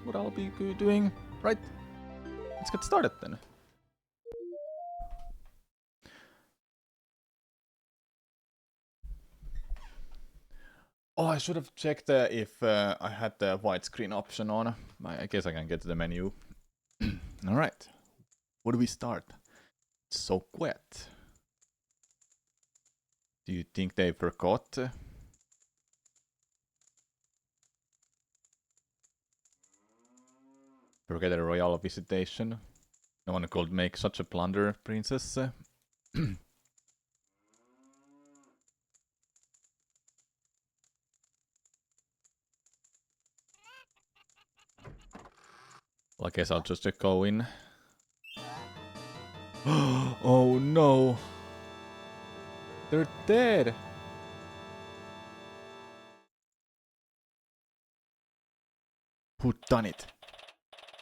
what I'll be doing. Right, let's get started then. Oh, I should have checked if I had the widescreen option on. I guess I can get to the menu. Alright, where do we start? It's so wet. Do you think they forgot? Forget a royal visitation? No one could make such a blunder, princess. Well, I guess I'll just go in. Oh no! They're dead! Who done it?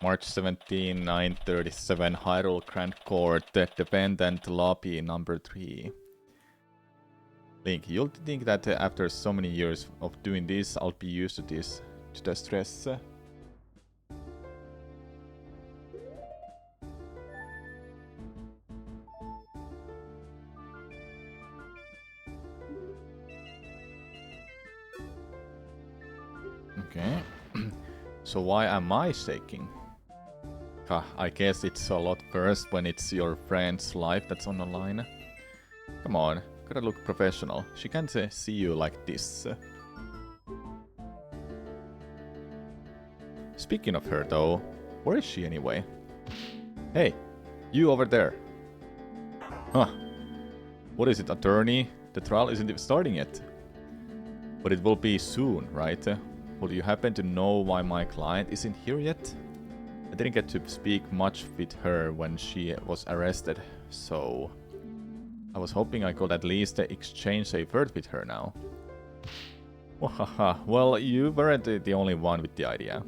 March 17, 937, Hyrule Grand Court, Dependent Lobby number 3. Link, you'll think that after so many years of doing this, I'll be used to this, to the stress. Okay. So why am I shaking? I guess it's a lot worse when it's your friend's life that's on the line. Come on, gotta look professional. She can't see you like this. Speaking of her though, where is she anyway? Hey, you over there. Huh. What is it, attorney? The trial isn't even starting yet. But it will be soon, right? Would you happen to know why my client isn't here yet? I didn't get to speak much with her when she was arrested, so I was hoping I could at least exchange a word with her now. Well, you weren't the only one with the idea.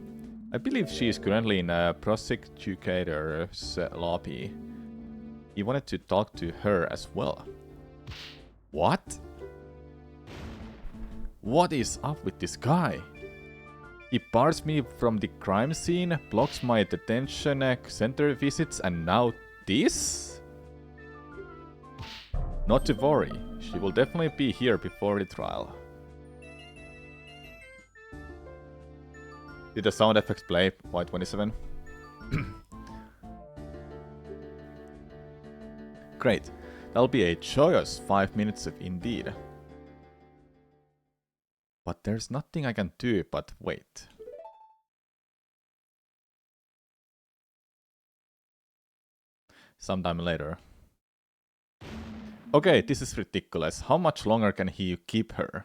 I believe she is currently in a prosecutor's lobby. He wanted to talk to her as well. What? What is up with this guy? He bars me from the crime scene, blocks my detention center visits, and now this? Not to worry, she will definitely be here before the trial. Did the sound effects play, Y27? Great, that'll be a joyous 5 minutes indeed. But there's nothing I can do but wait. Sometime later. Okay, this is ridiculous. How much longer can he keep her?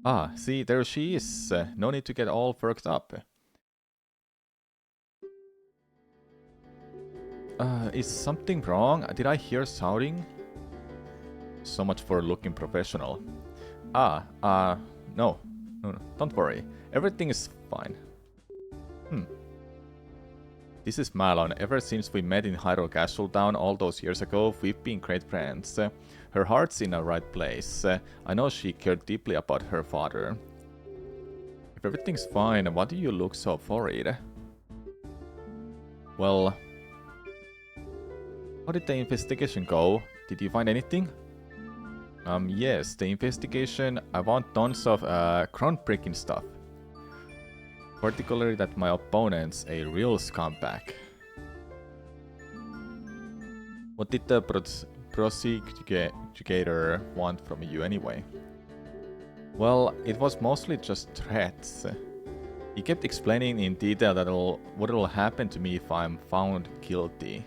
Ah, see, there she is. No need to get all worked up. Is something wrong? Did I hear shouting? So much for looking professional. No, don't worry. Everything is fine. This is Malon. Ever since we met in Hyrule Castle Town all those years ago, we've been great friends. Her heart's in the right place. I know she cared deeply about her father. If everything's fine, why do you look so worried? Well, how did the investigation go? Did you find anything? Yes, the investigation, I found tons of groundbreaking stuff. Particularly that my opponent's a real scumbag. What did the prosecutor want from you anyway? Well, it was mostly just threats. He kept explaining in detail that what'll happen to me if I'm found guilty.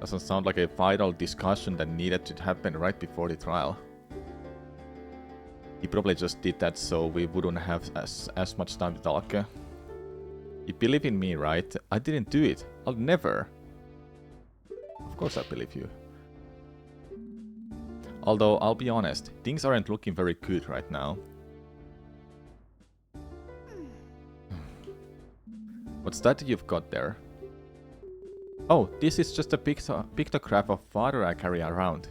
Doesn't sound like a vital discussion that needed to happen right before the trial. He probably just did that so we wouldn't have as much time to talk. You believe in me, right? I didn't do it. I'll never. Of course I believe you. Although, I'll be honest, things aren't looking very good right now. What's that you've got there? Oh, this is just a pictograph of father I carry around.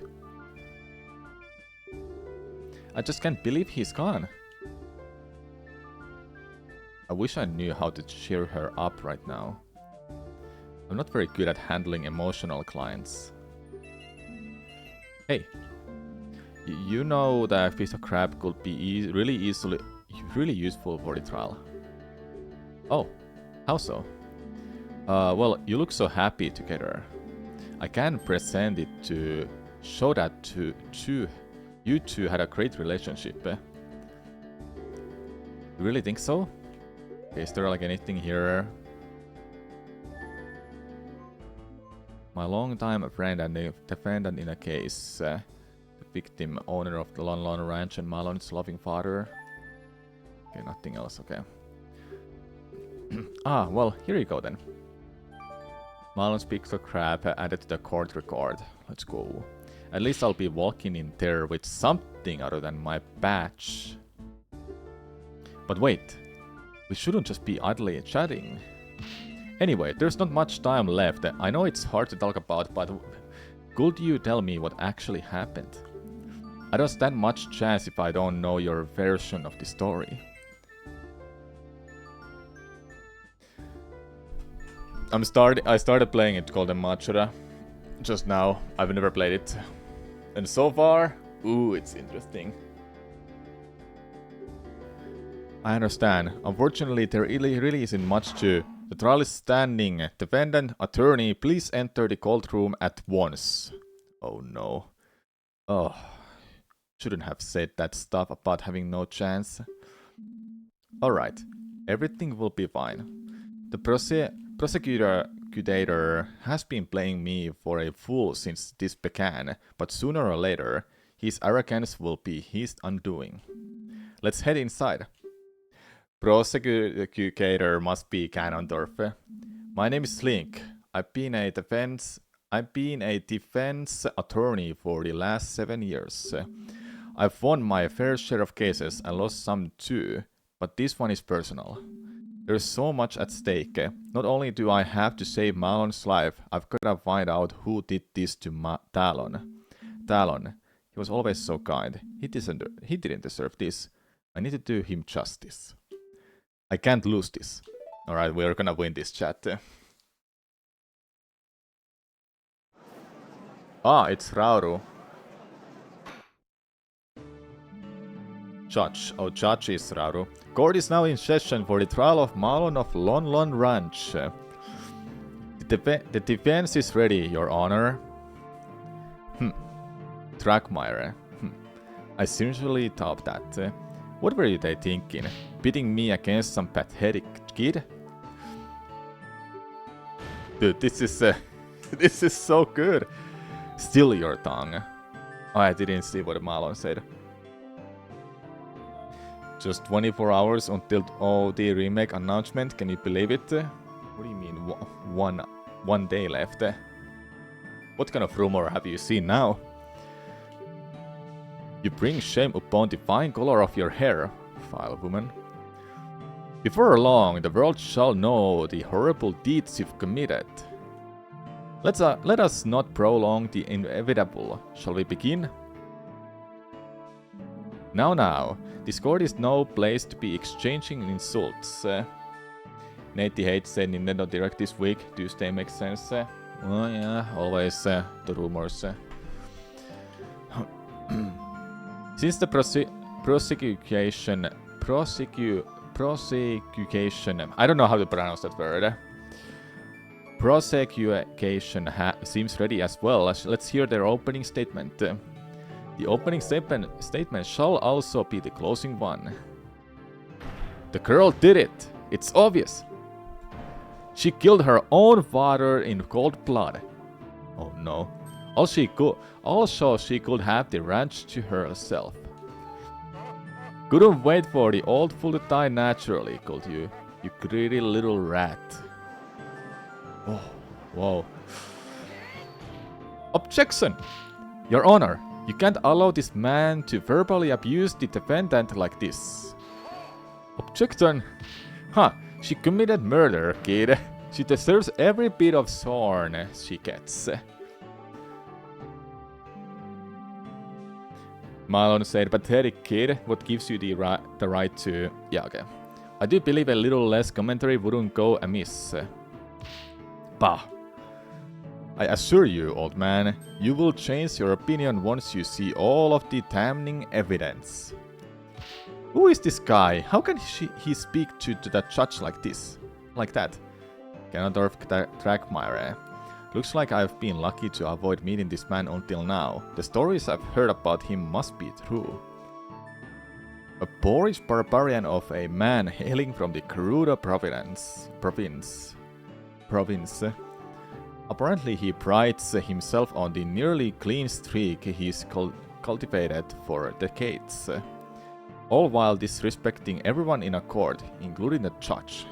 I just can't believe he's gone. I wish I knew how to cheer her up right now. I'm not very good at handling emotional clients. Hey, you know that piece of crap could be really useful for the trial. Oh, how so? Well, you look so happy together. I can present it to show that you two had a great relationship. You really think so? Okay, is there like anything here? My longtime friend and the defendant in a case. The victim, owner of the Lon Lon Ranch and Malon's loving father. Okay, nothing else, okay. Well, here you go then. Malon speaks of crap added to the court record. Let's go. At least I'll be walking in there with something other than my badge. But wait, we shouldn't just be idly chatting. Anyway, there's not much time left. I know it's hard to talk about, but could you tell me what actually happened? I don't stand much chance if I don't know your version of the story. I started playing it called Machura just now. I've never played it. And so far, ooh, it's interesting. I understand. Unfortunately, there really isn't much to. The trial is standing. Defendant, attorney, please enter the court room at once. Oh no. Oh. Shouldn't have said that stuff about having no chance. Alright. Everything will be fine. The prosecutor has been playing me for a fool since this began, but sooner or later, his arrogance will be his undoing. Let's head inside. Prosecutor must be Ganondorf. My name is Link. I've been a defense attorney for the last 7 years. I've won my fair share of cases and lost some too, but this one is personal. There's so much at stake. Not only do I have to save Malon's life, I've got to find out who did this to Talon. Talon, he was always so kind. He didn't deserve this. I need to do him justice. I can't lose this. Alright, we're gonna win this chat. It's Rauru. Judge. Oh, Judge is Rauru. Court is now in session for the trial of Malon of Lon Lon Ranch. The defense is ready, Your Honor. Dragmire. I sincerely thought that. What were they thinking? Pitting me against some pathetic kid? Dude, this is so good. Still your tongue. Oh, I didn't see what Malon said. Just 24 hours until the remake announcement. Can you believe it? What do you mean one day left? What kind of rumor have you seen now? You bring shame upon the fine color of your hair, vile woman. Before long, the world shall know the horrible deeds you've committed. Let us not prolong the inevitable. Shall we begin? Now, this court is no place to be exchanging insults. Nate hates the Nintendo Direct this week. Tuesday makes sense. Well, yeah, always the rumors. Since the prosecution, I don't know how to pronounce that word. Prosecution seems ready as well. Let's hear their opening statement. The opening statement shall also be the closing one. The girl did it. It's obvious. She killed her own father in cold blood. Oh no. Also, she could have the ranch to herself. Couldn't wait for the old fool to die naturally, could you? You greedy little rat. Oh, whoa. Objection! Your Honor, you can't allow this man to verbally abuse the defendant like this. Objection! She committed murder, kid. She deserves every bit of scorn she gets. Malon said, pathetic kid, what gives you the right to... Yeah, okay. I do believe a little less commentary wouldn't go amiss. Bah! I assure you, old man, you will change your opinion once you see all of the damning evidence. Who is this guy? How can he speak to the judge like this? Like that? Ganondorf Dragmire. Looks like I've been lucky to avoid meeting this man until now. The stories I've heard about him must be true. A boorish barbarian of a man hailing from the Gerudo province. Apparently he prides himself on the nearly clean streak he's cultivated for decades, all while disrespecting everyone in a court, including the judge.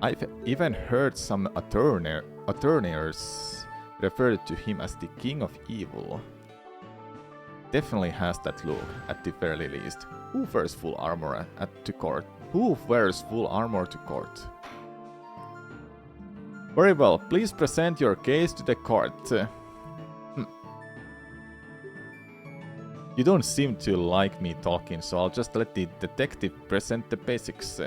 I've even heard some attorneys refer to him as the King of Evil. Definitely has that look, at the very least. Who wears full armor to court? Who wears full armor to court? Very well, please present your case to the court. You don't seem to like me talking, so I'll just let the detective present the basics.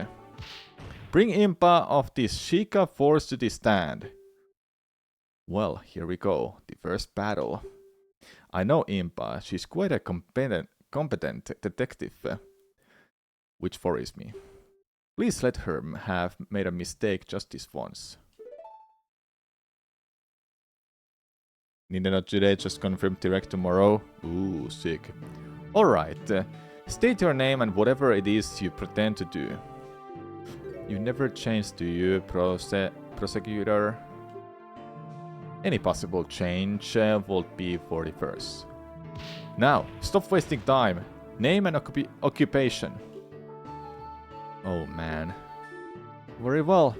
Bring Impa of the Sheikah force to the stand. Well, here we go, the first battle. I know Impa, she's quite a competent detective, which worries me. Please let her have made a mistake just this once. Nintendo today, just confirmed direct tomorrow. Ooh, sick. Alright, state your name and whatever it is you pretend to do. You never changed, do you, prosecutor? Any possible change would be for the first. Now, stop wasting time. Name and occupation. Oh man. Very well.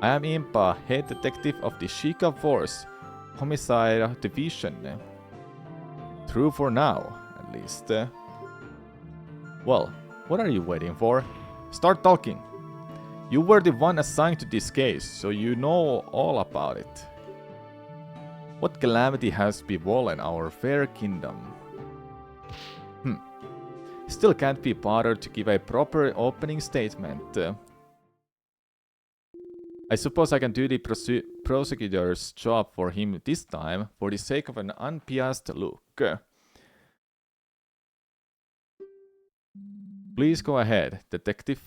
I am Impa, head detective of the Sheikah Force, Homicide Division. True for now, at least. Well, what are you waiting for? Start talking. You were the one assigned to this case, so you know all about it. What calamity has befallen our fair kingdom? Still can't be bothered to give a proper opening statement. I suppose I can do the prosecutor's job for him this time, for the sake of an unbiased look. Please go ahead, detective.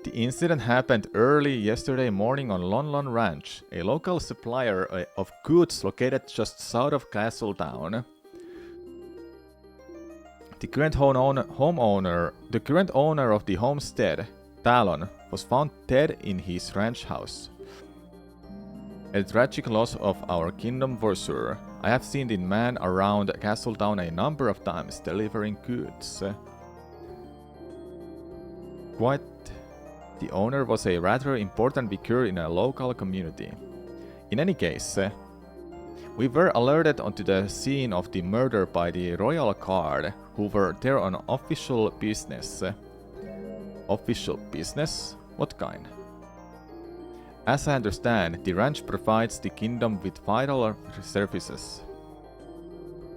The incident happened early yesterday morning on Lon Lon Ranch, a local supplier of goods located just south of Castletown. The current owner of the homestead, Talon, was found dead in his ranch house. A tragic loss of our kingdom for sure. I have seen the man around Castletown a number of times delivering goods. Quite. The owner was a rather important figure in a local community. In any case, we were alerted onto the scene of the murder by the royal guard, who were there on official business. Official business? What kind? As I understand, the ranch provides the kingdom with vital services.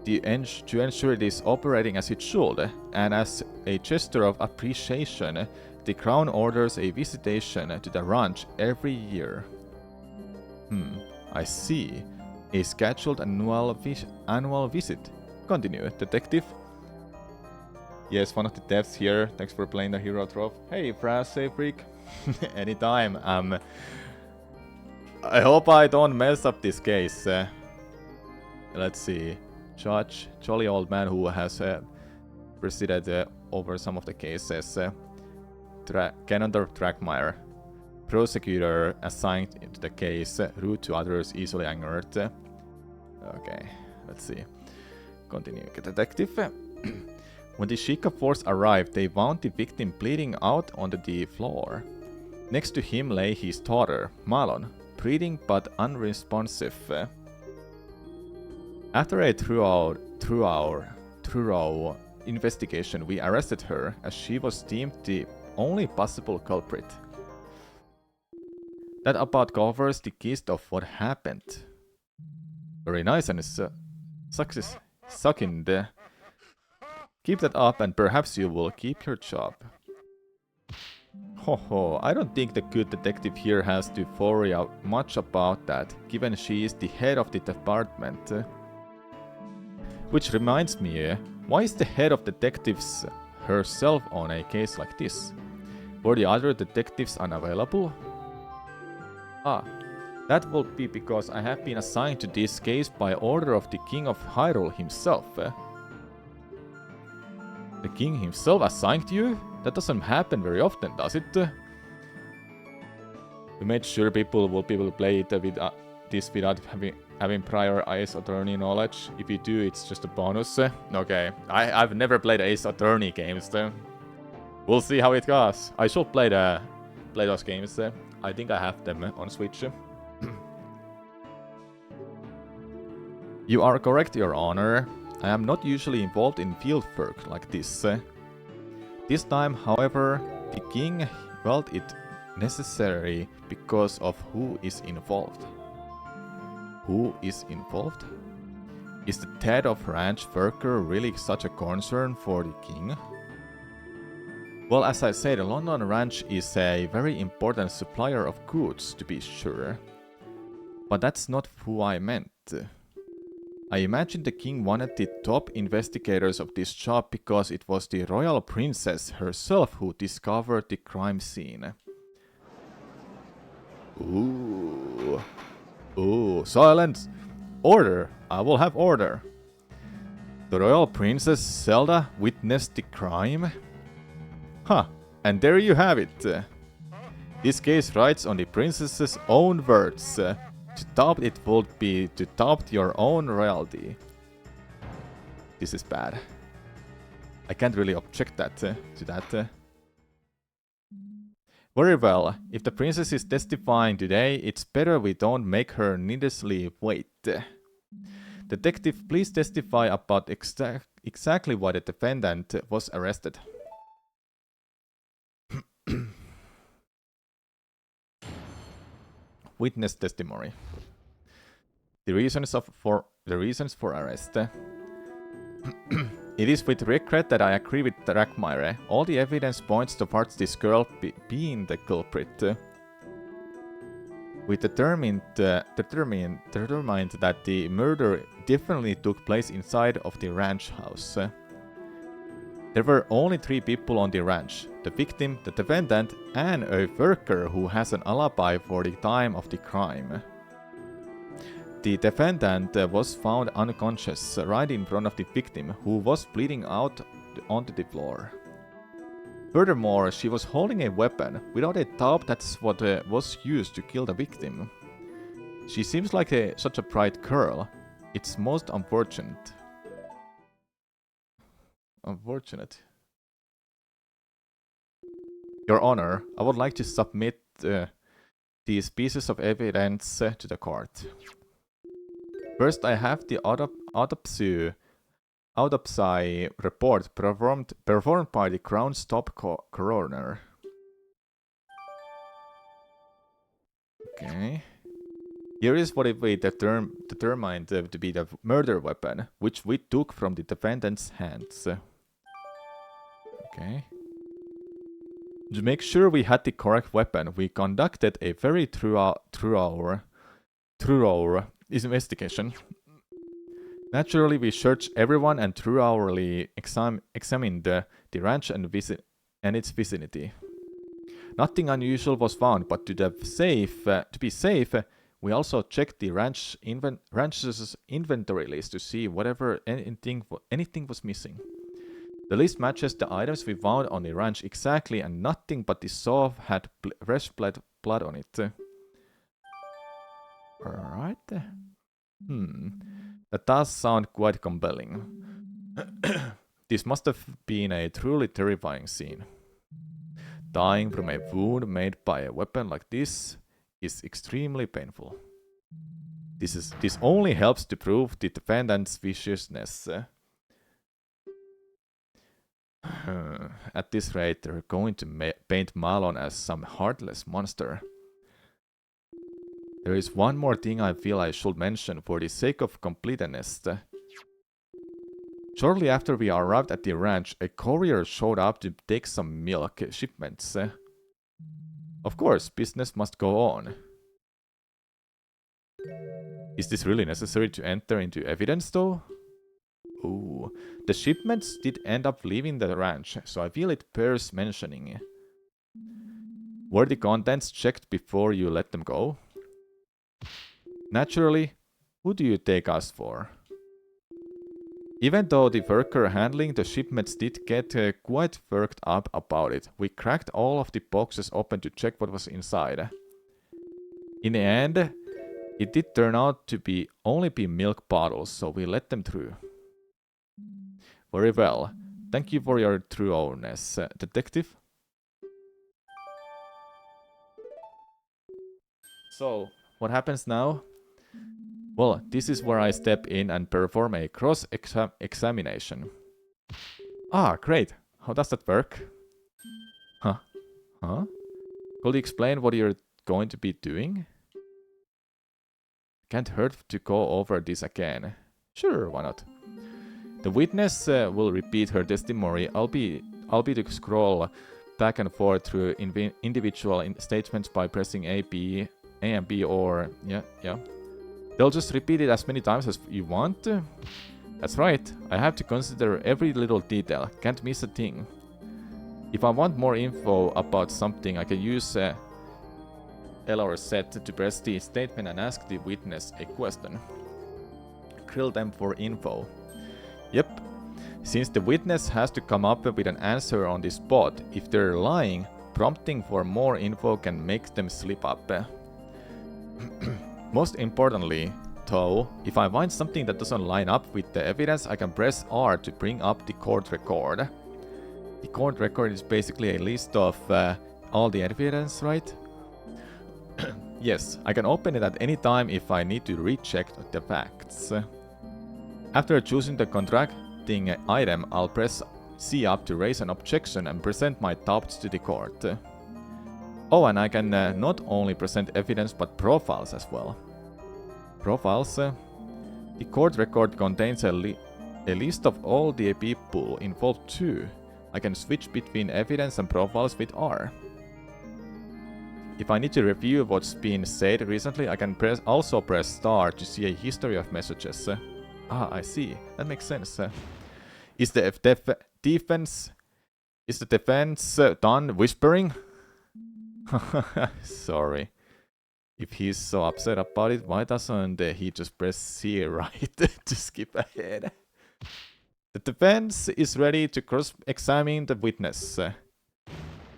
To ensure it is operating as it should, and as a gesture of appreciation, the crown orders a visitation to the ranch every year. I see. A scheduled annual visit. Continue, detective. Yes, one of the devs here. Thanks for playing the hero trough. Hey, Frase Freak. Anytime. I hope I don't mess up this case. Let's see. Judge, jolly old man who has presided over some of the cases. Ganondorf Dragmire. Prosecutor assigned to the case, rude to others, easily angered. Okay, let's see. Continue. Detective. When the Sheikah force arrived, they found the victim bleeding out onto the floor. Next to him lay his daughter, Malon, breathing but unresponsive. After a thorough investigation, we arrested her, as she was deemed the only possible culprit. That about covers the gist of what happened. Very nice and succinct. Keep that up and perhaps you will keep your job. Ho ho, I don't think the good detective here has to worry much about that, given she is the head of the department. Which reminds me, why is the head of detectives herself on a case like this? Were the other detectives unavailable? Ah, that will be because I have been assigned to this case by order of the King of Hyrule himself. The king himself assigned you? That doesn't happen very often, does it? We made sure people will be able to play it with this without having prior Ace Attorney knowledge. If you do, it's just a bonus. Okay, I've never played Ace Attorney games. We'll see how it goes. I should play those games. I think I have them on Switch. You are correct, Your Honor. I am not usually involved in field work like this. This time, however, the king felt it necessary because of who is involved. Who is involved? Is the head of ranch worker really such a concern for the king? Well, as I said, London Ranch is a very important supplier of goods, to be sure. But that's not who I meant. I imagine the king wanted the top investigators of this job because it was the royal princess herself who discovered the crime scene. Ooh. Ooh, silence! Order! I will have order. The royal princess Zelda witnessed the crime? Huh, and there you have it. This case writes on the princess's own words. To top it would be to top your own royalty. This is bad. I can't really object to that. Very well. If the princess is testifying today, it's better we don't make her needlessly wait. Detective, please testify about exactly why the defendant was arrested. Witness testimony. The reasons for arrest. It is with regret that I agree with Dragmire. All the evidence points towards this girl being the culprit. We determined that the murder definitely took place inside of the ranch house. There were only 3 people on the ranch: the victim, the defendant, and a worker who has an alibi for the time of the crime. The defendant was found unconscious right in front of the victim, who was bleeding out onto the floor. Furthermore, she was holding a weapon. Without a doubt, that's what was used to kill the victim. She seems like such a bright girl. It's most unfortunate. Unfortunate. Your Honor, I would like to submit these pieces of evidence to the court. First, I have the autopsy report performed by the Crown's top coroner. Okay. Here is what we determined to be the murder weapon, which we took from the defendant's hands. Okay. To make sure we had the correct weapon, we conducted a very thorough investigation. Naturally, we searched everyone and thoroughly examined the ranch and its vicinity. Nothing unusual was found, but to be safe, we also checked the ranch's inventory list to see whatever anything was missing. The list matches the items we found on the ranch exactly, and nothing but the saw had fresh blood on it. Alright. That does sound quite compelling. This must have been a truly terrifying scene. Dying from a wound made by a weapon like this is extremely painful. This only helps to prove the defendant's viciousness. At this rate, they're going to paint Malon as some heartless monster. There is one more thing I feel I should mention for the sake of completeness. Shortly after we arrived at the ranch, a courier showed up to take some milk shipments. Of course, business must go on. Is this really necessary to enter into evidence, though? Ooh, the shipments did end up leaving the ranch, so I feel it bears mentioning. Were the contents checked before you let them go? Naturally, who do you take us for? Even though the worker handling the shipments did get quite worked up about it, we cracked all of the boxes open to check what was inside. In the end, it did turn out to be only milk bottles, so we let them through. Very well. Thank you for your thoroughness, detective. So, what happens now? Well, this is where I step in and perform a cross-examination. Ah, great. How does that work? Huh? Could you explain what you're going to be doing? Can't hurt to go over this again. Sure, why not? The witness will repeat her testimony. I'll be to scroll back and forth through individual statements by pressing A and B, or yeah. They'll just repeat it as many times as you want. That's right. I have to consider every little detail. Can't miss a thing. If I want more info about something, I can use L or Z to press the statement and ask the witness a question. Grill them for info. Yep. Since the witness has to come up with an answer on the spot, if they're lying, prompting for more info can make them slip up. Most importantly, though, if I find something that doesn't line up with the evidence, I can press R to bring up the court record. The court record is basically a list of all the evidence, right? Yes, I can open it at any time if I need to recheck the facts. After choosing the contracting item, I'll press C up to raise an objection and present my doubts to the court. Oh, and I can not only present evidence but profiles as well. Profiles? The court record contains a list of all the people involved too. I can switch between evidence and profiles with R. If I need to review what's been said recently, I can also press star to see a history of messages. Ah, I see. That makes sense. Is the defense done whispering? Sorry. If he's so upset about it, why doesn't he just press C right to skip ahead? The defense is ready to cross-examine the witness.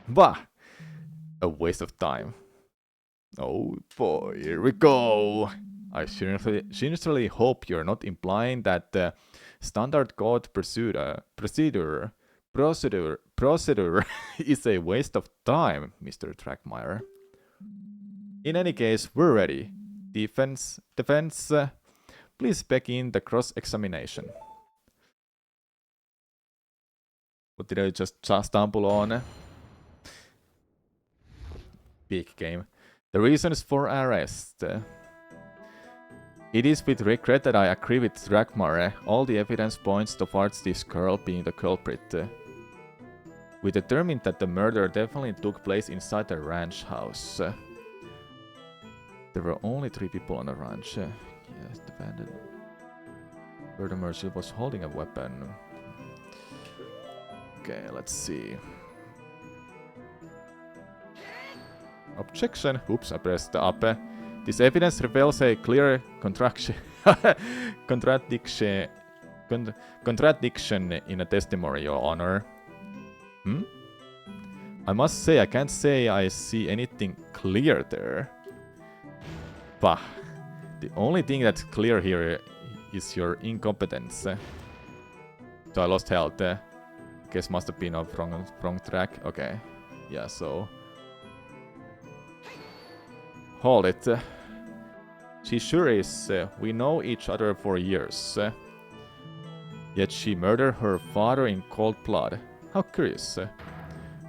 Bah! A waste of time. Oh boy, here we go! I sincerely hope you're not implying that the standard court procedure is a waste of time, Mr. Trackmeyer. In any case, we're ready. Defense, please begin the cross-examination. What did I just stumble on? Big game. The reasons for arrest. It is with regret that I agree with Trackmeyer. All the evidence points towards this girl being the culprit. We determined that the murder definitely took place inside the ranch house. There were only 3 people on the ranch. Yes, defendant. Furthermore, she was holding a weapon. Okay, let's see. Objection. Oops, I pressed up. This evidence reveals a clear contradiction in a testimony, Your Honor. I must say, I can't say I see anything clear there. Bah, the only thing that's clear here is your incompetence. So I lost health. Guess must have been off wrong track. Okay, yeah, so... Hold it. She sure is. We know each other for years. Yet she murdered her father in cold blood. How curious.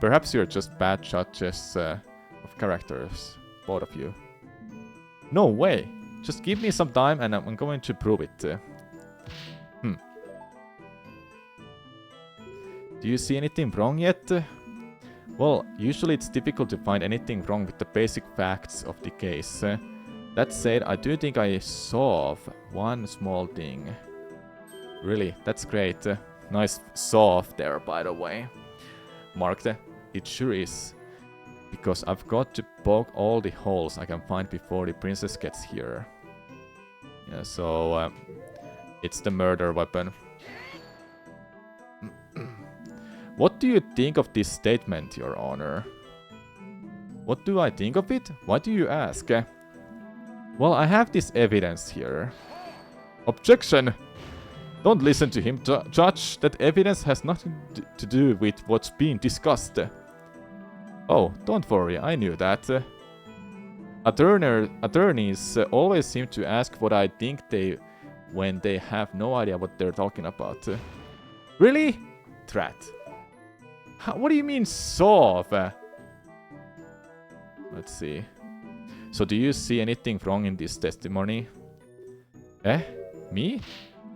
Perhaps you're just bad judges of characters, both of you. No way! Just give me some time and I'm going to prove it. Do you see anything wrong yet? Well, usually it's difficult to find anything wrong with the basic facts of the case. That said, I do think I solved one small thing. Really, that's great. Nice solve there, by the way. Marked. It sure is. Because I've got to poke all the holes I can find before the princess gets here. Yeah, so it's the murder weapon. What do you think of this statement, Your Honor? What do I think of it? Why do you ask? Well, I have this evidence here. Objection! Don't listen to him, Judge. That evidence has nothing to do with what's being discussed. Oh, don't worry, I knew that. Attorneys always seem to ask what I think when they have no idea what they're talking about. Really? Drat. What do you mean solve? Let's see. So do you see anything wrong in this testimony? Eh? Me?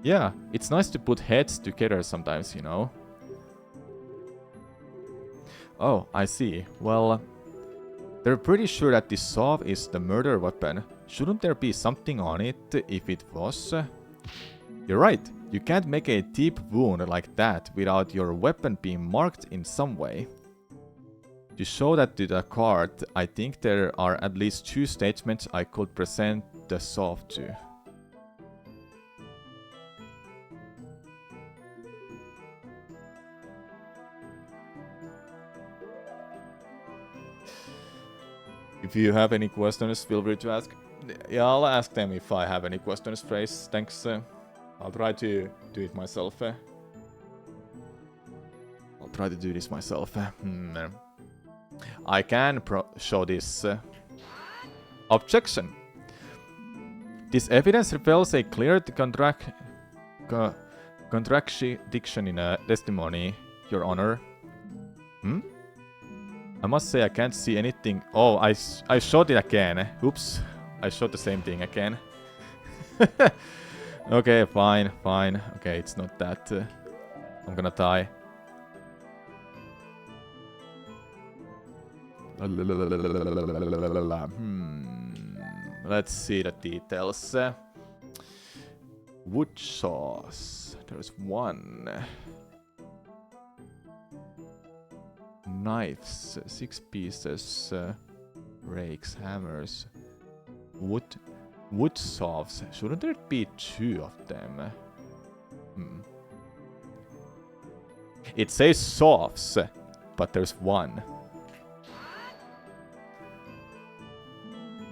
Yeah, it's nice to put heads together sometimes, you know. Oh, I see. Well, they're pretty sure that this saw is the murder weapon. Shouldn't there be something on it if it was? You're right. You can't make a deep wound like that without your weapon being marked in some way. To show that to the card, I think there are at least 2 statements I could present the solve to. If you have any questions, feel free to ask. Yeah, I'll ask them if I have any questions, Phrase. Thanks. I'll try to do it myself. I'll try to do this myself. I can show this. Objection. This evidence reveals a clear contradiction in a testimony, Your Honor. I must say I can't see anything. Oh, I showed it again. Oops. I showed the same thing again. Okay, fine. Okay, it's not that. I'm gonna die. Let's see the details. Wood saws. There's 1. Knives, 6 pieces. Rakes, hammers. Wood saws. Shouldn't there be 2 of them? It says saws, but there's 1.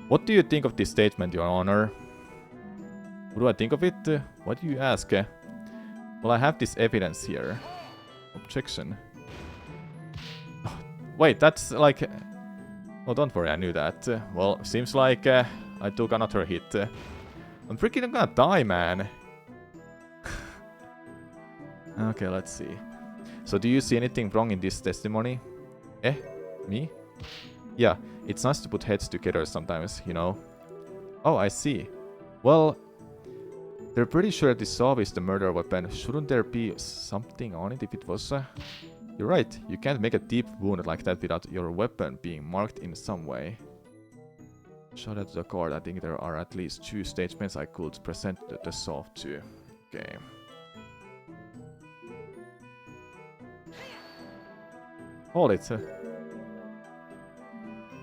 What do you think of this statement, Your Honor? What do I think of it? What do you ask? Well, I have this evidence here. Objection. Oh, wait, that's like... Oh, don't worry, I knew that. Well, seems like I took another hit. I'm freaking gonna die, man. Okay, let's see. So, do you see anything wrong in this testimony? Eh? Me? Yeah, it's nice to put heads together sometimes, you know. Oh, I see. Well, they're pretty sure this saw is the murder weapon. Shouldn't there be something on it if it was? You're right. You can't make a deep wound like that without your weapon being marked in some way. Show that to the card. I think there are at least 2 statements I could present the solve to. Okay. Hold it.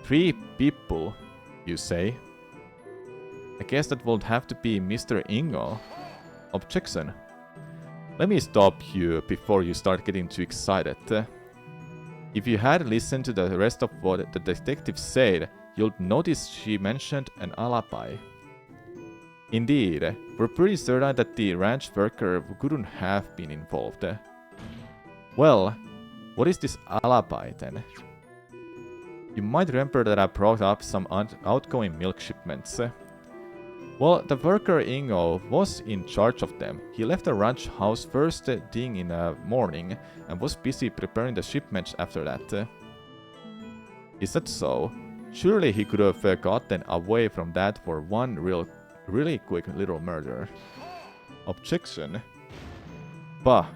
3 people, you say? I guess that would have to be Mr. Ingo. Objection. Let me stop you before you start getting too excited. If you had listened to the rest of what the detective said, you'll notice she mentioned an alibi. Indeed, we're pretty certain that the ranch worker couldn't have been involved. Well, what is this alibi then? You might remember that I brought up some outgoing milk shipments. Well, the worker Ingo was in charge of them. He left the ranch house first thing in the morning and was busy preparing the shipments after that. Is that so? Surely he could have gotten away from that for one really quick little murder. Objection. Bah,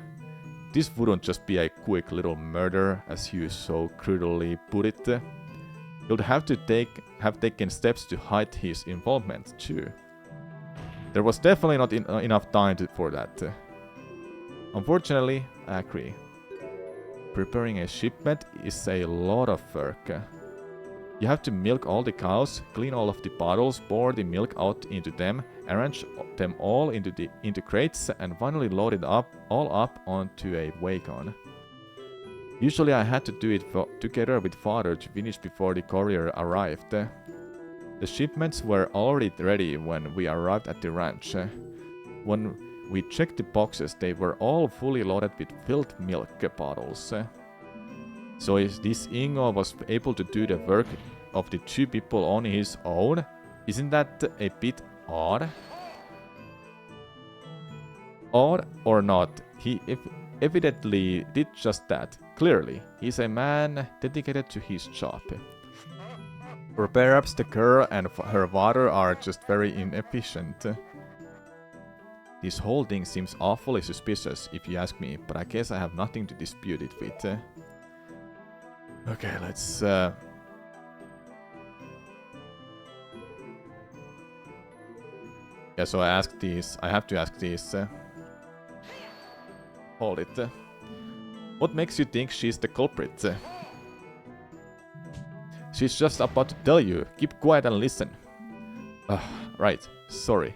this wouldn't just be a quick little murder, as you so crudely put it. He would have taken steps to hide his involvement too. There was definitely not enough time for that. Unfortunately, I agree. Preparing a shipment is a lot of work. You have to milk all the cows, clean all of the bottles, pour the milk out into them, arrange them all into crates, and finally load it all up onto a wagon. Usually I had to do it together with father to finish before the courier arrived. The shipments were already ready when we arrived at the ranch. When we checked the boxes, they were all fully loaded with filled milk bottles. So this Ingo was able to do the work of the 2 people on his own? Isn't that a bit odd? Odd or not, he evidently did just that. Clearly, he's a man dedicated to his job. Or perhaps the girl and her father are just very inefficient. This whole thing seems awfully suspicious, if you ask me, but I guess I have nothing to dispute it with. Okay, let's... Yeah, so I have to ask these... Hold it. What makes you think she's the culprit? She's just about to tell you. Keep quiet and listen. Right, sorry.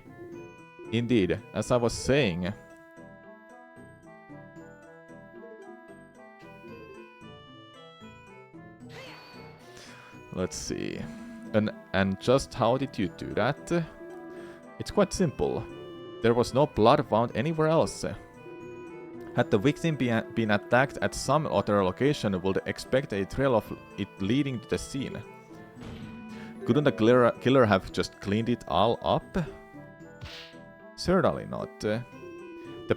Indeed, as I was saying... Let's see. And just how did you do that? It's quite simple. There was no blood found anywhere else. Had the victim been attacked at some other location, would expect a trail of it leading to the scene. Couldn't the killer have just cleaned it all up? Certainly not. The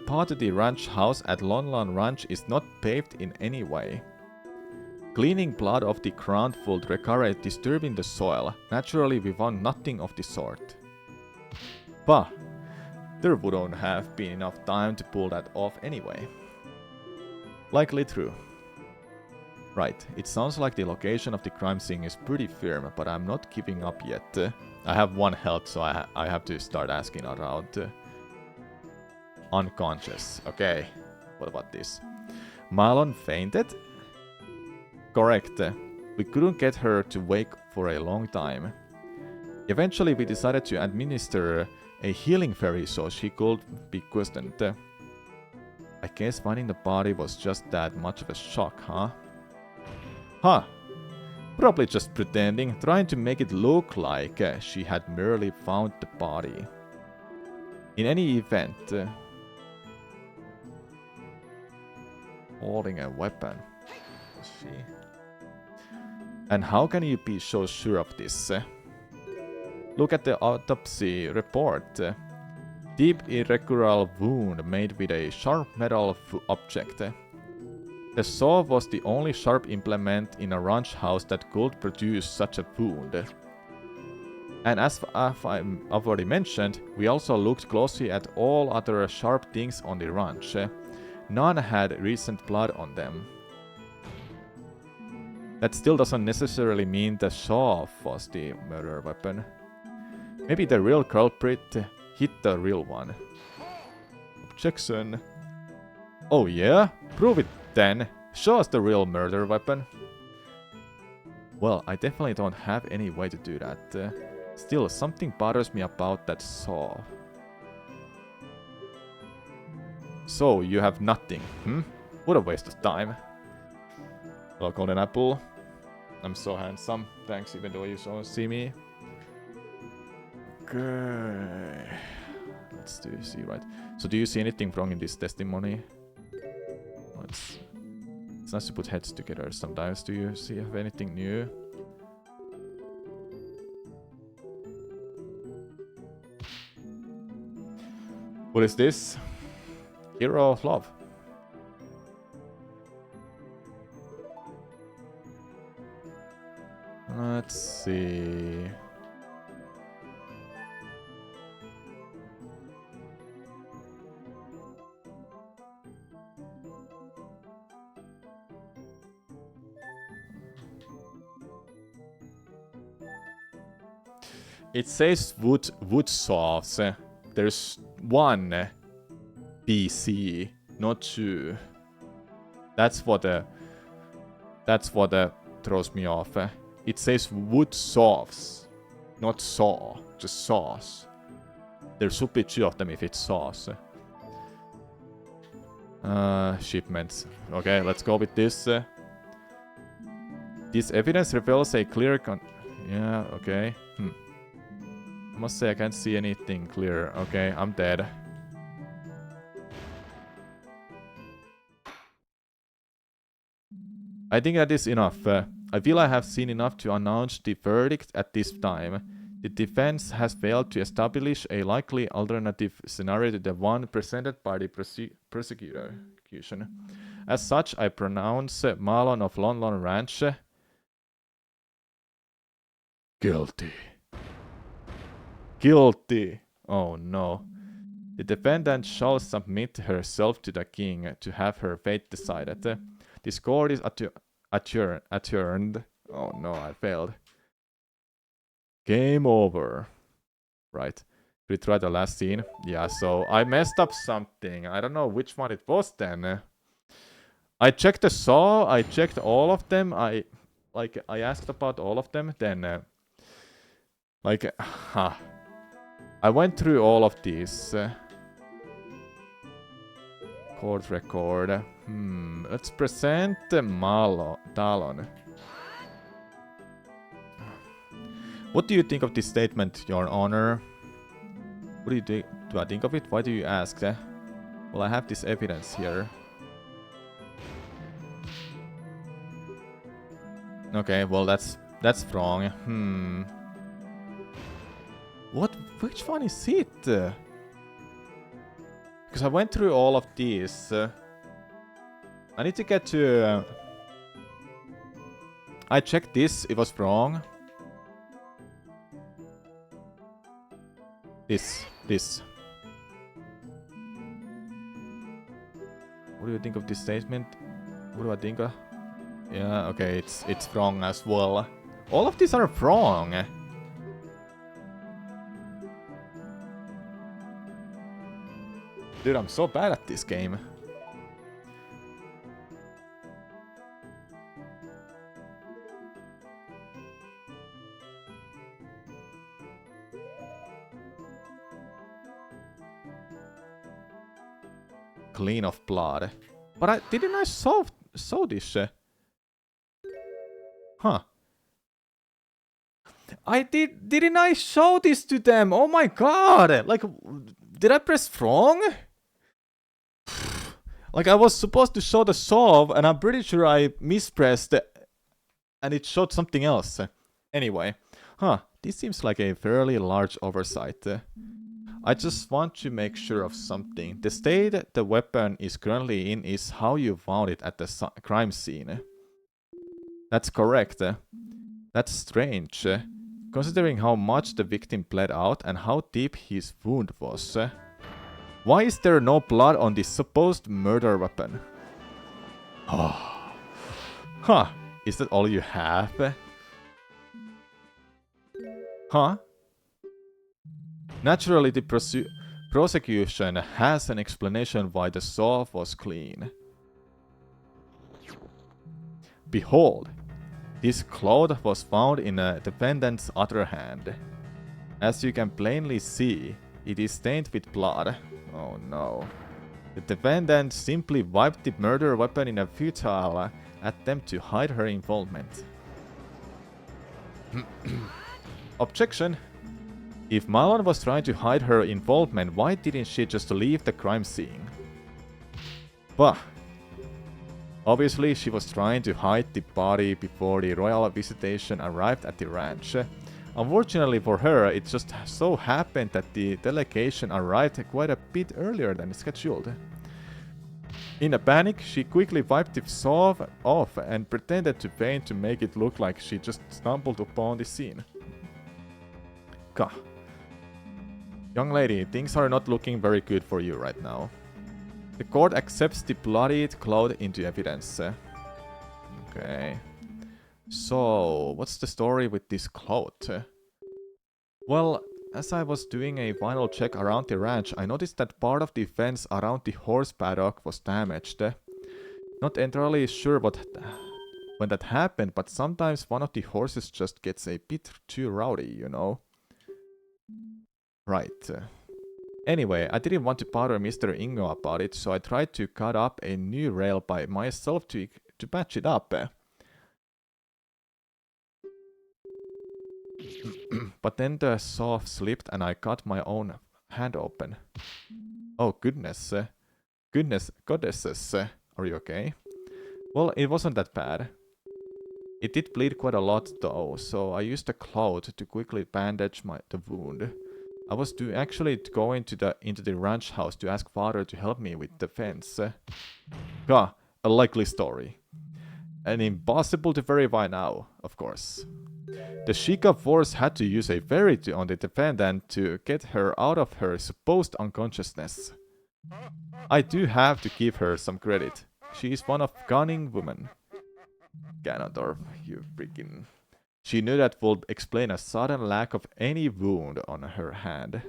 part of the ranch house at Lon Lon Ranch is not paved in any way. Cleaning blood off the ground would require disturbing the soil. Naturally, we found nothing of the sort. Bah! There wouldn't have been enough time to pull that off anyway. Likely true. Right, it sounds like the location of the crime scene is pretty firm, but I'm not giving up yet. I have 1 health, so I have to start asking around. Unconscious. Okay, what about this? Malon fainted? Correct. We couldn't get her to wake for a long time. Eventually we decided to administer a healing fairy so she could be questioned. I guess finding the body was just that much of a shock, huh? Huh. Probably just pretending, trying to make it look like she had merely found the body. In any event... holding a weapon. Is she? And how can you be so sure of this? Look at the autopsy report. Deep irregular wound made with a sharp metal object. The saw was the only sharp implement in a ranch house that could produce such a wound. And as I've already mentioned, we also looked closely at all other sharp things on the ranch. None had recent blood on them. That still doesn't necessarily mean the saw was the murder weapon. Maybe the real culprit hit the real one. Objection. Oh yeah? Prove it then. Show us the real murder weapon. Well, I definitely don't have any way to do that. Still, something bothers me about that saw. So, you have nothing, What a waste of time. Hello, Golden Apple. I'm so handsome. Thanks, even though you don't see me. Okay. Let's see, right. So do you see anything wrong in this testimony? It's nice to put heads together sometimes. Do you have anything new? What is this? Hero of Love. Let's see. It says wood saws. There's one BC, not two. That's what throws me off. It says wood saws, not saw, just saws. There should be two of them if it's saws. Shipments. Okay, let's go with this. This evidence reveals a clear yeah, okay. I must say I can't see anything clear. Okay, I'm dead. I think that is enough. I feel I have seen enough to announce the verdict at this time. The defense has failed to establish a likely alternative scenario to the one presented by the prosecution. As such, I pronounce Marlon of Lon Lon Ranch guilty. Guilty. Oh no. The defendant shall submit herself to the king to have her fate decided. This court is adjourned. Oh no, I failed. Game over. Right. Retry the last scene. Yeah, so I messed up something. I don't know which one it was then. I checked the saw. I checked all of them. I asked about all of them. Then, I went through all of these. Court record. Let's present Talon. What do you think of this statement, Your Honor? What do you think? Do I think of it? Why do you ask? Well, I have this evidence here. Okay, well that's wrong. Which one is it? Because I went through all of these. I need to get to... I checked this, it was wrong. This. What do you think of this statement? What do I think of? Yeah, okay, it's wrong as well. All of these are wrong. Dude, I'm so bad at this game. Clean of blood. But didn't I saw this? Huh. Didn't I show this to them? Oh my god! Like, did I press wrong? Like, I was supposed to show the solve, and I'm pretty sure I mispressed and it showed something else. Anyway. This seems like a fairly large oversight. I just want to make sure of something. The state the weapon is currently in is how you found it at the crime scene. That's correct. That's strange. Considering how much the victim bled out and how deep his wound was. Why is there no blood on the supposed murder weapon? Huh. Is that all you have? Huh? Naturally, the prosecution has an explanation why the saw was clean. Behold, this cloth was found in a defendant's other hand. As you can plainly see, it is stained with blood. Oh no. The defendant simply wiped the murder weapon in a futile attempt to hide her involvement. Objection! If Malon was trying to hide her involvement, why didn't she just leave the crime scene? Bah! Obviously, she was trying to hide the body before the royal visitation arrived at the ranch. Unfortunately for her, it just so happened that the delegation arrived quite a bit earlier than scheduled. In a panic, she quickly wiped the saw off and pretended to faint to make it look like she just stumbled upon the scene. Gah. Young lady, things are not looking very good for you right now. The court accepts the bloodied cloth into evidence. Okay. So, what's the story with this cloth? Well, as I was doing a final check around the ranch, I noticed that part of the fence around the horse paddock was damaged. Not entirely sure when that happened, but sometimes one of the horses just gets a bit too rowdy, you know? Right. Anyway, I didn't want to bother Mr. Ingo about it, so I tried to cut up a new rail by myself to patch it up. But then the saw slipped and I cut my own hand open. Oh goodness. Goddesses. Are you okay? Well, it wasn't that bad. It did bleed quite a lot though, so I used a cloth to quickly bandage the wound. I was actually going into the ranch house to ask father to help me with the fence. A likely story. And impossible to verify now, of course. The Sheikah force had to use a verity on the defendant to get her out of her supposed unconsciousness. I do have to give her some credit. She is one of cunning women. Ganondorf, you freaking... She knew that would explain a sudden lack of any wound on her hand.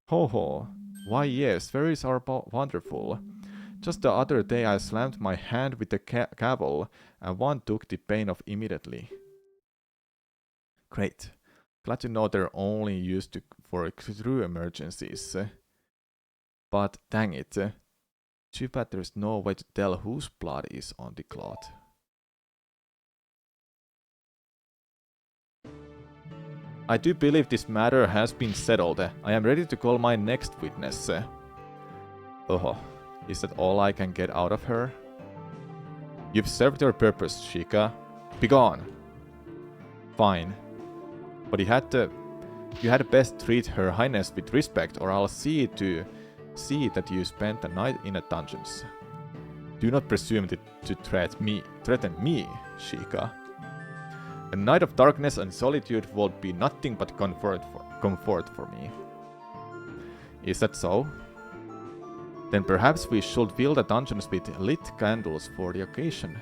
Ho ho. Why yes, fairies are wonderful. Just the other day I slammed my hand with the gavel and one took the pain off immediately. Great. Glad to know they're only used for true emergencies. But dang it. Too bad there's no way to tell whose blood is on the cloth. I do believe this matter has been settled. I am ready to call my next witness. Oh, is that all I can get out of her? You've served your purpose, Sheikah. Begone. Fine. But you had best treat Her Highness with respect, or I'll see that you spent the night in the dungeons. Do not presume to threaten me, Sheikah. A night of darkness and solitude would be nothing but comfort for me. Is that so? Then perhaps we should fill the dungeons with lit candles for the occasion.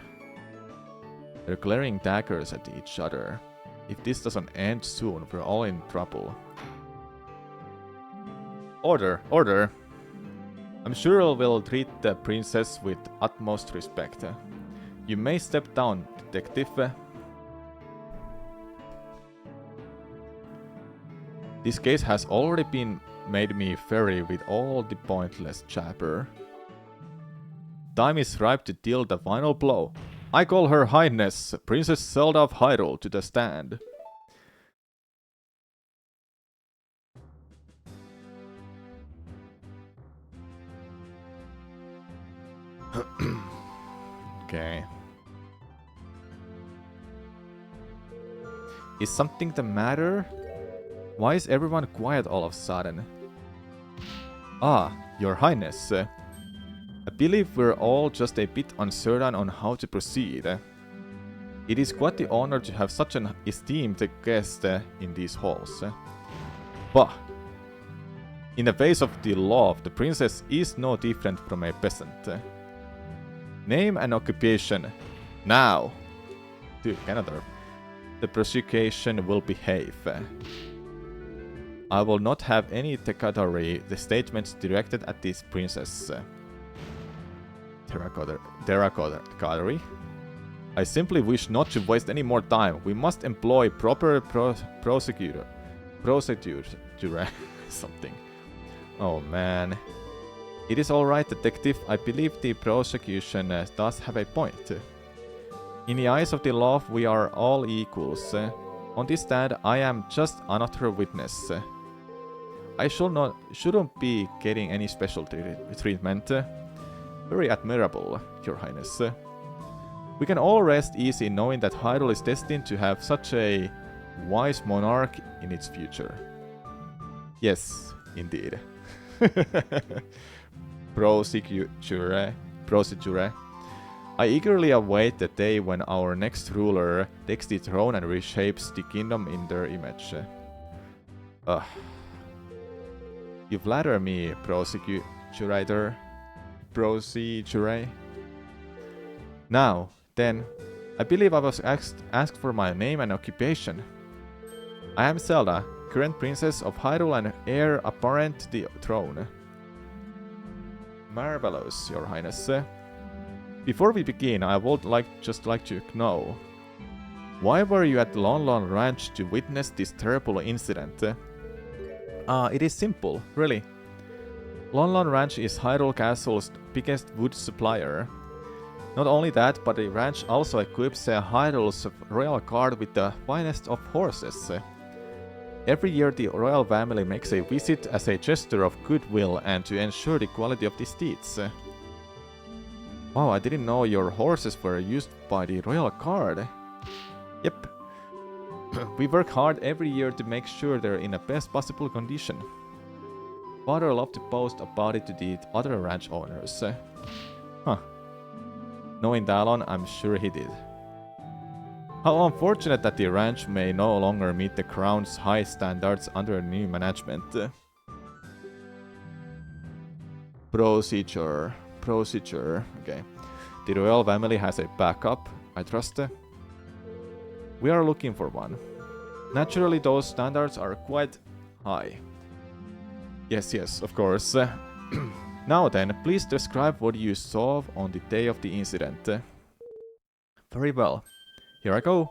They're glaring daggers at each other. If this doesn't end soon, we're all in trouble. Order, order! I'm sure we'll treat the princess with utmost respect. You may step down, detective. This case has already made me weary with all the pointless chatter. Time is ripe to deal the final blow. I call Her Highness, Princess Zelda of Hyrule, to the stand. Okay. Is something the matter? Why is everyone quiet all of a sudden? Ah, Your Highness. I believe we're all just a bit uncertain on how to proceed. It is quite the honor to have such an esteemed guest in these halls. Bah! In the face of the law, the princess is no different from a peasant. Name and occupation. Now! To Ganondorf. The prosecution will behave. I will not have any declaratory statements directed at this princess. Terracotta. I simply wish not to waste any more time. We must employ proper procedure. Something. Oh man. It is alright, detective. I believe the prosecution does have a point. In the eyes of the law, we are all equals. On this stand, I am just another witness. I shouldn't be getting any special treatment. Very admirable, Your Highness. We can all rest easy knowing that Hyrule is destined to have such a wise monarch in its future. Yes, indeed. Procedure. I eagerly await the day when our next ruler takes the throne and reshapes the kingdom in their image. You flatter me, procedure. Now, then, I believe I was asked for my name and occupation. I am Zelda, current princess of Hyrule and heir apparent to the throne. Marvelous, your highness. Before we begin, I would just like to know, why were you at Lon Lon Ranch to witness this terrible incident? It is simple, really. Lon Lon Ranch is Hyrule Castle's biggest wood supplier. Not only that, but the ranch also equips Hyrule's royal guard with the finest of horses. Every year the royal family makes a visit as a gesture of goodwill and to ensure the quality of the steeds. Wow, I didn't know your horses were used by the royal guard. Yep. We work hard every year to make sure they're in the best possible condition. Father loved to post about it to the other ranch owners. Huh. Knowing Dallon, I'm sure he did. How unfortunate that the ranch may no longer meet the crown's high standards under new management. Procedure. Okay. The royal family has a backup, I trust. We are looking for one. Naturally, those standards are quite high. Yes, of course. Now then, please describe what you saw on the day of the incident. Very well. Here I go.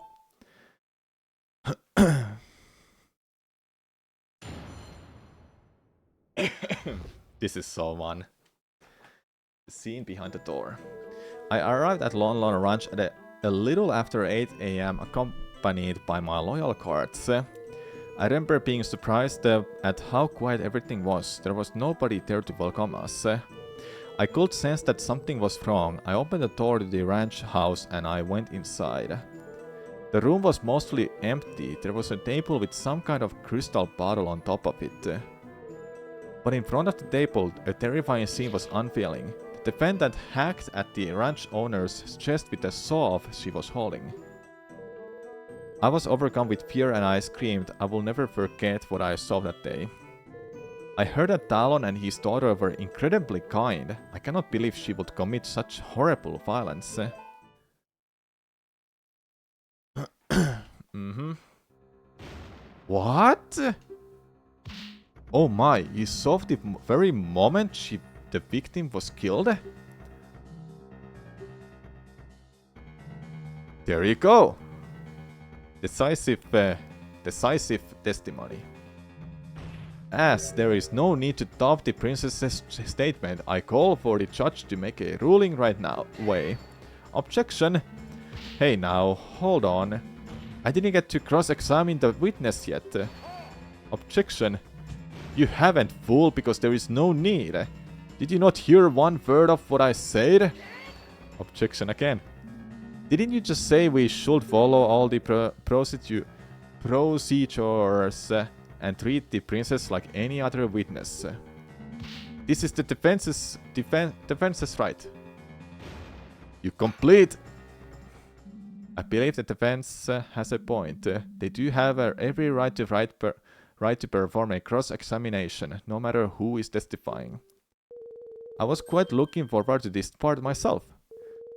This is so fun. The scene behind the door. I arrived at Lon Lon Ranch at a little after 8 AM accompanied by my loyal guards. I remember being surprised at how quiet everything was. There was nobody there to welcome us. I could sense that something was wrong. I opened the door to the ranch house and I went inside. The room was mostly empty. There was a table with some kind of crystal bottle on top of it. But in front of the table, a terrifying scene was unveiling. The defendant hacked at the ranch owner's chest with a saw she was holding. I was overcome with fear and I screamed. I will never forget what I saw that day. I heard that Dallon and his daughter were incredibly kind. I cannot believe she would commit such horrible violence. What? Oh my, you saw the very moment the victim was killed? There you go. Decisive testimony. As there is no need to doubt the princess's statement, I call for the judge to make a ruling right now. Objection. Hey now, hold on. I didn't get to cross-examine the witness yet. Objection. You haven't, fool, because there is no need. Did you not hear one word of what I said? Objection again. Didn't you just say we should follow all the procedures and treat the princess like any other witness? This is the defense's right. You complete. I believe the defense has a point. They do have every right to perform a cross-examination, no matter who is testifying. I was quite looking forward to this part myself.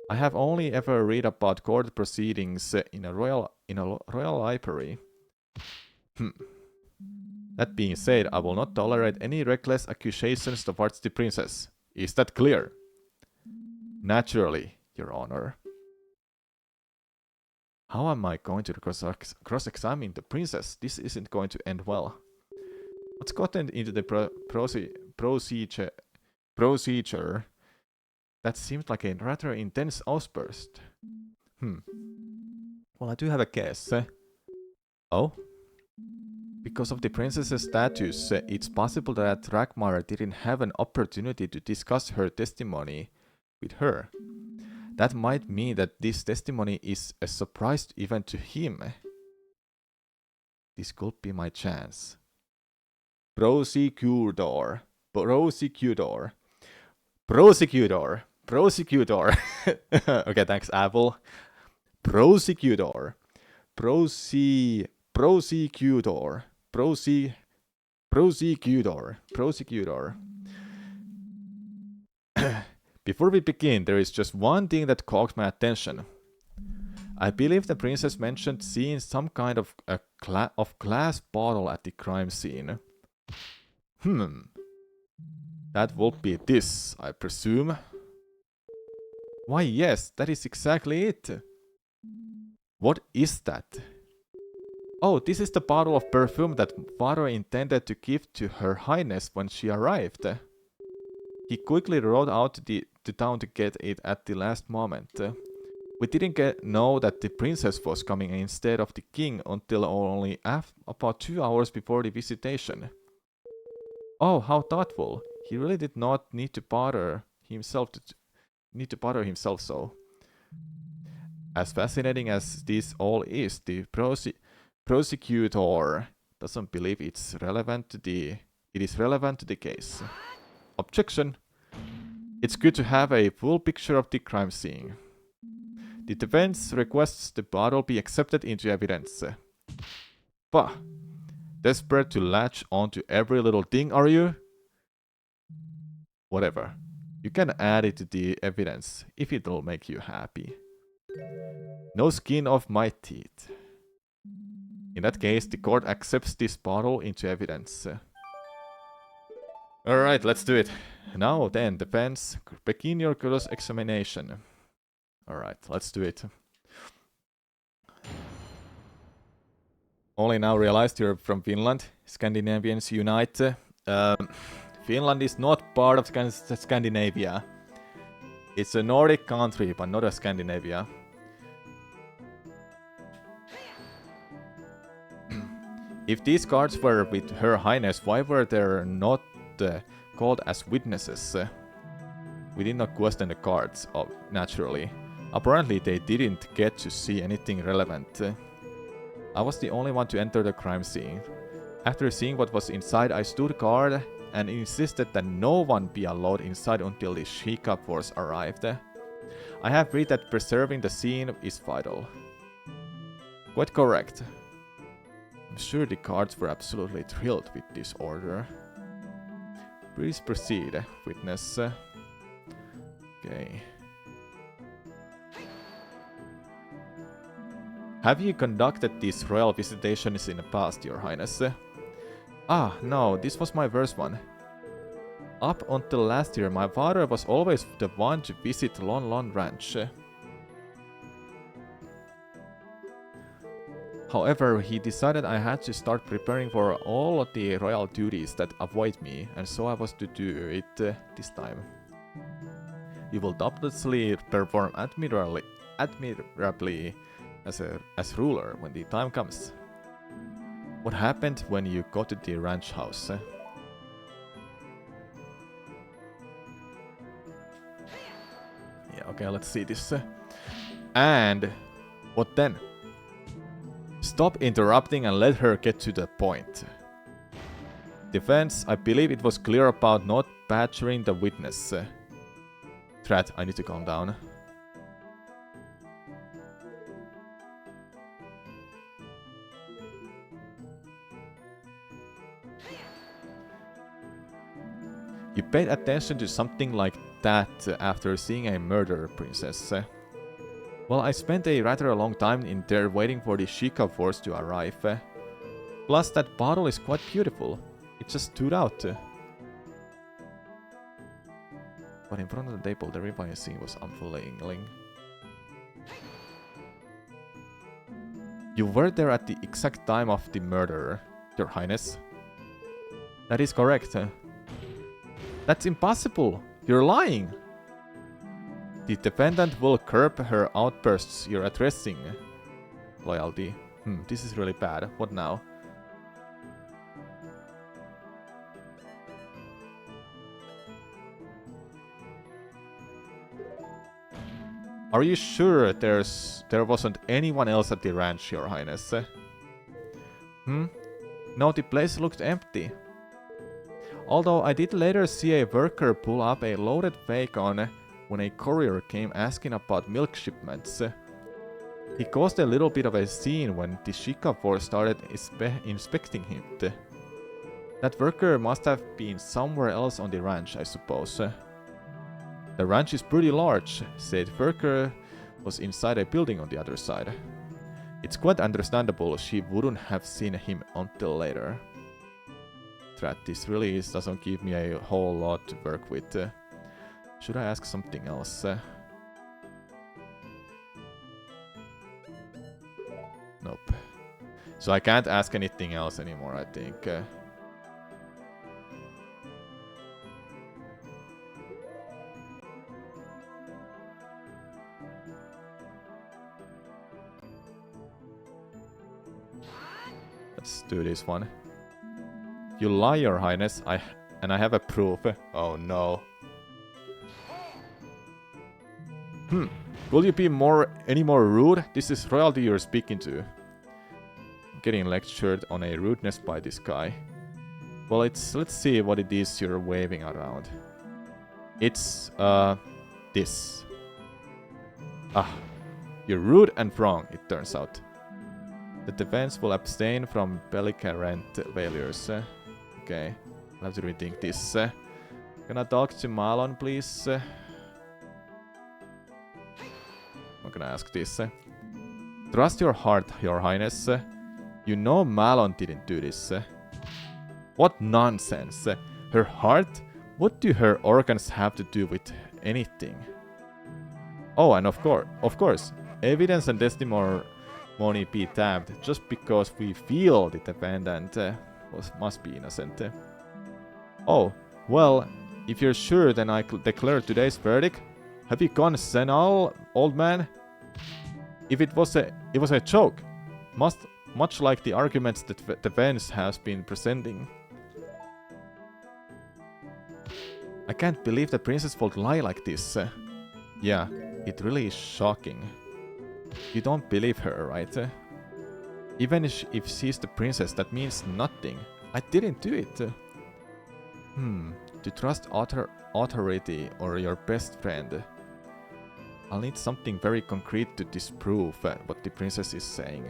I have only ever read about court proceedings in a royal library. That being said, I will not tolerate any reckless accusations towards the princess. Is that clear? Naturally, Your Honor. How am I going to cross-examine the princess? This isn't going to end well. Let's go into the procedure. That seemed like a rather intense outburst. Well, I do have a guess. Oh? Because of the princess's status, it's possible that Ragmar didn't have an opportunity to discuss her testimony with her. That might mean that this testimony is a surprise event to him. This could be my chance. Prosecutor. Okay, thanks, Apple. Prosecutor. Before we begin, there is just one thing that caught my attention. I believe the princess mentioned seeing some kind of glass bottle at the crime scene. That will be this, I presume. Why yes, that is exactly it. What is that? Oh, this is the bottle of perfume that father intended to give to Her Highness when she arrived. He quickly rode out to town to get it at the last moment. We didn't know that the princess was coming instead of the king until only about 2 hours before the visitation. Oh, how thoughtful. He really did not need to bother himself so. As fascinating as this all is, the prosecutor doesn't believe it is relevant to the case. Objection. It's good to have a full picture of the crime scene. The defense requests the bottle be accepted into evidence. Bah! Desperate to latch onto every little thing, are you? Whatever. You can add it to the evidence, if it'll make you happy. No skin off my teeth. In that case, the court accepts this bottle into evidence. Alright, let's do it. Now then, defense, begin your cross-examination. Alright, let's do it. Only now realized you're from Finland. Scandinavians unite. Finland is not part of Scandinavia. It's a Nordic country, but not a Scandinavia. If these guards were with Her Highness, why were they not called as witnesses? We did not question the guards, naturally. Apparently they didn't get to see anything relevant. I was the only one to enter the crime scene. After seeing what was inside, I stood guard and insisted that no one be allowed inside until the Sheikah force arrived. I have read that preserving the scene is vital. Quite correct. I'm sure the guards were absolutely thrilled with this order. Please proceed, witness. Okay. Have you conducted these royal visitations in the past, Your Highness? Ah, no, this was my first one. Up until last year, my father was always the one to visit Lon Lon Ranch. However, he decided I had to start preparing for all of the royal duties that await me, and so I was to do it this time. You will doubtlessly perform admirably as ruler when the time comes. What happened when you got to the ranch house? Yeah, okay, let's see this. And what then? Stop interrupting and let her get to the point. Defense, I believe it was clear about not badgering the witness. Threat, I need to calm down. You paid attention to something like that after seeing a murder, Princess. Well, I spent a rather long time in there waiting for the Sheikah force to arrive. Plus, that bottle is quite beautiful. It just stood out. But in front of the table, the ribeye scene was unfailing. You were there at the exact time of the murder, Your Highness. That is correct. That's impossible! You're lying! The defendant will curb her outbursts you're addressing. Loyalty. This is really bad. What now? Are you sure there wasn't anyone else at the ranch, Your Highness? No, the place looked empty. Although I did later see a worker pull up a loaded wagon when a courier came asking about milk shipments. He caused a little bit of a scene when the Sheikah force started inspecting him. That worker must have been somewhere else on the ranch, I suppose. The ranch is pretty large, said worker was inside a building on the other side. It's quite understandable she wouldn't have seen him until later. Drat, this really doesn't give me a whole lot to work with. Should I ask something else? Nope. So I can't ask anything else anymore, I think. Let's do this one. You lie, Your Highness, I have a proof. Oh no. Will you be any more rude? This is royalty you're speaking to. I'm getting lectured on a rudeness by this guy. Well, let's see what it is you're waving around. It's this. You're rude and wrong, it turns out. The defense will abstain from belligerent failures. Okay, I'll have to rethink this. Can I talk to Malon, please? I'm gonna ask this. Trust your heart, Your Highness. You know Malon didn't do this. What nonsense. Her heart? What do her organs have to do with anything? Oh, and of course, evidence and testimony be tabbed just because we feel the defendant must be innocent. Oh, well, if you're sure, then I declare today's verdict. Have you gone senile, old man? If it was a joke, much like the arguments that the defense has been presenting. I can't believe the princess would lie like this. Yeah, it really is shocking. You don't believe her, right? Even if she's the princess, that means nothing. I didn't do it. To trust authority or your best friend. I'll need something very concrete to disprove what the princess is saying.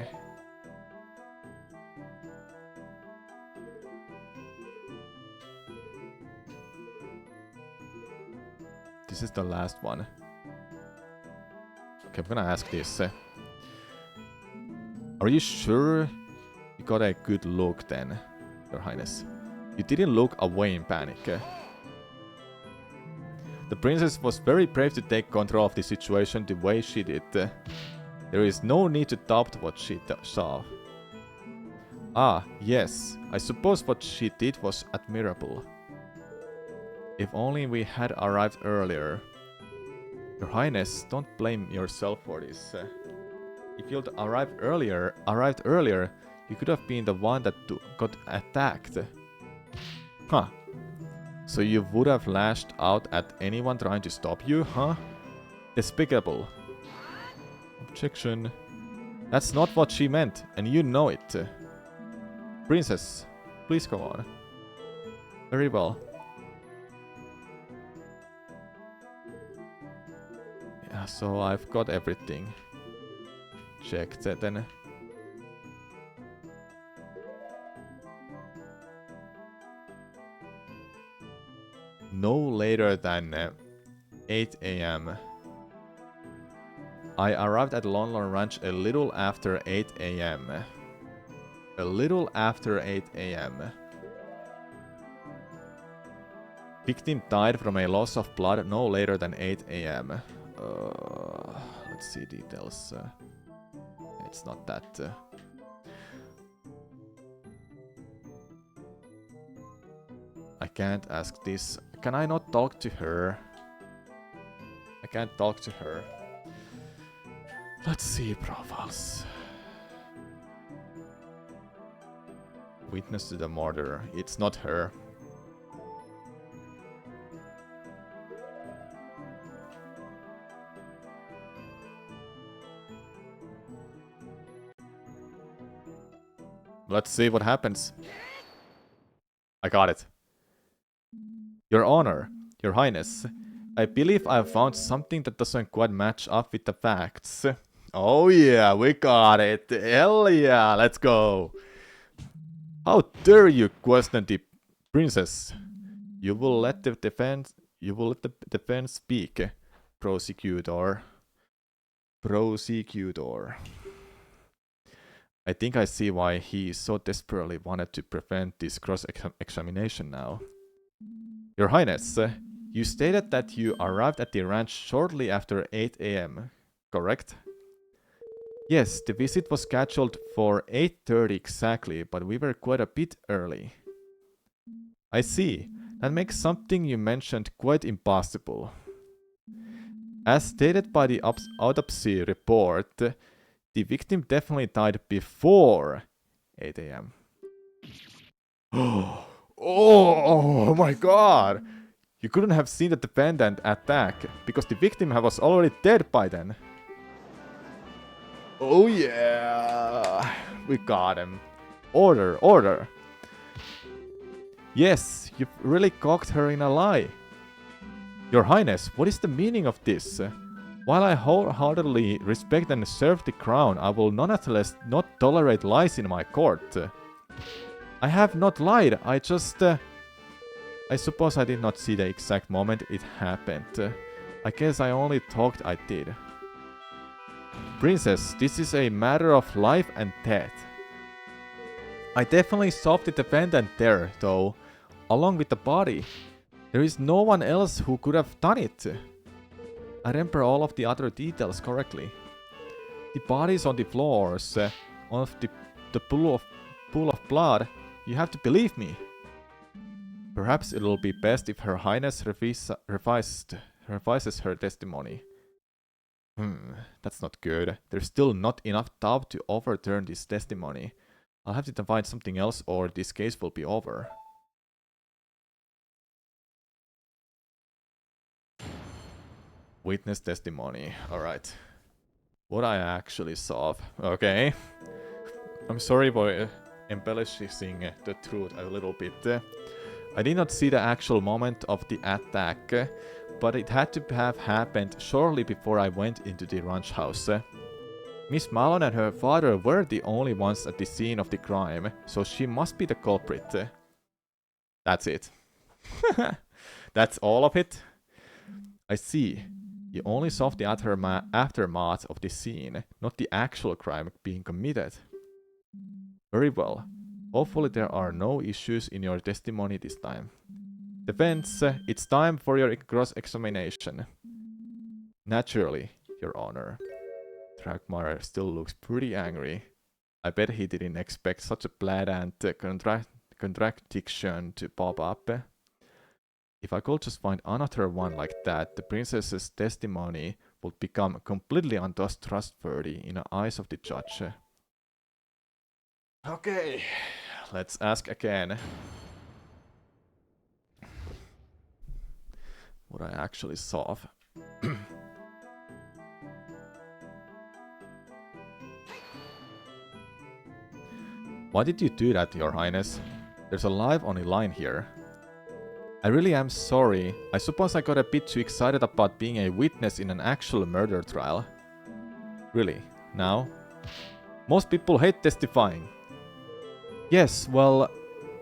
This is the last one. Okay, I'm gonna ask this. Are you sure you got a good look then, Your Highness? You didn't look away in panic. The princess was very brave to take control of the situation the way she did. There is no need to doubt what she saw. Ah, yes, I suppose what she did was admirable. If only we had arrived earlier. Your Highness, don't blame yourself for this. If you'd arrived earlier, you could have been the one that got attacked. Huh. So you would have lashed out at anyone trying to stop you, huh? Despicable. Objection. That's not what she meant, and you know it. Princess, please go on. Very well. Yeah, so I've got everything checked then. No later than 8 AM. I arrived at Lon Ranch a little after 8 AM. A little after 8 AM. Victim died from a loss of blood no later than 8 AM. Let's see details. It's not that. I can't ask this. Can I not talk to her? I can't talk to her. Let's see profiles. Witness to the murder. It's not her. Let's see what happens. I got it. Your Honor, Your Highness, I believe I have found something that doesn't quite match up with the facts. Oh yeah, we got it. Hell yeah, let's go. How dare you question the princess? You will let the defense speak, prosecutor. Prosecutor. I think I see why he so desperately wanted to prevent this cross-examination now. Your Highness, you stated that you arrived at the ranch shortly after 8 AM, correct? Yes, the visit was scheduled for 8:30 exactly, but we were quite a bit early. I see. That makes something you mentioned quite impossible. As stated by the autopsy report, the victim definitely died before 8 AM. Oh my god! You couldn't have seen the defendant attack, because the victim was already dead by then. Oh yeah! We got him. Order, order! Yes, you've really cocked her in a lie. Your Highness, what is the meaning of this? While I wholeheartedly respect and serve the crown, I will nonetheless not tolerate lies in my court. I have not lied, I just... I suppose I did not see the exact moment it happened. I guess I only thought I did. Princess, this is a matter of life and death. I definitely saw the defendant there, though, along with the body. There is no one else who could have done it. I remember all of the other details correctly. The body is on the floors, of the pool of blood. You have to believe me. Perhaps it'll be best if Her Highness revises her testimony. That's not good. There's still not enough doubt to overturn this testimony. I'll have to find something else or this case will be over. Witness testimony. Alright. What I actually saw. Okay. I'm sorry for embellishing the truth a little bit. I did not see the actual moment of the attack, but it had to have happened shortly before I went into the ranch house. Miss Malone and her father were the only ones at the scene of the crime, so she must be the culprit. That's it. That's all of it? I see. You only saw the aftermath of the scene, not the actual crime being committed. Very well. Hopefully there are no issues in your testimony this time. Defense, it's time for your cross-examination. Naturally, Your Honor. Dragmar still looks pretty angry. I bet he didn't expect such a blatant contradiction to pop up. If I could just find another one like that, the princess's testimony would become completely untrustworthy in the eyes of the judge. Okay, let's ask again. What I actually saw. Why did you do that, Your Highness? There's a life on the line here. I really am sorry. I suppose I got a bit too excited about being a witness in an actual murder trial. Really? Now? Most people hate testifying. Yes, well,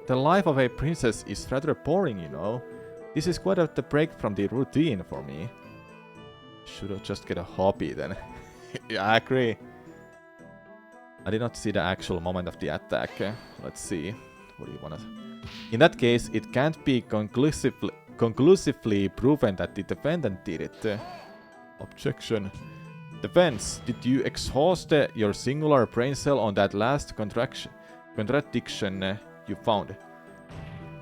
the life of a princess is rather boring, you know. This is quite a break from the routine for me. Should have just get a hobby then. Yeah, I agree. I did not see the actual moment of the attack. Let's see. What do you want to... In that case, it can't be conclusively proven that the defendant did it. Objection. Defense, did you exhaust your singular brain cell on that last contradiction you found?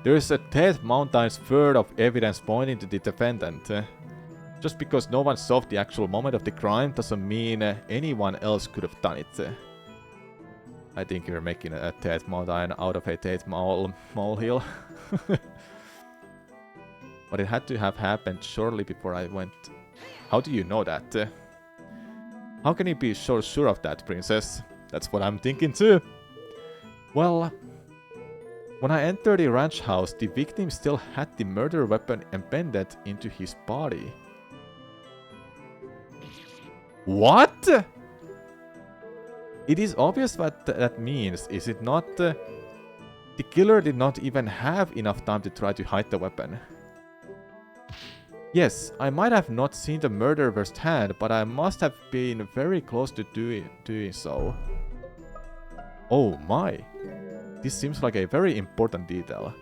There is a 10 mountains worth of evidence pointing to the defendant. Just because no one saw the actual moment of the crime doesn't mean anyone else could have done it. I think you're making a Tate mountain out of a Tate molehill. But it had to have happened shortly before I went. How do you know that? How can you be so sure of that, princess? That's what I'm thinking too. Well, when I entered the ranch house, the victim still had the murder weapon embedded into his body. What? It is obvious what that means, is it not? The killer did not even have enough time to try to hide the weapon. Yes, I might have not seen the murder firsthand, but I must have been very close to doing so. Oh my! This seems like a very important detail.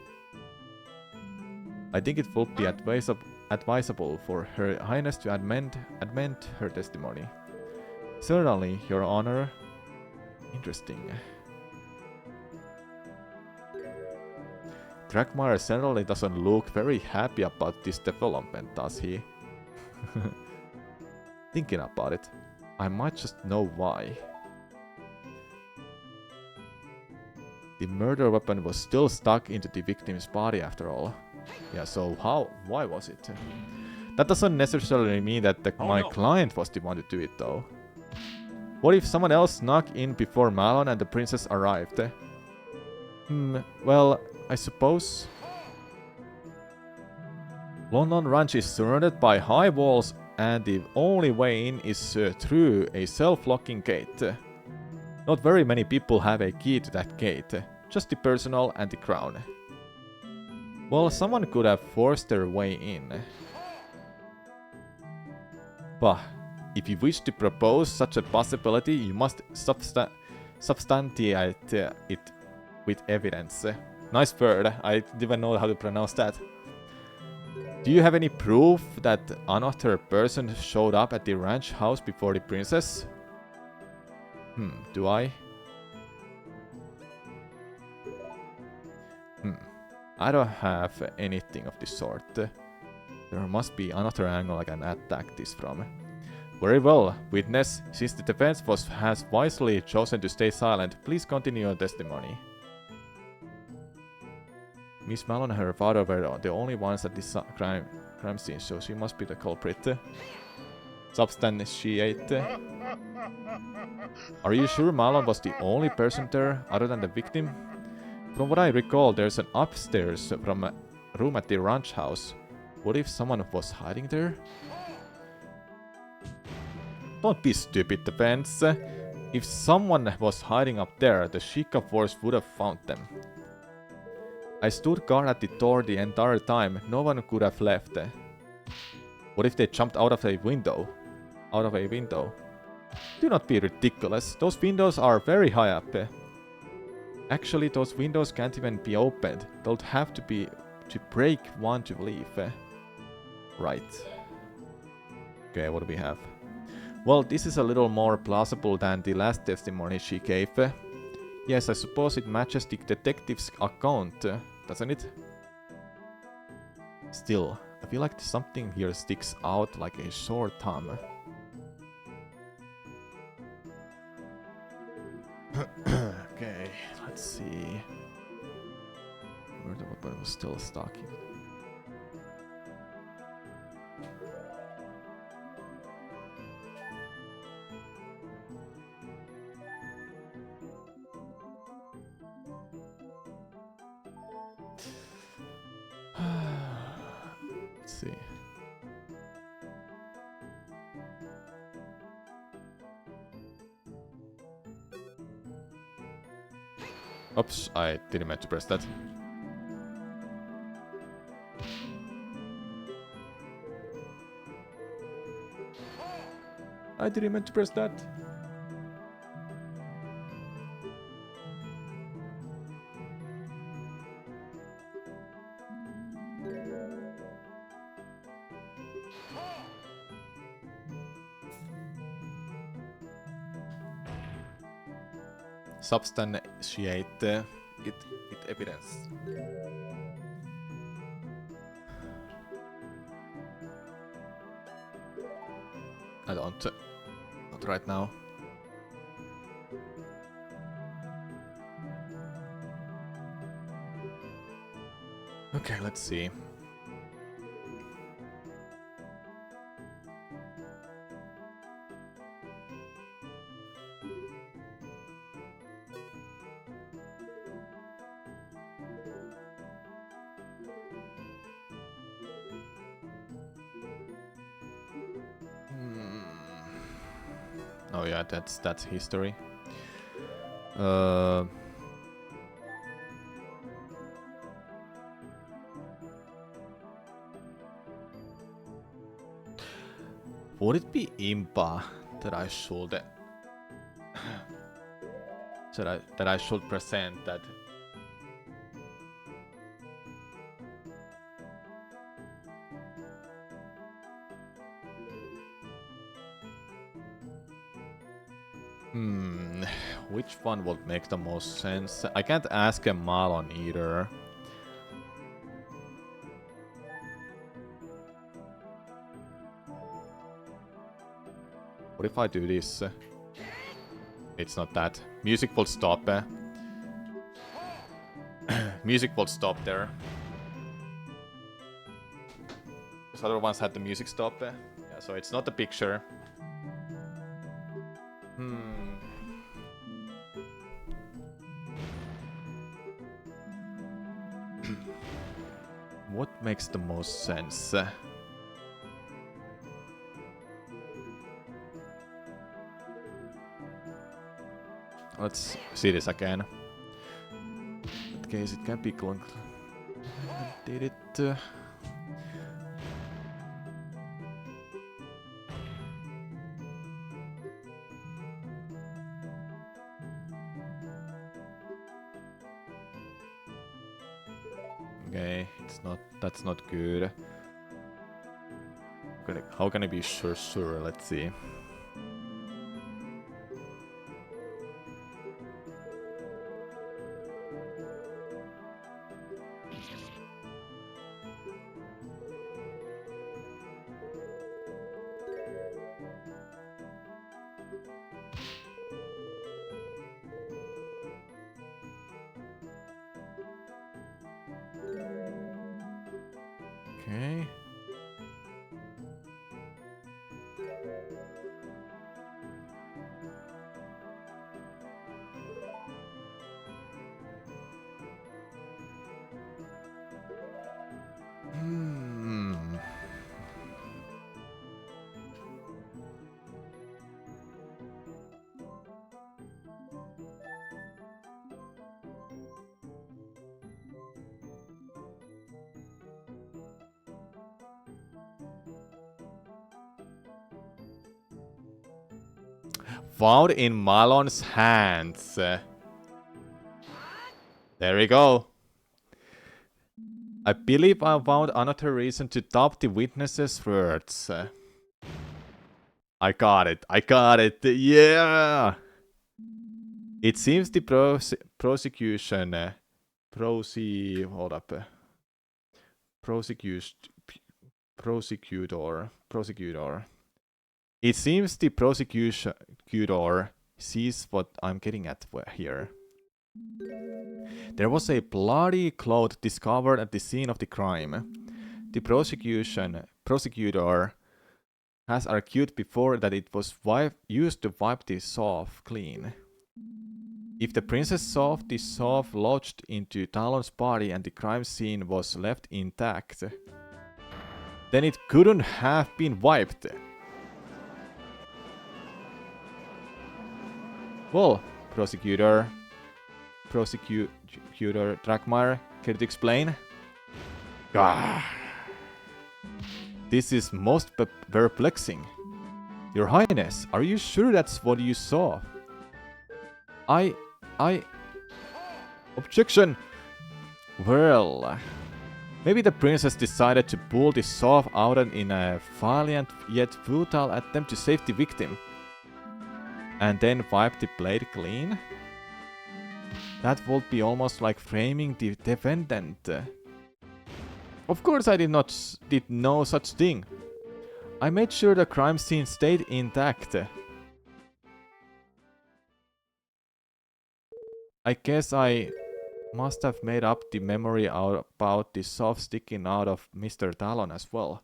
I think it would be advisable for Her Highness to amend her testimony. Certainly, Your Honor. Interesting. Dragmire certainly doesn't look very happy about this development, does he? Thinking about it, I might just know why. The murder weapon was still stuck into the victim's body after all. Yeah, so why was it? That doesn't necessarily mean that my client was the one to do it though. What if someone else snuck in before Malon and the princess arrived? Well, I suppose... London Ranch is surrounded by high walls and the only way in is through a self-locking gate. Not very many people have a key to that gate, just the personnel and the crown. Well, someone could have forced their way in. But if you wish to propose such a possibility, you must substantiate it with evidence. Nice word, I didn't know how to pronounce that. Do you have any proof that another person showed up at the ranch house before the princess? Do I? I don't have anything of the sort. There must be another angle I can attack this from. Very well, witness. Since the defense has wisely chosen to stay silent, please continue your testimony. Miss Malon and her father were the only ones at this crime scene, so she must be the culprit. Substantiate. Are you sure Malon was the only person there, other than the victim? From what I recall, there's an upstairs from a room at the ranch house. What if someone was hiding there? Don't be stupid, defense. If someone was hiding up there, the Sheikah force would have found them. I stood guard at the door the entire time. No one could have left. What if they jumped out of a window? Do not be ridiculous. Those windows are very high up. Actually, those windows can't even be opened. They'll have to break one to leave. Right. Okay, what do we have? Well, this is a little more plausible than the last testimony she gave. Yes, I suppose it matches the detective's account, doesn't it? Still, I feel like something here sticks out like a sore thumb. Okay, let's see. Murder weapon was still stuck in. Let's see. Oops, I didn't mean to press that. I didn't mean to press that. Substantiate it with evidence. I don't. Not right now. Okay, let's see. Oh yeah, that's history. Would it be Impa that I should that I should present that? Which one would make the most sense? I can't ask a Malon either. What if I do this? It's not that. Music will stop. Music will stop there. Because other ones had the music stop. Yeah, so it's not a picture. What makes the most sense? Let's see this again. In that case, it can be going. Did it? Okay, it's not. That's not good. Okay, how can I be sure? Let's see. Okay. Found in Malon's hands. There we go. I believe I found another reason to doubt the witnesses' words. I got it. I got it. Yeah. It seems the prosecution. Hold up. Prosecutor. It seems the prosecutor sees what I'm getting at here. There was a bloody cloth discovered at the scene of the crime. The prosecutor has argued before that it was used to wipe the soft clean. If the princess saw the soft lodged into Talon's body and the crime scene was left intact, then it couldn't have been wiped. Well, Prosecutor Dragmar, can you explain? Gah. This is most perplexing. Your Highness, are you sure that's what you saw? Objection! Well, maybe the princess decided to pull the soft out in a valiant yet futile attempt to save the victim. And then wipe the blade clean? That would be almost like framing the defendant. Of course I did no such thing. I made sure the crime scene stayed intact. I guess I must have made up the memory about the soft sticking out of Mr. Talon as well.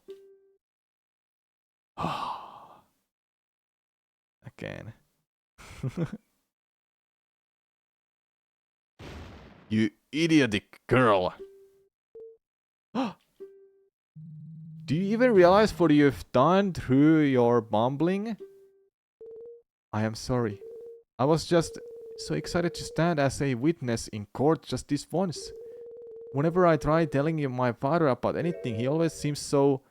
Again. You idiotic girl! Do you even realize what you've done through your mumbling? I am sorry. I was just so excited to stand as a witness in court just this once. Whenever I try telling my father about anything, he always seems so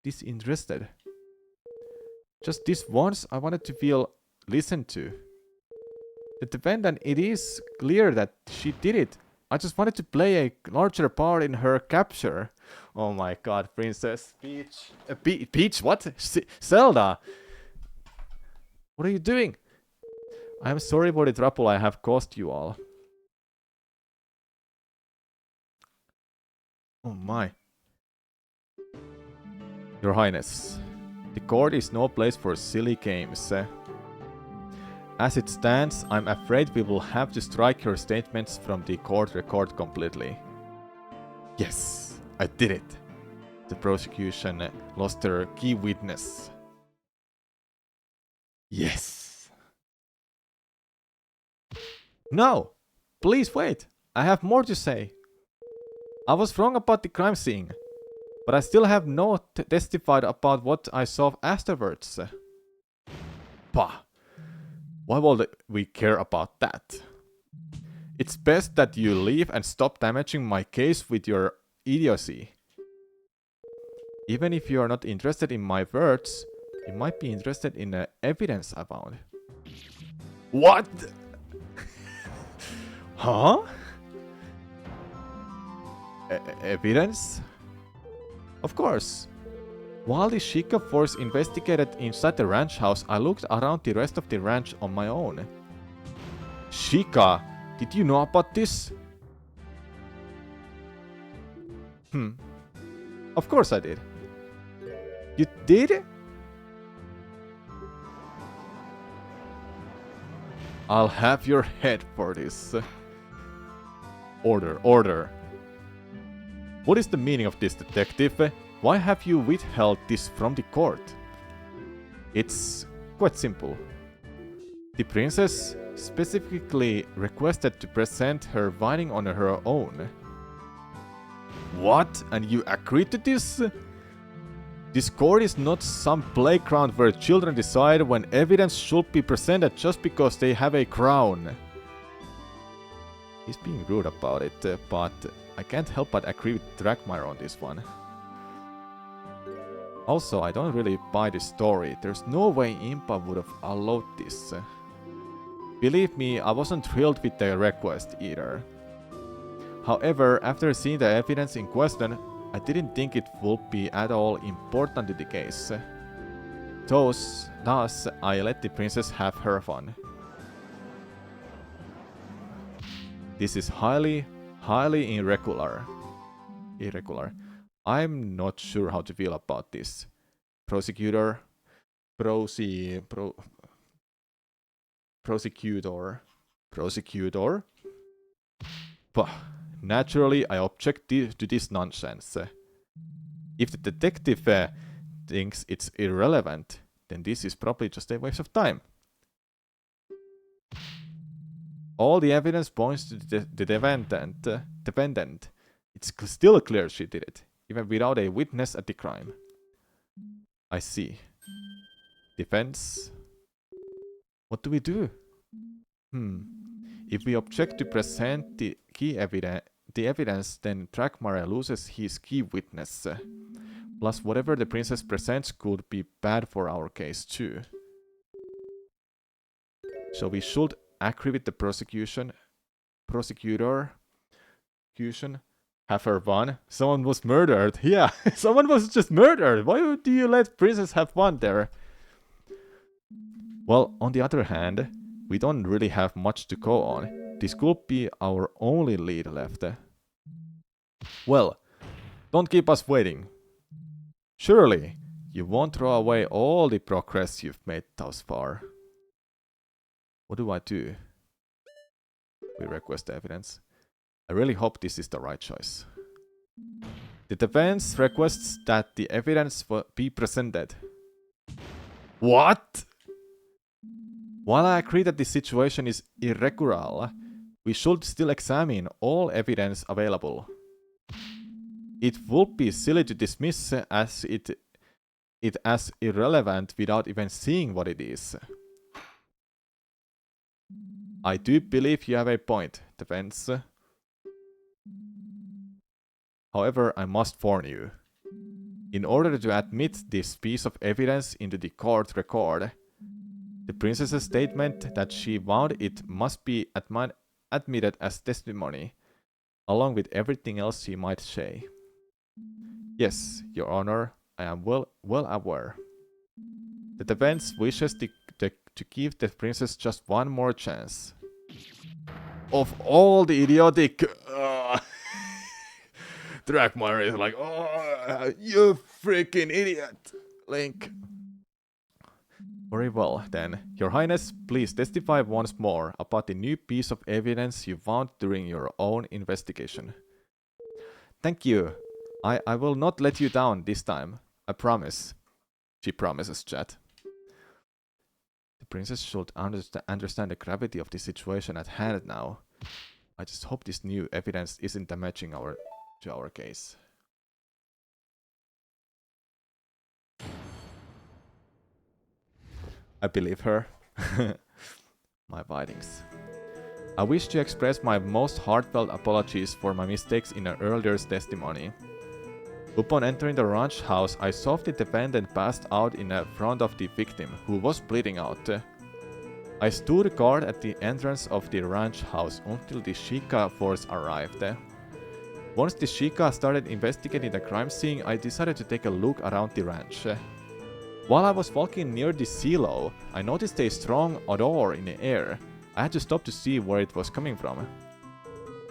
disinterested. Just this once, I wanted to feel listened to. The defendant, it is clear that she did it. I just wanted to play a larger part in her capture. Oh my god, Princess Peach. Peach, what? Zelda! What are you doing? I am sorry for the trouble I have caused you all. Oh my. Your Highness, the court is no place for silly games. As it stands, I'm afraid we will have to strike your statements from the court record completely. Yes, I did it. The prosecution lost their key witness. Yes. No! Please wait. I have more to say. I was wrong about the crime scene, but I still have not testified about what I saw afterwards. Bah. Why would we care about that? It's best that you leave and stop damaging my case with your idiocy. Even if you are not interested in my words, you might be interested in the evidence I found. What? Huh? Evidence? Of course. While the Sheikah force investigated inside the ranch house, I looked around the rest of the ranch on my own. Sheikah, did you know about this? Of course I did. You did? I'll have your head for this. Order, order. What is the meaning of this, detective? Why have you withheld this from the court? It's quite simple. The princess specifically requested to present her finding on her own. What? And you agreed to this? This court is not some playground where children decide when evidence should be presented just because they have a crown. He's being rude about it, but I can't help but agree with Dragmire on this one. Also, I don't really buy the story. There's no way Impa would have allowed this. Believe me, I wasn't thrilled with the request either. However, after seeing the evidence in question, I didn't think it would be at all important to the case. Thus, I let the princess have her fun. This is highly irregular. I'm not sure how to feel about this. Prosecutor. Bah, naturally, I object to this nonsense. If the detective thinks it's irrelevant, then this is probably just a waste of time. All the evidence points to the defendant. It's still clear she did it, even without a witness at the crime. I see. Defense. What do we do? If we object to present the evidence, then Dragmire loses his key witness. Plus, whatever the princess presents could be bad for our case too. So we should agree with the prosecutor. Have her fun. Someone was murdered. Yeah, someone was just murdered. Why do you let princess have fun there? Well, on the other hand, we don't really have much to go on. This could be our only lead left. Well, don't keep us waiting. Surely, you won't throw away all the progress you've made thus far. What do I do? We request evidence. I really hope this is the right choice. The defense requests that the evidence be presented. What? While I agree that the situation is irregular, we should still examine all evidence available. It would be silly to dismiss it as irrelevant without even seeing what it is. I do believe you have a point, defense. However, I must warn you. In order to admit this piece of evidence into the court record, the princess's statement that she vowed it must be admitted as testimony, along with everything else she might say. Yes, Your Honor, I am well aware. The defense wishes to give the princess just one more chance. Of all the idiotic... Dragmire is like, oh, you freaking idiot, Link. Very well, then. Your Highness, please testify once more about the new piece of evidence you found during your own investigation. Thank you. I will not let you down this time. I promise. She promises, chat. The princess should understand the gravity of the situation at hand now. I just hope this new evidence isn't damaging our case. I believe her. My writings. I wish to express my most heartfelt apologies for my mistakes in an earlier testimony. Upon entering the ranch house, I saw the defendant passed out in front of the victim, who was bleeding out. I stood guard at the entrance of the ranch house until the Sheikah force arrived. Once the Sheikah started investigating the crime scene, I decided to take a look around the ranch. While I was walking near the silo, I noticed a strong odor in the air. I had to stop to see where it was coming from.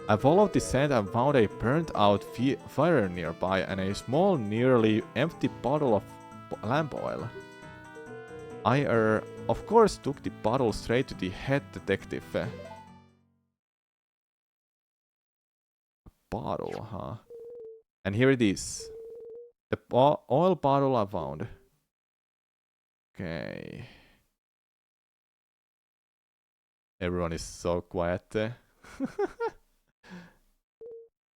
I followed the scent and found a burnt out fire nearby and a small, nearly empty bottle of lamp oil. I, of course, took the bottle straight to the head detective. Bottle, huh? And here it is. The oil bottle I found. Okay. Everyone is so quiet.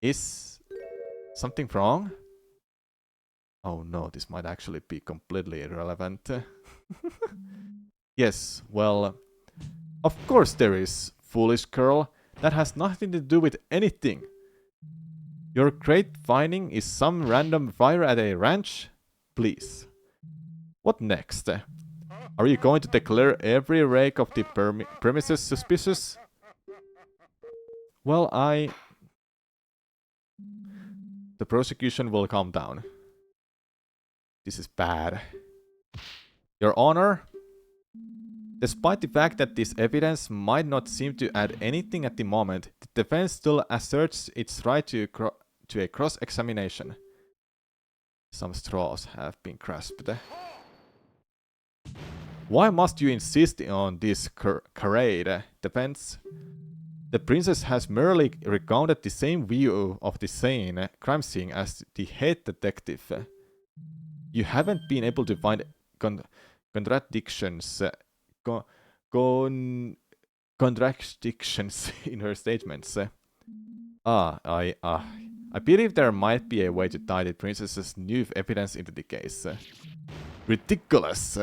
Is something wrong? Oh no, this might actually be completely irrelevant. Yes, well, of course there is, foolish girl. That has nothing to do with anything. Your great finding is some random fire at a ranch? Please. What next? Are you going to declare every rake of the premises suspicious? Well, the prosecution will calm down. This is bad. Your Honor, despite the fact that this evidence might not seem to add anything at the moment, the defense still asserts its right to a cross-examination. Some straws have been grasped. Why must you insist on this charade, defense? The princess has merely recounted the same view of the crime scene as the head detective. You haven't been able to find contradictions in her statements. I believe there might be a way to tie the princess's new evidence into the case. Ridiculous!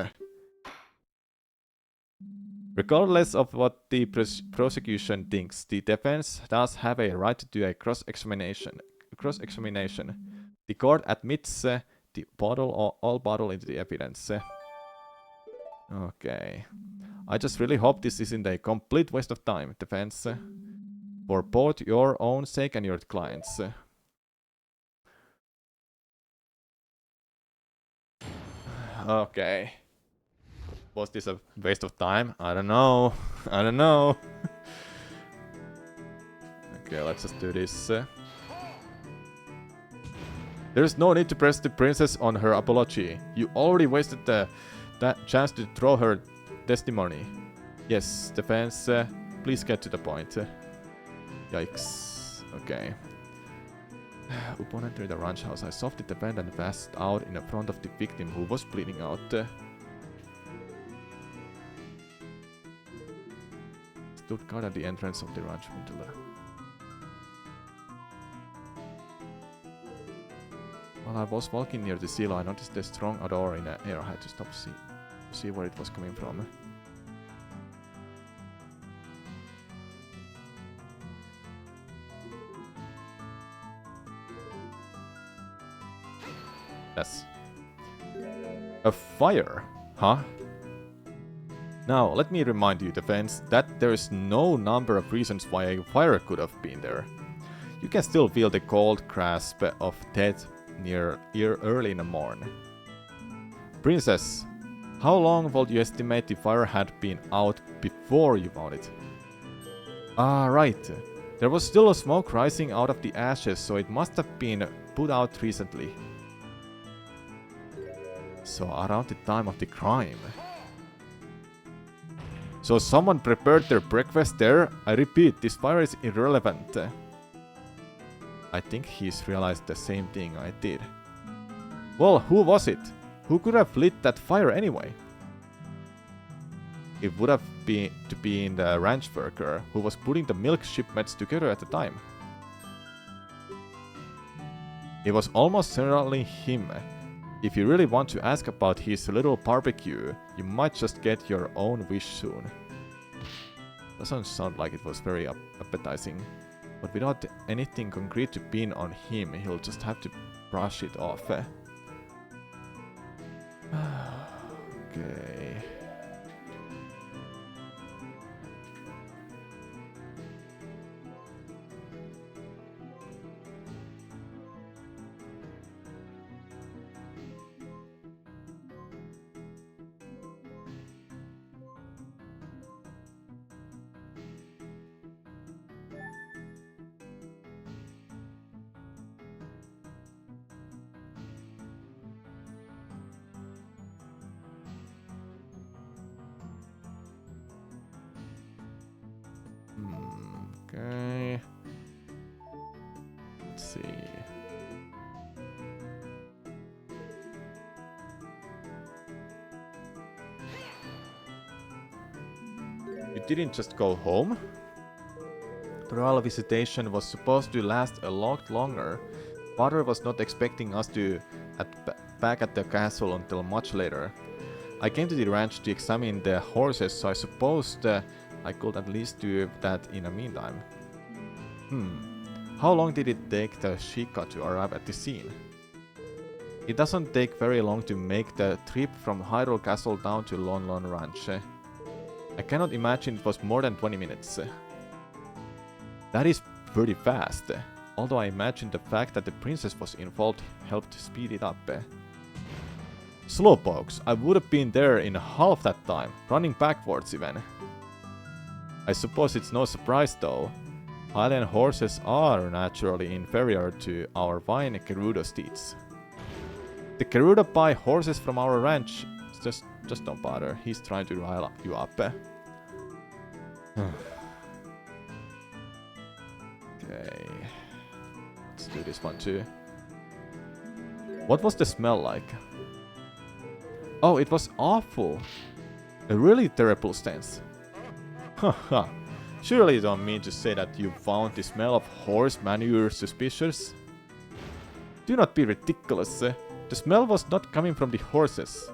Regardless of what the prosecution thinks, the defense does have a right to do a cross-examination. The court admits the all bottle into the evidence. Okay. I just really hope this isn't a complete waste of time, defense. For both your own sake and your clients. Okay. Was this a waste of time? I don't know. I don't know. Okay, let's just do this. There's no need to press the princess on her apology. You already wasted that chance to throw her testimony. Yes, defense, please get to the point. Yikes. Okay. Upon entering the ranch house, I saw the defendant passed out in front of the victim who was bleeding out. Stood guard at the entrance of the ranch until while I was walking near the silo, I noticed a strong odor in the air. I had to stop to see where it was coming from. Yes. A fire, huh? Now, let me remind you, defense, that there is no number of reasons why a fire could have been there. You can still feel the cold grasp of death near early in the morning. Princess, how long would you estimate the fire had been out before you found it? Ah, right. There was still a smoke rising out of the ashes, so it must have been put out recently. So around the time of the crime. So someone prepared their breakfast there? I repeat, this fire is irrelevant. I think he's realized the same thing I did. Well, who was it? Who could have lit that fire anyway? It would have been to be the ranch worker who was putting the milk shipments together at the time. It was almost certainly him. If you really want to ask about his little barbecue, you might just get your own wish soon. Doesn't sound like it was very appetizing, but without anything concrete to pin on him, he'll just have to brush it off. Okay. Okay. Let's see. You didn't just go home? The royal visitation was supposed to last a lot longer. Father was not expecting us to back at the castle until much later. I came to the ranch to examine the horses, so I supposed I could at least do that in the meantime. How long did it take the Sheikah to arrive at the scene? It doesn't take very long to make the trip from Hyrule Castle down to Lon Lon Ranch. I cannot imagine it was more than 20 minutes. That is pretty fast, although I imagine the fact that the princess was involved helped speed it up. Slowpokes, I would have been there in half that time, running backwards even. I suppose it's no surprise though. Highland horses are naturally inferior to our fine Gerudo steeds. The Gerudo buy horses from our ranch. Just don't bother. He's trying to rile you up. Okay. Let's do this one too. What was the smell like? Oh, it was awful. A really terrible stench. Haha. Surely you don't mean to say that you found the smell of horse manure suspicious? Do not be ridiculous. The smell was not coming from the horses.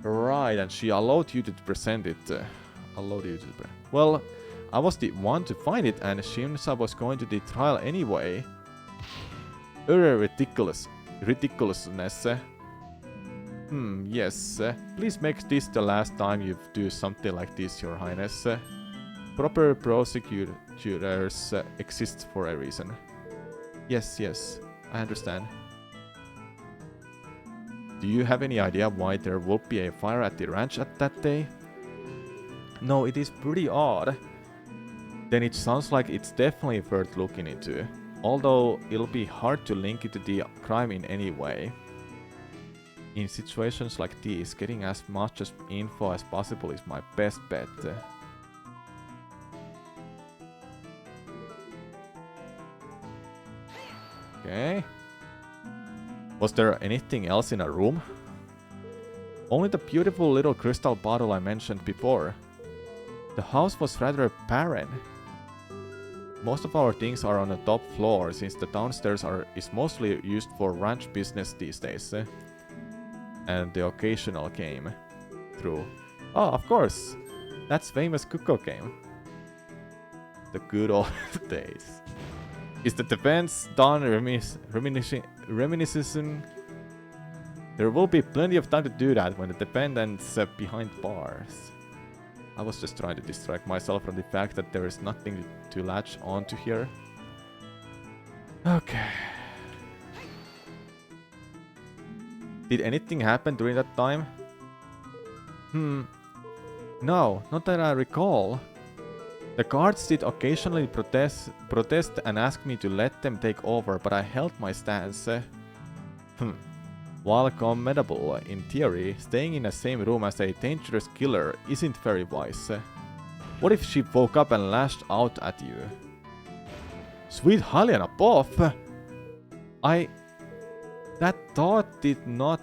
Right, and she allowed you to present it. Well, I was the one to find it, and Shimsa was going to the trial anyway. Ridiculousness. Yes. Please make this the last time you do something like this, Your Highness. Proper prosecutors exist for a reason. Yes, I understand. Do you have any idea why there would be a fire at the ranch at that day? No, it is pretty odd. Then it sounds like it's definitely worth looking into. Although it'll be hard to link it to the crime in any way. In situations like these, getting as much info as possible is my best bet. Okay. Was there anything else in our room? Only the beautiful little crystal bottle I mentioned before. The house was rather barren. Most of our things are on the top floor, since the downstairs is mostly used for ranch business these days. And the occasional game through. Oh, of course! That's famous Kuko game. The good old days. Is the defense done reminiscing? There will be plenty of time to do that when the defendant's behind bars. I was just trying to distract myself from the fact that there is nothing to latch onto here. Okay. Did anything happen during that time? No, not that I recall. The guards did occasionally protest and ask me to let them take over, but I held my stance. While commendable in theory, staying in the same room as a dangerous killer isn't very wise. What if she woke up and lashed out at you? Sweet Helena Boff! That thought did not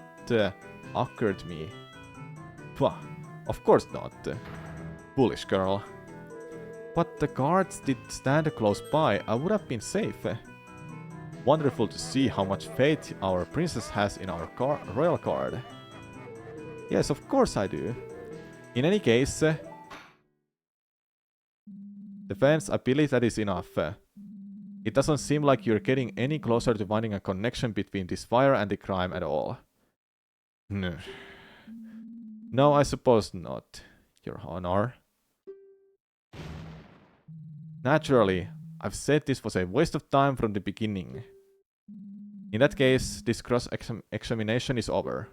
occur to me. Pwah, of course not. Foolish girl. But the guards did stand close by, I would have been safe. Wonderful to see how much faith our princess has in our royal guard. Yes, of course I do. In any case, defense, I believe that is enough. It doesn't seem like you're getting any closer to finding a connection between this fire and the crime at all. No, I suppose not, Your Honor. Naturally, I've said this was a waste of time from the beginning. In that case, this cross-examination is over.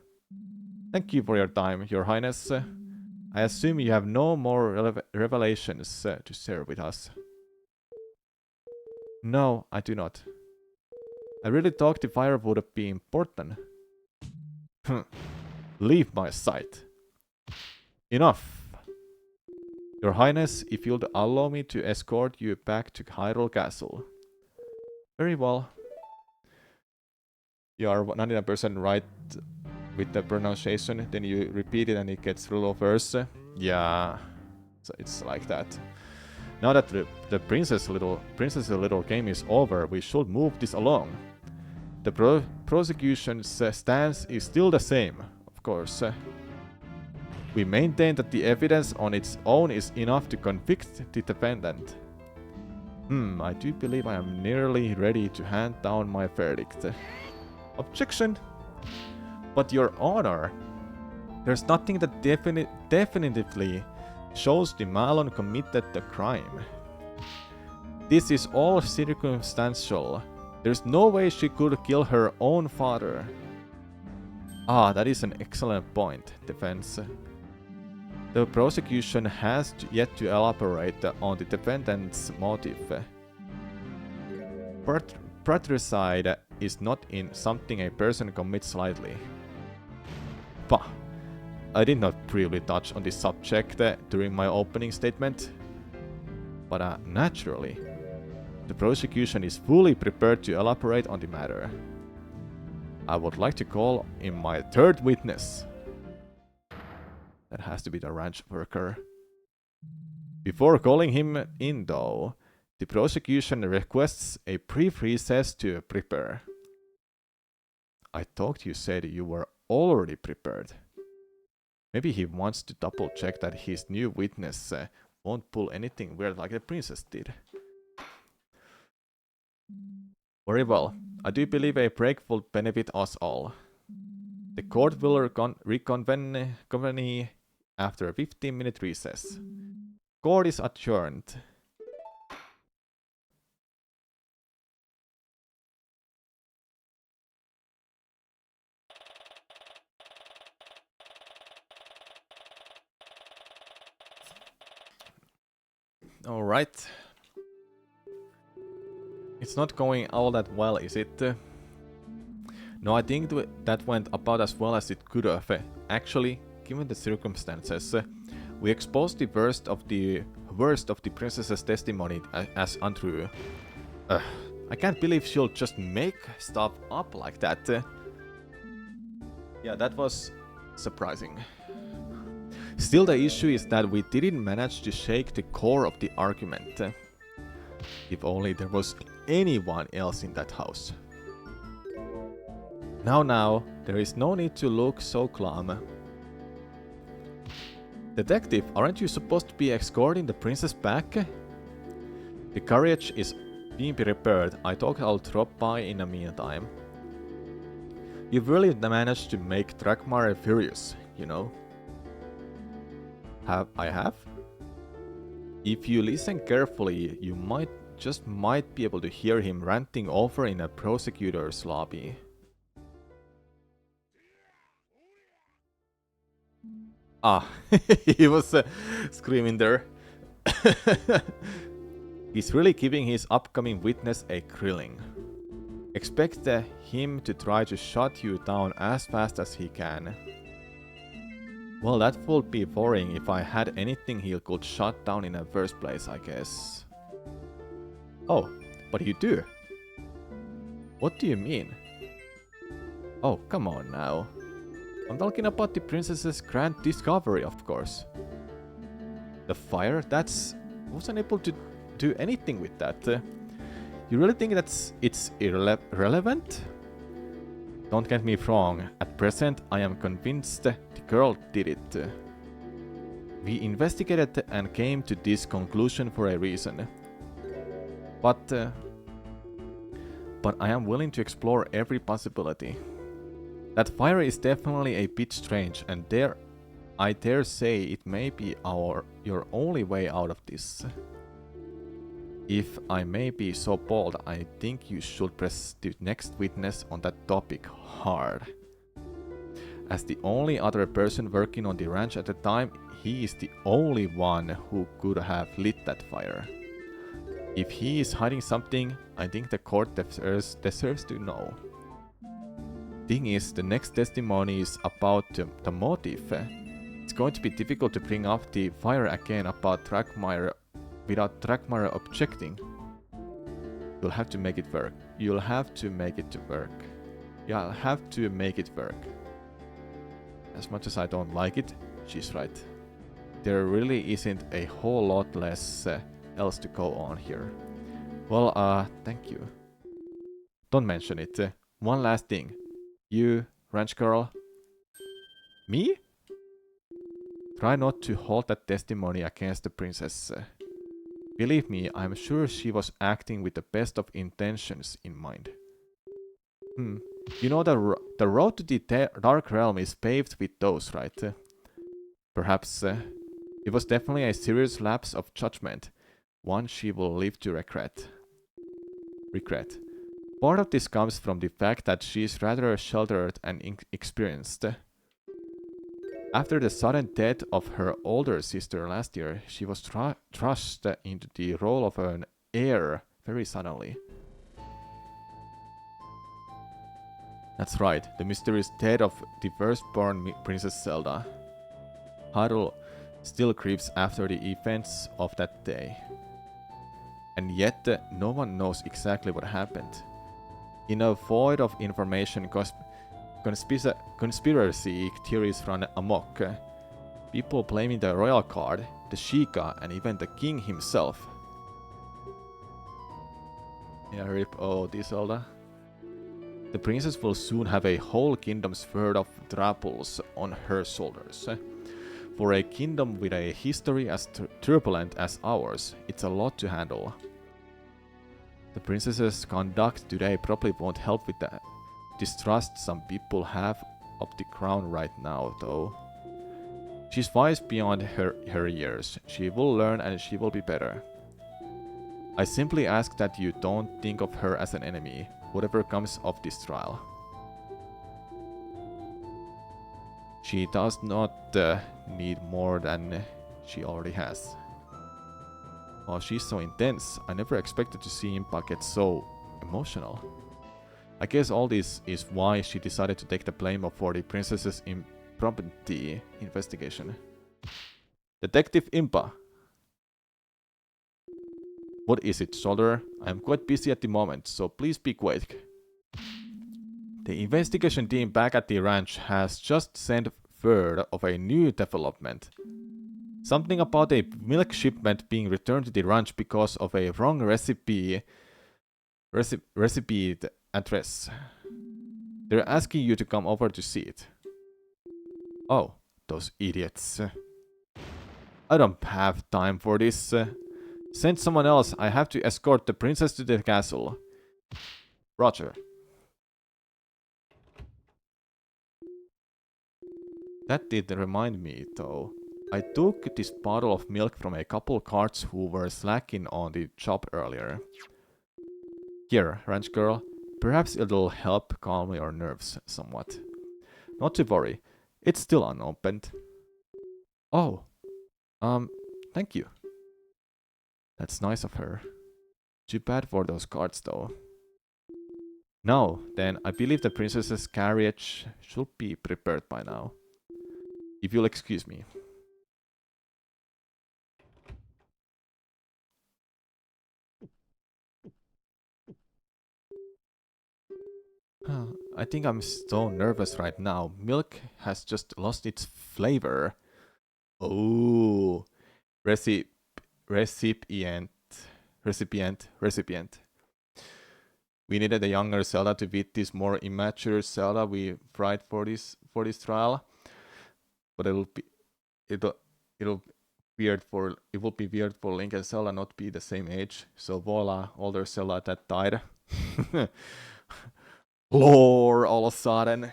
Thank you for your time, Your Highness. I assume you have no more revelations to share with us. No, I do not. I really thought the fire would be important. Leave my sight. Enough. Your Highness, if you'll allow me to escort you back to Hyrule Castle. Very well. You are 99% right with the pronunciation, then you repeat it and it gets real reverse. Yeah, so it's like that. Now that the princess little game is over, we should move this along. The prosecution's stance is still the same, of course. We maintain that the evidence on its own is enough to convict the defendant. I do believe I am nearly ready to hand down my verdict. Objection! But Your Honor, there's nothing that definitively shows the Malon committed the crime. This is all circumstantial. There's no way she could kill her own father. Ah, that is an excellent point, defense. The prosecution has yet to elaborate on the defendant's motive. Patricide is not in something a person commits lightly. Bah, I did not briefly touch on this subject during my opening statement, but naturally, the prosecution is fully prepared to elaborate on the matter. I would like to call in my third witness. That has to be the ranch worker. Before calling him in, though, the prosecution requests a brief recess to prepare. I thought you said you were already prepared. Maybe he wants to double check that his new witness won't pull anything weird like the princess did. Very well. I do believe a break will benefit us all. The court will reconvene after a 15-minute recess. Court is adjourned. All right. It's not going all that well, is it? No, I think that went about as well as it could have. Actually, given the circumstances, we exposed the worst of the princess's testimony as untrue. I can't believe she'll just make stuff up like that. Yeah, that was surprising. Still, the issue is that we didn't manage to shake the core of the argument. If only there was anyone else in that house. Now, there is no need to look so glum. Detective, aren't you supposed to be escorting the princess back? The carriage is being prepared. I thought I'll drop by in the meantime. You've really managed to make Dragmar furious, you know. I have? If you listen carefully, you might be able to hear him ranting over in a prosecutor's lobby. Ah, he was screaming there. He's really giving his upcoming witness a grilling. Expect him to try to shut you down as fast as he can. Well, that would be boring if I had anything he could shut down in the first place, I guess. Oh, but you do? What do you mean? Oh, come on now. I'm talking about the princess's grand discovery, of course. The fire? Wasn't able to do anything with that. You really think it's irrelevant? Don't get me wrong, at present I am convinced the girl did it. We investigated and came to this conclusion for a reason. But I am willing to explore every possibility. That fire is definitely a bit strange, and I dare say it may be your only way out of this. If I may be so bold, I think you should press the next witness on that topic hard. As the only other person working on the ranch at the time, he is the only one who could have lit that fire. If he is hiding something, I think the court deserves to know. Thing is, the next testimony is about the motive. It's going to be difficult to bring up the fire again about Dragmire without Dragmire objecting. You'll have to make it work. You'll have to make it work. As much as I don't like it, she's right. There really isn't a whole lot less else to go on here. Well, thank you. Don't mention it. One last thing. You, ranch girl. Me? Try not to hold that testimony against the princess. Believe me, I'm sure she was acting with the best of intentions in mind. You know the road to the Dark Realm is paved with those, right? Perhaps it was definitely a serious lapse of judgment, one she will live to regret. Part of this comes from the fact that she is rather sheltered and inexperienced. After the sudden death of her older sister last year, she was thrust into the role of an heir very suddenly. That's right, the mysterious death of the firstborn Princess Zelda. Hyrule still creeps after the events of that day. And yet, no one knows exactly what happened. In a void of information, conspiracy theories run amok. People blaming the royal guard, the Sheikah, and even the king himself. Yeah, rip O.D. Zelda. The princess will soon have a whole kingdom's worth of troubles on her shoulders. For a kingdom with a history as turbulent as ours, it's a lot to handle. The princess's conduct today probably won't help with the distrust some people have of the crown right now, though. She's wise beyond her years. She will learn and she will be better. I simply ask that you don't think of her as an enemy, whatever comes of this trial. She does not need more than she already has. Wow, she's so intense. I never expected to see Impa get so emotional. I guess all this is why she decided to take the blame for the princess's impromptu investigation. Detective Impa. What is it, Soldier? I am quite busy at the moment, so please be quick. The investigation team back at the ranch has just sent word of a new development. Something about a milk shipment being returned to the ranch because of a wrong recipe address. They're asking you to come over to see it. Oh, those idiots. I don't have time for this. Send someone else. I have to escort the princess to the castle. Roger. That did remind me, though. I took this bottle of milk from a couple carts who were slacking on the job earlier. Here, ranch girl. Perhaps it'll help calm your nerves somewhat. Not to worry. It's still unopened. Oh. Thank you. That's nice of her. Too bad for those carts, though. Now, then, I believe the princess's carriage should be prepared by now. If you'll excuse me. I think I'm so nervous right now. Milk has just lost its flavor. Oh, recipient. We needed a younger Zelda to beat this more immature Zelda we tried for this trial. But it will be weird for Link and Zelda not be the same age. So voila, older Zelda that died. Lore all of a sudden.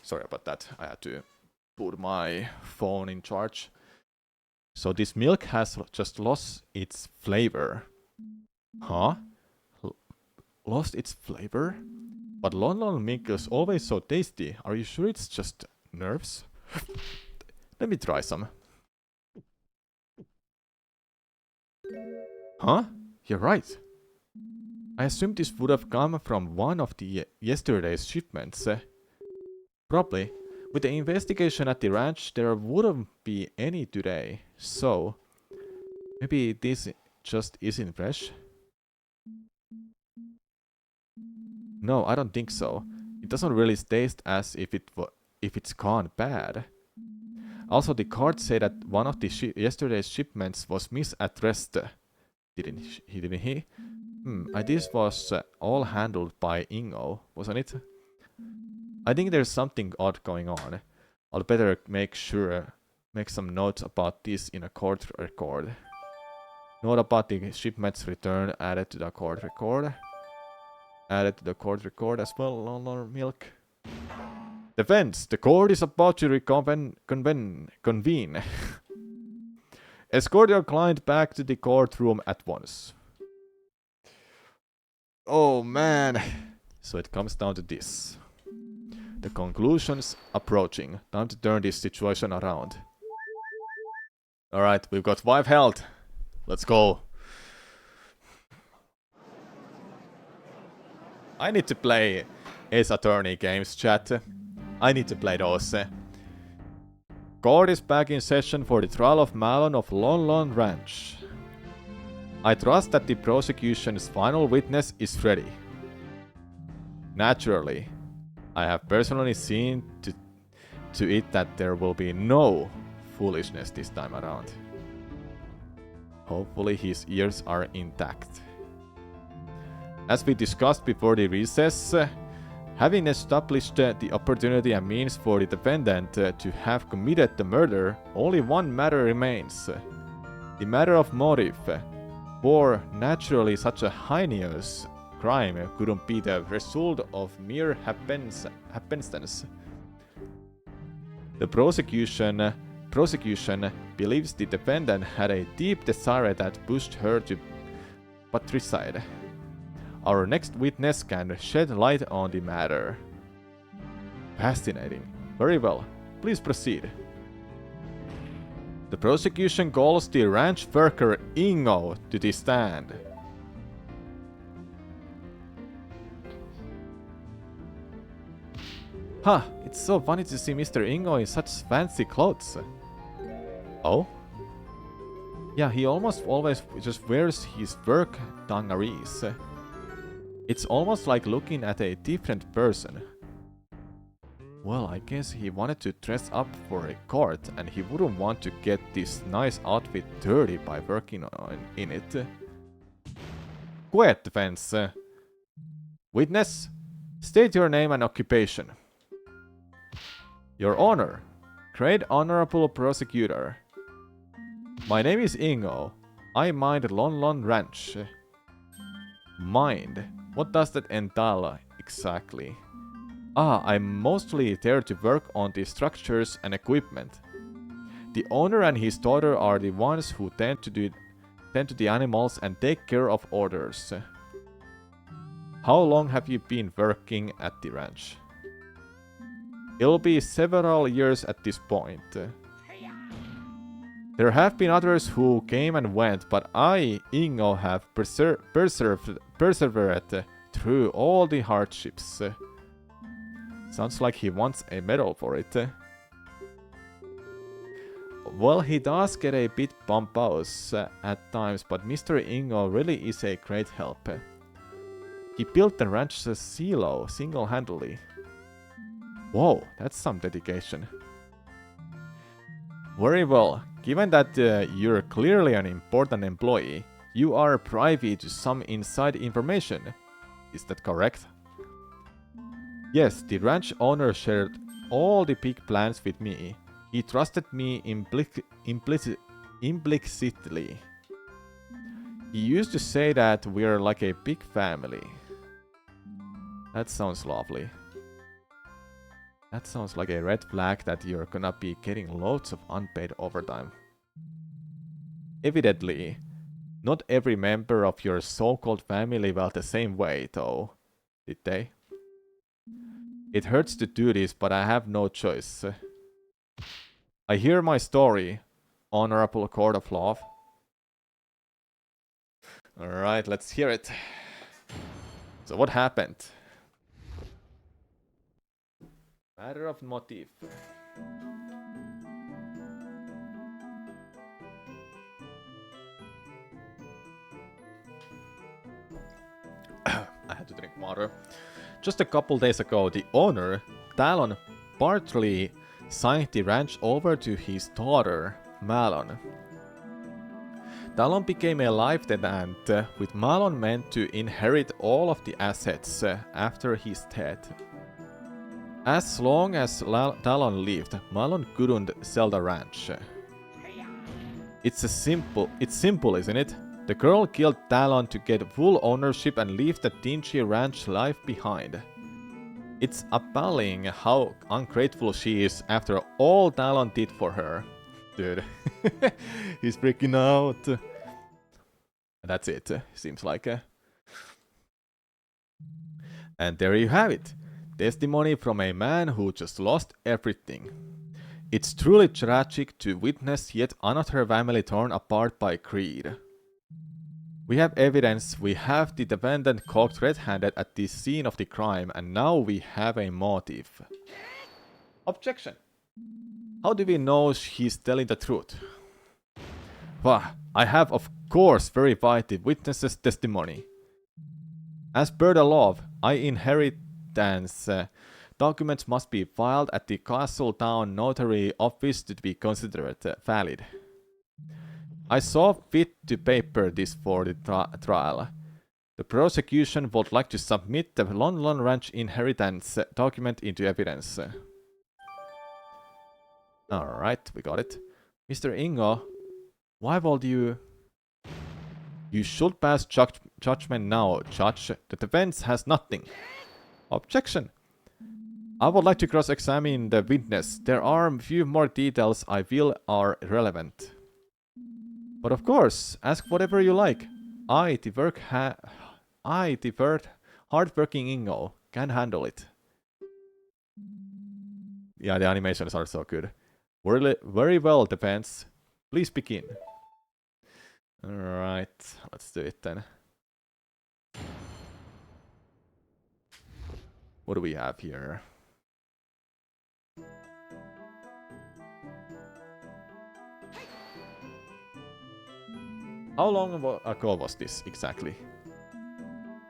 Sorry about that. I had to put my phone in charge. So this milk has just lost its flavor. Huh? Lost its flavor? But Lon Lon milk is always so tasty. Are you sure it's just nerves? Let me try some. Huh? You're right. I assumed this would have come from one of the yesterday's shipments. Probably. With the investigation at the ranch, there wouldn't be any today. So, maybe this just isn't fresh? No, I don't think so. It doesn't really taste as if it's gone bad. Also, the card said that one of the yesterday's shipments was misaddressed. Didn't he? This was all handled by Ingo, wasn't it? I think there's something odd going on. I'll better make some notes about this in a court record. Note about the shipment's return added to the court record. Added to the court record as well, Lon milk. Defense! The court is about to convene. Escort your client back to the courtroom at once. Oh man. So it comes down to this. The conclusion's approaching. Time to turn this situation around. Alright, we've got 5 health. Let's go. I need to play Ace Attorney games, chat. I need to play those. Court is back in session for the trial of Malon of Lon Lon Ranch. I trust that the prosecution's final witness is ready. Naturally, I have personally seen to it that there will be no foolishness this time around. Hopefully his ears are intact. As we discussed before the recess, having established the opportunity and means for the defendant to have committed the murder, only one matter remains. The matter of motive. For naturally such a heinous crime couldn't be the result of mere happenstance. The prosecution believes the defendant had a deep desire that pushed her to patricide. Our next witness can shed light on the matter. Fascinating. Very well. Please proceed. The prosecution calls the ranch worker Ingo to the stand. Huh, it's so funny to see Mr. Ingo in such fancy clothes. Oh? Yeah, he almost always just wears his work dungarees. It's almost like looking at a different person. Well, I guess he wanted to dress up for a court and he wouldn't want to get this nice outfit dirty by working in it. Quiet, defense. Witness, state your name and occupation. Your Honor, Great Honorable Prosecutor. My name is Ingo. I mind Lon Lon Ranch. Mind? What does that entail exactly? I'm mostly there to work on the structures and equipment. The owner and his daughter are the ones who tend to the animals and take care of orders. How long have you been working at the ranch? It'll be several years at this point. There have been others who came and went, but I, Ingo, have persevered through all the hardships. Sounds like he wants a medal for it. Well, he does get a bit pompous at times, but Mr. Ingo really is a great help. He built the ranch's silo single-handedly. Whoa, that's some dedication. Very well. Given that you're clearly an important employee, you are privy to some inside information. Is that correct? Yes, the ranch owner shared all the big plans with me. He trusted me implicitly. He used to say that we're like a big family. That sounds lovely. That sounds like a red flag that you're gonna be getting loads of unpaid overtime. Evidently, not every member of your so-called family felt the same way, though. Did they? It hurts to do this, but I have no choice. I hear my story, Honorable Court of Law. Alright, let's hear it. So what happened? Matter of motive. I had to drink water. Just a couple days ago, the owner, Talon, partly signed the ranch over to his daughter, Malon. Talon became a lieutenant, with Malon meant to inherit all of the assets after his death. As long as Talon lived, Malon couldn't sell the ranch. It's simple, isn't it? The girl killed Talon to get full ownership and leave the dingy ranch life behind. It's appalling how ungrateful she is after all Talon did for her. Dude, he's freaking out. That's it, seems like. And there you have it. Testimony from a man who just lost everything. It's truly tragic to witness yet another family torn apart by greed. We have evidence, we have the defendant caught red-handed at the scene of the crime, and now we have a motive. Objection! How do we know he's telling the truth? Well, I have of course verified the witness's testimony. As per the law, inheritance documents must be filed at the Castle Town Notary Office to be considered valid. I saw fit to paper this for the trial. The prosecution would like to submit the Lon Lon Ranch inheritance document into evidence. Alright, we got it. Mr. Ingo, why would you... You should pass judgment now, Judge. The defense has nothing. Objection! I would like to cross-examine the witness. There are a few more details I feel are relevant. But of course, ask whatever you like. I, the hard-working Ingo, can handle it. Yeah, the animations are so good. Very well, defense. Please begin. Alright, let's do it then. What do we have here? How long ago was this exactly?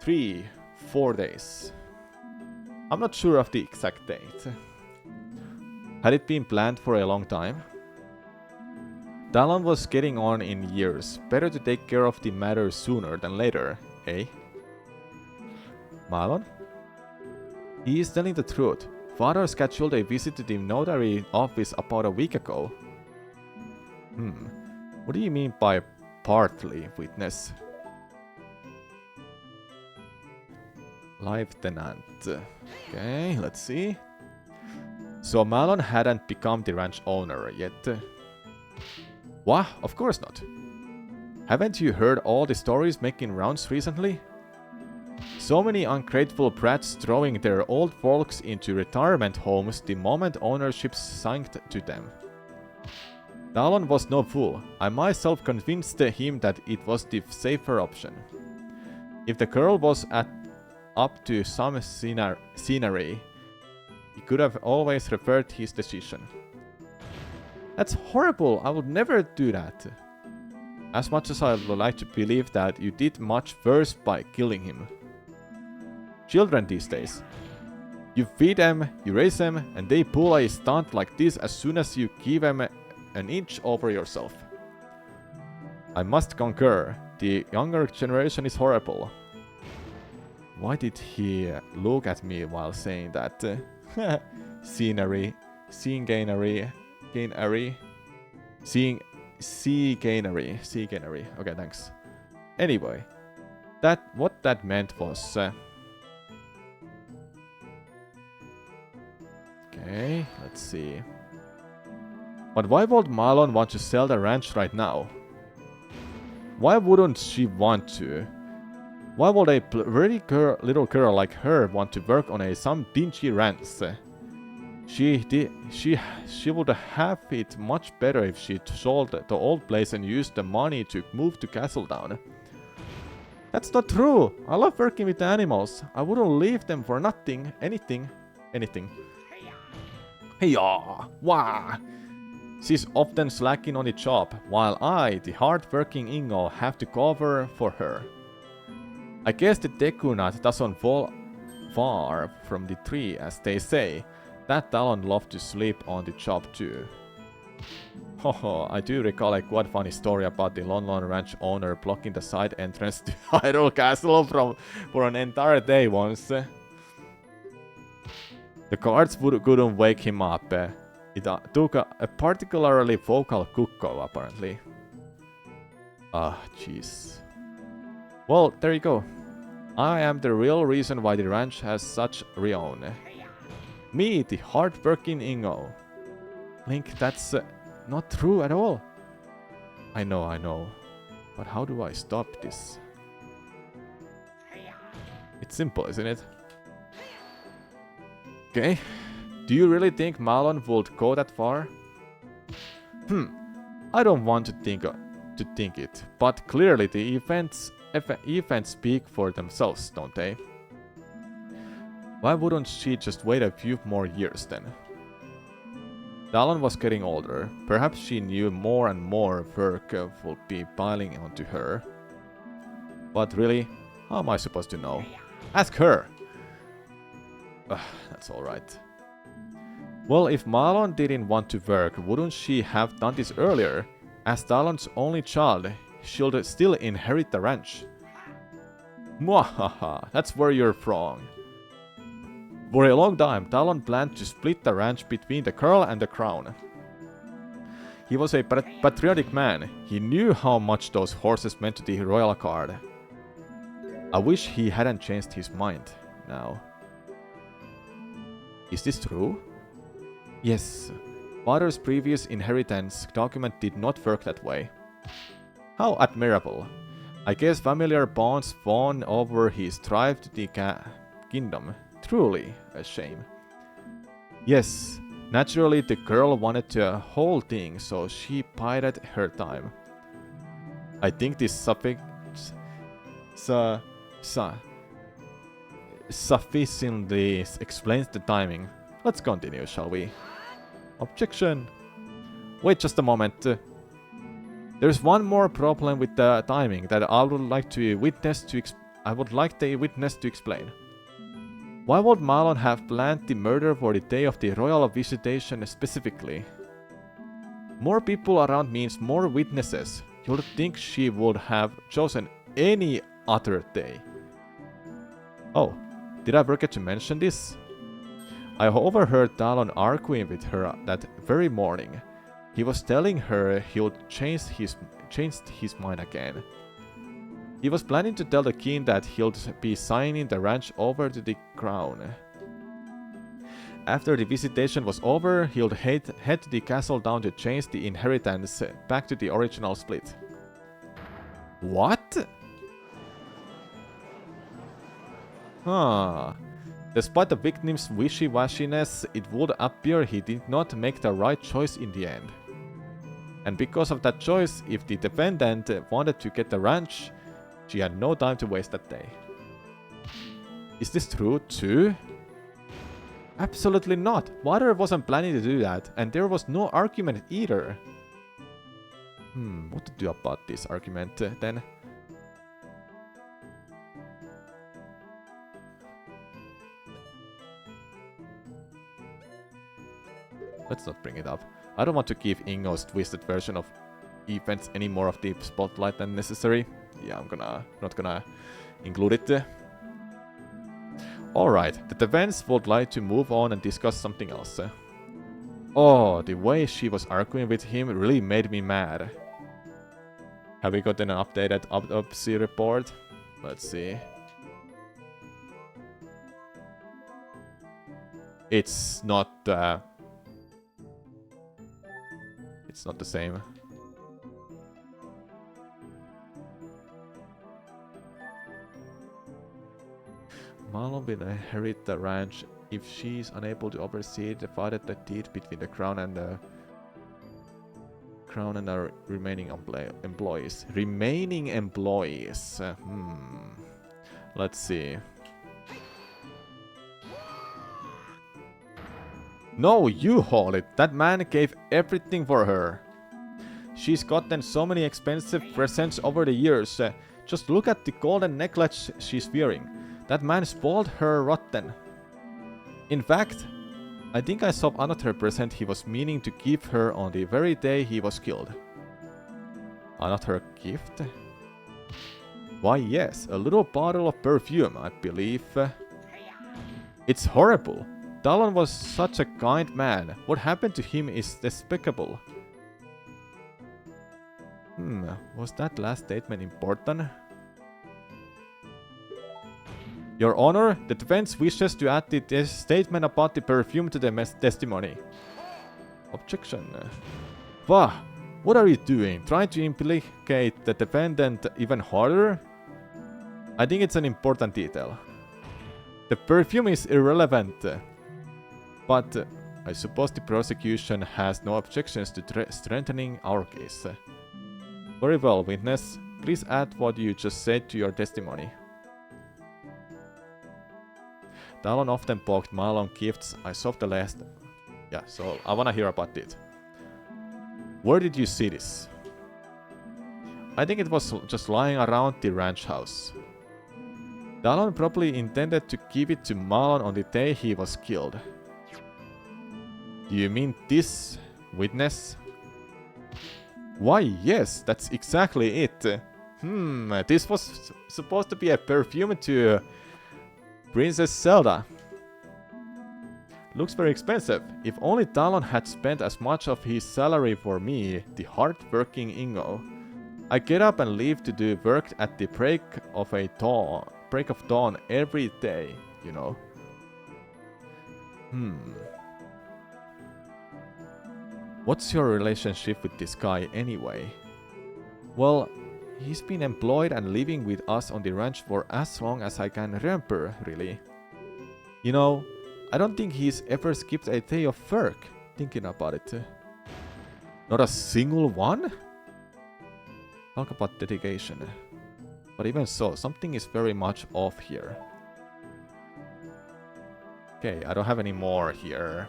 3-4 days. I'm not sure of the exact date. Had it been planned for a long time? Talon was getting on in years. Better to take care of the matter sooner than later. Eh? Malon? He is telling the truth. Father scheduled a visit to the notary office about a week ago. What do you mean by partly witness? Lieutenant. Okay, let's see. So Malon hadn't become the ranch owner yet. What? Of course not. Haven't you heard all the stories making rounds recently? So many ungrateful brats throwing their old folks into retirement homes the moment ownership sank to them. Talon was no fool. I myself convinced him that it was the safer option. If the girl was up to some scenery, he could have always referred his decision. That's horrible. I would never do that. As much as I would like to believe that you did much worse by killing him. Children these days. You feed them, you raise them, and they pull a stunt like this as soon as you give them an inch over yourself. I must concur. The younger generation is horrible. Why did he look at me while saying that? Scenery. Seeing gainery. Sea gainery. Okay, thanks. Anyway, what that meant was... okay, let's see. But why would Malon want to sell the ranch right now? Why wouldn't she want to? Why would a very little girl like her want to work on some dingy ranch? She would have it much better if she sold the old place and used the money to move to Castletown. That's not true. I love working with the animals. I wouldn't leave them for nothing. Anything. Hey-ya! Wah! She's often slacking on the job, while I, the hard-working Ingo, have to cover for her. I guess the Deku nut doesn't fall far from the tree, as they say. That Talon loved to sleep on the job too. Hoho, I do recall a quite funny story about the Lon Lon Ranch owner blocking the side entrance to Hyrule Castle for an entire day once. The guards couldn't wake him up. It took a particularly vocal Kuko, apparently. Ah, jeez. Well, there you go. I am the real reason why the ranch has such renown. Me, the hard-working Ingo. Link, that's not true at all. I know. But how do I stop this? It's simple, isn't it? Okay. Do you really think Malon would go that far? I don't want to think it, but clearly the events speak for themselves, don't they? Why wouldn't she just wait a few more years then? Talon was getting older. Perhaps she knew more and more work would be piling onto her. But really, how am I supposed to know? Ask her! That's alright. Well, if Malon didn't want to work, wouldn't she have done this earlier? As Talon's only child, she'll still inherit the ranch. Mwahaha, that's where you're wrong. For a long time, Talon planned to split the ranch between the girl and the crown. He was a patriotic man. He knew how much those horses meant to the royal guard. I wish he hadn't changed his mind now. Is this true? Yes. Father's previous inheritance document did not work that way. How admirable. I guess familiar bonds won over his drive to the kingdom. Truly a shame. Yes, naturally the girl wanted the whole thing, so she bided her time. I think this sufficiently explains the timing. Let's continue, shall we? Objection. Wait just a moment. There's one more problem with the timing that I would like the witness to explain. Why would Malon have planned the murder for the day of the royal visitation specifically? More people around means more witnesses. You'd think she would have chosen any other day. Oh, did I forget to mention this? I overheard Talon arguing with her that very morning. He was telling her he would changed his mind again. He was planning to tell the king that he'll be signing the ranch over to the crown. After the visitation was over, he'll head to the castle down to change the inheritance back to the original split. What? Huh. Despite the victim's wishy-washiness, it would appear he did not make the right choice in the end. And because of that choice, if the defendant wanted to get the ranch, she had no time to waste that day. Is this true too? Absolutely not. Water wasn't planning to do that, and there was no argument either. What to do about this argument then? Let's not bring it up. I don't want to give Ingo's twisted version of events any more of the spotlight than necessary. Yeah, I'm not gonna include it. Alright, the defense would like to move on and discuss something else. Oh, the way she was arguing with him really made me mad. Have we gotten an updated autopsy report? Let's see. It's not the same. Marlon will inherit the ranch if she is unable to oversee the fight that deed between the crown and the remaining employees. Remaining employees. Let's see. No, you haul it. That man gave everything for her. She's gotten so many expensive presents over the years. Just look at the golden necklace she's wearing. That man spoiled her rotten. In fact, I think I saw another present he was meaning to give her on the very day he was killed. Another gift? Why yes, a little bottle of perfume, I believe. It's horrible. Talon was such a kind man. What happened to him is despicable. Was that last statement important? Your Honor, the defense wishes to add the statement about the perfume to the testimony. Objection. Wah! What are you doing? Trying to implicate the defendant even harder? I think it's an important detail. The perfume is irrelevant. But I suppose the prosecution has no objections to strengthening our case. Very well, witness. Please add what you just said to your testimony. Talon often poked Marlon gifts. I saw the last. Yeah, so I wanna hear about it. Where did you see this? I think it was just lying around the ranch house. Talon probably intended to give it to Marlon on the day he was killed. Do you mean this, witness? Why, yes, that's exactly it. This was supposed to be a perfume to Princess Zelda. Looks very expensive. If only Talon had spent as much of his salary for me, the hard-working Ingo. I get up and leave to do work at the break of dawn every day, you know. What's your relationship with this guy anyway? Well, he's been employed and living with us on the ranch for as long as I can remember, really. You know, I don't think he's ever skipped a day of work, thinking about it. Not a single one? Talk about dedication. But even so, something is very much off here. Okay, I don't have any more here.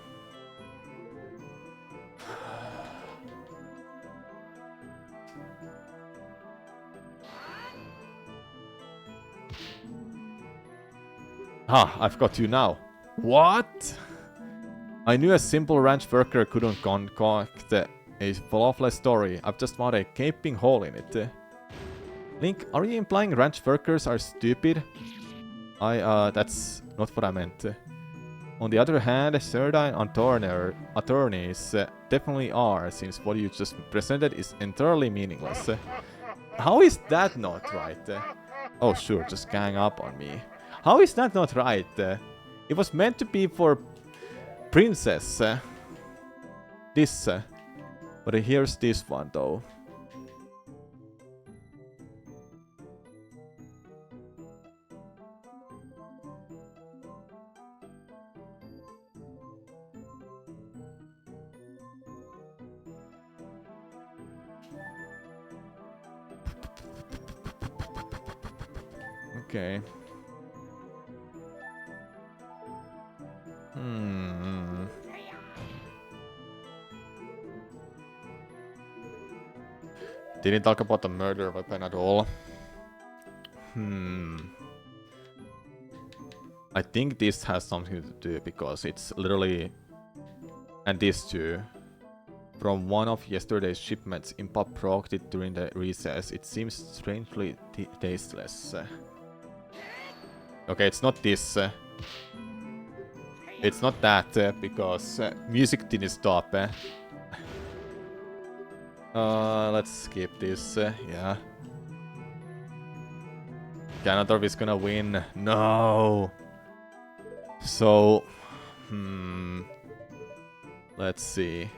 Ah, I've got you now. What? I knew a simple ranch worker couldn't concoct a flawless story. I've just found a gaping hole in it. Link, are you implying ranch workers are stupid? That's not what I meant. On the other hand, certain attorneys definitely are, since what you just presented is entirely meaningless. How is that not right? Oh sure, just gang up on me. How is that not right? It was meant to be for Princess. This. But here's this one though. Okay. Didn't talk about the murder weapon at all. I think this has something to do because it's literally... And this too. From one of yesterday's shipments, Impa procked it during the recess. It seems strangely tasteless. Okay, it's not this. It's not that, because music didn't stop. Let's skip this. Yeah. Ganondorf is gonna win. No! So... Let's see.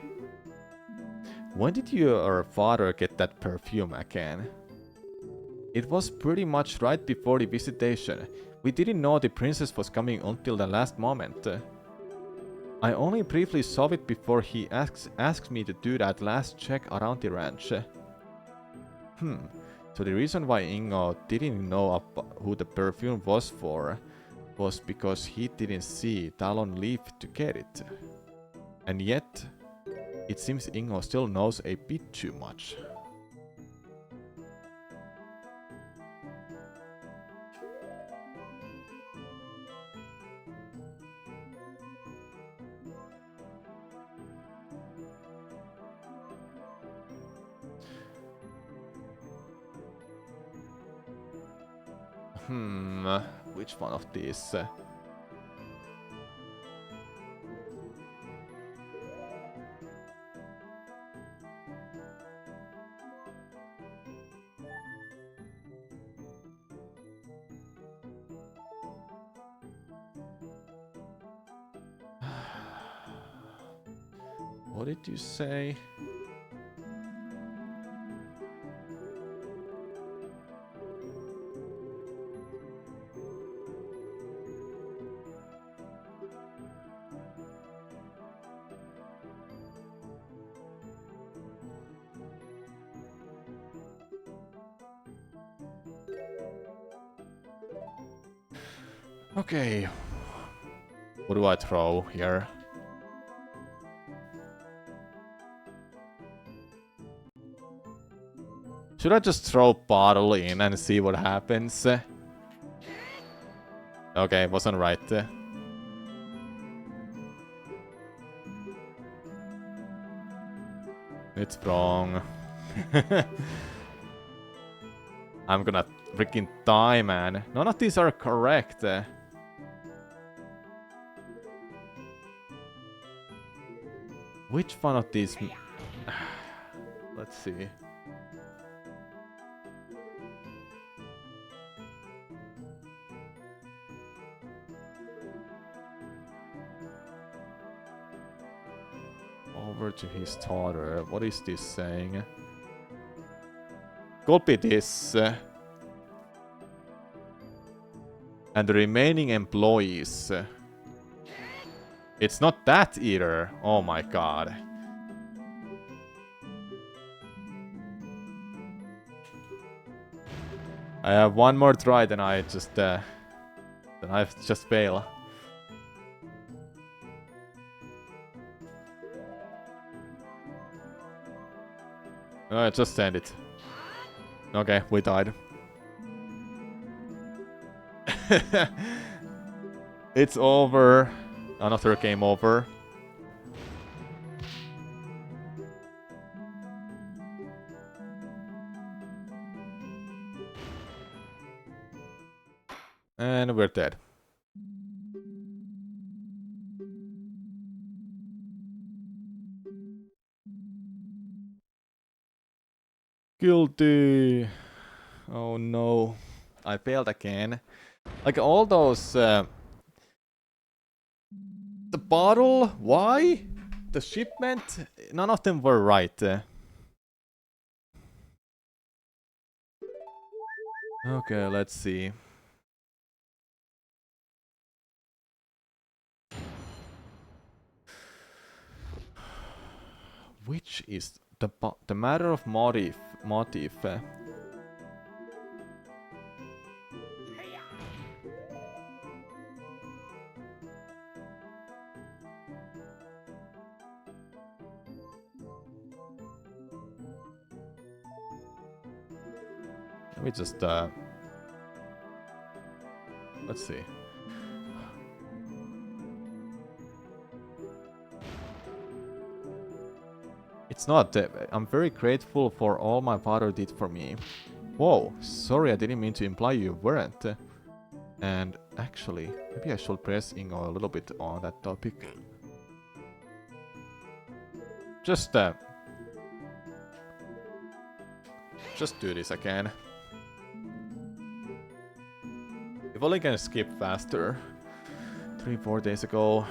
When did your father get that perfume again? It was pretty much right before the visitation. We didn't know the princess was coming until the last moment. I only briefly saw it before he asked me to do that last check around the ranch. So the reason why Ingo didn't know who the perfume was for was because he didn't see Talon leave to get it. And yet, it seems Ingo still knows a bit too much. Which one of these? What did you say? Okay. What do I throw here? Should I just throw bottle in and see what happens? Okay, wasn't right. It's wrong. I'm gonna freaking die, man. None of these are correct. Which one of these... Let's see. Over to his daughter. What is this saying? Could be this. And the remaining employees. It's not that either. Oh my god. I have one more try, then I just fail. Just send it. Okay, we died. It's over. Another game over. And we're dead. Guilty. Oh no. I failed again. Like all those... the bottle? Why? The shipment? None of them were right. Okay, let's see. Which is the matter of motive? Let me just let's see. It's not. I'm very grateful for all my father did for me. Whoa, sorry, I didn't mean to imply you weren't. And actually, maybe I should press Ingo a little bit on that topic. Just do this again. If only can skip faster. 3-4 days ago.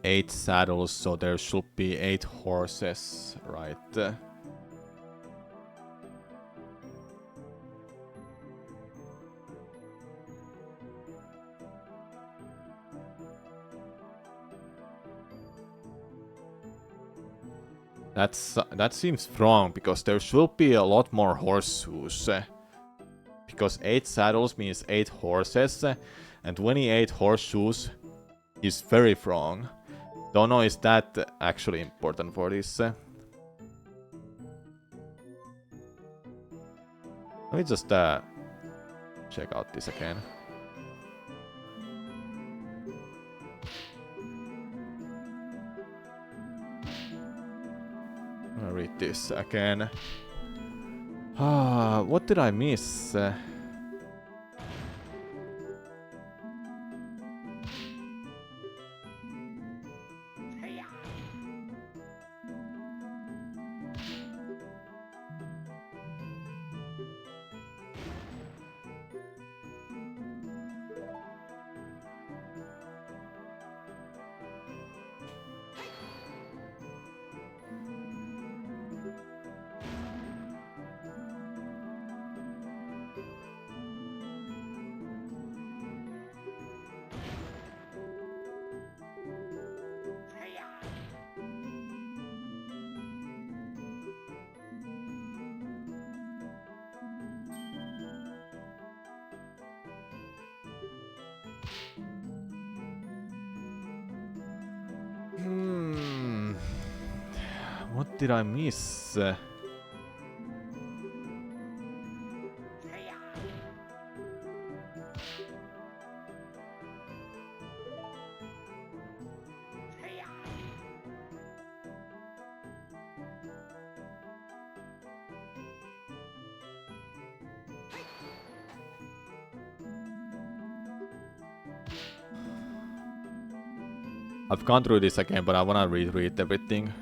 Eight saddles, so there should be 8 horses, right? That seems wrong, because there should be a lot more horseshoes. Because 8 saddles means 8 horses, and 28 horseshoes is very wrong. Don't know is that actually important for this. Let me just check out this again. I'm gonna read this again. What did I miss? What did I miss? I've gone through this again, but I wanna reread everything.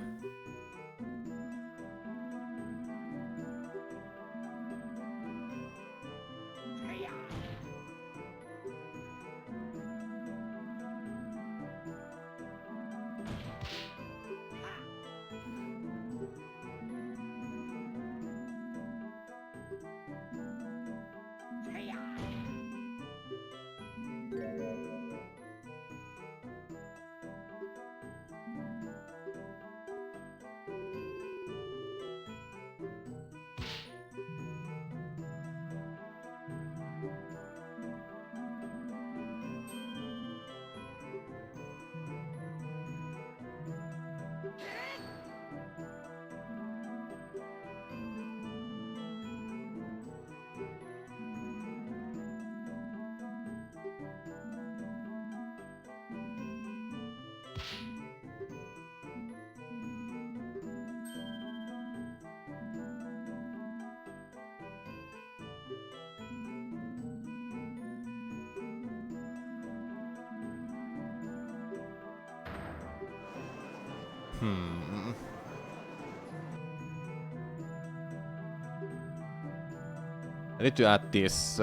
I need to add this.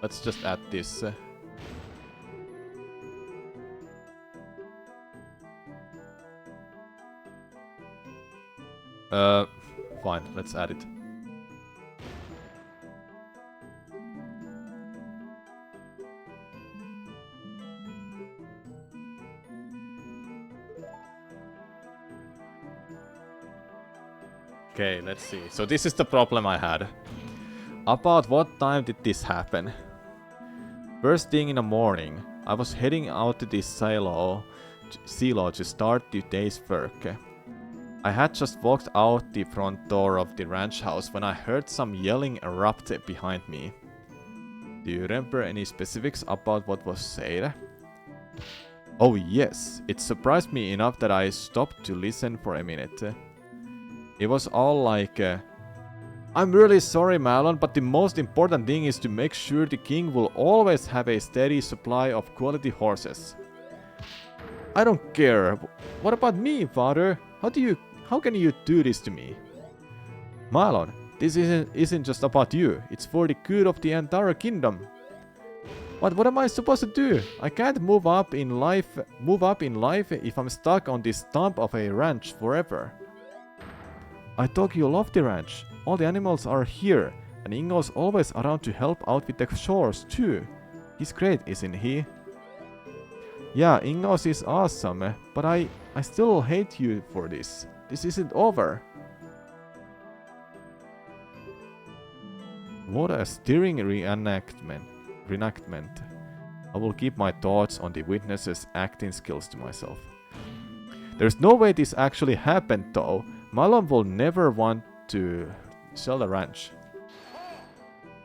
Let's just add this. Fine, let's add it. Okay, let's see. So this is the problem I had. About what time did this happen? First thing in the morning, I was heading out to this silo to start the day's work. I had just walked out the front door of the ranch house when I heard some yelling erupt behind me. Do you remember any specifics about what was said? Oh yes, it surprised me enough that I stopped to listen for a minute. It was all like, I'm really sorry, Malon, but the most important thing is to make sure the king will always have a steady supply of quality horses. I don't care. What about me, father? How can you do this to me? Malon, this isn't just about you. It's for the good of the entire kingdom. But what am I supposed to do? I can't move up in life if I'm stuck on this stump of a ranch forever. I thought you loved the ranch. All the animals are here, and Ingo's always around to help out with the chores too. He's great, isn't he? Yeah, Ingos is awesome, but I still hate you for this. This isn't over. What a stirring reenactment. I will keep my thoughts on the witnesses' acting skills to myself. There's no way this actually happened though. Malon will never want to sell the ranch.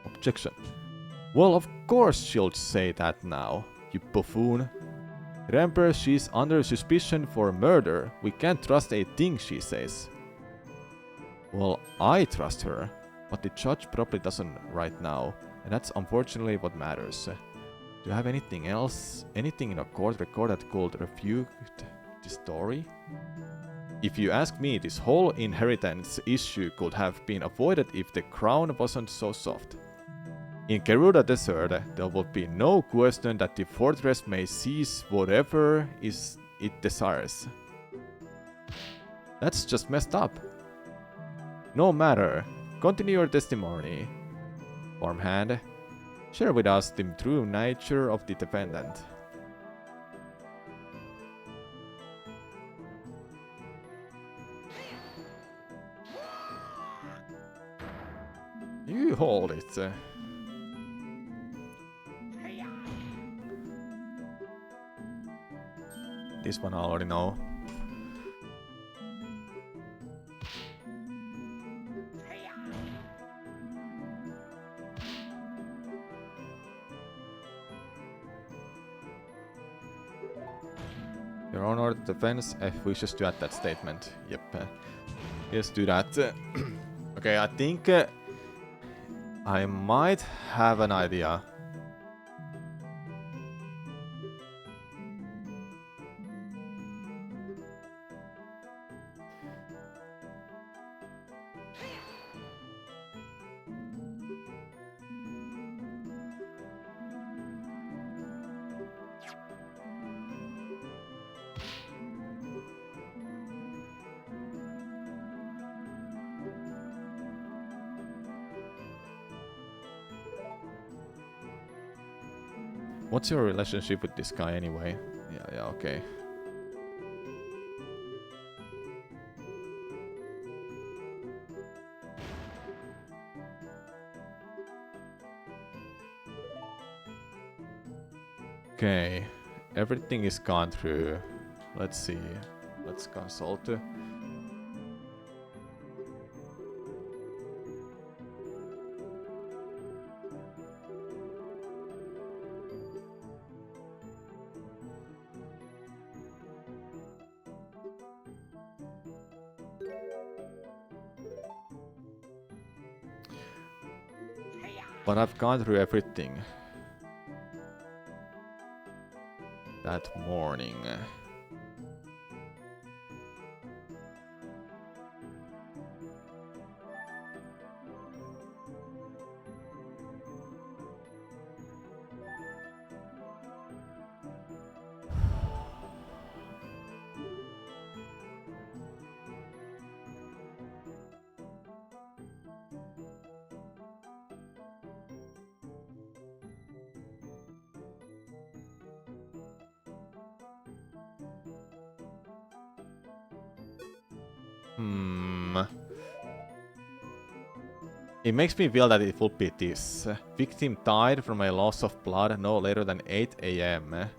Objection. Well, of course she'll say that now, you buffoon. Remember, she's under suspicion for murder. We can't trust a thing she says. Well, I trust her, but the judge probably doesn't right now, and that's unfortunately what matters. Do you have anything else? Anything in a court record that could refute the story? If you ask me, this whole inheritance issue could have been avoided if the crown wasn't so soft. In Gerudo Desert, there would be no question that the fortress may seize whatever it desires. That's just messed up. No matter. Continue your testimony. Farmhand, share with us the true nature of the defendant. You hold it. This one I already know. Your Honor, the defense wishes to add that statement. Yep. Yes, do that. Okay, I think I might have an idea. What's your relationship with this guy anyway? Yeah, okay. Okay, everything is gone through. Let's see. Let's consult. But I've gone through everything that morning. Hmm. It makes me feel that it would be this. Victim died from a loss of blood no later than 8 AM.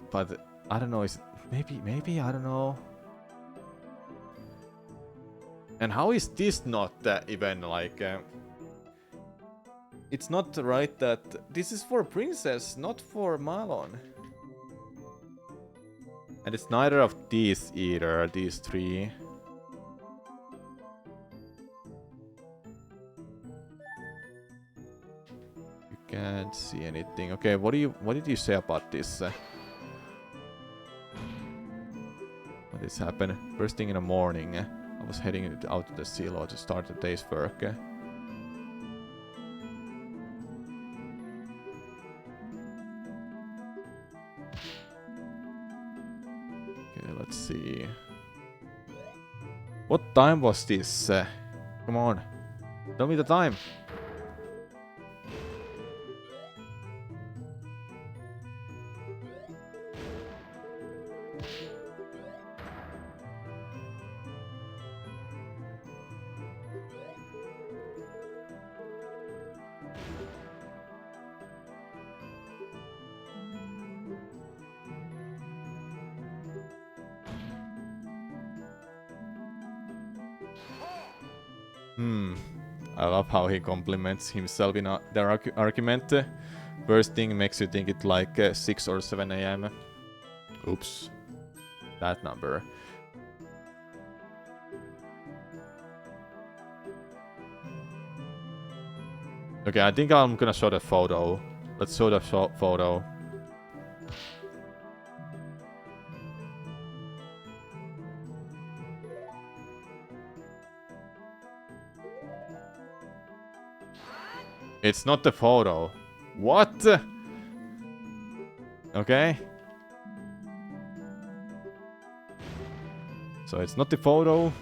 But I don't know, is it maybe I don't know. And how is this not even like it's not right that this is for Princess, not for Malon. And it's neither of these either, these three. You can't see anything. Okay, what did you say about this? What is happening? First thing in the morning, I was heading out to the silo to start the day's work. Okay, let's see. What time was this? Come on. Tell me the time. I love how he compliments himself in their argument. First thing makes you think it like 6 or 7 AM. Oops. That number. Okay, I think I'm gonna show the photo. Let's show the photo. It's not the photo. What? Okay. So it's not the photo.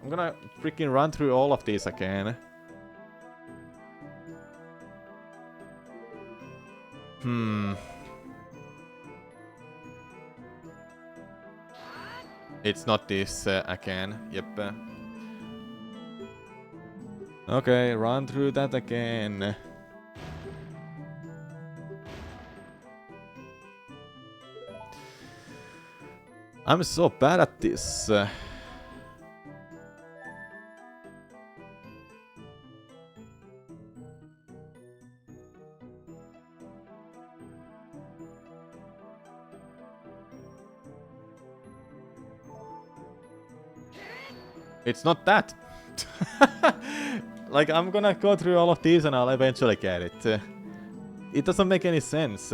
I'm gonna freaking run through all of these again. It's not this again. Yep. Okay, run through that again. I'm so bad at this. It's not that. Like, I'm gonna go through all of these and I'll eventually get it. It doesn't make any sense.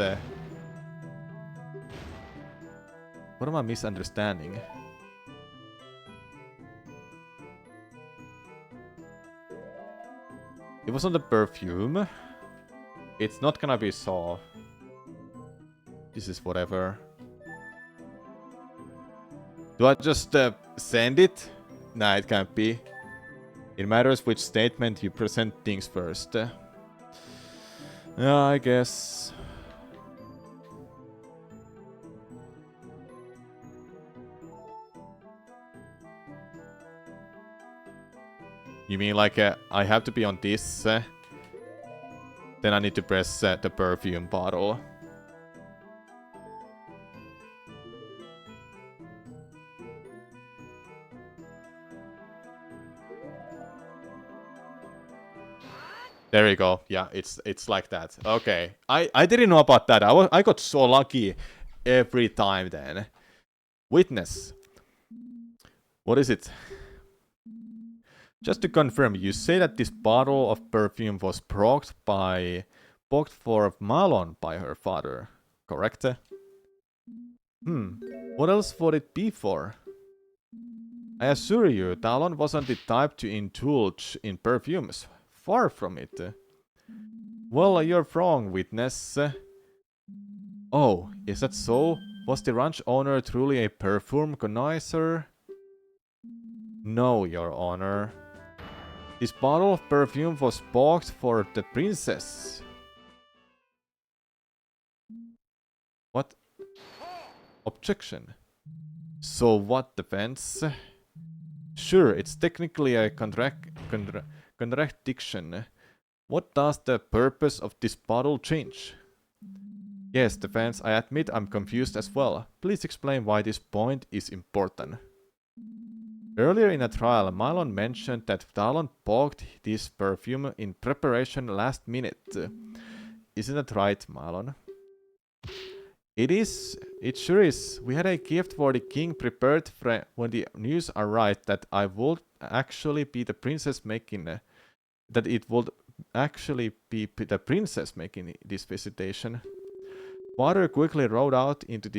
What am I misunderstanding? It was on the perfume. It's not gonna be Saw. This is whatever. Do I just send it? Nah, it can't be. It matters which statement you present things first. Yeah, I guess. You mean like I have to be on this? Then I need to press the perfume bottle. There you go. Yeah, it's like that. Okay. I didn't know about that. I got so lucky every time then. Witness. What is it? Just to confirm, you say that this bottle of perfume was bought for Malon by her father, correct? What else would it be for? I assure you, Talon wasn't the type to indulge in perfumes. Far from it. Well, you're wrong, witness. Oh, is that so? Was the ranch owner truly a perfume connoisseur? No, your honor. This bottle of perfume was bought for the princess. What? Objection. So what defense? Sure, it's technically a contradiction. What does the purpose of this bottle change? Yes, defense, I admit I'm confused as well. Please explain why this point is important. Earlier in a trial, Mylon mentioned that Talon bought this perfume in preparation last minute. Isn't that right, Mylon? It is. It sure is. We had a gift for the king prepared when the news arrived that I would actually be the princess making... that it would actually be the princess making this visitation. Water quickly rode out into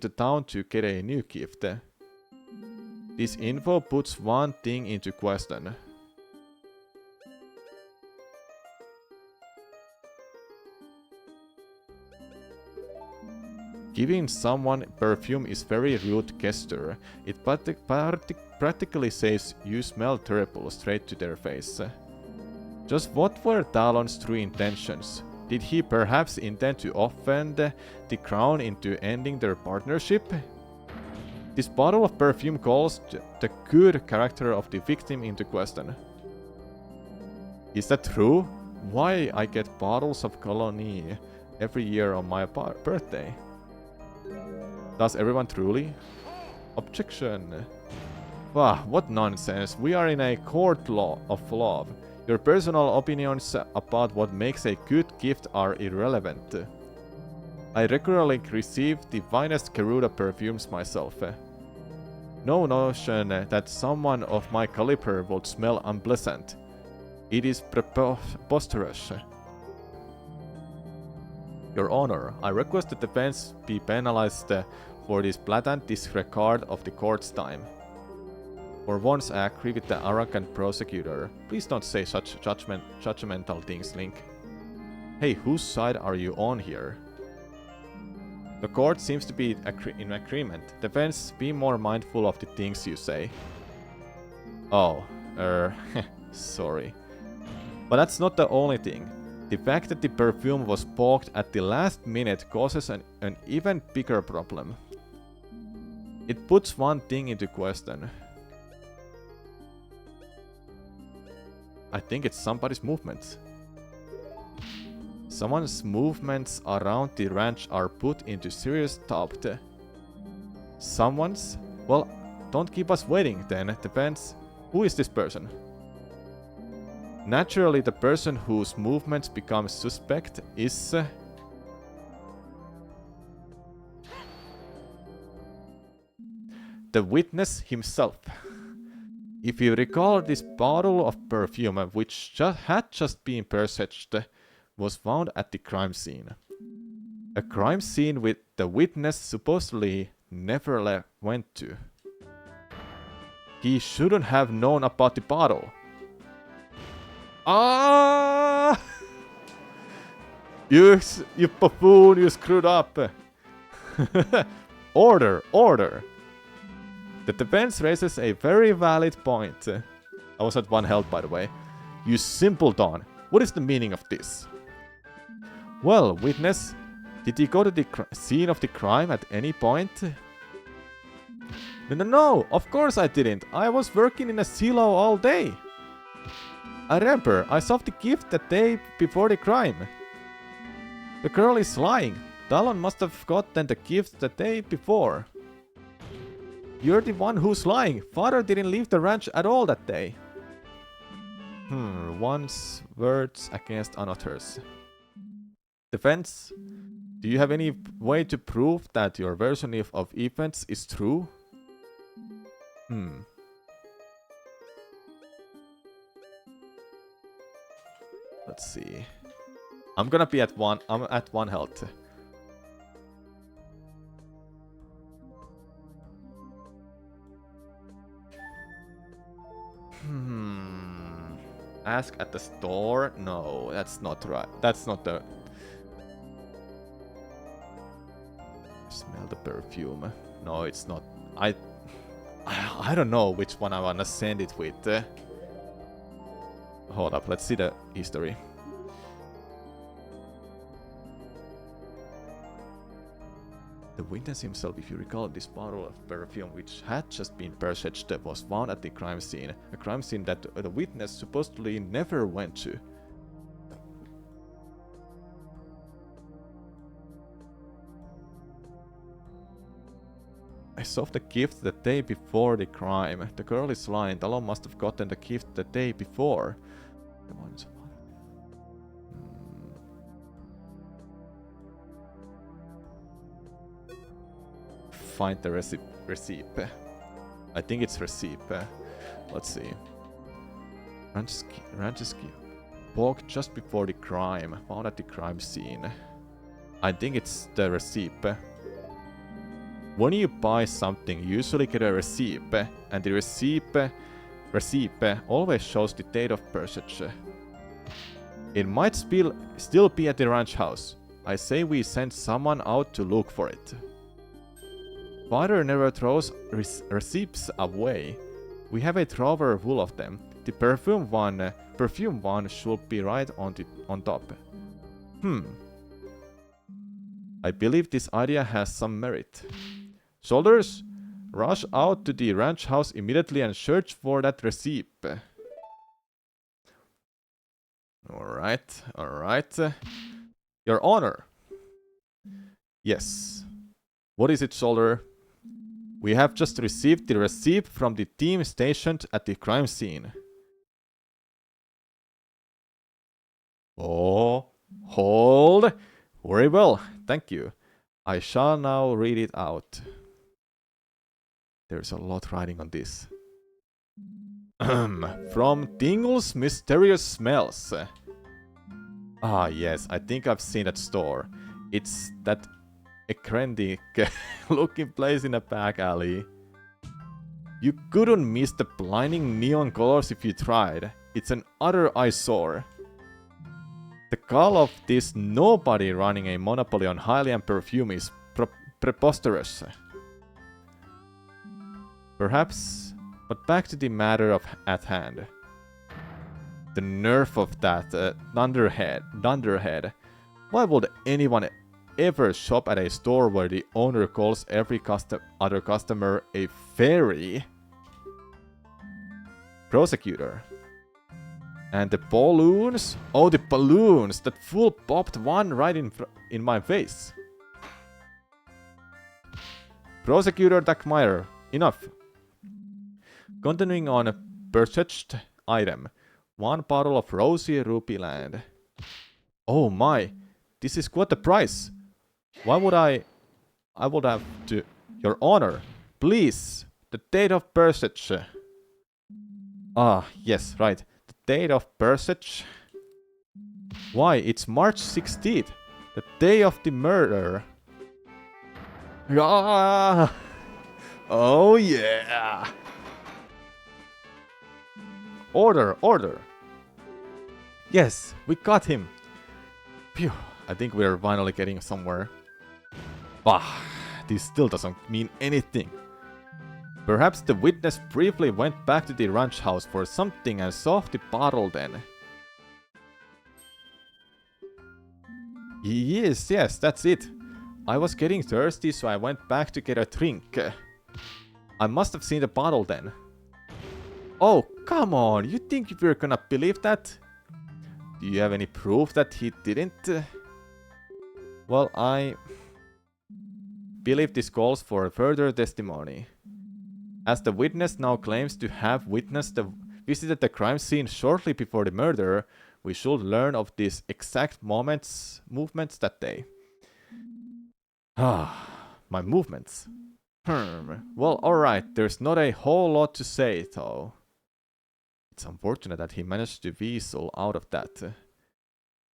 town to get a new gift. This info puts one thing into question. Giving someone perfume is very rude gesture. It practically says you smell terrible straight to their face. Just what were Talon's true intentions? Did he perhaps intend to offend the crown into ending their partnership? This bottle of perfume calls the good character of the victim into question. Is that true? Why I get bottles of cologne every year on my birthday? Does everyone truly? Objection. Wow, what nonsense. We are in a court of love. Your personal opinions about what makes a good gift are irrelevant. I regularly receive the finest Gerudo perfumes myself. No notion that someone of my caliber would smell unpleasant. It is preposterous. Your Honor, I request the defense be penalized for this blatant disregard of the court's time. For once, I agree with the arrogant prosecutor. Please don't say such judgmental things, Link. Hey, whose side are you on here? The court seems to be in agreement. Defense, be more mindful of the things you say. Oh, sorry. But that's not the only thing. The fact that the perfume was poked at the last minute causes an even bigger problem. It puts one thing into question. I think it's somebody's movements. Someone's movements around the ranch are put into serious doubt. Someone's? Well, don't keep us waiting then. Depends. Who is this person? Naturally, the person whose movements become suspect is... the witness himself. If you recall, this bottle of perfume, which had just been purchased, was found at the crime scene. A crime scene with the witness supposedly never went to. He shouldn't have known about the bottle. Ah! You buffoon, you screwed up. Order, order. The defense raises a very valid point. I was at 1 health, by the way. You simpleton. What is the meaning of this? Well, witness, did you go to the scene of the crime at any point? No, of course I didn't. I was working in a silo all day. I remember, I saw the gift the day before the crime. The girl is lying. Talon must have gotten the gift the day before. You're the one who's lying. Father didn't leave the ranch at all that day. One's words against another's. Defense, do you have any way to prove that your version of events is true? Let's see. I'm gonna be at 1. I'm at 1 health. Ask at the store? No, that's not right. That's not the... Smell the perfume. No, it's not. I don't know which one I wanna send it with. Hold up, let's see the history. The witness himself, if you recall, this bottle of perfume which had just been purchased was found at the crime scene. A crime scene that the witness supposedly never went to. I saw the gift the day before the crime. The girl is lying. Talon must have gotten the gift the day before. The one's find the receipt. I think it's receipt. Let's see. Rancheski. Walked just before the crime. Found at the crime scene. I think it's the receipt. When you buy something, you usually get a receipt, and the receipt always shows the date of purchase. It might still be at the ranch house. I say we send someone out to look for it. Father never throws receipts away. We have a drawer full of them. The perfume one should be right on top. I believe this idea has some merit. Soldiers, rush out to the ranch house immediately and search for that receipt. Alright, alright. Your Honor. Yes. What is it, soldier? We have just received the receipt from the team stationed at the crime scene. Oh, hold. Very well, thank you. I shall now read it out. There's a lot writing on this. From Dingle's Mysterious Smells. Ah, yes, I think I've seen that store. It's that eccentric looking place in a back alley. You couldn't miss the blinding neon colors if you tried. It's an utter eyesore. The call of this nobody running a monopoly on Hylian perfume is preposterous. Perhaps, but back to the matter at hand. The nerve of that dunderhead. Why would anyone ever shop at a store where the owner calls every other customer a fairy? Prosecutor. And the balloons? Oh, the balloons! That fool popped one right in my face. Prosecutor Dagmeyer, enough. Continuing on a purchased item. One bottle of rosy rupee land. Oh my, this is quite the price. Why would I would have to... Your Honor, please, the date of purchase. Ah, yes, right. The date of purchase. Why, it's March 16th, the day of the murder. Ah! Oh yeah! Order, order! Yes, we got him! Phew, I think we're finally getting somewhere. Bah, this still doesn't mean anything. Perhaps the witness briefly went back to the ranch house for something and saw the bottle then. Yes, that's it. I was getting thirsty, so I went back to get a drink. I must have seen the bottle then. Oh, come on, you think we're gonna believe that? Do you have any proof that he didn't? Well, I believe this calls for further testimony. As the witness now claims to have visited the crime scene shortly before the murder, we should learn of these exact movements that day. Ah, my movements. Well, alright, there's not a whole lot to say, though. It's unfortunate that he managed to weasel out of that.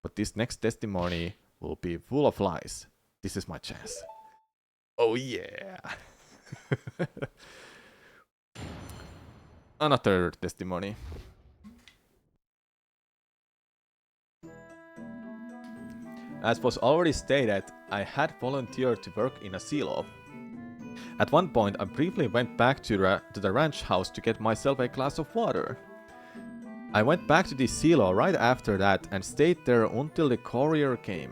But this next testimony will be full of lies. This is my chance. Oh yeah! Another testimony. As was already stated, I had volunteered to work in a silo. At one point, I briefly went back to the ranch house to get myself a glass of water. I went back to the silo right after that and stayed there until the courier came.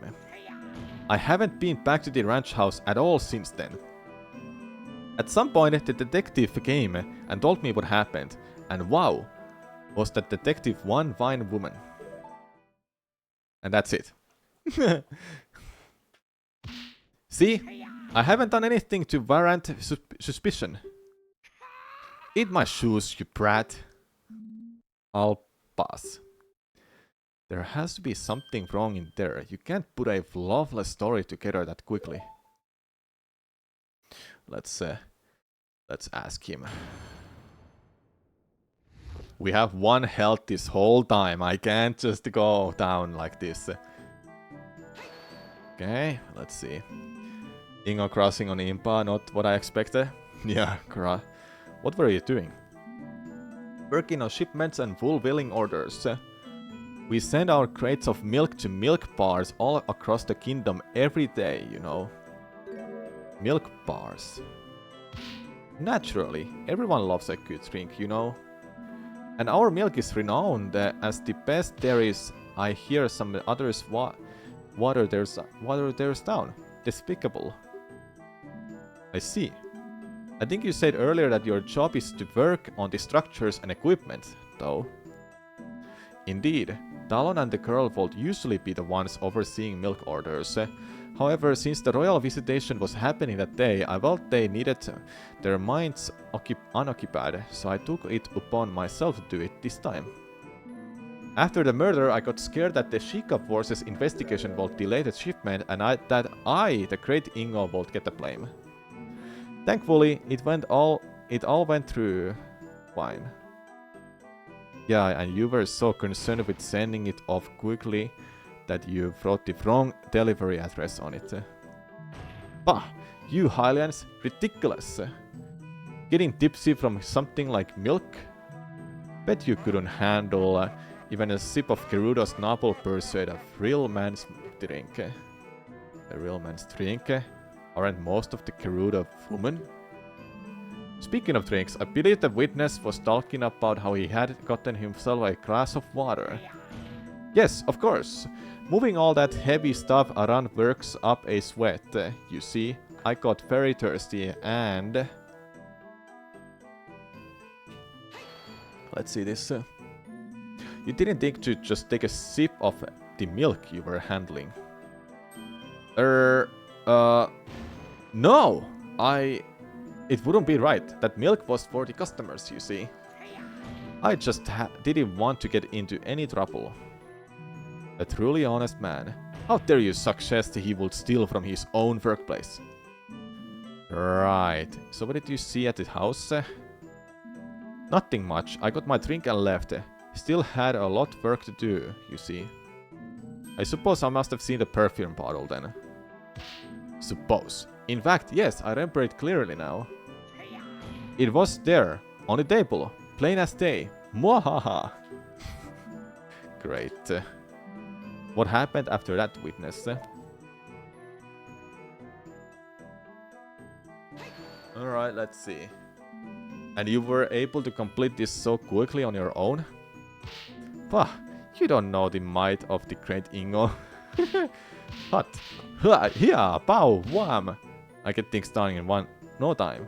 I haven't been back to the ranch house at all since then. At some point, the detective came and told me what happened, and wow, was that detective one fine woman. And that's it. See? I haven't done anything to warrant suspicion. Eat my shoes, you brat. I'll pass. There has to be something wrong in there. You can't put a flawless story together that quickly. Let's ask him. We have one health this whole time. I can't just go down like this. Okay, let's see. Ingo crossing on Impa, not what I expected. Yeah, what were you doing? Working on shipments and fulfilling orders. We send our crates of milk to milk bars all across the kingdom every day, you know. Milk bars. Naturally, everyone loves a good drink, you know. And our milk is renowned as the best there is. I hear some others water theirs down. Despicable. I see. I think you said earlier that your job is to work on the structures and equipment, though. Indeed, Talon and the girl would usually be the ones overseeing milk orders. However, since the royal visitation was happening that day, I felt they needed their minds unoccupied, so I took it upon myself to do it this time. After the murder, I got scared that the Sheikah forces investigation would delay the shipment and that I, the great Ingo, would get the blame. Thankfully, it all went through fine. Yeah, and you were so concerned with sending it off quickly that you wrote the wrong delivery address on it. Bah, you Highlands, ridiculous. Getting tipsy from something like milk? Bet you couldn't handle even a sip of Gerudo's noble pursuit of real man's drink. A real man's drink? Aren't most of the Gerudo women? Speaking of drinks, I believe the witness was talking about how he had gotten himself a glass of water. Yes, of course. Moving all that heavy stuff around works up a sweat. You see, I got very thirsty and... Let's see this. You didn't think to just take a sip of the milk you were handling? No! It wouldn't be right. That milk was for the customers, you see. I just didn't want to get into any trouble. A truly honest man. How dare you suggest he would steal from his own workplace? Right. So what did you see at the house? Nothing much. I got my drink and left. Still had a lot of work to do, you see. I suppose I must have seen the perfume bottle then. Suppose. In fact, yes, I remember it clearly now. It was there, on the table, plain as day. Mwahaha! Great. What happened after that, witness? Alright, let's see. And you were able to complete this so quickly on your own? Bah, you don't know the might of the great Ingo. Hot. Yeah, pow, wham! I get things done in no time.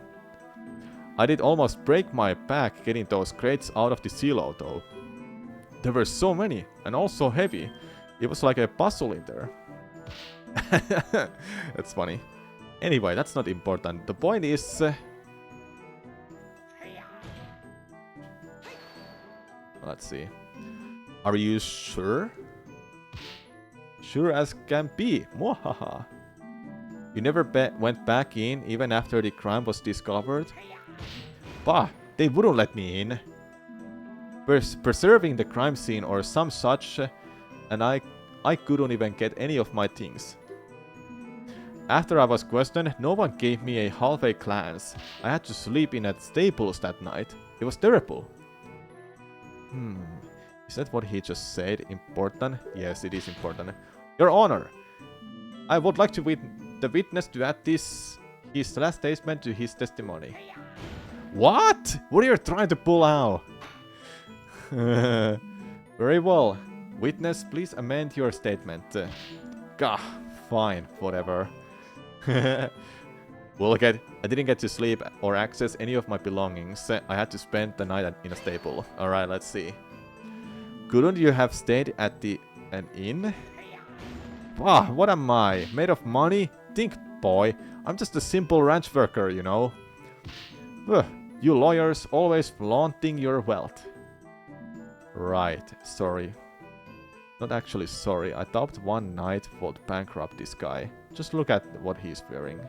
I did almost break my back getting those crates out of the silo though. There were so many, and all so heavy. It was like a puzzle in there. That's funny. Anyway, that's not important. The point is... let's see. Are you sure? Sure as can be. Mwahaha. You never went back in even after the crime was discovered? Bah, they wouldn't let me in. Preserving the crime scene or some such, and I couldn't even get any of my things. After I was questioned, no one gave me a halfway glance. I had to sleep in at stables that night. It was terrible. Is that what he just said? Important? Yes, it is important. Your Honor, I would like to the witness to add his last statement to his testimony. What? What are you trying to pull out? Very well. Witness, please amend your statement. Gah, Fine, whatever. I didn't get to sleep or access any of my belongings. I had to spend the night in a stable. Alright, let's see. Couldn't you have stayed at an inn? Ah, what am I? Made of money? Think, boy. I'm just a simple ranch worker, you know. Ugh, you lawyers always flaunting your wealth. Right, sorry. Not actually sorry. I thought one night would bankrupt this guy. Just look at what he's wearing.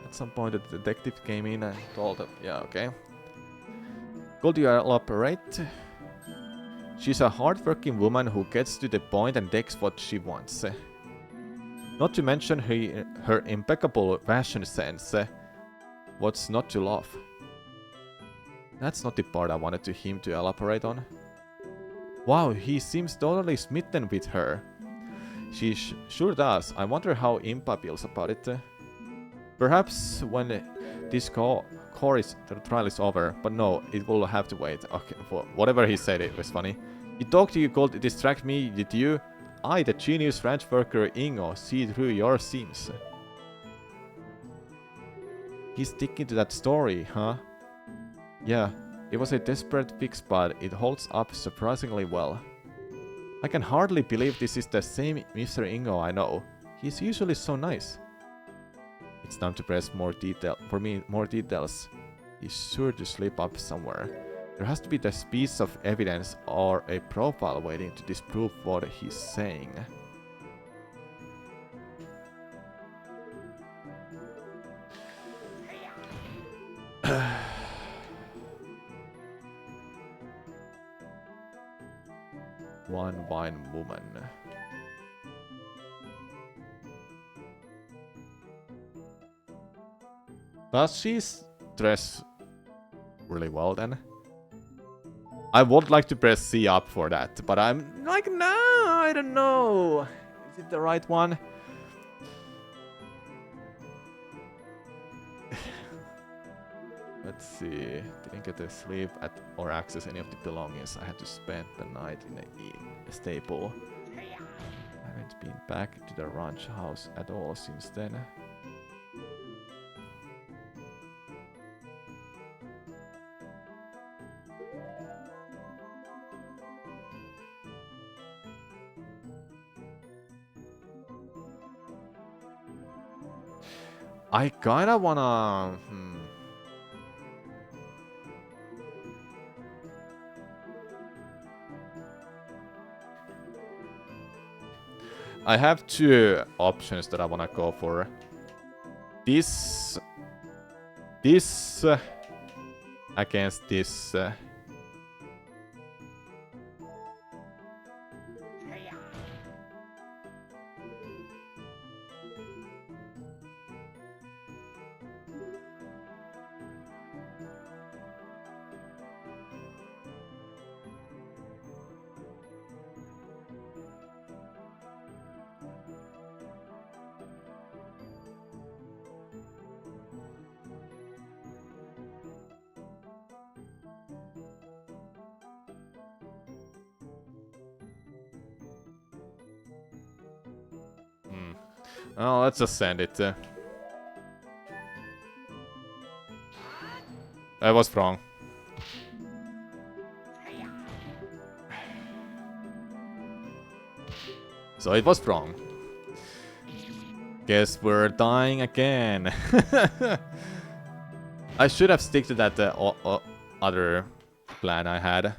At some point the detective came in and told him, yeah, okay. Could you elaborate? She's a hard-working woman who gets to the point and takes what she wants. Not to mention her impeccable fashion sense. What's not to love? That's not the part I wanted him to elaborate on. Wow, he seems totally smitten with her. She sure does. I wonder how Impa feels about it. Perhaps when this trial is over, but no, it will have to wait. Okay, for whatever he said, it was funny. You thought you could distract me, did you? I, the genius ranch worker Ingo, see through your seams. He's sticking to that story, huh? Yeah, it was a desperate fix, but it holds up surprisingly well. I can hardly believe this is the same Mr. Ingo I know. He's usually so nice. It's time to press more details. He's sure to slip up somewhere. There has to be this piece of evidence or a profile waiting to disprove what he's saying. One wine woman. Does she dress really well then? I would like to press C up for that, but I'm like, no, I don't know. Is it the right one? Let's see. Didn't get to sleep or access any of the belongings. I had to spend the night in a stable. I haven't been back to the ranch house at all since then. I kinda wanna... I have two options that I wanna go for. This against this. Oh, let's just send it. I was wrong. So it was wrong. Guess we're dying again. I should have stick to that other plan I had.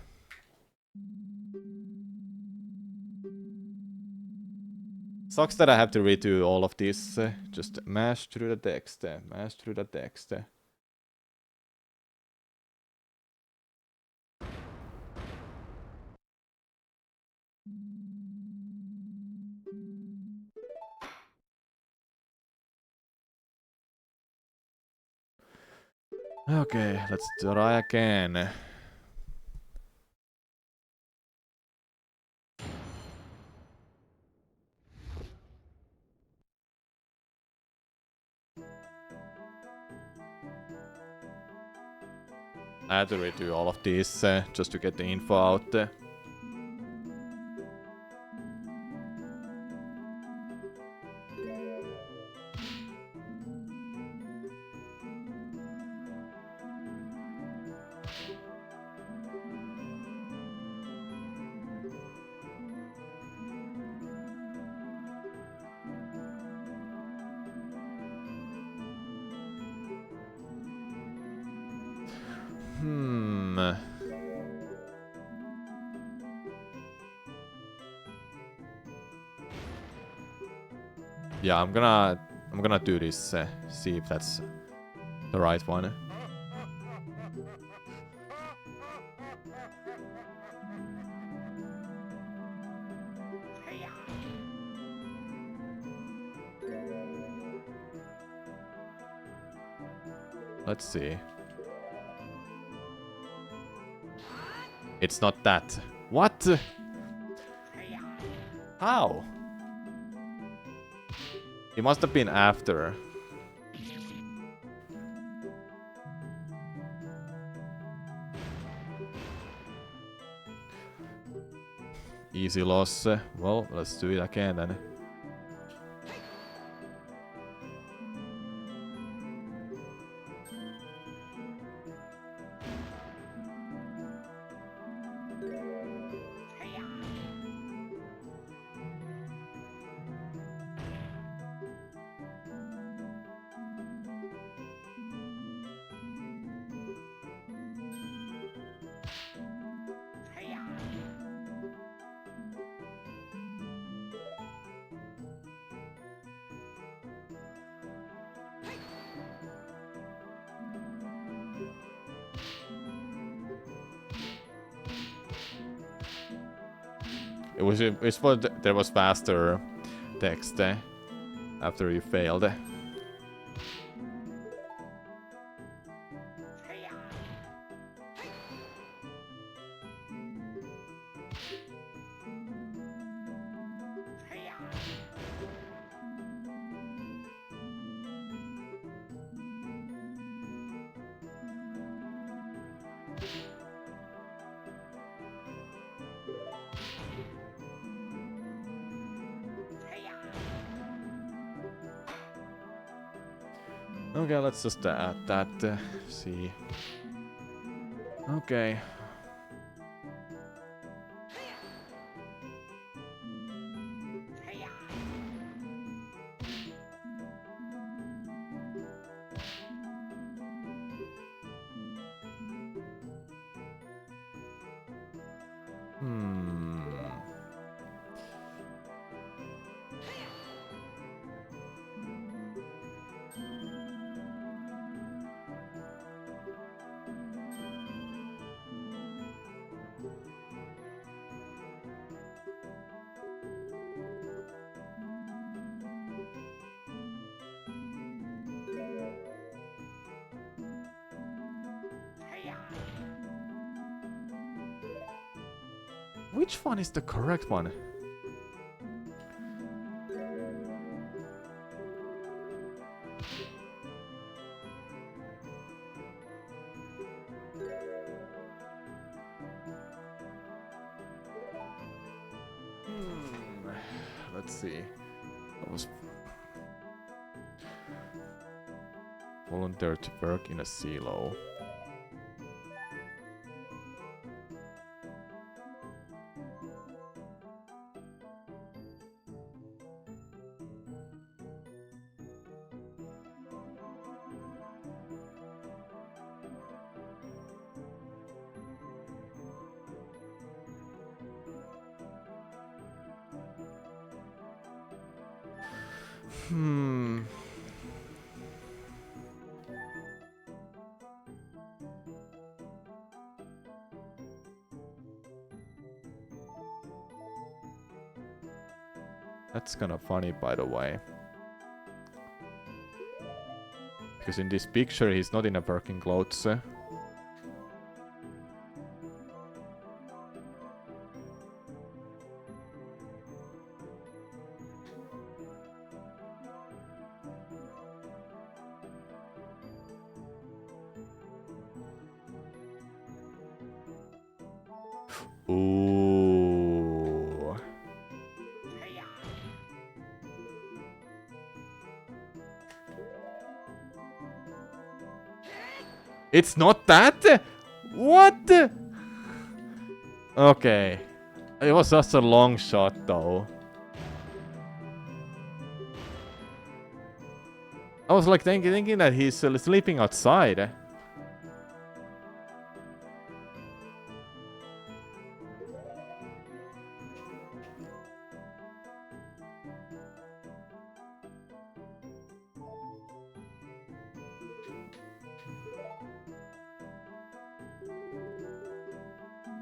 Sucks that I have to redo all of this. Just mash through the text. Mash through the text. Okay, let's try again. I had to redo all of this just to get the info out. Yeah, I'm gonna do this. See if that's the right one. Let's see. It's not that. What? How? It must have been after. Easy loss. Well, let's do it again then. There was faster text after you failed. Okay, let's just add that. See. Okay. Which one is the correct one? Let's see. That was volunteer to work in a silo. That's kind of funny, by the way. Because in this picture, he's not in a working clothes. Ooh. It's not that? What? Okay. It was just a long shot, though. I was like thinking that he's sleeping outside.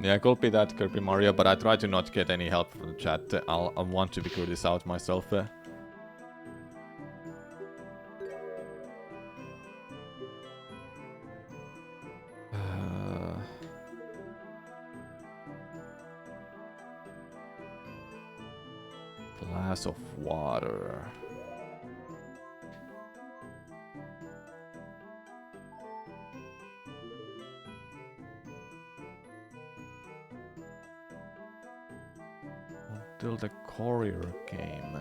Yeah, could be that, could be Mario, but I try to not get any help from the chat. I want to figure this out myself. Glass of water. Until the courier came.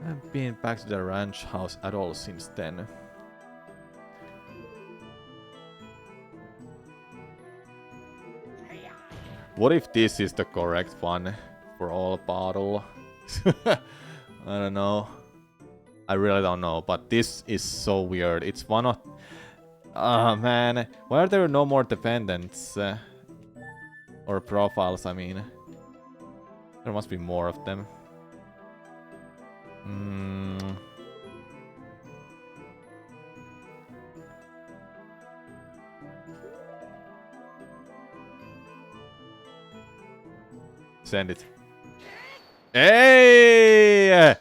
I haven't been back to the ranch house at all since then. What if this is the correct one for all bottle? I don't know. I really don't know, but this is so weird. It's one of... Ah, man. Why are there no more dependents? Or profiles, I mean. There must be more of them. Send it. Hey!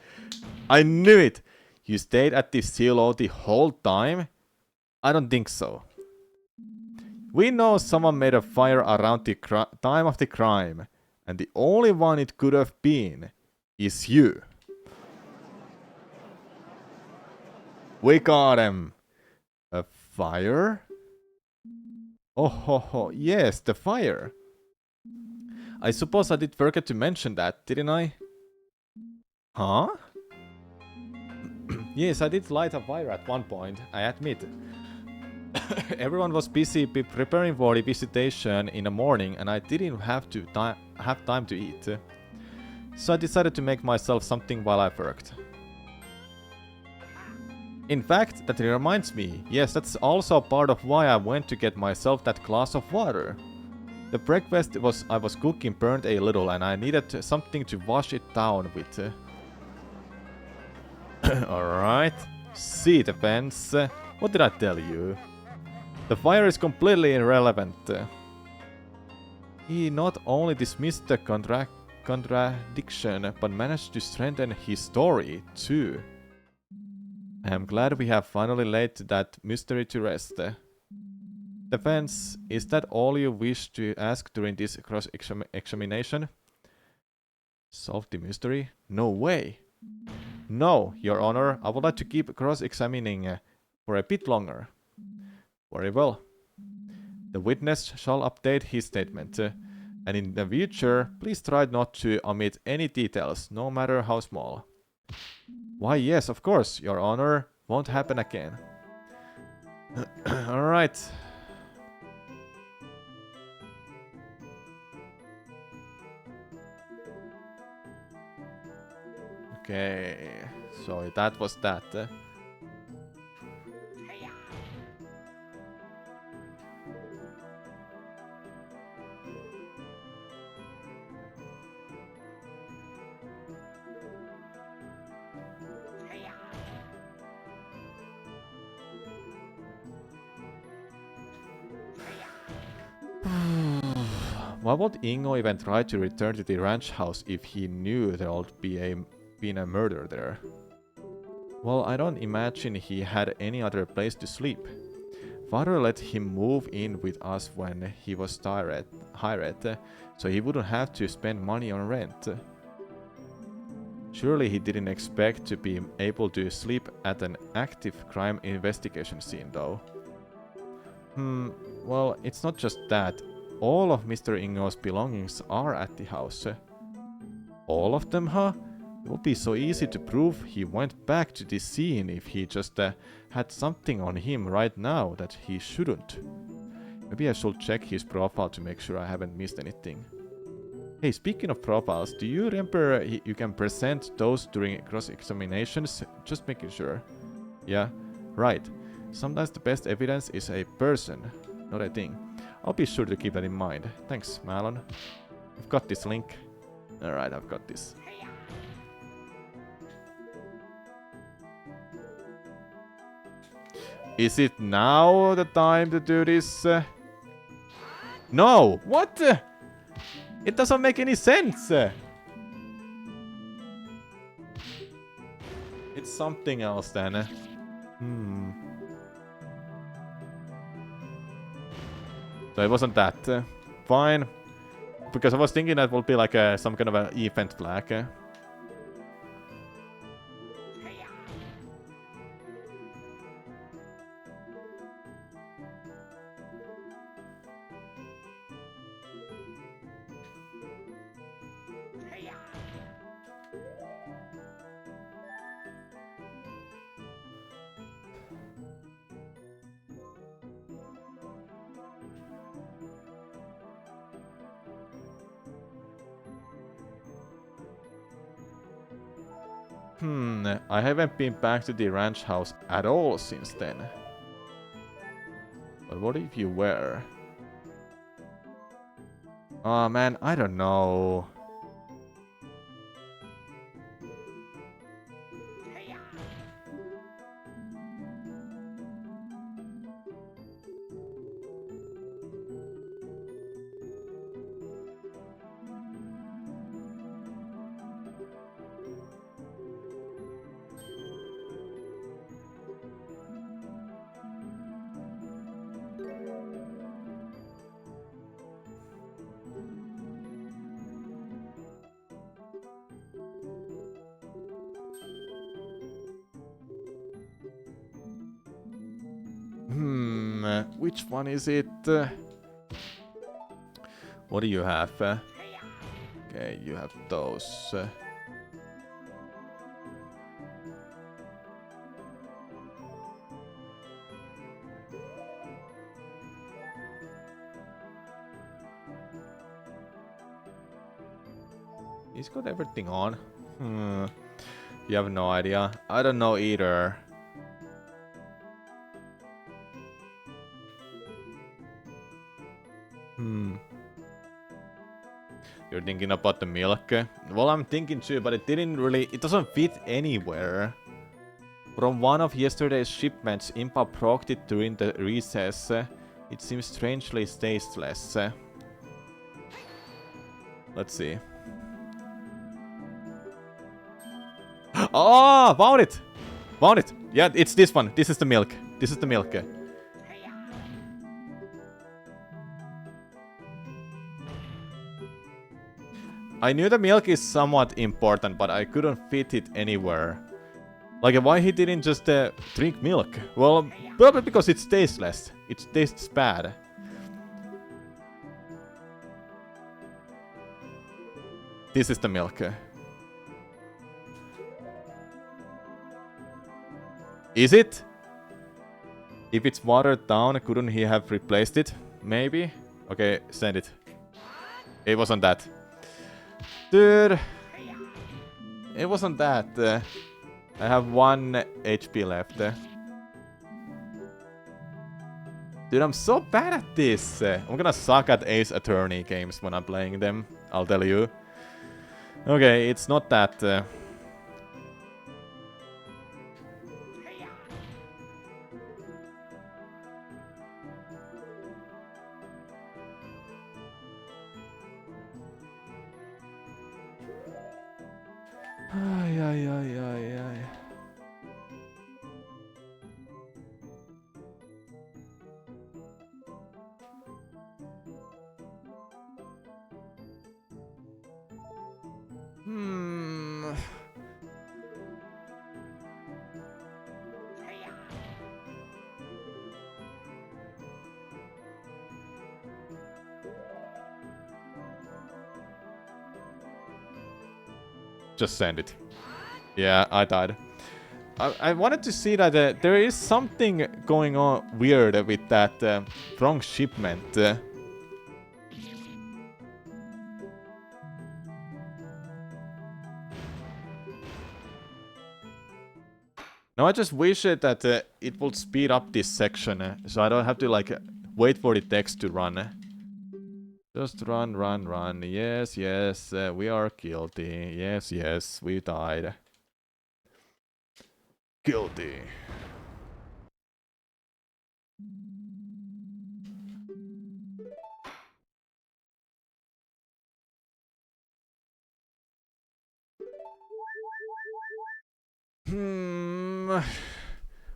I knew it! You stayed at the silo the whole time? I don't think so. We know someone made a fire around the time of the crime, and the only one it could have been is you. We got him! A fire? Oh ho ho, yes, the fire. I suppose I did forget to mention that, didn't I? Huh? Yes, I did light a fire at one point, I admit. Everyone was busy preparing for the visitation in the morning and I didn't have time to eat. So I decided to make myself something while I worked. In fact, that reminds me, yes, that's also part of why I went to get myself that glass of water. The breakfast I was cooking burned a little and I needed something to wash it down with. Alright. See the fence. What did I tell you? The fire is completely irrelevant. He not only dismissed the contradiction, but managed to strengthen his story, too. I am glad we have finally laid that mystery to rest. The fence, is that all you wish to ask during this cross-examination? Solve the mystery? No way! No, Your Honor, I would like to keep cross-examining for a bit longer. Very well. The witness shall update his statement, and in the future, please try not to omit any details, no matter how small. Why, yes, of course, Your Honor. Won't happen again. Alright. Okay, so that was that. Why would Ingo even try to return to the ranch house if he knew there would been a murder there? Well, I don't imagine he had any other place to sleep. Father let him move in with us when he was hired, so he wouldn't have to spend money on rent. Surely he didn't expect to be able to sleep at an active crime investigation scene, though. Well, it's not just that. All of Mr. Ingo's belongings are at the house. All of them, huh? It would be so easy to prove he went back to the scene if he just had something on him right now that he shouldn't. Maybe I should check his profile to make sure I haven't missed anything. Hey, speaking of profiles, do you remember you can present those during cross-examinations? Just making sure. Yeah, right. Sometimes the best evidence is a person, not a thing. I'll be sure to keep that in mind. Thanks, Malon. I've got this link. Alright, I've got this. Is it now the time to do this? No! What? It doesn't make any sense! It's something else then. So it wasn't that. Fine. Because I was thinking that would be like some kind of an event flag. I haven't been back to the ranch house at all since then. But what if you were? Oh man, I don't know. Which one is it? What do you have? Okay, you have those. He's got everything on. You have no idea. I don't know either. You're thinking about the milk? Well, I'm thinking too, but it doesn't fit anywhere. From one of yesterday's shipments, Impa procked it during the recess. It seems strangely tasteless. Let's see. Oh, found it! Found it! Yeah, it's this one. This is the milk. This is the milk. I knew the milk is somewhat important, but I couldn't fit it anywhere. Like, why he didn't just drink milk? Well, probably because it tasteless. It tastes bad. This is the milk. Is it? If it's watered down, couldn't he have replaced it? Maybe? Okay, send it. It wasn't that. Dude! It wasn't that. I have 1 HP left. Dude, I'm so bad at this. I'm gonna suck at Ace Attorney games when I'm playing them. I'll tell you. Okay, it's not that. Ay, ay, ay, ay, ay. Just send it. Yeah, I died. I wanted to see that there is something going on weird with that wrong shipment. Now I just wish that it would speed up this section, so I don't have to like wait for the text to run. Just run, run, run. Yes, yes, we are guilty. Yes, yes, we died. Guilty.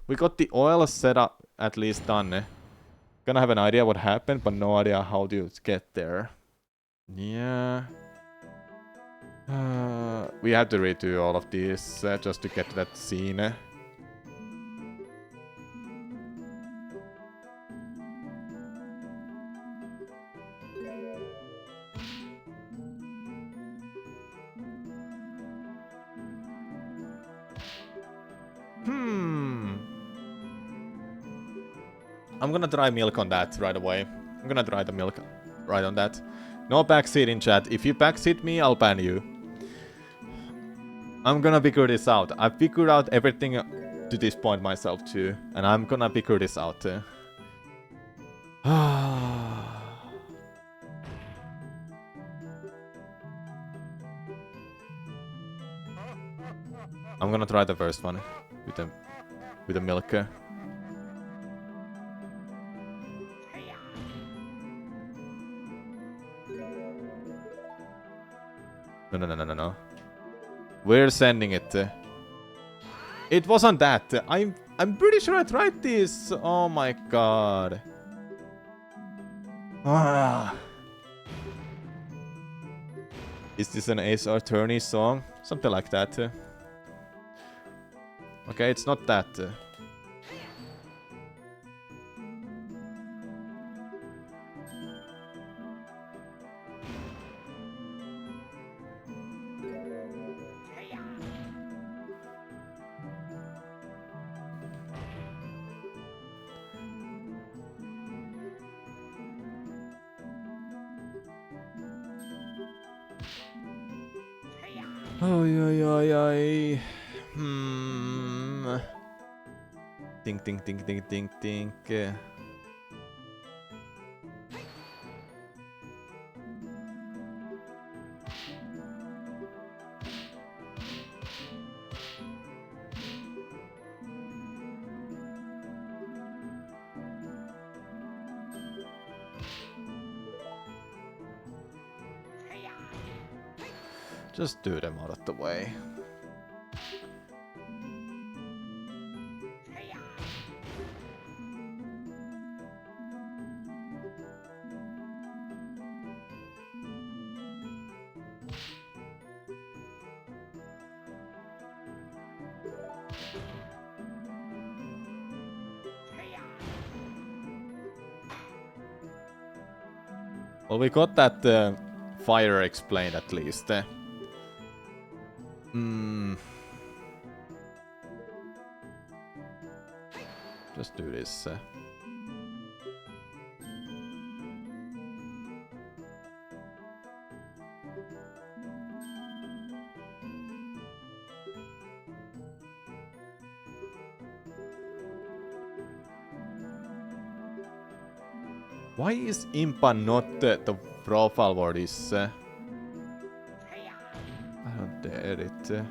We got the oil setup at least done. Gonna have an idea what happened, but no idea how to get there. Yeah. We have to redo all of these just to get to that scene. I'm gonna try milk on that right away. I'm gonna try the milk right on that. No backseat in chat. If you backseat me, I'll ban you. I'm gonna figure this out. I've figured out everything to this point myself too. And I'm gonna figure this out. I'm gonna try the first one with the milk. No. We're sending it. It wasn't that. I'm pretty sure I tried this. Oh my god. Is this an Ace Attorney song? Something like that. Okay, it's not that. Oi. Think. Just do them out of the way. Well, we got that fire explained at least. Just do this. Why is Impa not the profile for this? I don't dare it.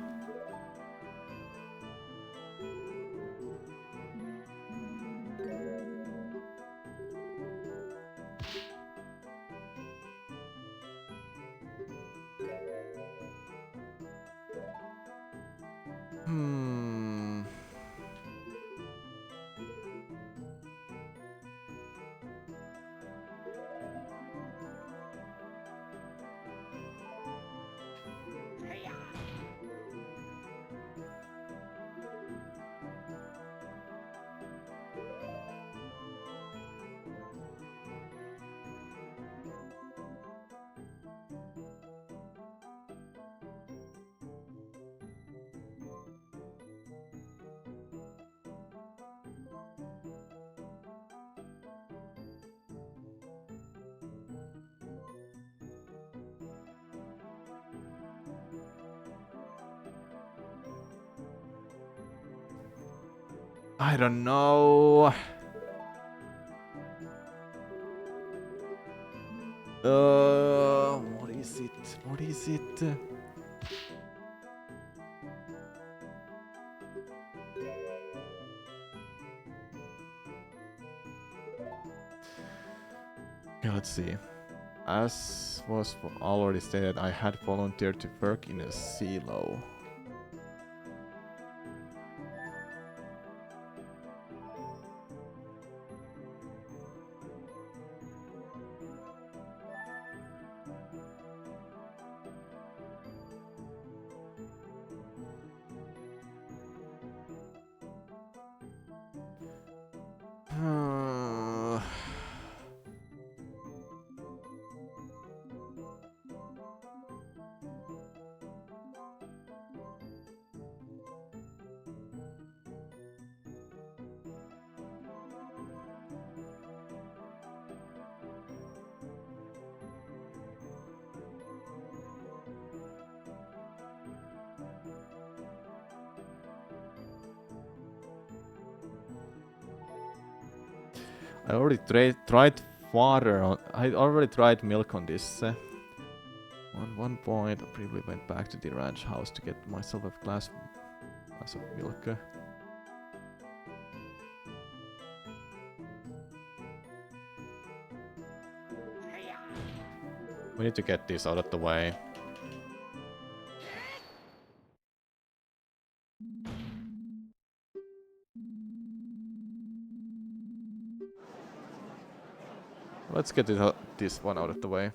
I don't know. What is it? What is it? Okay, let's see. As was already stated, I had volunteered to work in a silo. I already tried water on. I already tried milk on this. On one point, I briefly went back to the ranch house to get myself a glass of milk. We need to get this out of the way. Let's get this one out of the way.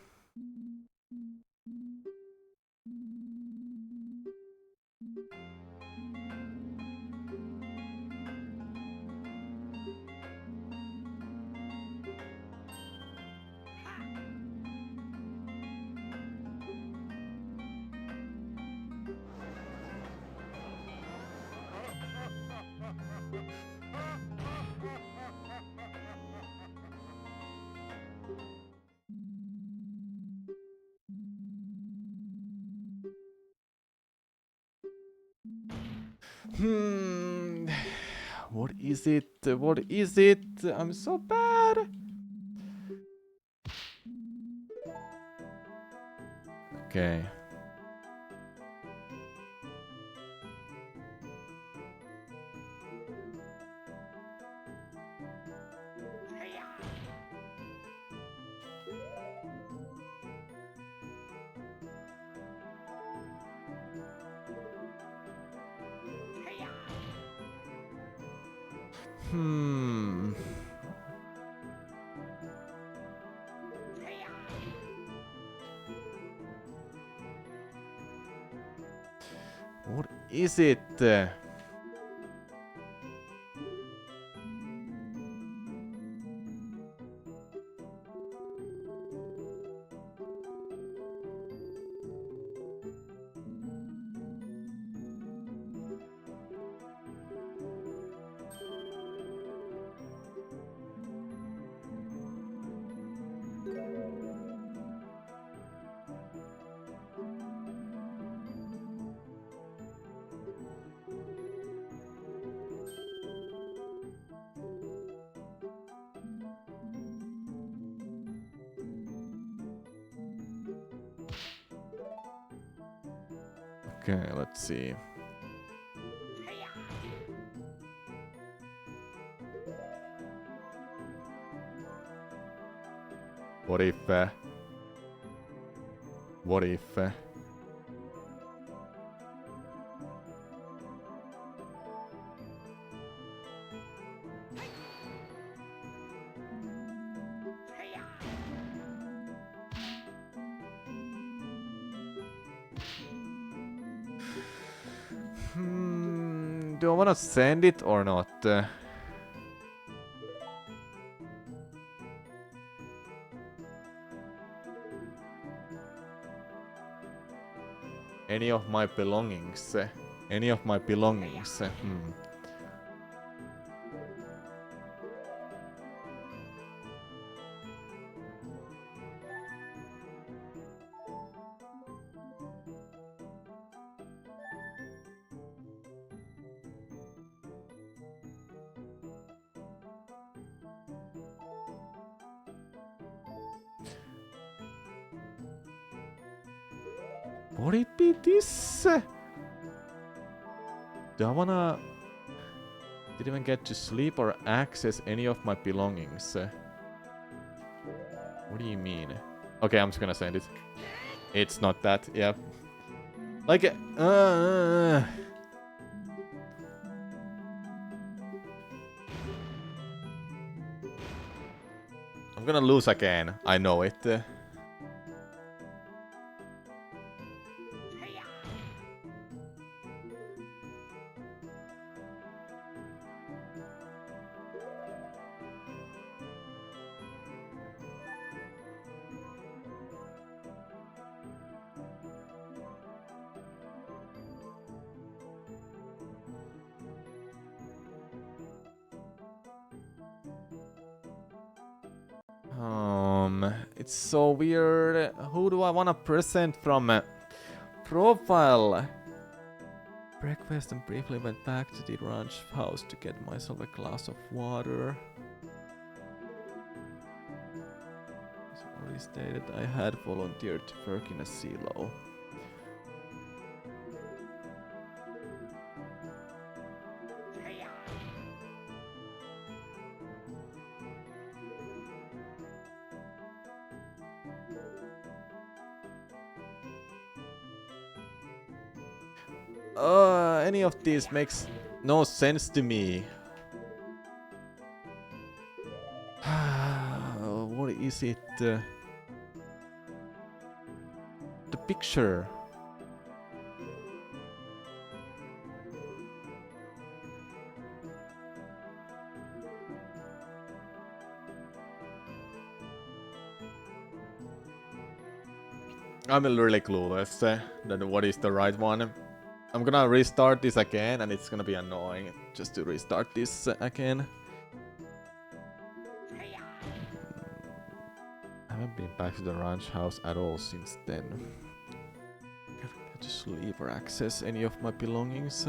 What is it? What is it? I'm so bad. Okay. What is it? Okay, let's see. What if? What if? Do I wanna send it or not? Any of my belongings? Any of my belongings? Would it be this? Do I wanna... Didn't even get to sleep or access any of my belongings. What do you mean? Okay, I'm just gonna send it. It's not that, yeah. Like, I'm gonna lose again. I know it. It's so weird. Who do I wanna present from? Profile. Breakfast and briefly went back to the ranch house to get myself a glass of water. As already stated, I had volunteered to work in a silo. Any of these makes no sense to me. What is it? The picture. I'm really clueless then what is the right one. I'm gonna restart this again and it's gonna be annoying just to restart this again. I haven't been back to the ranch house at all since then. Can't just leave or access any of my belongings.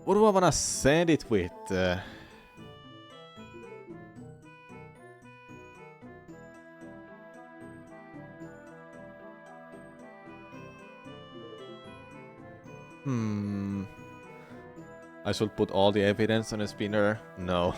What do I wanna send it with? I should put all the evidence on a spinner? No.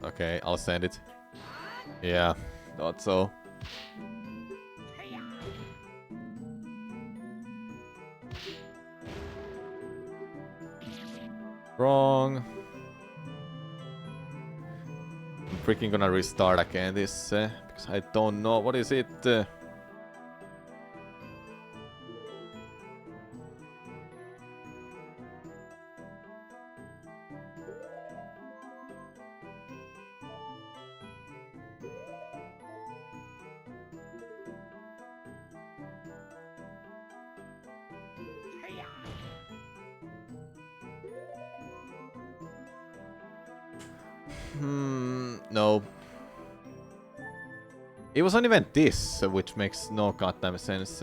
Okay, I'll send it. Yeah, thought so. Wrong. I'm freaking gonna restart again this because I don't know what is it. No. It wasn't even this, which makes no goddamn sense.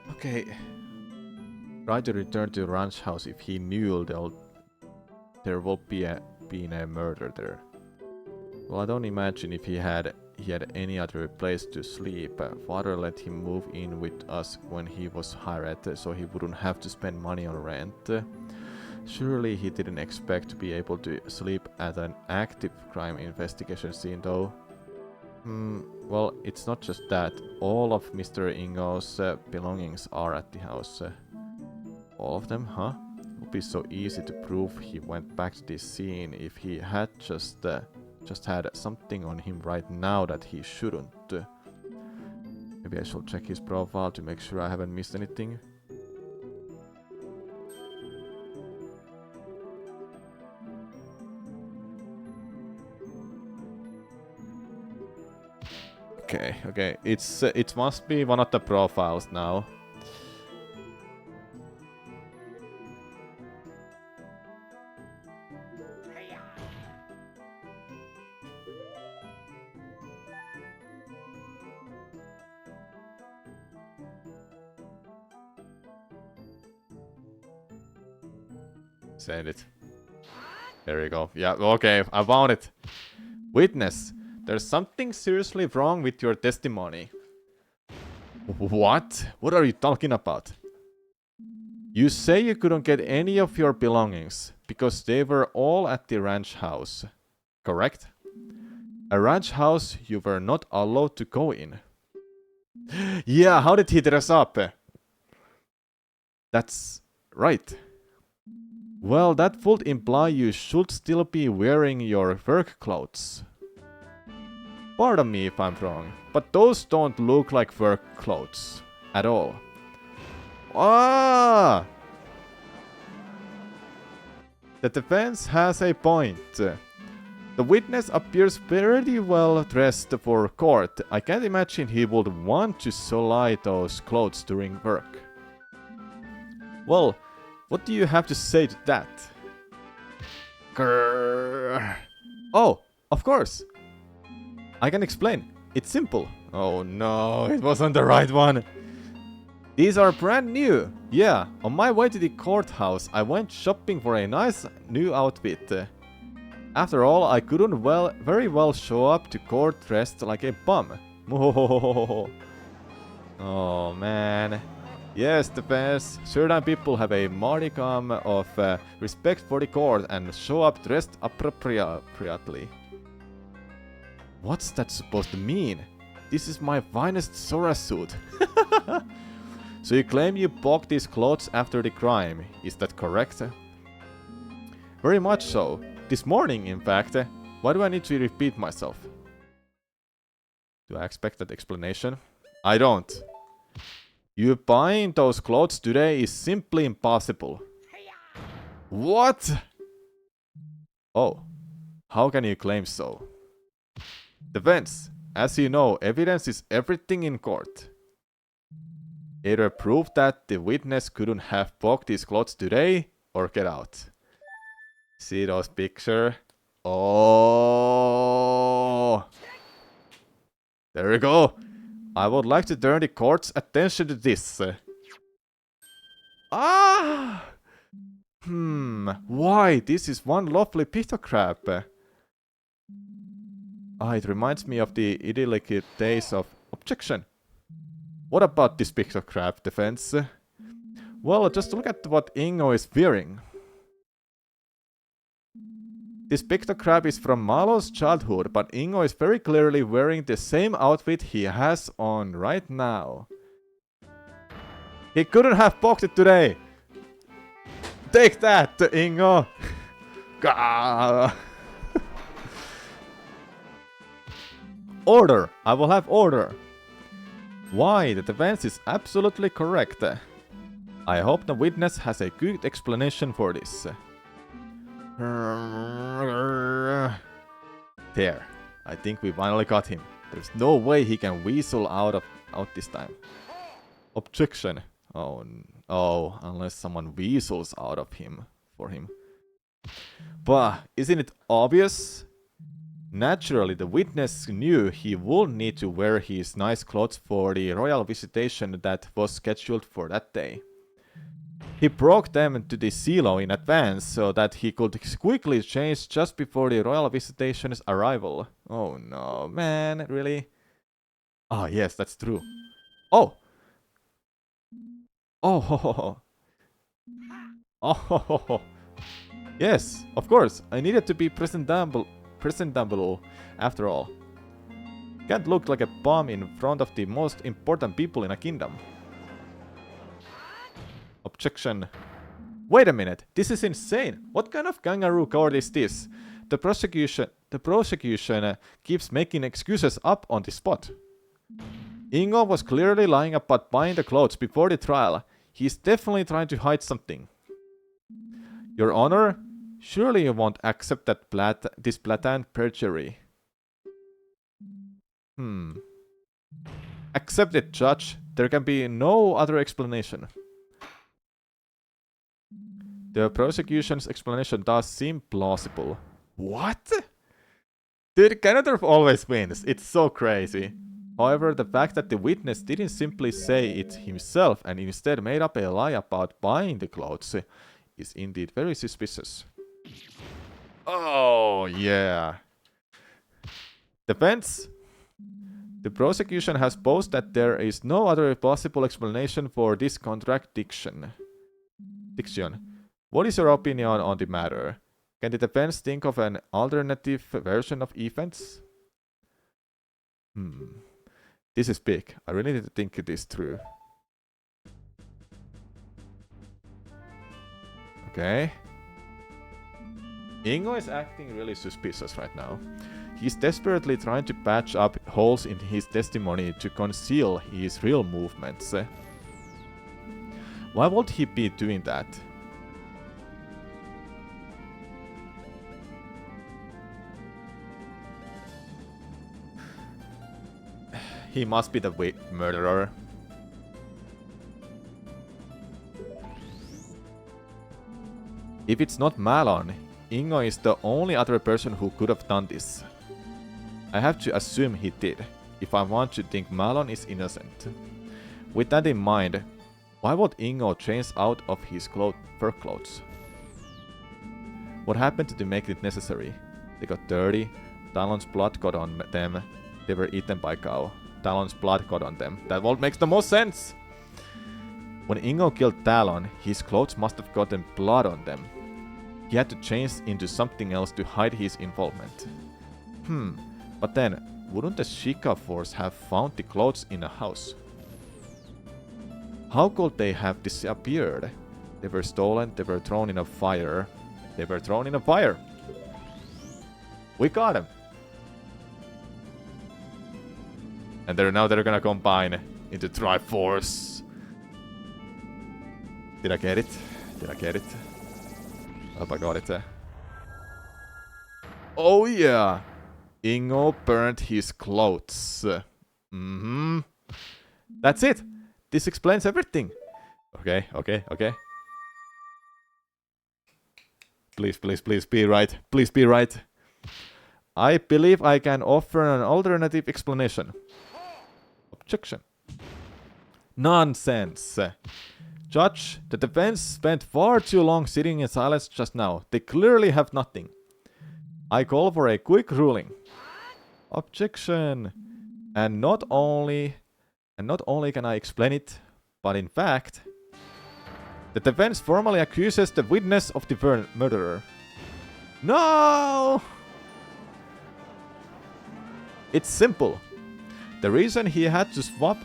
Okay. Try to return to the ranch house if he knew there would be been a murder there. Well, I don't imagine if he had any other place to sleep. Father let him move in with us when he was hired, so he wouldn't have to spend money on rent. Surely he didn't expect to be able to sleep at an active crime investigation scene, though. Well, it's not just that. All of Mr. Ingo's belongings are at the house. All of them, huh? It would be so easy to prove he went back to this scene if he had just had something on him right now that he shouldn't. Maybe I should check his profile to make sure I haven't missed anything. Okay, okay. It must be one of the profiles now. Send it. There you go. Yeah, okay, I found it. Witness, there's something seriously wrong with your testimony. What? What are you talking about? You say you couldn't get any of your belongings because they were all at the ranch house, correct? A ranch house you were not allowed to go in. Yeah, how did he dress up? That's right. Well, that would imply you should still be wearing your work clothes. Pardon me if I'm wrong, but those don't look like work clothes at all. Ah! The defense has a point. The witness appears pretty well dressed for court. I can't imagine he would want to sully those clothes during work. Well, what do you have to say to that? Grrr. Oh, of course. I can explain. It's simple. Oh no, it wasn't the right one. These are brand new. Yeah, on my way to the courthouse, I went shopping for a nice new outfit. After all, I couldn't very well show up to court dressed like a bum. Oh man. Yes, the best. Certain people have a modicum of respect for the court and show up dressed appropriately. What's that supposed to mean? This is my finest Sora suit. So you claim you bought these clothes after the crime, is that correct? Very much so. This morning, in fact. Why do I need to repeat myself? Do I expect that explanation? I don't. You buying those clothes today is simply impossible. What? Oh, how can you claim so? Defense. As you know, evidence is everything in court. Either prove that the witness couldn't have bought these clothes today, or get out. See those pictures? Oh! There we go! I would like to turn the court's attention to this. Ah! Why? This is one lovely pictograph. It reminds me of the idyllic days of objection. What about this pictograph, defense? Well, just look at what Ingo is wearing. This pictograph is from Malo's childhood, but Ingo is very clearly wearing the same outfit he has on right now. He couldn't have booked it today! Take that, Ingo! Order! I will have order! Why, the defense is absolutely correct. I hope the witness has a good explanation for this. There. I think we finally got him. There's no way he can weasel out this time. Objection. Oh, unless someone weasels out of him for him. But isn't it obvious? Naturally, the witness knew he would need to wear his nice clothes for the royal visitation that was scheduled for that day. He brought them to the silo in advance so that he could quickly change just before the royal visitation's arrival. Oh no, man, really? Ah, yes, that's true. Oh! Oh, ho, ho, ho. Oh, ho, ho, ho. Yes, of course, I needed to be presentable after all. Can't look like a bum in front of the most important people in a kingdom. Objection. Wait a minute, this is insane. What kind of kangaroo court is this? The prosecution keeps making excuses up on the spot. Ingo was clearly lying about buying the clothes before the trial. He's definitely trying to hide something. Your Honor, surely you won't accept that this blatant perjury. Accept it, Judge. There can be no other explanation. The prosecution's explanation does seem plausible. What? Dude, Ganondorf always wins. It's so crazy. However, the fact that the witness didn't simply say it himself and instead made up a lie about buying the clothes is indeed very suspicious. Oh, yeah. Defense. The prosecution has posed that there is no other possible explanation for this contradiction. What is your opinion on the matter? Can the defense think of an alternative version of events? This is big. I really need to think this through. Okay. Ingo is acting really suspicious right now. He's desperately trying to patch up holes in his testimony to conceal his real movements. Why would he be doing that? He must be the murderer. If it's not Malon, Ingo is the only other person who could have done this. I have to assume he did, if I want to think Malon is innocent. With that in mind, why would Ingo change out of his fur clothes? What happened to make it necessary? They got dirty, Talon's blood got on them, they were eaten by cow. Talon's blood got on them. That won't make the most sense! When Ingo killed Talon, his clothes must have gotten blood on them. He had to change into something else to hide his involvement. But then, wouldn't the Sheikah Force have found the clothes in a house? How could they have disappeared? They were stolen, they were thrown in a fire. They were thrown in a fire! We got him! And now they're gonna combine into Triforce. Did I get it? Did I get it? I hope I got it. Oh yeah! Ingo burned his clothes. That's it! This explains everything! Okay. Please be right. Please be right. I believe I can offer an alternative explanation. Objection. Nonsense. Judge, the defense spent far too long sitting in silence just now. They clearly have nothing. I call for a quick ruling. Objection. And not only can I explain it, but in fact, the defense formally accuses the witness of the murderer. No! It's simple. The reason he had to swap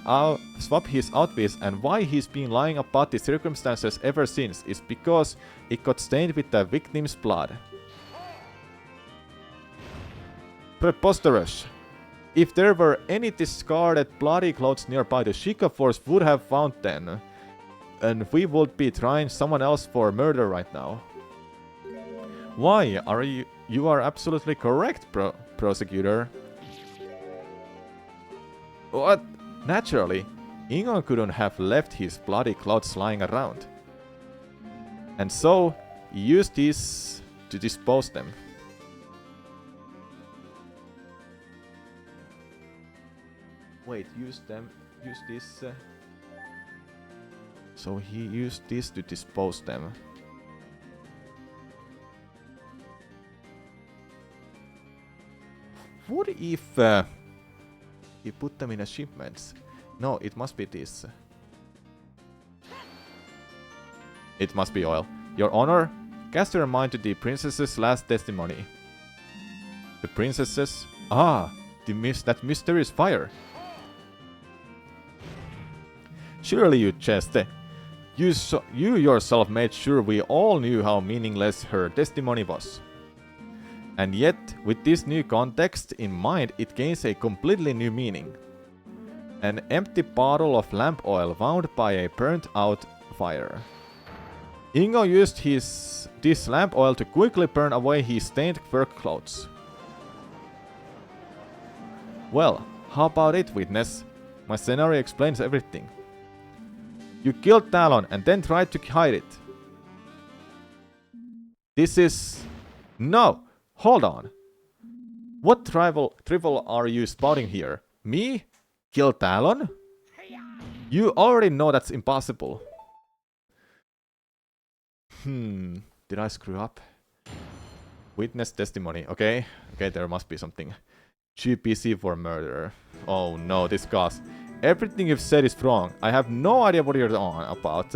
his outfits and why he's been lying about the circumstances ever since is because it got stained with the victim's blood. Preposterous. If there were any discarded bloody clothes nearby, the Sheikah Force would have found them. And we would be trying someone else for murder right now. Why? You are absolutely correct, prosecutor. What? Naturally, Ingo couldn't have left his bloody clothes lying around. And so, he used these to dispose them. Wait, use this... So he used this to dispose them. What if... he put them in achievements? No, it must be this. It must be oil. Your Honor, cast your mind to the princess's last testimony. The princess's... Ah! That mysterious fire! Surely you jest. You yourself made sure we all knew how meaningless her testimony was. And yet, with this new context in mind, it gains a completely new meaning. An empty bottle of lamp oil found by a burnt-out fire. Ingo used this lamp oil to quickly burn away his stained fur clothes. Well, how about it, witness? My scenario explains everything. You killed Talon and then tried to hide it. This is... No! Hold on. What trivial are you spouting here? Me? Kill Talon? You already know that's impossible. Did I screw up? Witness testimony. Okay, there must be something. GPC for murder. Oh no, this cause. Everything you've said is wrong. I have no idea what you're on about.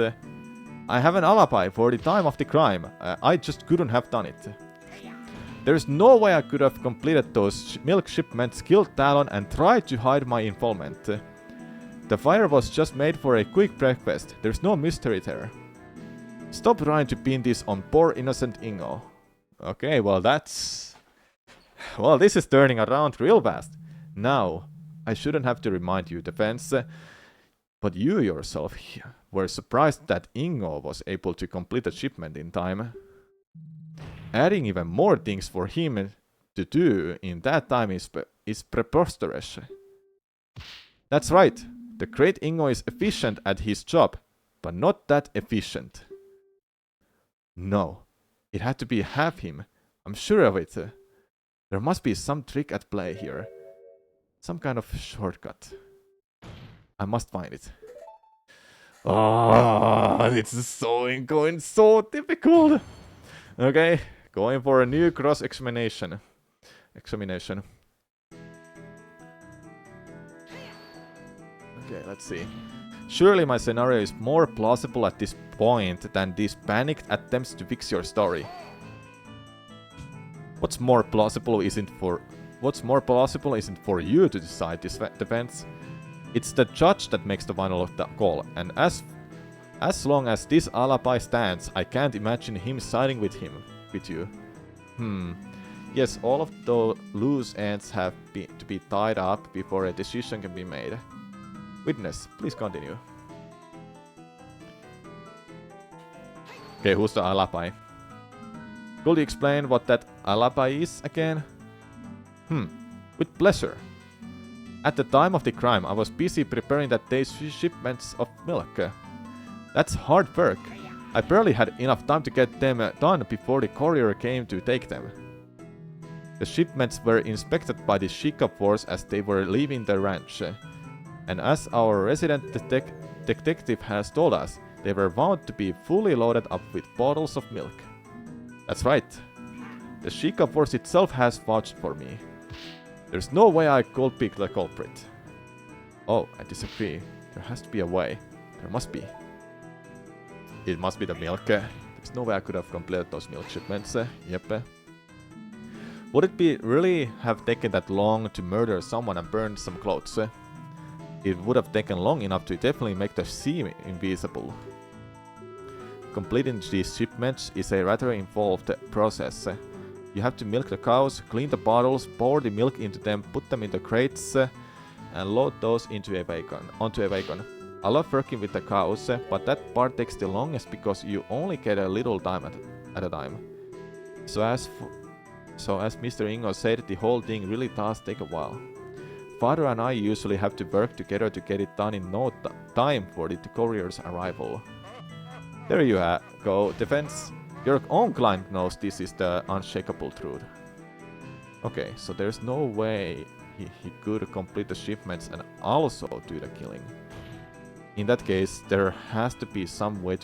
I have an alibi for the time of the crime. I just couldn't have done it. There's no way I could have completed those milk shipments, killed Talon, and tried to hide my involvement. The fire was just made for a quick breakfast. There's no mystery there. Stop trying to pin this on poor innocent Ingo. Okay, well that's... Well, this is turning around real fast. Now, I shouldn't have to remind you, Defense, but you yourself were surprised that Ingo was able to complete the shipment in time. Adding even more things for him to do in that time is preposterous. That's right, the great Ingo is efficient at his job, but not that efficient. No, it had to be half him, I'm sure of it. There must be some trick at play here. Some kind of shortcut. I must find it. Oh, it's going so difficult. Okay, going for a new cross-examination. Okay, let's see. Surely my scenario is more plausible at this point than these panicked attempts to fix your story. What's more plausible isn't for you to decide this defense. It's the judge that makes the final call, and as long as this alibi stands, I can't imagine him siding with you. Yes, all of the loose ends have to be tied up before a decision can be made. Witness, please continue. Okay, who's the alibi? Could you explain what that alibi is again? With pleasure. At the time of the crime, I was busy preparing that day's shipments of milk. That's hard work. I barely had enough time to get them done before the courier came to take them. The shipments were inspected by the Shika force as they were leaving the ranch. And as our resident detective has told us, they were found to be fully loaded up with bottles of milk. That's right. The Shika force itself has vouched for me. There's no way I could pick the culprit. Oh, I disagree. There has to be a way. There must be. It must be the milk. There's no way I could have completed those milk shipments. Yep. Would it really have taken that long to murder someone and burn some clothes? It would have taken long enough to definitely make the sea invisible. Completing these shipments is a rather involved process. You have to milk the cows, clean the bottles, pour the milk into them, put them in the crates, and load those onto a wagon. I love working with the cows, but that part takes the longest because you only get a little time at a time. So as Mr. Ingo said, the whole thing really does take a while. Father and I usually have to work together to get it done in no time for the courier's arrival. There you go, Defense. Your own client knows this is the unshakable truth. Okay, so there's no way he could complete the shipments and also do the killing. In that case, there has to be some way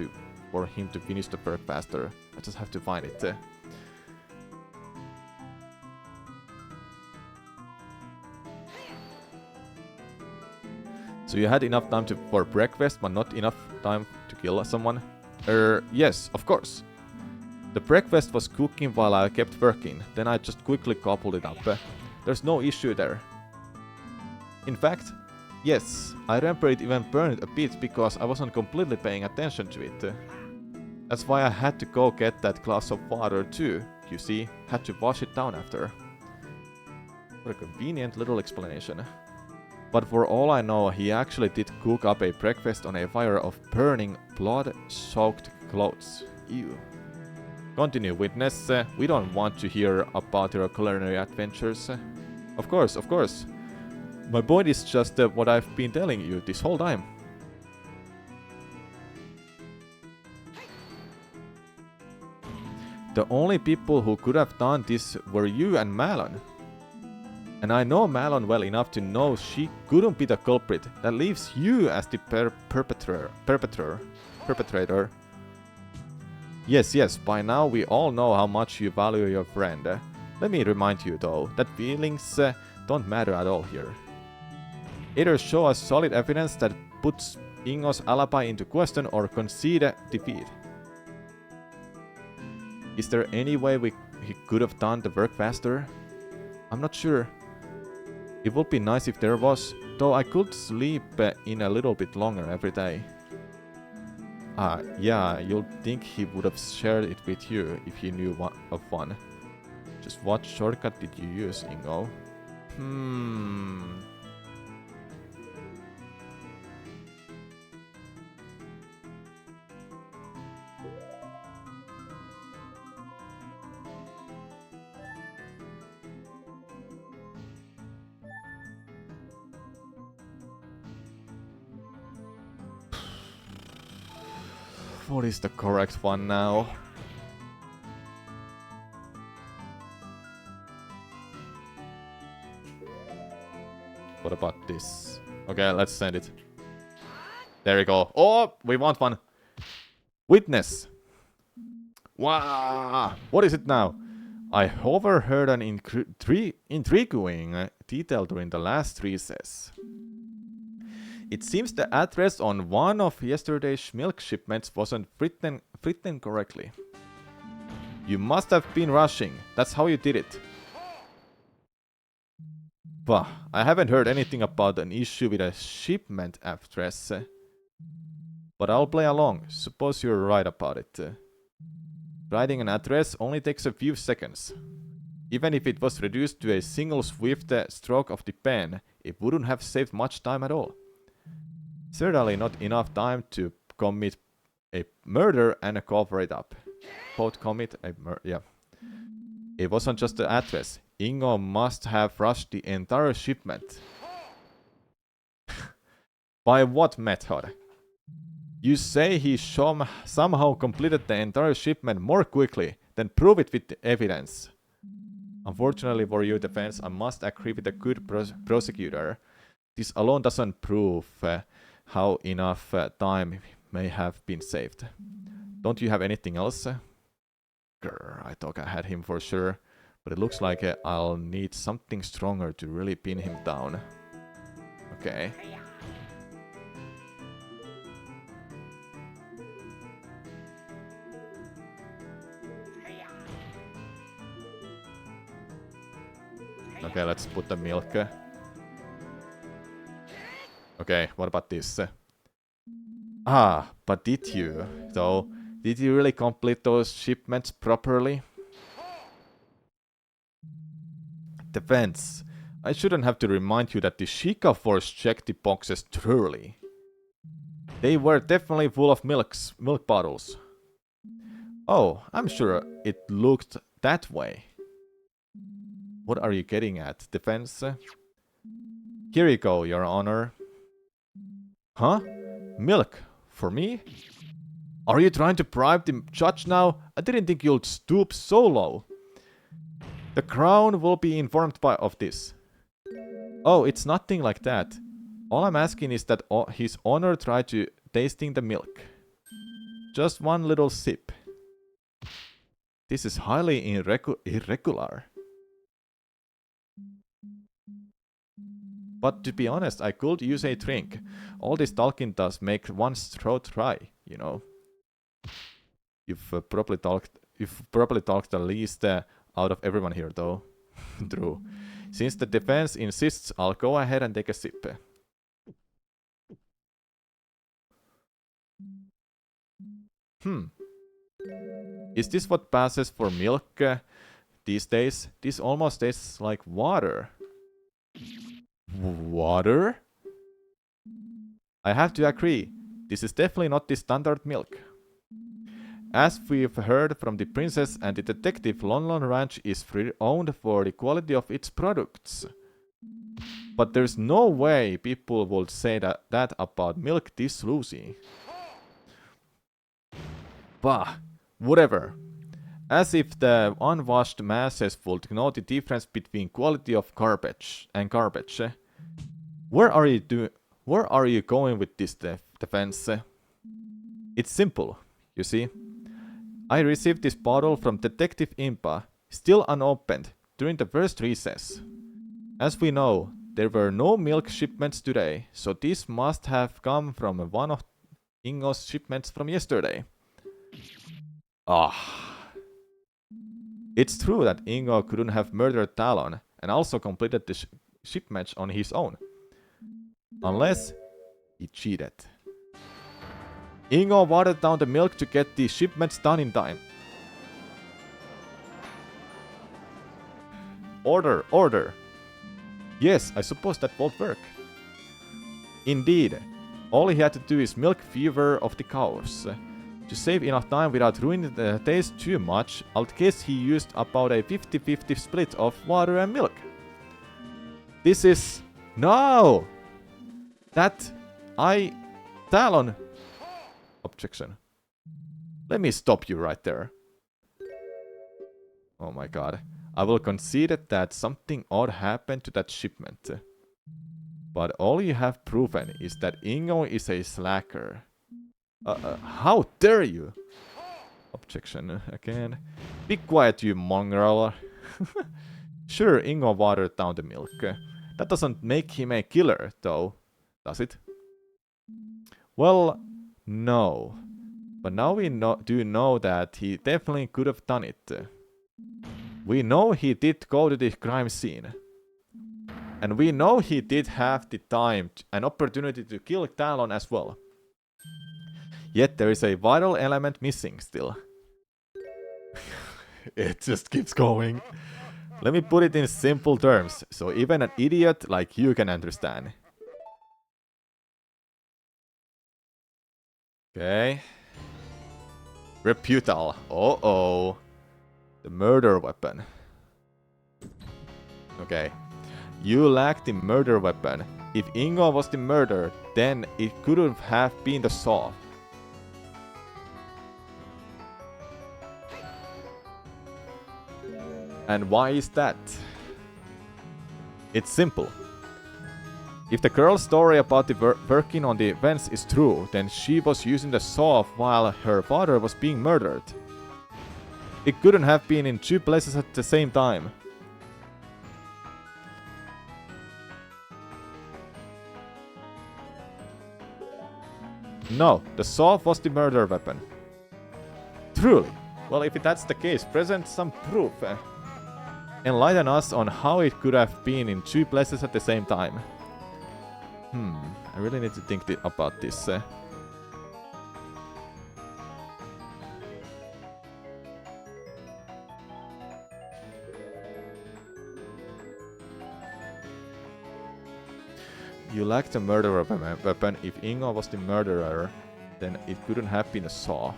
for him to finish the work faster. I just have to find it. So you had enough time for breakfast, but not enough time to kill someone? Yes, of course. The breakfast was cooking while I kept working, then I just quickly gobbled it up. There's no issue there. In fact, yes, I remember it even burned a bit because I wasn't completely paying attention to it. That's why I had to go get that glass of water too, you see, had to wash it down after. What a convenient little explanation. But for all I know, he actually did cook up a breakfast on a fire of burning, blood-soaked clothes. Ew. Continue, witness. We don't want to hear about your culinary adventures. Of course. My point is just what I've been telling you this whole time. The only people who could have done this were you and Malon. And I know Malon well enough to know she couldn't be the culprit. That leaves you as the perpetrator. Yes, by now we all know how much you value your friend. Let me remind you though, that feelings don't matter at all here. Either show us solid evidence that puts Ingo's alibi into question or concede defeat. Is there any way he could have done the work faster? I'm not sure. It would be nice if there was, though I could sleep in a little bit longer every day. Yeah, you'll think he would have shared it with you if he knew of one. Just what shortcut did you use, Ingo? What is the correct one now? What about this? Okay, let's send it. There we go. Oh, we want one. Witness. Wow. What is it now? I overheard an intriguing detail during the last recess. It seems the address on one of yesterday's milk shipments wasn't written correctly. You must have been rushing. That's how you did it. Bah, I haven't heard anything about an issue with a shipment address. But I'll play along. Suppose you're right about it. Writing an address only takes a few seconds. Even if it was reduced to a single swift stroke of the pen, it wouldn't have saved much time at all. Certainly not enough time to commit a murder and cover it up. Both commit a murder, yeah. It wasn't just the address. Ingo must have rushed the entire shipment. By what method? You say he somehow completed the entire shipment more quickly, then prove it with the evidence. Unfortunately for your defense, I must agree with a good prosecutor. This alone doesn't prove how enough time may have been saved. Don't you have anything else? Grr, I thought I had him for sure, but it looks like I'll need something stronger to really pin him down. Okay. Okay, let's put the milk. Okay, what about this? But did you, though? Did you really complete those shipments properly? Defense. I shouldn't have to remind you that the Sheikah Force checked the boxes thoroughly. They were definitely full of milk bottles. Oh, I'm sure it looked that way. What are you getting at, defense? Here you go, Your Honor. Huh? Milk? For me? Are you trying to bribe the judge now? I didn't think you'd stoop so low. The Crown will be informed of this. Oh, it's nothing like that. All I'm asking is that His Honor try to tasting the milk. Just one little sip. This is highly irregular. But to be honest, I could use a drink. All this talking does make one's throat dry, you know. You've probably talked the least out of everyone here, though. True. Since the defense insists, I'll go ahead and take a sip. Is this what passes for milk these days? This almost tastes like water. Water? I have to agree. This is definitely not the standard milk. As we've heard from the princess and the detective, Lon Lon Ranch is owned for the quality of its products. But there's no way people would say that about milk this Lucy. Bah, whatever. As if the unwashed masses would know the difference between quality of garbage and garbage. Where are you going with this defense? It's simple, you see. I received this bottle from Detective Impa, still unopened, during the first recess. As we know, there were no milk shipments today, so this must have come from one of Ingo's shipments from yesterday. Ah. It's true that Ingo couldn't have murdered Talon and also completed the shipment on his own. Unless he cheated. Ingo watered down the milk to get the shipments done in time. Order, order! Yes, I suppose that won't work. Indeed, all he had to do is milk fewer of the cows. To save enough time without ruining the taste too much, I'd guess he used about a 50-50 split of water and milk. This is... No! Talon... Objection. Let me stop you right there. Oh my god. I will concede that something odd happened to that shipment. But all you have proven is that Ingo is a slacker. How dare you? Objection again. Be quiet, you mongrel. Sure, Ingo watered down the milk. That doesn't make him a killer, though, does it? Well, no. But now we do know that he definitely could have done it. We know he did go to the crime scene. And we know he did have the time and opportunity to kill Talon as well. Yet there is a vital element missing still. It just keeps going. Let me put it in simple terms, so even an idiot like you can understand. Okay. Reputal. Uh-oh. The murder weapon. Okay. You lack the murder weapon. If Ingo was the murderer, then it couldn't have been the saw. And why is that? It's simple. If the girl's story about the working on the events is true, then she was using the saw while her father was being murdered. It couldn't have been in two places at the same time. No, the saw was the murder weapon. Truly. Well, if that's the case, present some proof. Enlighten us on how it could have been in two places at the same time. I really need to think about this. You lacked a murder weapon. If Ingo was the murderer, then it couldn't have been a saw.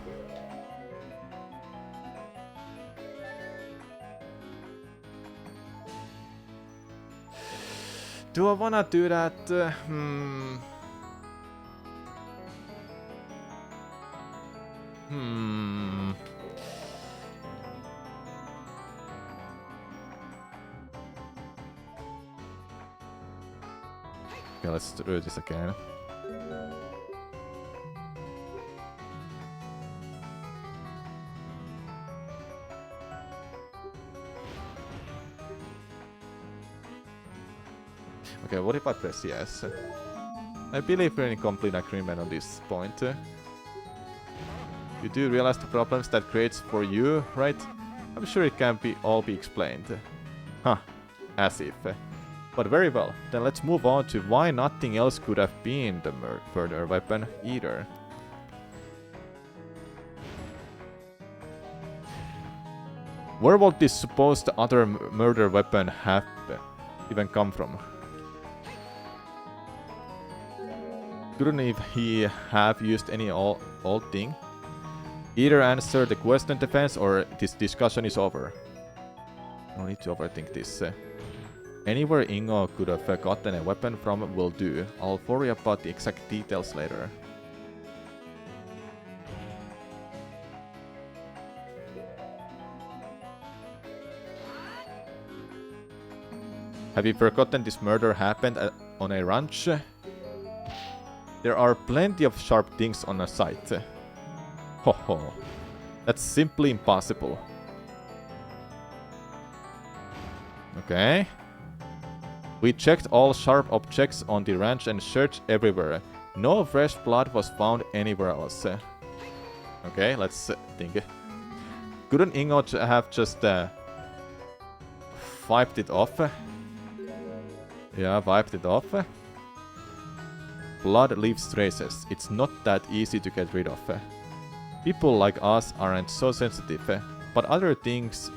Do I wanna do that? Okay, let's do this again. Okay, what if I press yes? I believe we're in complete agreement on this point. You do realize the problems that creates for you, right? I'm sure it can all be explained. Huh, as if. But very well, then let's move on to why nothing else could have been the murder weapon either. Where would this supposed other murder weapon have even come from? Couldn't he have used any old thing? Either answer the question, defense, or this discussion is over. No need to overthink this. Anywhere Ingo could have gotten a weapon from will do. I'll worry about the exact details later. Have you forgotten this murder happened on a ranch? There are plenty of sharp things on a site. Ho ho. That's simply impossible. Okay. We checked all sharp objects on the ranch and searched everywhere. No fresh blood was found anywhere else. Okay, let's think. Couldn't Ingo have just wiped it off? Yeah, wiped it off. Blood leaves traces. It's not that easy to get rid of. People like us aren't so sensitive, but other beings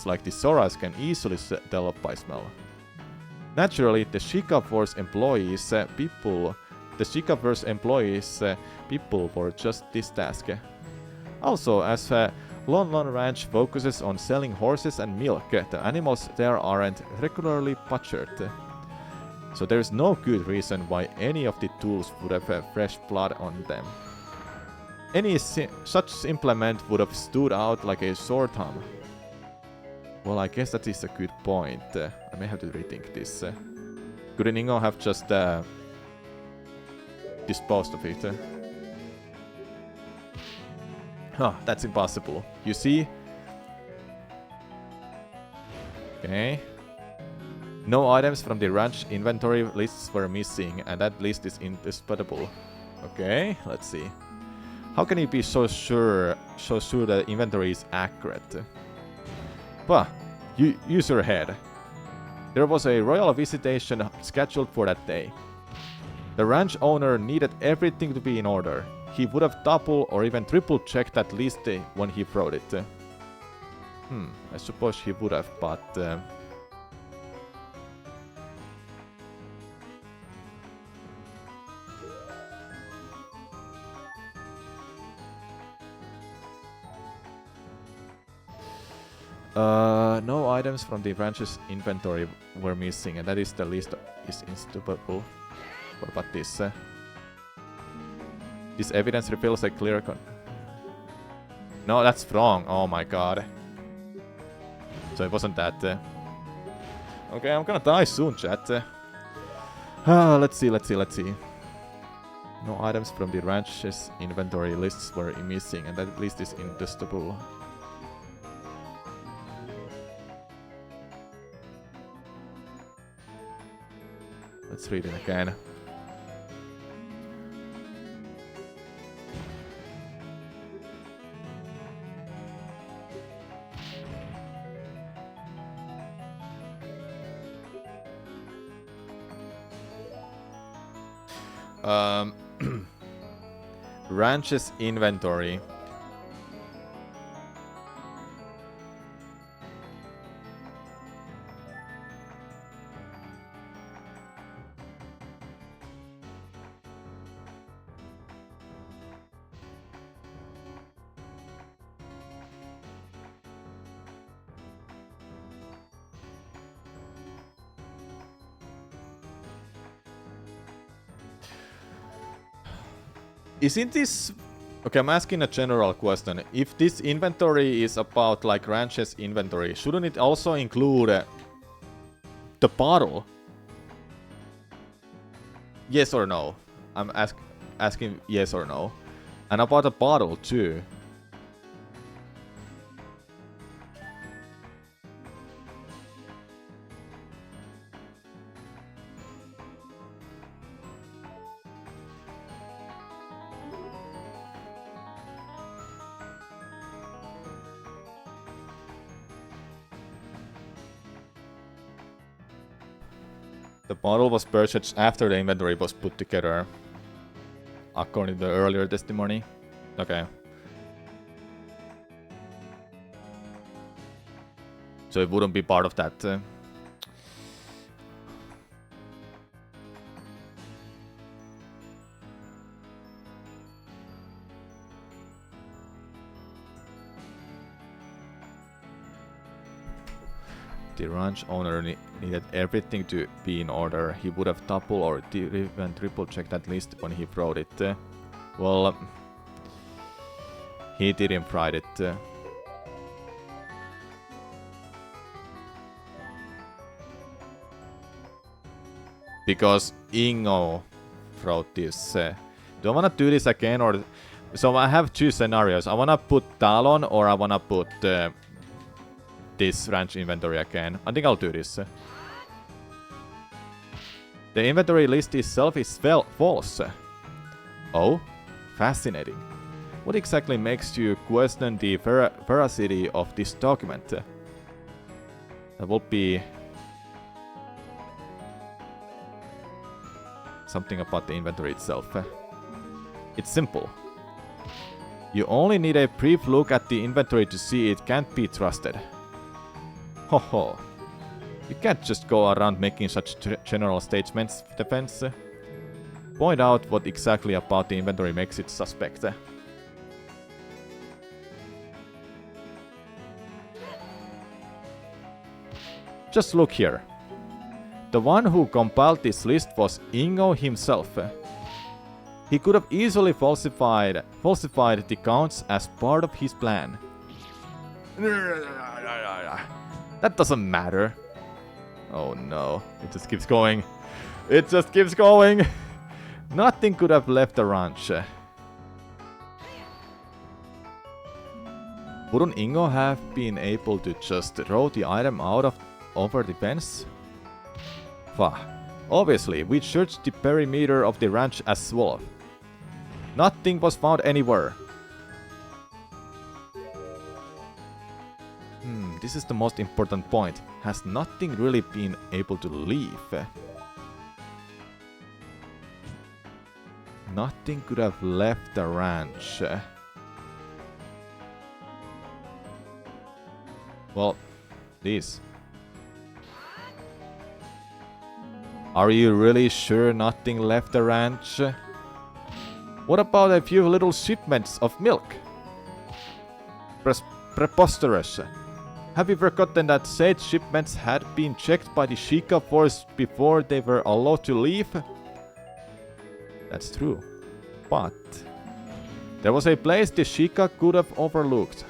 like the Zoras can easily tell by smell. Naturally, the Shikaverse employees, people for just this task. Also, as Lon Lon Ranch focuses on selling horses and milk, the animals there aren't regularly butchered. So there's no good reason why any of the tools would have fresh blood on them. Any such implement would have stood out like a sore thumb. Well, I guess that is a good point. I may have to rethink this. Couldn't Ingo have just disposed of it? Huh, that's impossible. You see? Okay. No items from the ranch inventory lists were missing, and that list is indisputable. Okay, let's see. How can you be so sure the inventory is accurate? Bah, use your head. There was a royal visitation scheduled for that day. The ranch owner needed everything to be in order. He would have double or even triple checked that list when he wrote it. I suppose he would have, but... no items from the ranch's inventory were missing, and that is the list is indisputable. What about this? This evidence reveals a clear No, that's wrong. Oh my god. So it wasn't that. Okay, I'm gonna die soon, chat. Let's see. No items from the ranch's inventory lists were missing, and that list is indisputable. Let's read it again. Ranch's inventory. Isn't this... Okay, I'm asking a general question. If this inventory is about, like, ranch's inventory, shouldn't it also include the bottle? Yes or no? I'm asking yes or no. And about the bottle, too. The bottle was purchased after the inventory was put together, according to the earlier testimony. Okay. So it wouldn't be part of that. the ranch owner needed everything to be in order, he would have double or even triple checked that list when he wrote it. Well, he didn't write it. Because Ingo wrote this. Do I wanna do this again or... So I have two scenarios. I wanna put Talon or I wanna put this ranch inventory again. I think I'll do this. The inventory list itself is false. Oh, fascinating. What exactly makes you question the veracity of this document? That will be something about the inventory itself. It's simple. You only need a brief look at the inventory to see it can't be trusted. Ho ho. You can't just go around making such general statements, defense. Point out what exactly about the inventory makes it suspect. Just look here. The one who compiled this list was Ingo himself. He could have easily falsified the counts as part of his plan. That doesn't matter. Oh no, it just keeps going. It just keeps going. Nothing could have left the ranch. Wouldn't Ingo have been able to just throw the item out of over the fence? Obviously, we searched the perimeter of the ranch as well. Nothing was found anywhere. This is the most important point. Has nothing really been able to leave? Nothing could have left the ranch. Well, this. Are you really sure nothing left the ranch? What about a few little shipments of milk? Preposterous. Have you forgotten that said shipments had been checked by the Sheikah force before they were allowed to leave? That's true. But there was a place the Sheikah could have overlooked.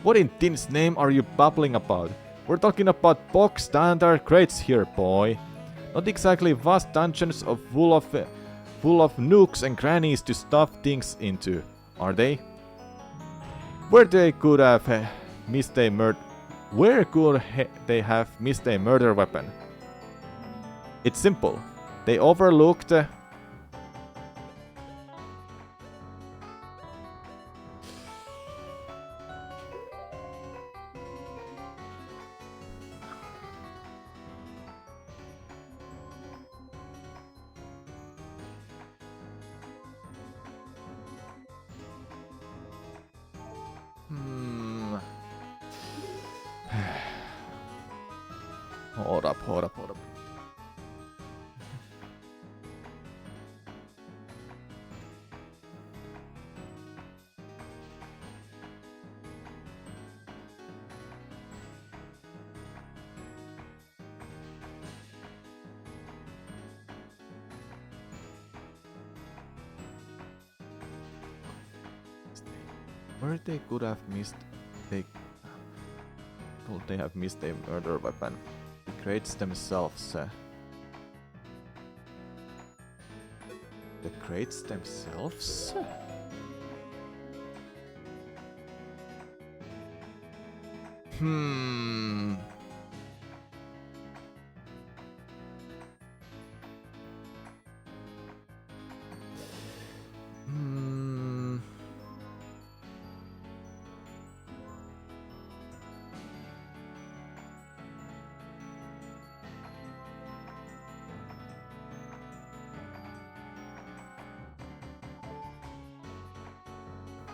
What in Tin's name are you babbling about? We're talking about box standard crates here, boy. Not exactly vast dungeons full of nooks and crannies to stuff things into, are they? Where could they have missed a murder weapon? It's simple. They overlooked. Hold up. Where they could have missed they have missed a murder weapon. The crates themselves. The crates themselves?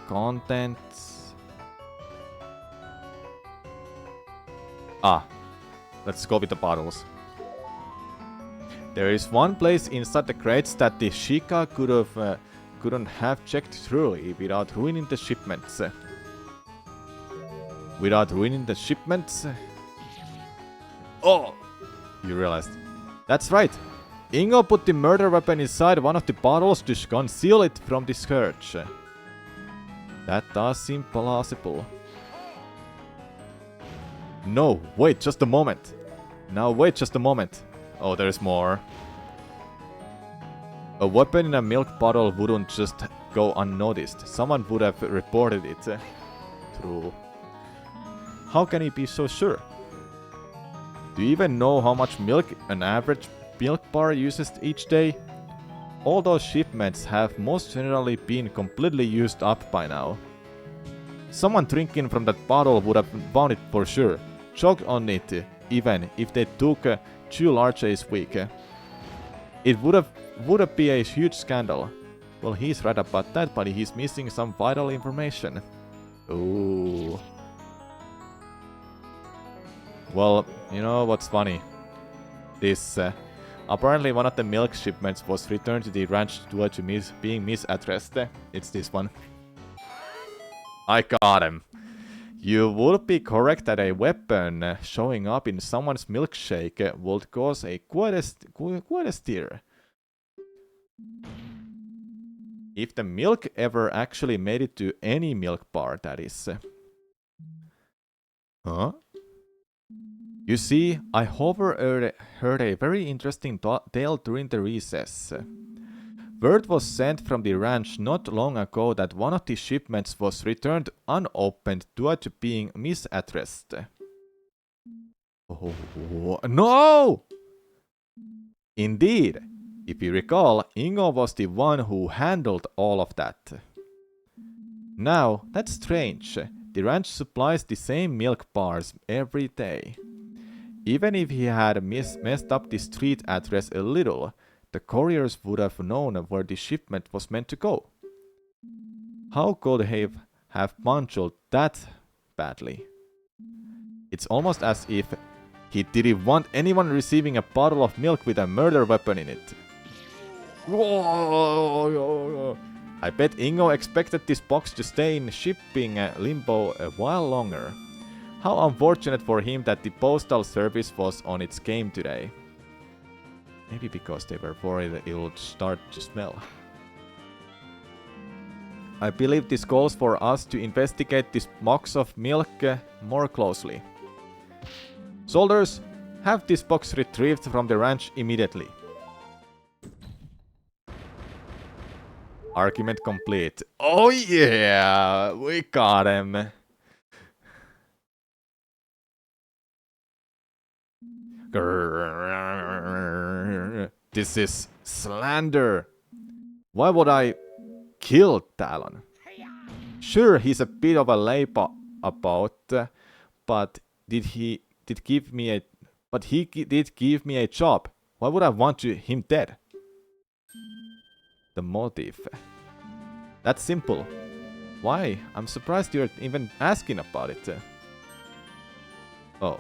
Contents. Let's go with the bottles. There is one place inside the crates that the Sheikah couldn't have checked thoroughly without ruining the shipments. Oh! You realized. That's right. Ingo put the murder weapon inside one of the bottles to conceal it from the scourge. That does seem plausible. No, wait just a moment. Now wait just a moment. Oh, there's more. A weapon in a milk bottle wouldn't just go unnoticed. Someone would have reported it. True. How can he be so sure? Do you even know how much milk an average milk bar uses each day? All those shipments have most generally been completely used up by now. Someone drinking from that bottle would have found it for sure. Choked on it, even if they took too large a swig. It would be a huge scandal. Well, he's right about that, but he's missing some vital information. Ooh. Well, you know what's funny? This, apparently one of the milk shipments was returned to the ranch due to being misaddressed. It's this one. I got him. You would be correct that a weapon showing up in someone's milkshake would cause quite a stir. If the milk ever actually made it to any milk bar, that is. Huh? You see, I heard a very interesting tale during the recess. Word was sent from the ranch not long ago that one of the shipments was returned unopened due to being misaddressed. Oh, no! Indeed. If you recall, Ingo was the one who handled all of that. Now, that's strange. The ranch supplies the same milk bars every day. Even if he had messed up the street address a little, the couriers would have known where the shipment was meant to go. How could he have punctured that badly? It's almost as if he didn't want anyone receiving a bottle of milk with a murder weapon in it. I bet Ingo expected this box to stay in shipping limbo a while longer. How unfortunate for him that the postal service was on its game today. Maybe because they were worried that it would start to smell. I believe this calls for us to investigate this box of milk more closely. Soldiers, have this box retrieved from the ranch immediately. Argument complete. Oh yeah, we got him. This is slander. Why would I kill Talon? Sure, he's a bit of a laypa about, but he did give me a job. Why would I want him dead? The motive. That's simple. Why? I'm surprised you're even asking about it. Oh.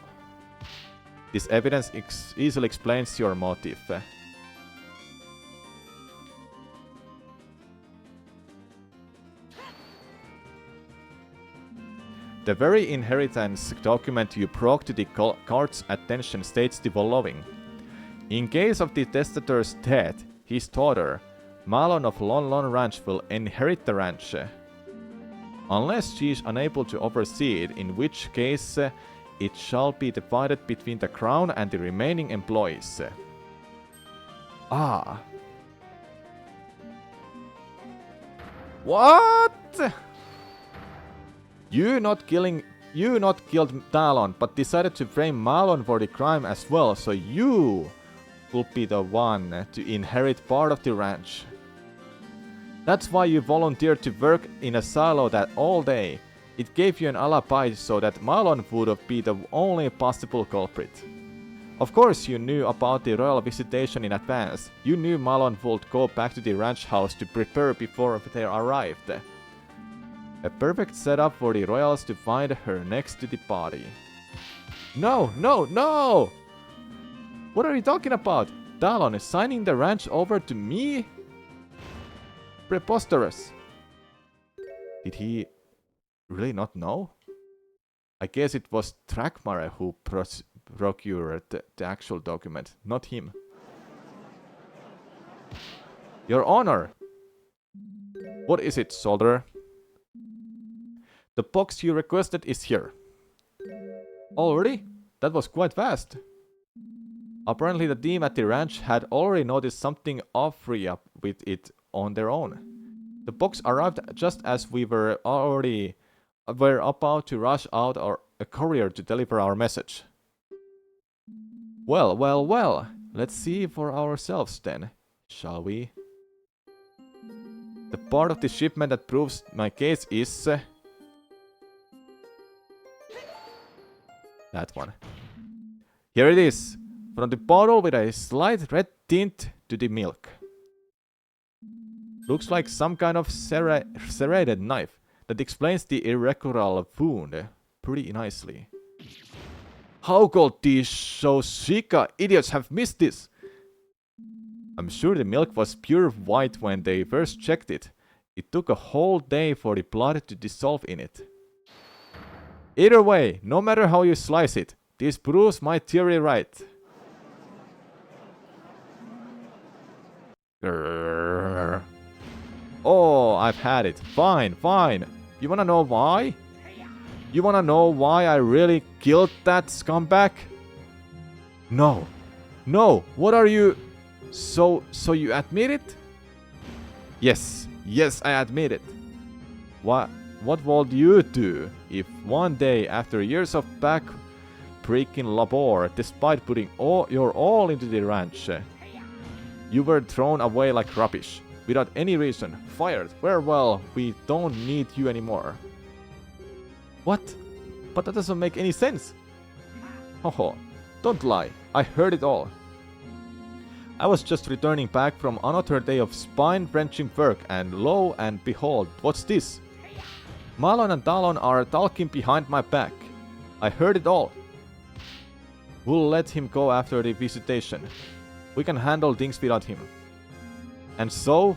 This evidence easily explains your motive. The very inheritance document you brought to the court's attention states the following. In case of the testator's death, his daughter, Malon of Lon Lon Ranch, will inherit the ranch. Unless she is unable to oversee it, in which case it shall be divided between the crown and the remaining employees. Ah. What? You not killed Talon, but decided to frame Malon for the crime as well, so you will be the one to inherit part of the ranch. That's why you volunteered to work in a silo that all day. It gave you an alibi so that Malon would be the only possible culprit. Of course you knew about the royal visitation in advance. You knew Malon would go back to the ranch house to prepare before they arrived. A perfect setup for the royals to find her next to the body. No, no, no! What are you talking about? Talon is signing the ranch over to me? Preposterous. Did he really not know? I guess it was Drakmare who procure the actual document, not him. Your Honor! What is it, soldier? The box you requested is here. Already? That was quite fast. Apparently the team at the ranch had already noticed something awfully up with it on their own. The box arrived just as we were about to rush out a courier to deliver our message. Well, well, well. Let's see for ourselves then, shall we? The part of the shipment that proves my case is... that one. Here it is. From the bottle with a slight red tint to the milk. Looks like some kind of serrated knife. That explains the irregular wound pretty nicely. How could these Shoshika idiots have missed this? I'm sure the milk was pure white when they first checked it. It took a whole day for the blood to dissolve in it. Either way, no matter how you slice it, this proves my theory right. Grrr. Oh, I've had it. Fine, fine. You wanna know why? You wanna know why I really killed that scumbag? No. No, what are you... So you admit it? Yes, yes, I admit it. What would you do if one day, after years of back-breaking labor, despite putting your all into the ranch, you were thrown away like rubbish, without any reason, fired, well, we don't need you anymore. What? But that doesn't make any sense. Oh, don't lie, I heard it all. I was just returning back from another day of spine-wrenching work, and lo and behold, what's this? Malon and Talon are talking behind my back. I heard it all. We'll let him go after the visitation. We can handle things without him. And so,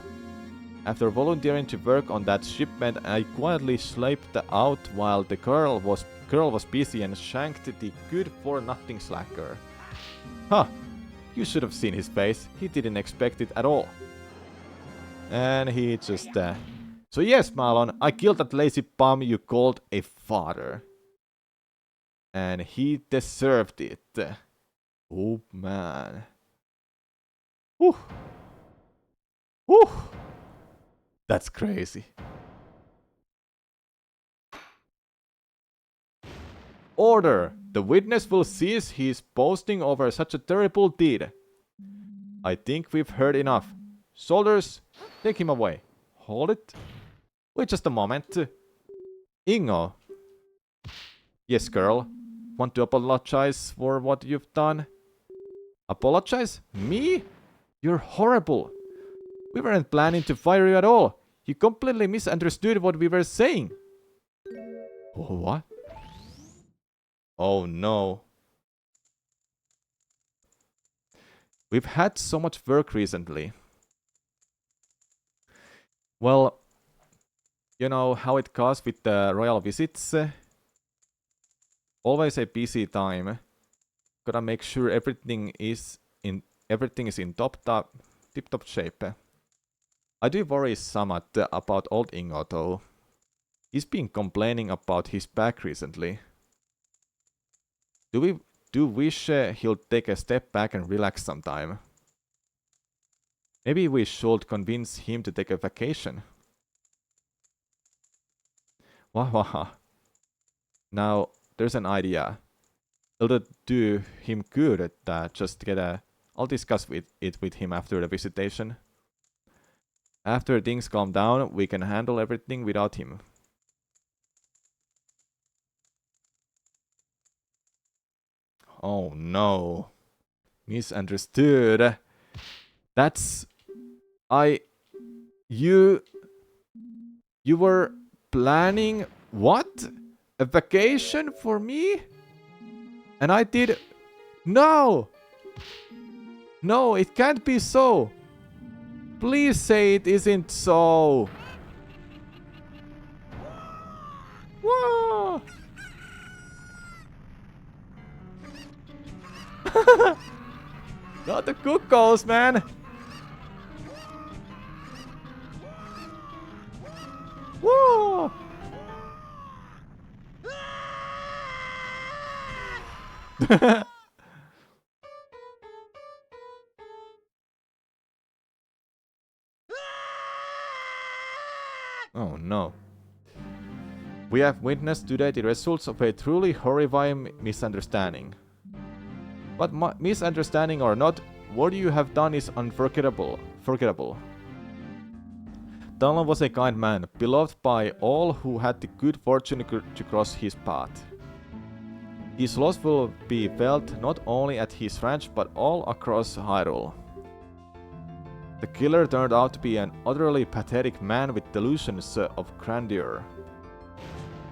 after volunteering to work on that shipment, I quietly slipped out while the girl was busy and shanked the good-for-nothing slacker. Huh, you should have seen his face. He didn't expect it at all. And he just... So yes, Malon, I killed that lazy bum you called a father. And he deserved it. Oh, man. Whew. Whew. That's crazy. Order! The witness will cease his boasting over such a terrible deed. I think we've heard enough. Soldiers, take him away. Hold it. Wait just a moment. Ingo. Yes, girl. Want to apologize for what you've done? Apologize? Me? You're horrible. We weren't planning to fire you at all. You completely misunderstood what we were saying. What? Oh no. We've had so much work recently. Well, you know how it goes with the royal visits. Always a busy time. Gotta make sure everything is in tip-top shape. I do worry somewhat about old Ingo though. He's been complaining about his back recently. Do wish he'll take a step back and relax sometime. Maybe we should convince him to take a vacation. Wah. Now, there's an idea. It'll do him good just get a... I'll discuss it with him after the visitation. After things calm down, we can handle everything without him. Oh no. Misunderstood. That's... You were planning... What? A vacation for me? And I did... No! No, it can't be so. Please say it isn't so. Whoa! Not the cuckoos, man! Woo! Oh no. We have witnessed today the results of a truly horrifying misunderstanding. But misunderstanding or not, what you have done is unforgettable. Talon was a kind man, beloved by all who had the good fortune to cross his path. His loss will be felt not only at his ranch but all across Hyrule. The killer turned out to be an utterly pathetic man with delusions of grandeur.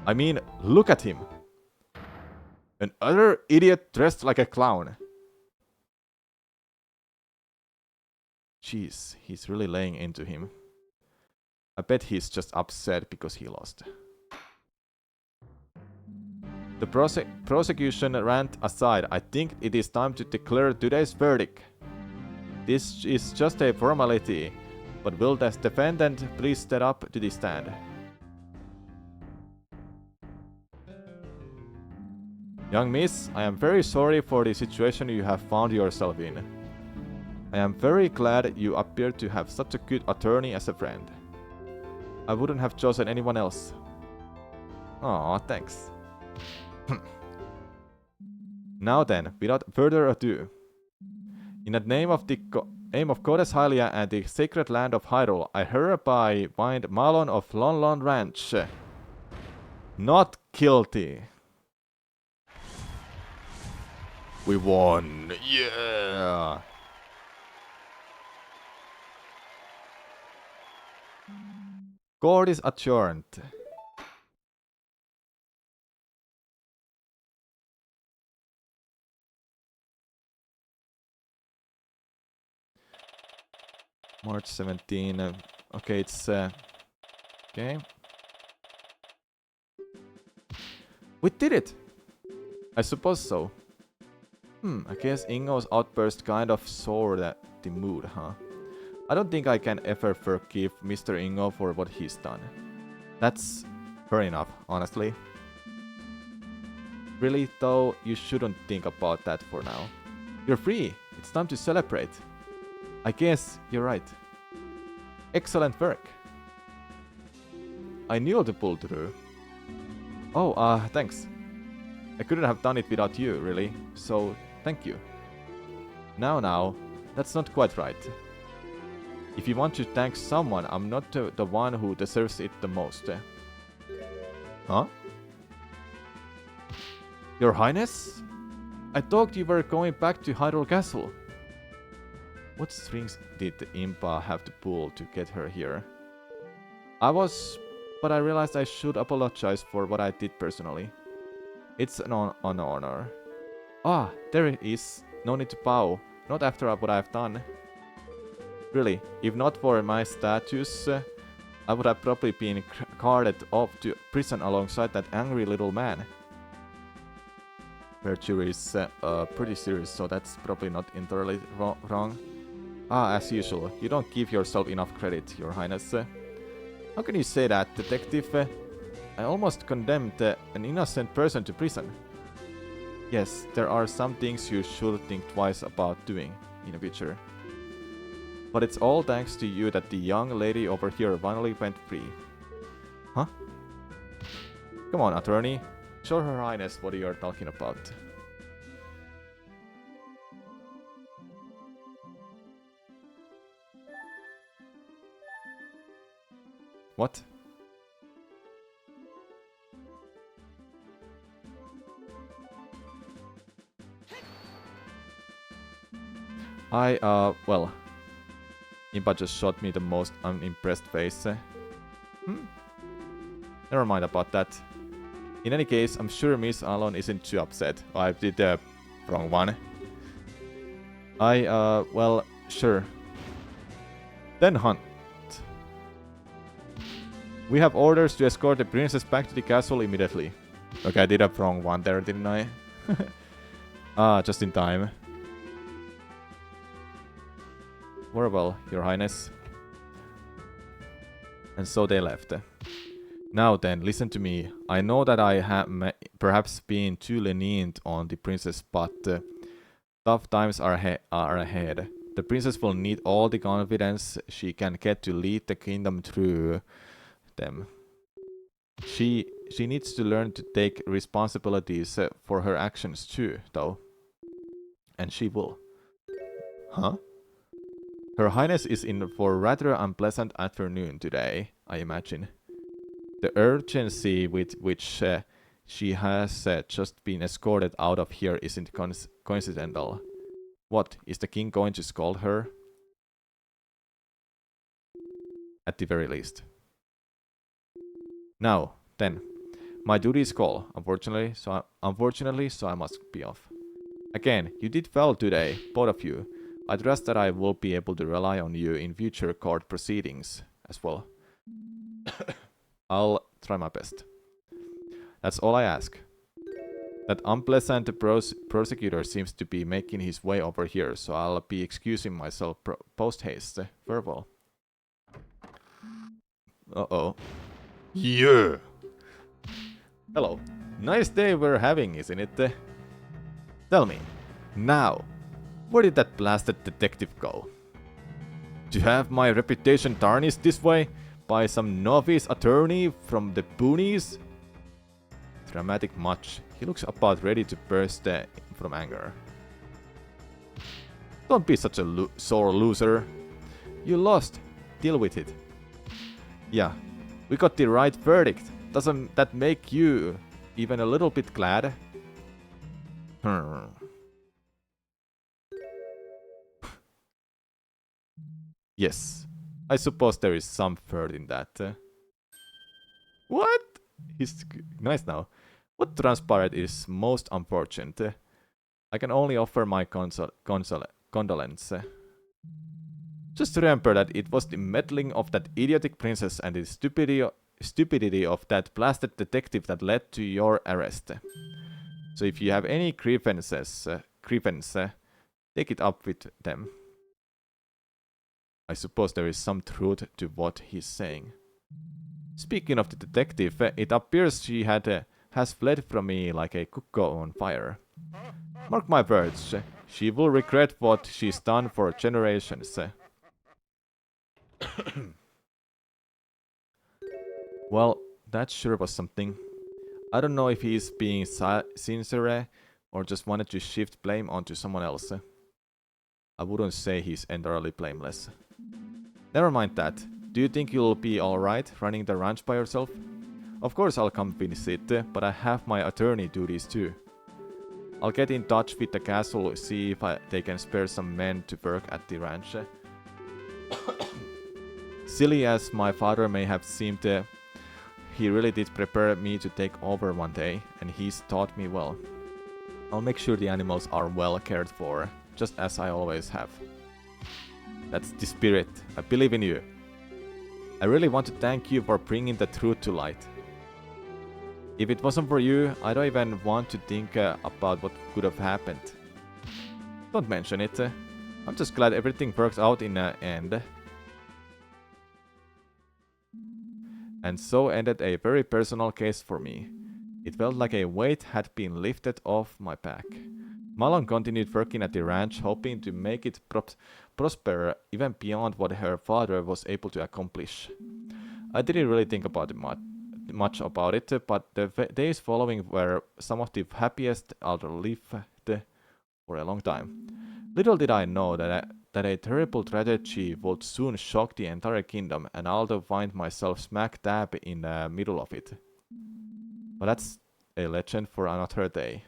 I mean, look at him! An utter idiot dressed like a clown. Jeez, he's really laying into him. I bet he's just upset because he lost. The prosecution rant aside, I think it is time to declare today's verdict. This is just a formality, but will the defendant please step up to the stand? Young miss, I am very sorry for the situation you have found yourself in. I am very glad you appear to have such a good attorney as a friend. I wouldn't have chosen anyone else. Aw, thanks. Now then, without further ado, in the name of the aim of Goddess Hylia and the sacred land of Hyrule, I hereby bind Malon of Lon Lon Ranch not guilty. We won! Yeah! Court is adjourned. March 17. Okay, it's okay. We did it! I suppose so. I guess Ingo's outburst kind of soured the mood, huh? I don't think I can ever forgive Mr. Ingo for what he's done. That's fair enough, honestly. Really, though, you shouldn't think about that for now. You're free. It's time to celebrate. I guess you're right. Excellent work. I knew to pull through. Oh, thanks. I couldn't have done it without you, really. So, thank you. Now, that's not quite right. If you want to thank someone, I'm not the one who deserves it the most. Huh? Your Highness? I thought you were going back to Hyrule Castle. What strings did the Impa have to pull to get her here? But I realized I should apologize for what I did personally. It's an honor. Ah, there it is. No need to bow. Not after what I've done. Really, if not for my status, I would have probably been carted off to prison alongside that angry little man. Perjury is pretty serious, so that's probably not entirely wrong. Ah, as usual, you don't give yourself enough credit, Your Highness. How can you say that, Detective? I almost condemned an innocent person to prison. Yes, there are some things you should think twice about doing in the future. But it's all thanks to you that the young lady over here finally went free. Huh? Come on, attorney. Show Her Highness what you're talking about. What? Well, Impa just shot me the most unimpressed face. Never mind about that. In any case, I'm sure Miss Alon isn't too upset. I did the wrong one. Well, sure. Then hunt. We have orders to escort the princess back to the castle immediately. Okay, I did a wrong one there, didn't I? Just in time. Very well, Your Highness. And so they left. Now then, listen to me. I know that I have perhaps been too lenient on the princess, but tough times are ahead. The princess will need all the confidence she can get to lead the kingdom through them. She needs to learn to take responsibilities for her actions too, though. And she will. Huh? Her Highness is in for a rather unpleasant afternoon today, I imagine. The urgency with which she has just been escorted out of here isn't coincidental. What, is the king going to scold her? At the very least. Now, then. My duties call, unfortunately, so I must be off. Again, you did well today, both of you. I trust that I will be able to rely on you in future court proceedings as well. I'll try my best. That's all I ask. That unpleasant prosecutor seems to be making his way over here, so I'll be excusing myself post-haste. Farewell. Uh-oh. Yeah! Hello. Nice day we're having, isn't it? Tell me, now, where did that blasted detective go? To have my reputation tarnished this way by some novice attorney from the boonies? Dramatic much. He looks about ready to burst from anger. Don't be such a sore loser. You lost. Deal with it. Yeah, we got the right verdict. Doesn't that make you even a little bit glad? Yes, I suppose there is some third in that. What? He's nice now. What transpired is most unfortunate. I can only offer my condolence. Just remember that it was the meddling of that idiotic princess and the stupidity of that blasted detective that led to your arrest. So if you have any grievance, take it up with them. I suppose there is some truth to what he's saying. Speaking of the detective, it appears she has fled from me like a cuckoo on fire. Mark my words, she will regret what she's done for generations. Well, that sure was something. I don't know if he's being sincere or just wanted to shift blame onto someone else. I wouldn't say he's entirely blameless. Never mind that. Do you think you'll be alright running the ranch by yourself? Of course I'll come visit, but I have my attorney duties too. I'll get in touch with the castle, see if they can spare some men to work at the ranch. Silly as my father may have seemed, he really did prepare me to take over one day, and he's taught me well. I'll make sure the animals are well cared for, just as I always have. That's the spirit. I believe in you. I really want to thank you for bringing the truth to light. If it wasn't for you, I don't even want to think about what could have happened. Don't mention it. I'm just glad everything works out in the end. And so ended a very personal case for me. It felt like a weight had been lifted off my back. Malon continued working at the ranch, hoping to make it prosper even beyond what her father was able to accomplish. I didn't really think about it much about it, but the days following were some of the happiest I'll lived for a long time. Little did I know that a terrible tragedy would soon shock the entire kingdom, and I'll find myself smack dab in the middle of it. But that's a legend for another day.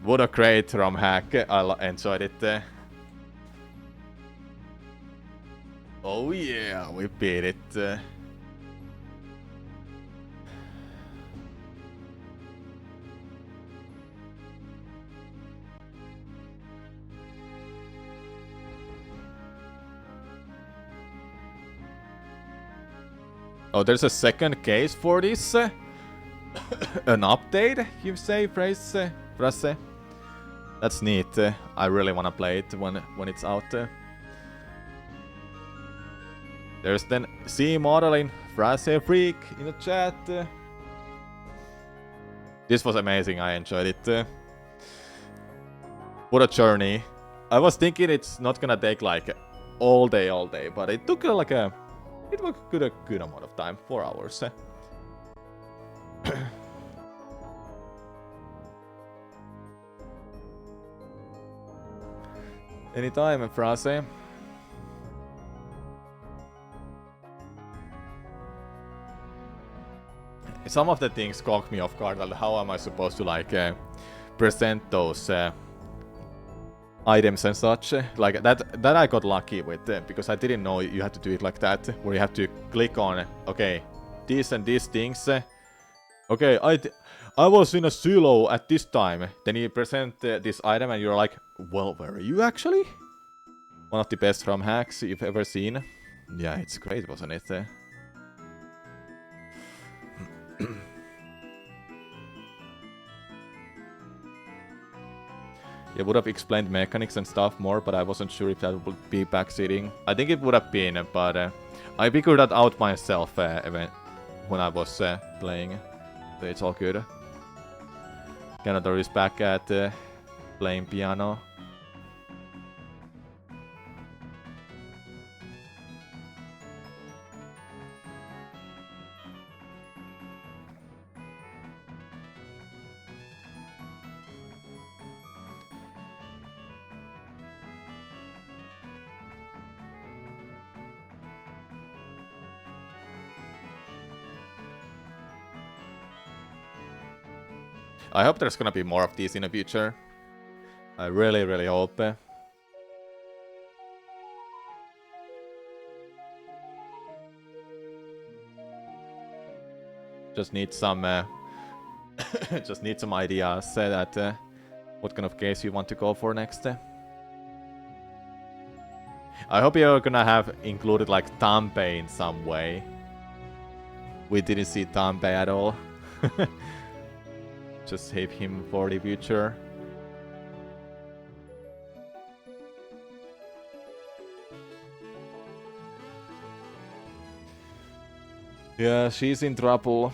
What a great Romhack. I enjoyed it. Oh yeah, we beat it. Oh, there's a second case for this? An update, you say, phrase? That's neat. I really wanna play it when it's out. There's then C modeling, phrase freak in the chat. This was amazing, I enjoyed it. What a journey. I was thinking it's not gonna take like all day, but it took like a good amount of time, 4 hours. Anytime, phrase. Some of the things caught me off guard. Like how am I supposed to like present those items and such? Like that I got lucky with because I didn't know you had to do it like that, where you have to click on okay, these and these things. Okay, I was in a silo at this time. Then you present this item and you're like, well, where are you actually? One of the best Romhacks you've ever seen. Yeah, it's great, wasn't it? It would have explained mechanics and stuff more, but I wasn't sure if that would be backseating. I think it would have been, but I figured that out myself when I was playing. So it's all good. Canador is back at playing piano. I hope there's gonna be more of these in the future. I really, really hope. Just need some just need some ideas that what kind of case you want to go for next. I hope you're gonna have included like Tanpei in some way. We didn't see Tanpei at all. Just save him for the future. Yeah, she's in trouble.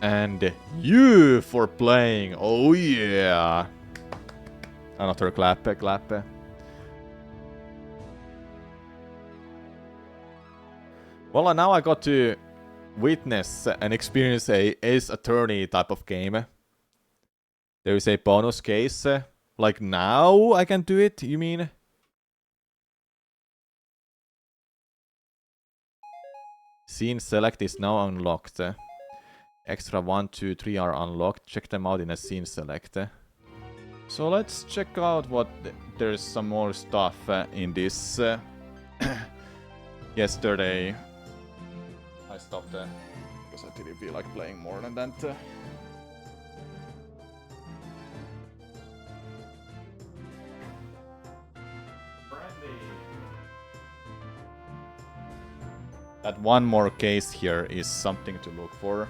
And you for playing. Oh yeah. Another clap. Well, now I got to witness and experience a Ace Attorney type of game. There is a bonus case. Like now I can do it, you mean? Scene select is now unlocked. Extra 1, 2, 3 are unlocked. Check them out in a scene select. So let's check out what... There's some more stuff in this. Yesterday I stopped because I didn't feel like playing more than that. That one more case here is something to look for.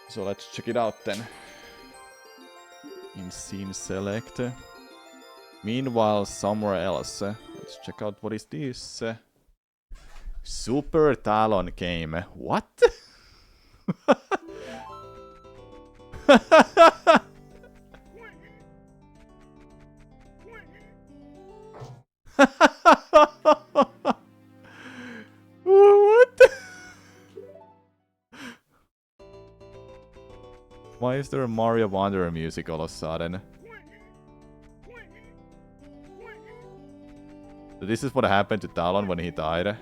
So let's check it out then. In scene select. Meanwhile, somewhere else. Let's check out what is this. Super Talon game. What? What? Why is there a Mario Wonder music all of a sudden? So this is what happened to Talon when he died.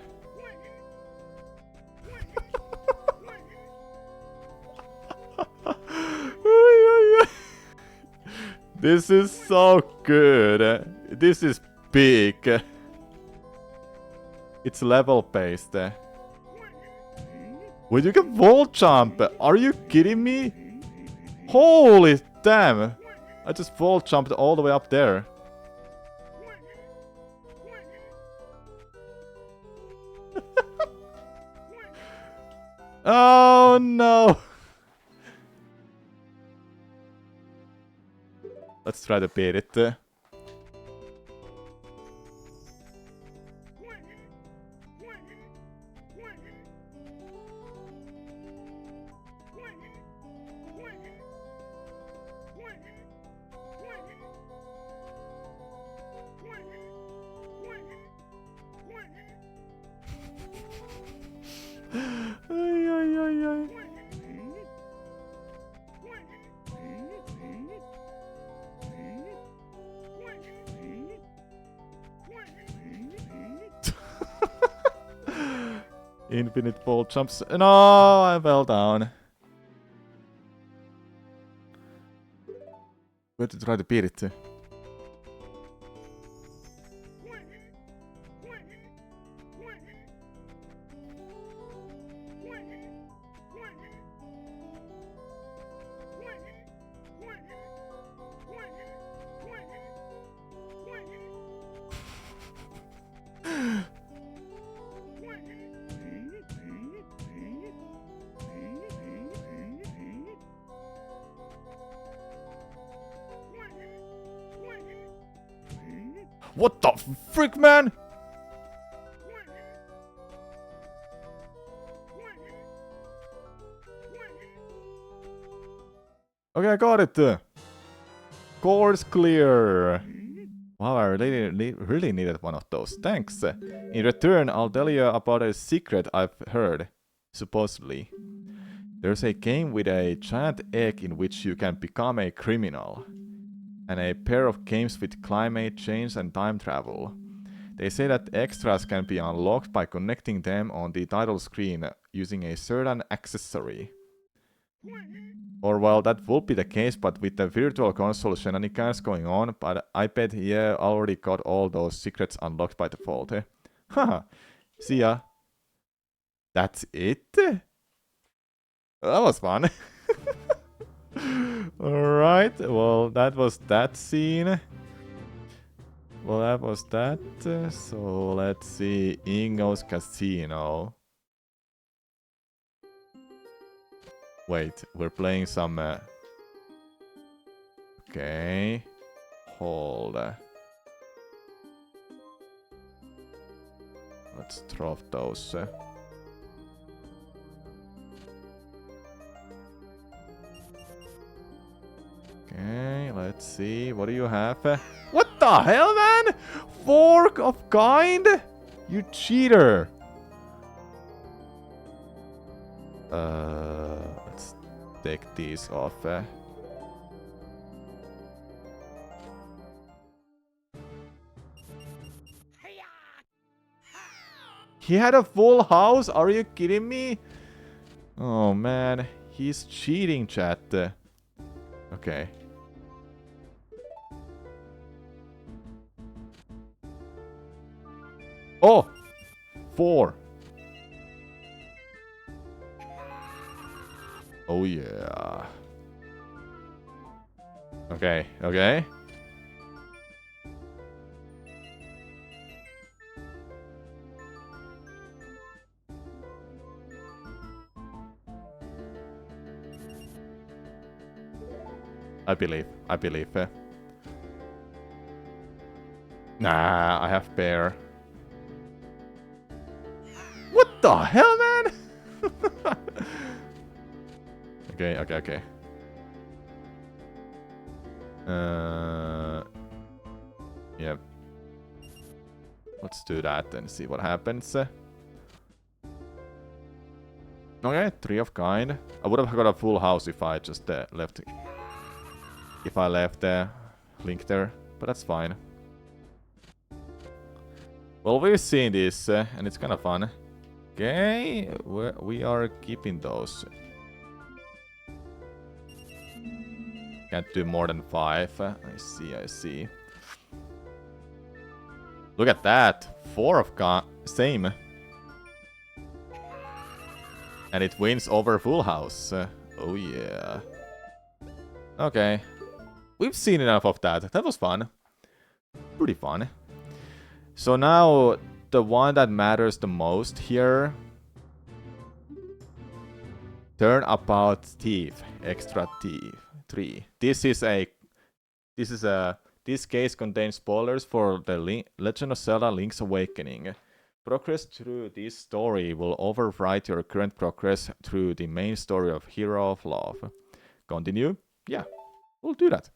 This is so good. This is big. It's level based. Wait, you can wall jump. Are you kidding me? Holy damn. I just wall jumped all the way up there. Oh no! Let's try to beat it. Ay, ay, ay, ay. Infinite ball jumps. No, I fell down. We have to try to beat it. What the frick, man? Okay, I got it. Course clear. Wow, I really needed one of those. Thanks. In return, I'll tell you about a secret I've heard. Supposedly. There's a game with a giant egg in which you can become a criminal. And a pair of games with climate change and time travel. They say that extras can be unlocked by connecting them on the title screen using a certain accessory. Or well, that would be the case, but with the virtual console shenanigans going on, but I bet yeah, I already got all those secrets unlocked by default. Haha, see ya. That's it? That was fun. Alright, well, that was that scene. Well, that was that. So let's see. Ingo's Casino. Wait, we're playing some. Okay. Hold. Let's drop those. Okay, let's see. What do you have? What the hell, man? Fork of kind? You cheater. Let's take these off. He had a full house? Are you kidding me? Oh man, he's cheating, chat. Okay. Oh! 4. Oh yeah. Okay, okay. I believe. Nah, I have bear. What the hell, man? Okay. Yep. Let's do that and see what happens. Okay, 3 of kind. I would have got a full house if I just left. If I left Link there, but that's fine. Well, we've seen this, and it's kind of fun. Okay, we are keeping those. Can't do more than 5. I see. Look at that. 4 of same. And it wins over full house. Oh yeah. Okay. We've seen enough of that. That was fun. Pretty fun. So now, the one that matters the most here Turnabout thief, extra thief 3. This case contains spoilers for the Legend of Zelda: Link's Awakening. Progress through this story will override your current progress through the main story of Hero of Love. Continue? Yeah, we'll do that.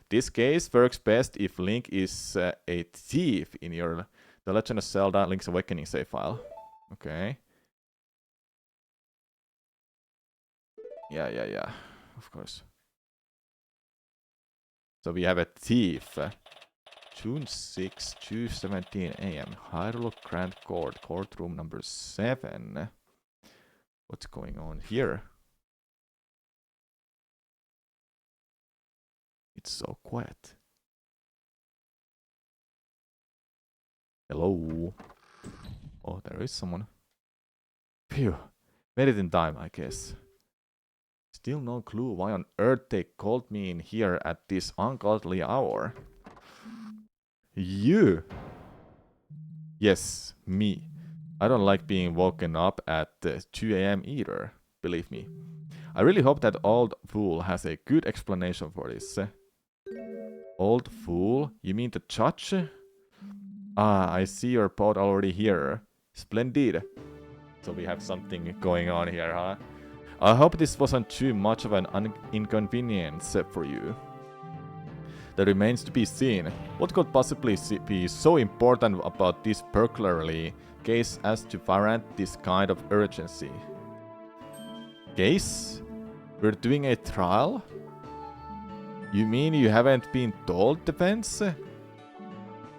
This case works best if Link is a thief in your The Legend of Zelda: Link's Awakening save file. Okay. Yeah. Of course. So we have a thief. June 6, 2:17 a.m. Hyrule Grand Court, courtroom number 7. What's going on here? It's so quiet. Hello. Oh, there is someone. Phew. Made it in time, I guess. Still no clue why on earth they called me in here at this ungodly hour. You! Yes, me. I don't like being woken up at 2 a.m. either, believe me. I really hope that old fool has a good explanation for this. Old fool? You mean the judge? Ah, I see your pod already here. Splendid. So we have something going on here, huh? I hope this wasn't too much of an inconvenience for you. That remains to be seen. What could possibly be so important about this burglary case as to warrant this kind of urgency? Case? We're doing a trial? You mean you haven't been told, defense?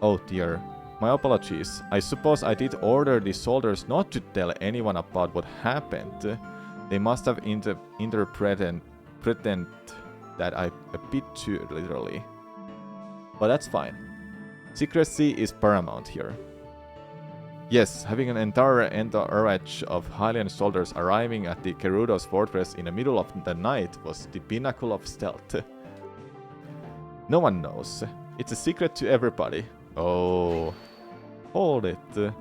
Oh dear. My apologies. I suppose I did order the soldiers not to tell anyone about what happened. They must have interpreted that a bit too literally. But that's fine. Secrecy is paramount here. Yes, having an entire entourage of Hylian soldiers arriving at the Gerudo's fortress in the middle of the night was the pinnacle of stealth. No one knows. It's a secret to everybody. Oh, hold it.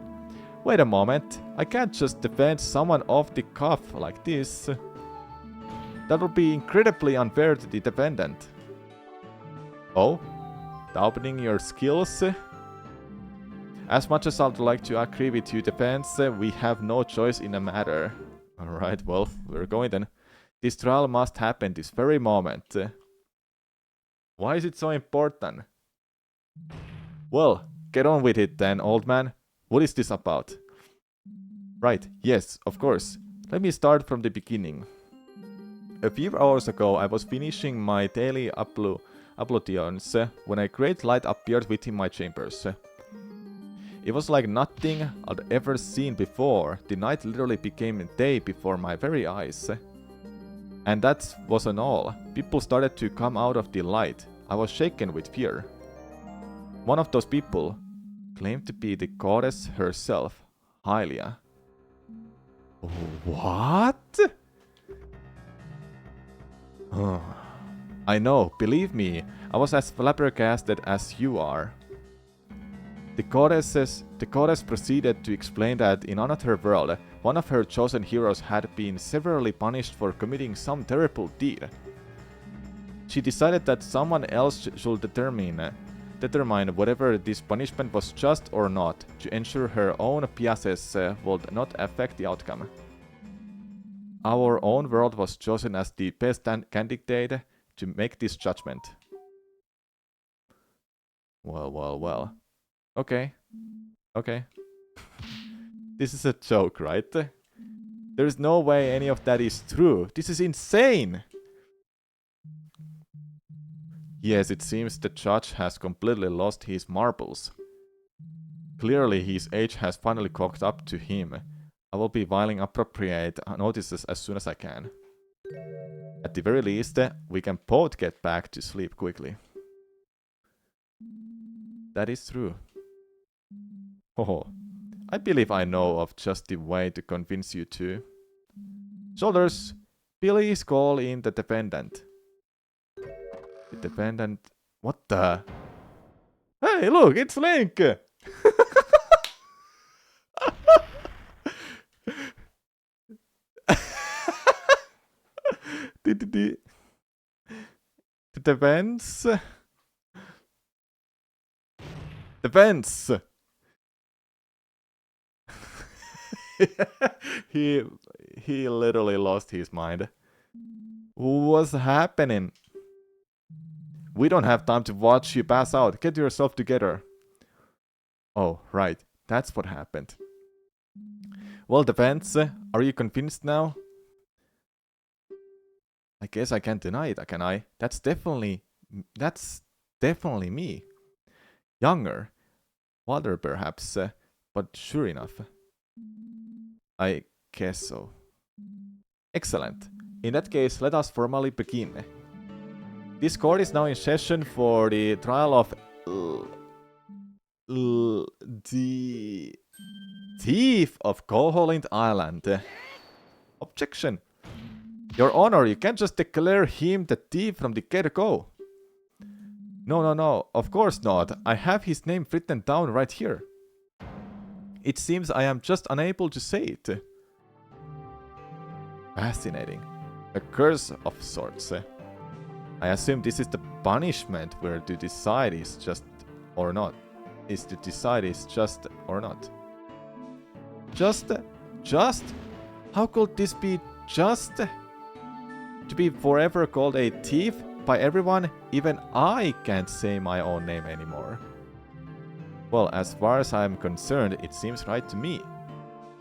Wait a moment. I can't just defend someone off the cuff like this. That would be incredibly unfair to the defendant. Oh? Doubting your skills? As much as I'd like to agree with you, defense, we have no choice in the matter. Alright, well, we're going then. This trial must happen this very moment. Why is it so important? Well, get on with it then, old man. What is this about? Right, yes, of course. Let me start from the beginning. A few hours ago, I was finishing my daily ablutions when a great light appeared within my chambers. It was like nothing I'd ever seen before. The night literally became day before my very eyes. And that wasn't all. People started to come out of the light. I was shaken with fear. One of those people claimed to be the goddess herself, Hylia. What? I know, believe me, I was as flabbergasted as you are. The goddess proceeded to explain that in another world, one of her chosen heroes had been severely punished for committing some terrible deed. She decided that someone else should determine whether this punishment was just or not, to ensure her own biases would not affect the outcome. Our own world was chosen as the best candidate to make this judgment. Well. Okay. This is a joke, right? There's no way any of that is true. This is insane! Yes, it seems the judge has completely lost his marbles. Clearly, his age has finally caught up to him. I will be filing appropriate notices as soon as I can. At the very least, we can both get back to sleep quickly. That is true. Oh, I believe I know of just the way to convince you to. Soldiers, please call in the defendant. The defendant... What the... Hey, look, it's Link! Defense. Defense. he literally lost his mind. What's happening? We don't have time to watch you pass out. Get yourself together. Oh, right. That's what happened. Well, Defense, are you convinced now? I guess I can't deny it, can I? That's definitely me. Younger. Wilder, perhaps, but sure enough. I guess so. Excellent. In that case, let us formally begin. This court is now in session for the trial of the thief of Koholint Island. Objection. Your Honor, you can't just declare him the thief from the get-go. No, of course not. I have his name written down right here. It seems I am just unable to say it. Fascinating. A curse of sorts. I assume this is the punishment where to decide is just or not. Is to decide is just or not. Just? How could this be just? To be forever called a thief by everyone, even I can't say my own name anymore. Well, as far as I'm concerned, it seems right to me.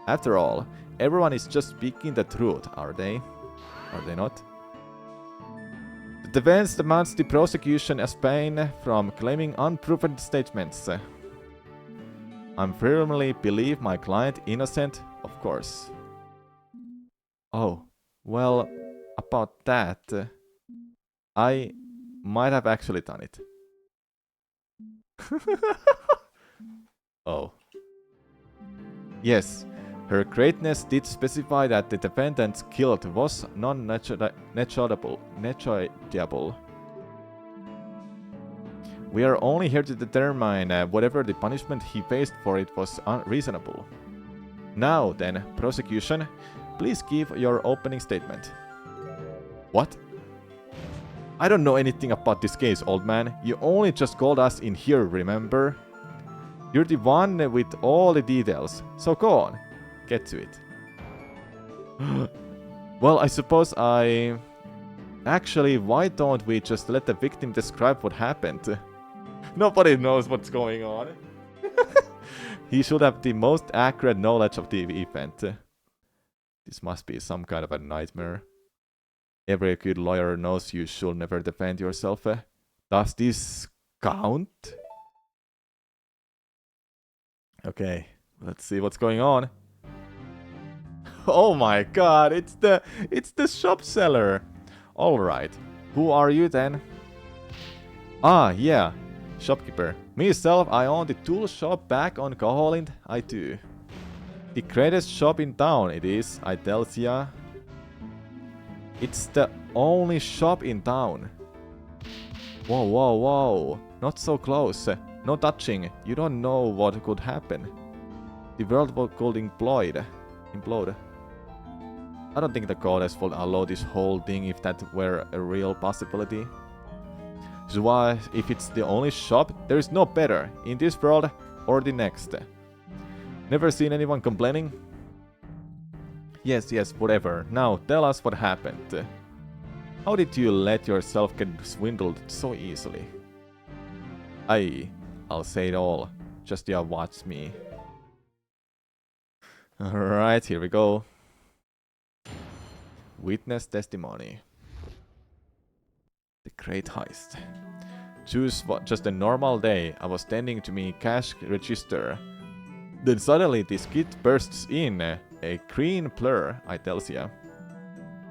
After all, everyone is just speaking the truth, are they? Are they not? The defense demands the prosecution abstain from claiming unproven statements. I firmly believe my client innocent, of course. Oh, well, about that, I might have actually done it. Oh. Yes, Her Greatness did specify that the defendant's guilt was non-negotiable. We are only here to determine whatever the punishment he faced for it was unreasonable. Now then, prosecution, please give your opening statement. What? I don't know anything about this case, old man. You only just called us in here, remember? You're the one with all the details, so go on. Get to it. Well, I suppose Actually, why don't we just let the victim describe what happened? Nobody knows what's going on. He should have the most accurate knowledge of the event. This must be some kind of a nightmare. Every good lawyer knows you should never defend yourself. Does this count? Okay, let's see what's going on. Oh my god, it's the shop seller. Alright, who are you then? Ah, yeah, shopkeeper. Myself, I own the tool shop back on Koholint, I do. The greatest shop in town it is, I tells ya. It's the only shop in town. Whoa. Not so close. No touching. You don't know what could happen. The world could implode. I don't think the goddess would allow this whole thing if that were a real possibility. So why, if it's the only shop, there is no better in this world or the next. Never seen anyone complaining? Yes, whatever. Now tell us what happened. How did you let yourself get swindled so easily? I'll say it all. Just you watch me. Alright, here we go. Witness testimony. The great heist. Choose just a normal day. I was standing to me cash register. Then suddenly this kid bursts in. A green blur, I tells ya.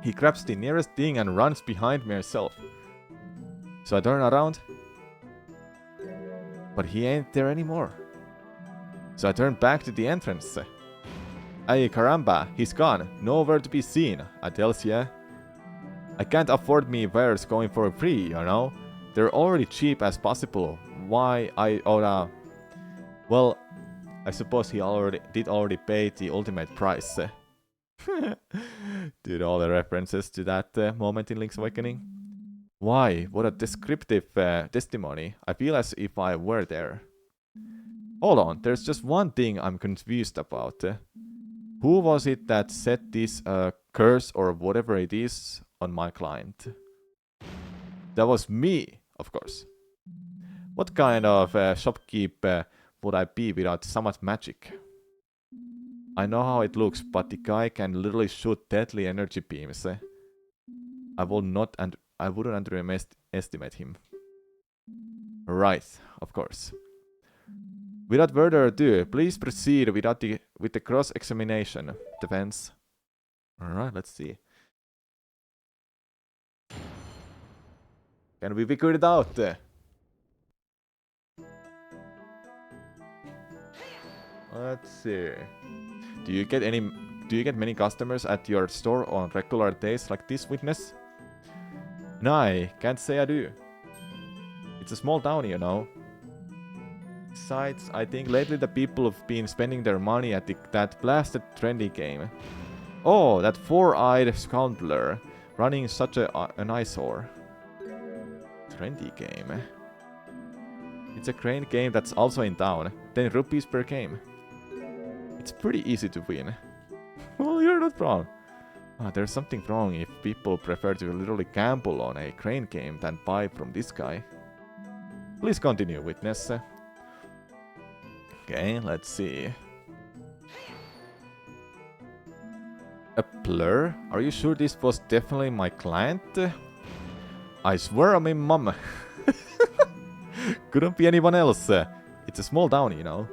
He grabs the nearest thing and runs behind me herself. So I turn around. But he ain't there anymore. So I turn back to the entrance. Ay caramba, he's gone. Nowhere to be seen, I tells ya. I can't afford me wares going for free, you know. They're already cheap as possible. Why I oughta... Well, I suppose he did already pay the ultimate price. Dude, all the references to that moment in Link's Awakening. Why? What a descriptive testimony. I feel as if I were there. Hold on, there's just one thing I'm confused about. Who was it that set this curse or whatever it is on my client? That was me, of course. What kind of shopkeep would I be without so much magic? I know how it looks, but the guy can literally shoot deadly energy beams. I wouldn't underestimate him. Right, of course. Without further ado, please proceed with the cross-examination. Defense. Alright, let's see. Can we figure it out? Let's see. Do you get many customers at your store on regular days like this, witness? No, I can't say I do. It's a small town, you know. Besides, I think lately the people have been spending their money at that blasted trendy game. Oh, that four-eyed scoundrel running such an eyesore. Trendy game. It's a crane game that's also in town. 10 rupees per game. It's pretty easy to win. Well, you're not wrong. There's something wrong if people prefer to literally gamble on a crane game than buy from this guy. Please continue, witness. Okay, let's see. A blur? Are you sure this was definitely my client? I swear on my mum. Couldn't be anyone else. It's a small town, you know.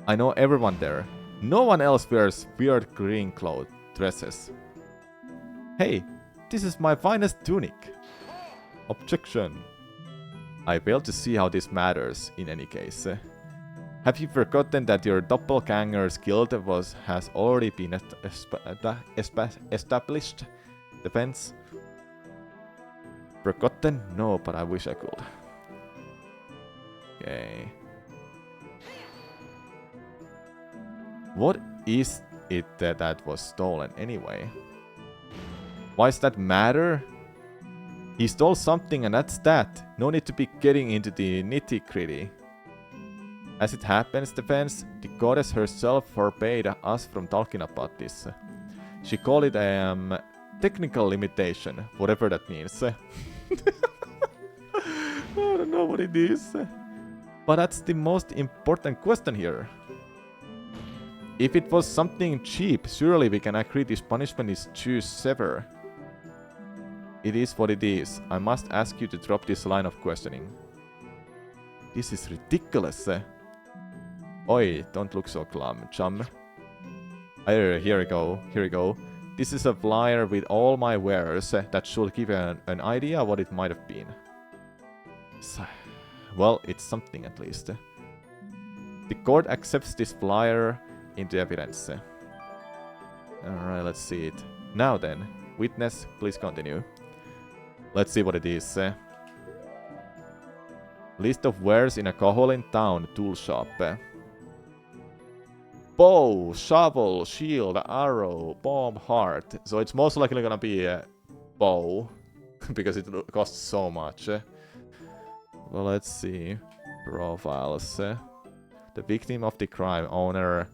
I know everyone there. No one else wears weird green clothes, dresses. Hey, this is my finest tunic. Objection. I fail to see how this matters in any case. Have you forgotten that your doppelganger's guild has already been established? Defense? Forgotten? No, but I wish I could. Okay. What is it that was stolen anyway? Why does that matter? He stole something and that's that. No need to be getting into the nitty-gritty. As it happens, Defense, the goddess herself forbade us from talking about this. She called it a technical limitation, whatever that means. I don't know what it is. But that's the most important question here. If it was something cheap, surely we can agree this punishment is too severe. It is what it is. I must ask you to drop this line of questioning. This is ridiculous. Oi, don't look so glum, chum. Here we go. This is a flyer with all my wares that should give you an idea what it might have been. Well, it's something at least. The court accepts this flyer into evidence. Alright, let's see it. Now then, witness, please continue. Let's see what it is. List of wares in a Koholin town tool shop. Bow, shovel, shield, arrow, bomb, heart. So it's most likely gonna be a bow. Because it costs so much. Well, let's see. Profiles. The victim of the crime, owner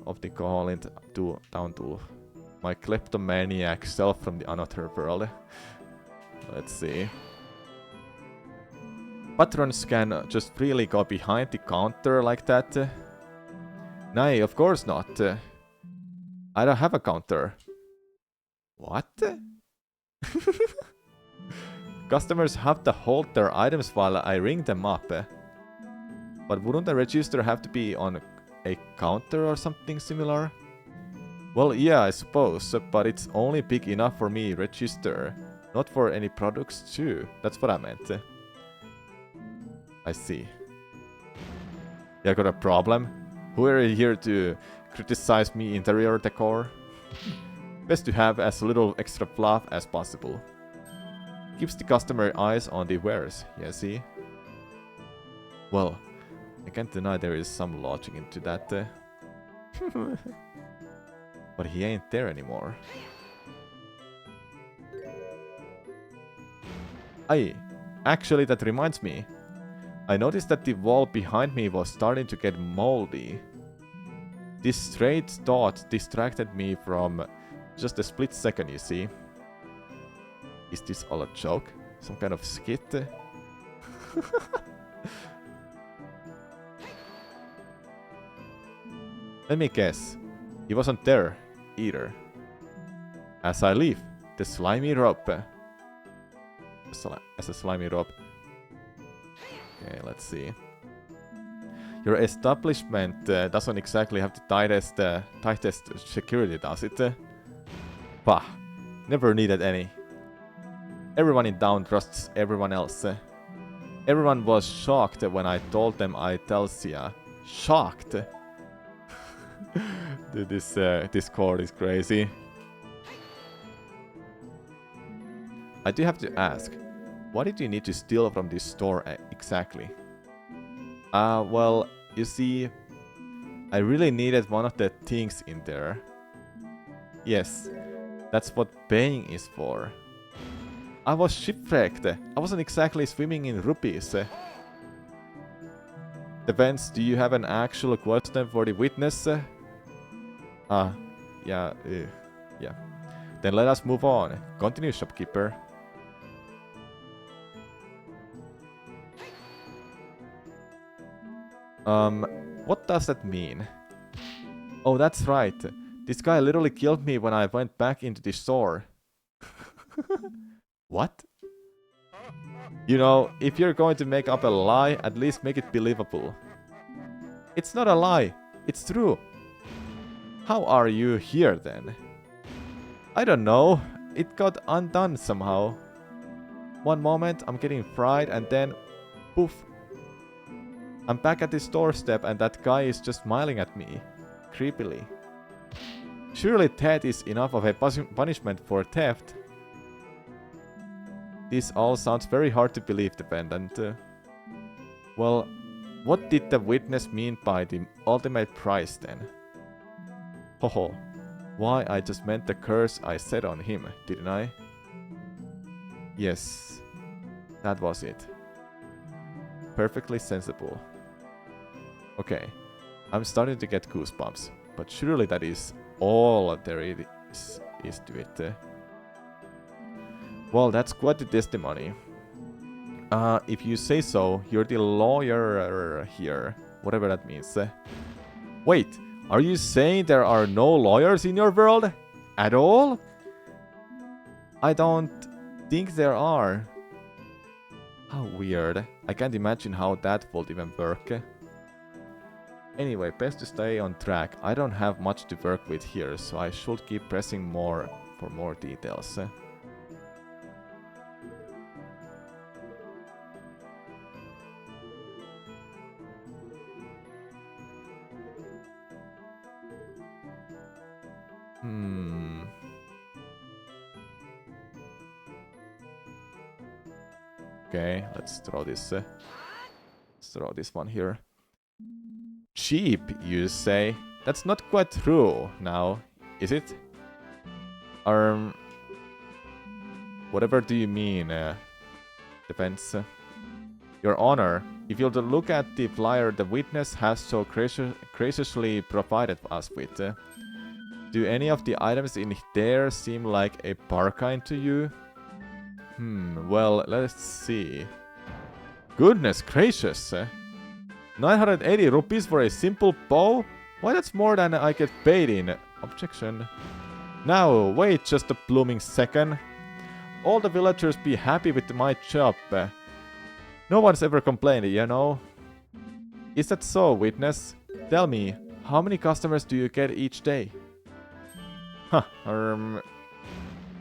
of the Koholin town tool. My kleptomaniac self from the another world. Let's see. Patrons can just freely go behind the counter like that. Nay, of course not. I don't have a counter. What? Customers have to hold their items while I ring them up. But wouldn't the register have to be on a counter or something similar? Well, yeah, I suppose, but it's only big enough for me register. Not for any products too. That's what I meant. I see. You got a problem? Who are you here to criticize me interior decor? Best to have as little extra fluff as possible. Keeps the customer eyes on the wares, yeah, see? Well, I can't deny there is some logic into that. But he ain't there anymore. Aye, actually that reminds me. I noticed that the wall behind me was starting to get moldy. This straight thought distracted me from just a split second, you see. Is this all a joke? Some kind of skit? Let me guess. He wasn't there either. As I leave, the slimy rope. As a slimy rope. Okay, let's see. Your establishment doesn't exactly have the tightest security, does it? Bah, never needed any. Everyone in town trusts everyone else. Everyone was shocked when I told them Itelsia. Shocked! Dude, this chord is crazy. I do have to ask, what did you need to steal from this store exactly? Well, you see, I really needed one of the things in there. Yes, that's what paying is for. I was shipwrecked. I wasn't exactly swimming in rupees. Depends, do you have an actual question for the witness? Yeah. Then let us move on. Continue, shopkeeper. What does that mean? Oh, that's right. This guy literally killed me when I went back into the store. What? You know, if you're going to make up a lie, at least make it believable. It's not a lie. It's true. How are you here then? I don't know. It got undone somehow. One moment I'm getting fried and then poof. I'm back at the doorstep and that guy is just smiling at me. Creepily. Surely that is enough of a punishment for theft. This all sounds very hard to believe, dependent. Well, what did the witness mean by the ultimate price then? Hoho. Why, I just meant the curse I said on him, didn't I? Yes. That was it. Perfectly sensible. Okay. I'm starting to get goosebumps. But surely that is all there is to it. Well, that's quite the testimony. If you say so, you're the lawyer here. Whatever that means. Wait, are you saying there are no lawyers in your world? At all? I don't think there are. How weird. I can't imagine how that would even work. Anyway, best to stay on track. I don't have much to work with here, so I should keep pressing more for more details. Okay, let's throw this one here. Cheap, you say? That's not quite true now, is it? Whatever do you mean? Depends. Your Honor, if you'll look at the flyer the witness has so graciously provided us with, do any of the items in there seem like a bargain to you? Well, let's see. Goodness gracious! 980 rupees for a simple bow? Why, that's more than I get paid in. Objection. Now, wait just a blooming second. All the villagers be happy with my job. No one's ever complained, you know. Is that so, witness? Tell me, how many customers do you get each day?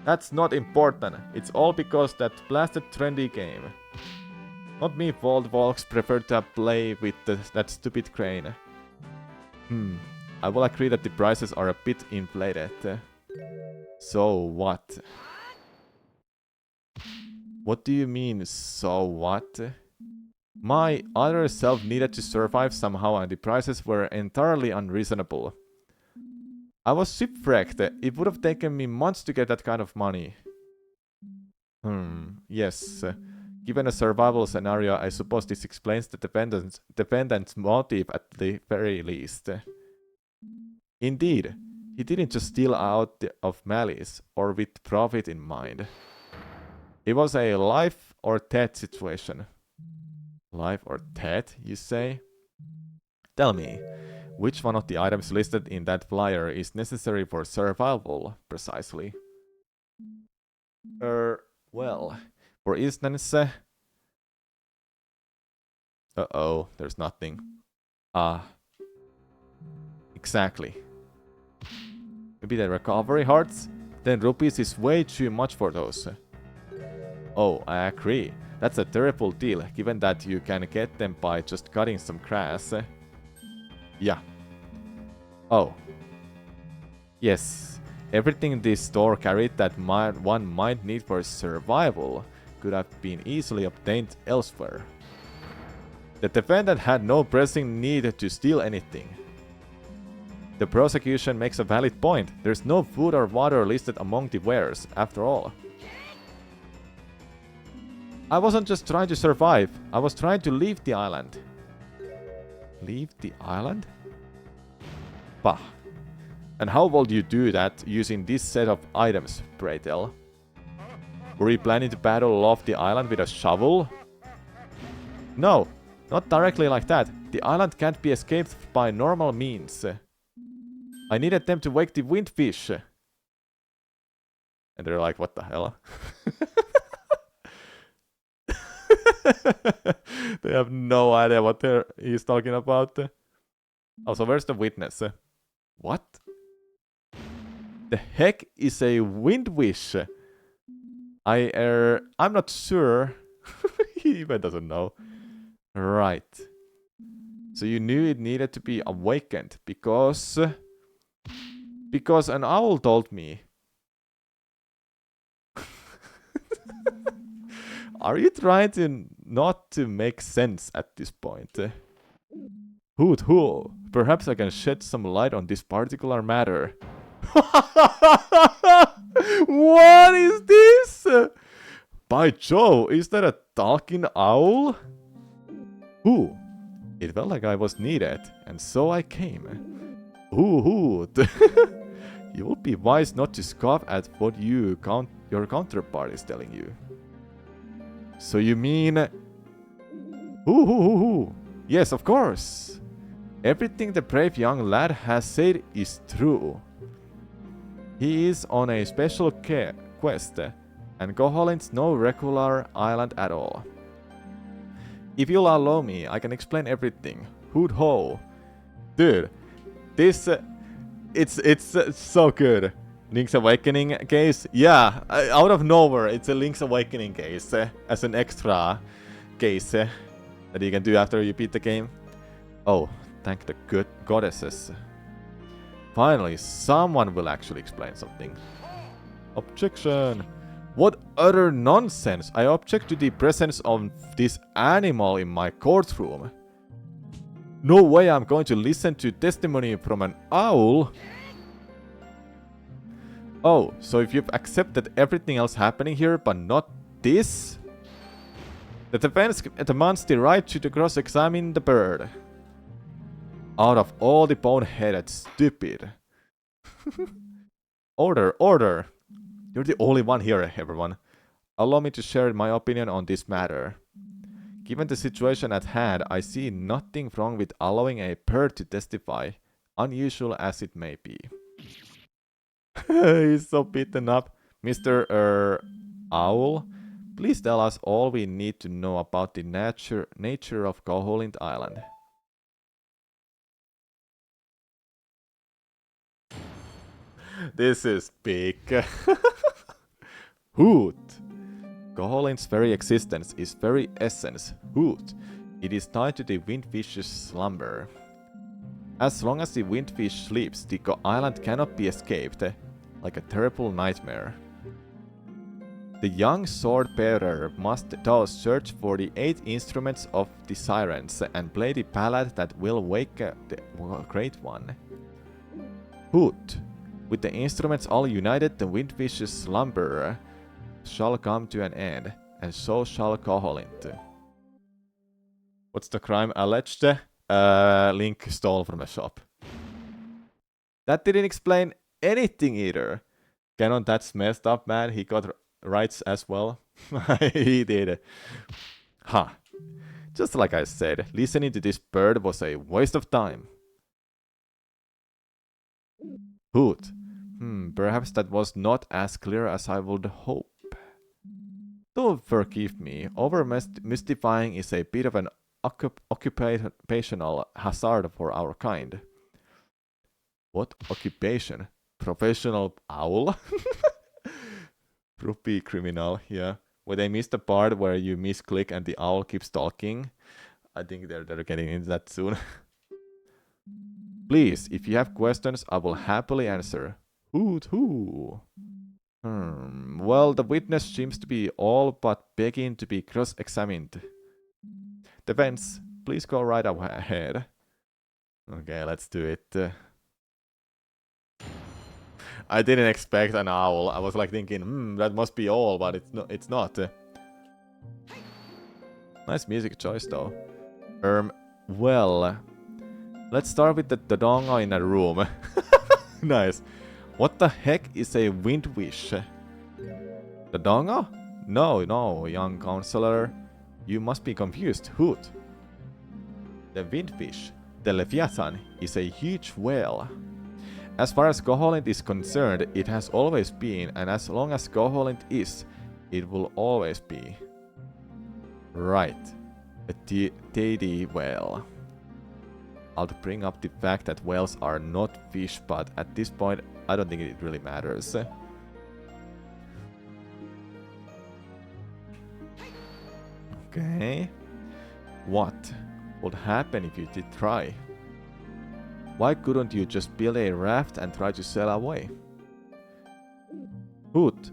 That's not important. It's all because that blasted trendy game. Not me, Vault Volks prefer to play with that stupid crane. I will agree that the prices are a bit inflated. So what? What do you mean, so what? My other self needed to survive somehow and the prices were entirely unreasonable. I was shipwrecked. It would have taken me months to get that kind of money. Yes. Given a survival scenario, I suppose this explains the defendant's motive at the very least. Indeed, he didn't just steal out of malice or with profit in mind. It was a life or death situation. Life or death, you say? Tell me, which one of the items listed in that flyer is necessary for survival, precisely? Well, for instance... Uh-oh, there's nothing. Exactly. Maybe the recovery hearts? 10 rupees is way too much for those. Oh, I agree. That's a terrible deal, given that you can get them by just cutting some grass. Yeah. Oh. Yes. Everything this store carried that one might need for survival could have been easily obtained elsewhere. The defendant had no pressing need to steal anything. The prosecution makes a valid point. There's no food or water listed among the wares, after all. I wasn't just trying to survive, I was trying to leave the island. Leave the island? Bah. And how will you do that using this set of items, pray tell? Were you planning to battle off the island with a shovel? No, not directly like that. The island can't be escaped by normal means. I needed them to wake the windfish. And they're like, what the hell? They have no idea what he's talking about. Also, where's the witness? What? The heck is a windfish? I'm not sure. He even doesn't know. Right. So you knew it needed to be awakened because an owl told me. Are you trying to not to make sense at this point? Hoot hoo. Perhaps I can shed some light on this particular matter. What is this? By Jove, is that a talking owl? Ooh, it felt like I was needed, and so I came. Ooh, you would be wise not to scoff at what your counterpart is telling you. So you mean... Ooh. Yes, of course. Everything the brave young lad has said is true. He is on a special quest, and Koholin's no regular island at all. If you'll allow me, I can explain everything. Hoot ho. Dude, this... it's so good. Link's Awakening case? Yeah, out of nowhere, it's a Link's Awakening case as an extra case that you can do after you beat the game. Oh, thank the good goddesses. Finally, someone will actually explain something. Objection! What utter nonsense! I object to the presence of this animal in my courtroom. No way I'm going to listen to testimony from an owl! Oh, so if you've accepted everything else happening here, but not this? The defense demands the right to cross-examine the bird. Out of all the bone-headed stupid. Order! You're the only one here, everyone. Allow me to share my opinion on this matter. Given the situation at hand, I see nothing wrong with allowing a bird to testify, unusual as it may be. He's so beaten up. Mr. Owl, please tell us all we need to know about the nature of Koholint Island. This is big. Hoot! Koholint's very existence, its very essence, Hoot. It is tied to the windfish's slumber. As long as the windfish sleeps, the island cannot be escaped, like a terrible nightmare. The young sword-bearer must thus search for the 8 instruments of the sirens and play the ballad that will wake the great one. Hoot! With the instruments all united, the windfish's slumber shall come to an end, and so shall Koholint. What's the crime alleged? Link stole from a shop. That didn't explain anything either. Ganon, that's messed up, man. He got rights as well. He did. Huh. Just like I said, listening to this bird was a waste of time. Hoot. Perhaps that was not as clear as I would hope. Don't forgive me, over-mystifying is a bit of an occupational hazard for our kind. What occupation? Professional owl? Rupee criminal, yeah. Where they missed the part where you misclick and the owl keeps talking. I think they're getting into that soon. Please, if you have questions, I will happily answer. Hoot hoo. Well, the witness seems to be all but begging to be cross-examined. Defense, please go right ahead. Okay, let's do it. I didn't expect an owl. I was like thinking, that must be all, but it's not. Nice music choice though. Well, let's start with the Dodongo in a room. Nice. What the heck is a windwish? Dodongo? No, young counselor. You must be confused. Hoot. The windfish, the Leviathan, is a huge whale. As far as Koholint is concerned, it has always been, and as long as Koholint is, it will always be. Right. A Teddy whale. I'll bring up the fact that whales are not fish, but at this point, I don't think it really matters. Okay. What would happen if you did try? Why couldn't you just build a raft and try to sail away? Hoot.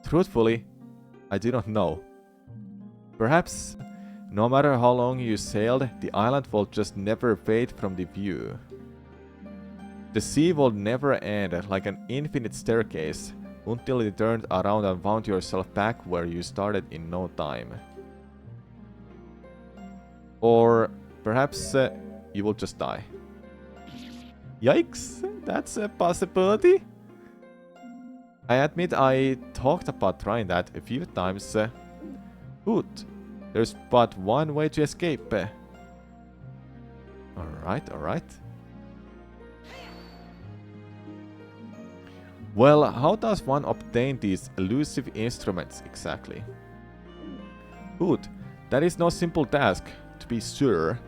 Truthfully, I do not know. Perhaps, no matter how long you sailed, the island will just never fade from the view. The sea will never end like an infinite staircase until you turned around and found yourself back where you started in no time. Or perhaps you will just die. Yikes, that's a possibility. I admit I talked about trying that a few times. Hoot, there's but one way to escape. Alright. Well, how does one obtain these elusive instruments exactly? Hoot, that is no simple task, to be sure.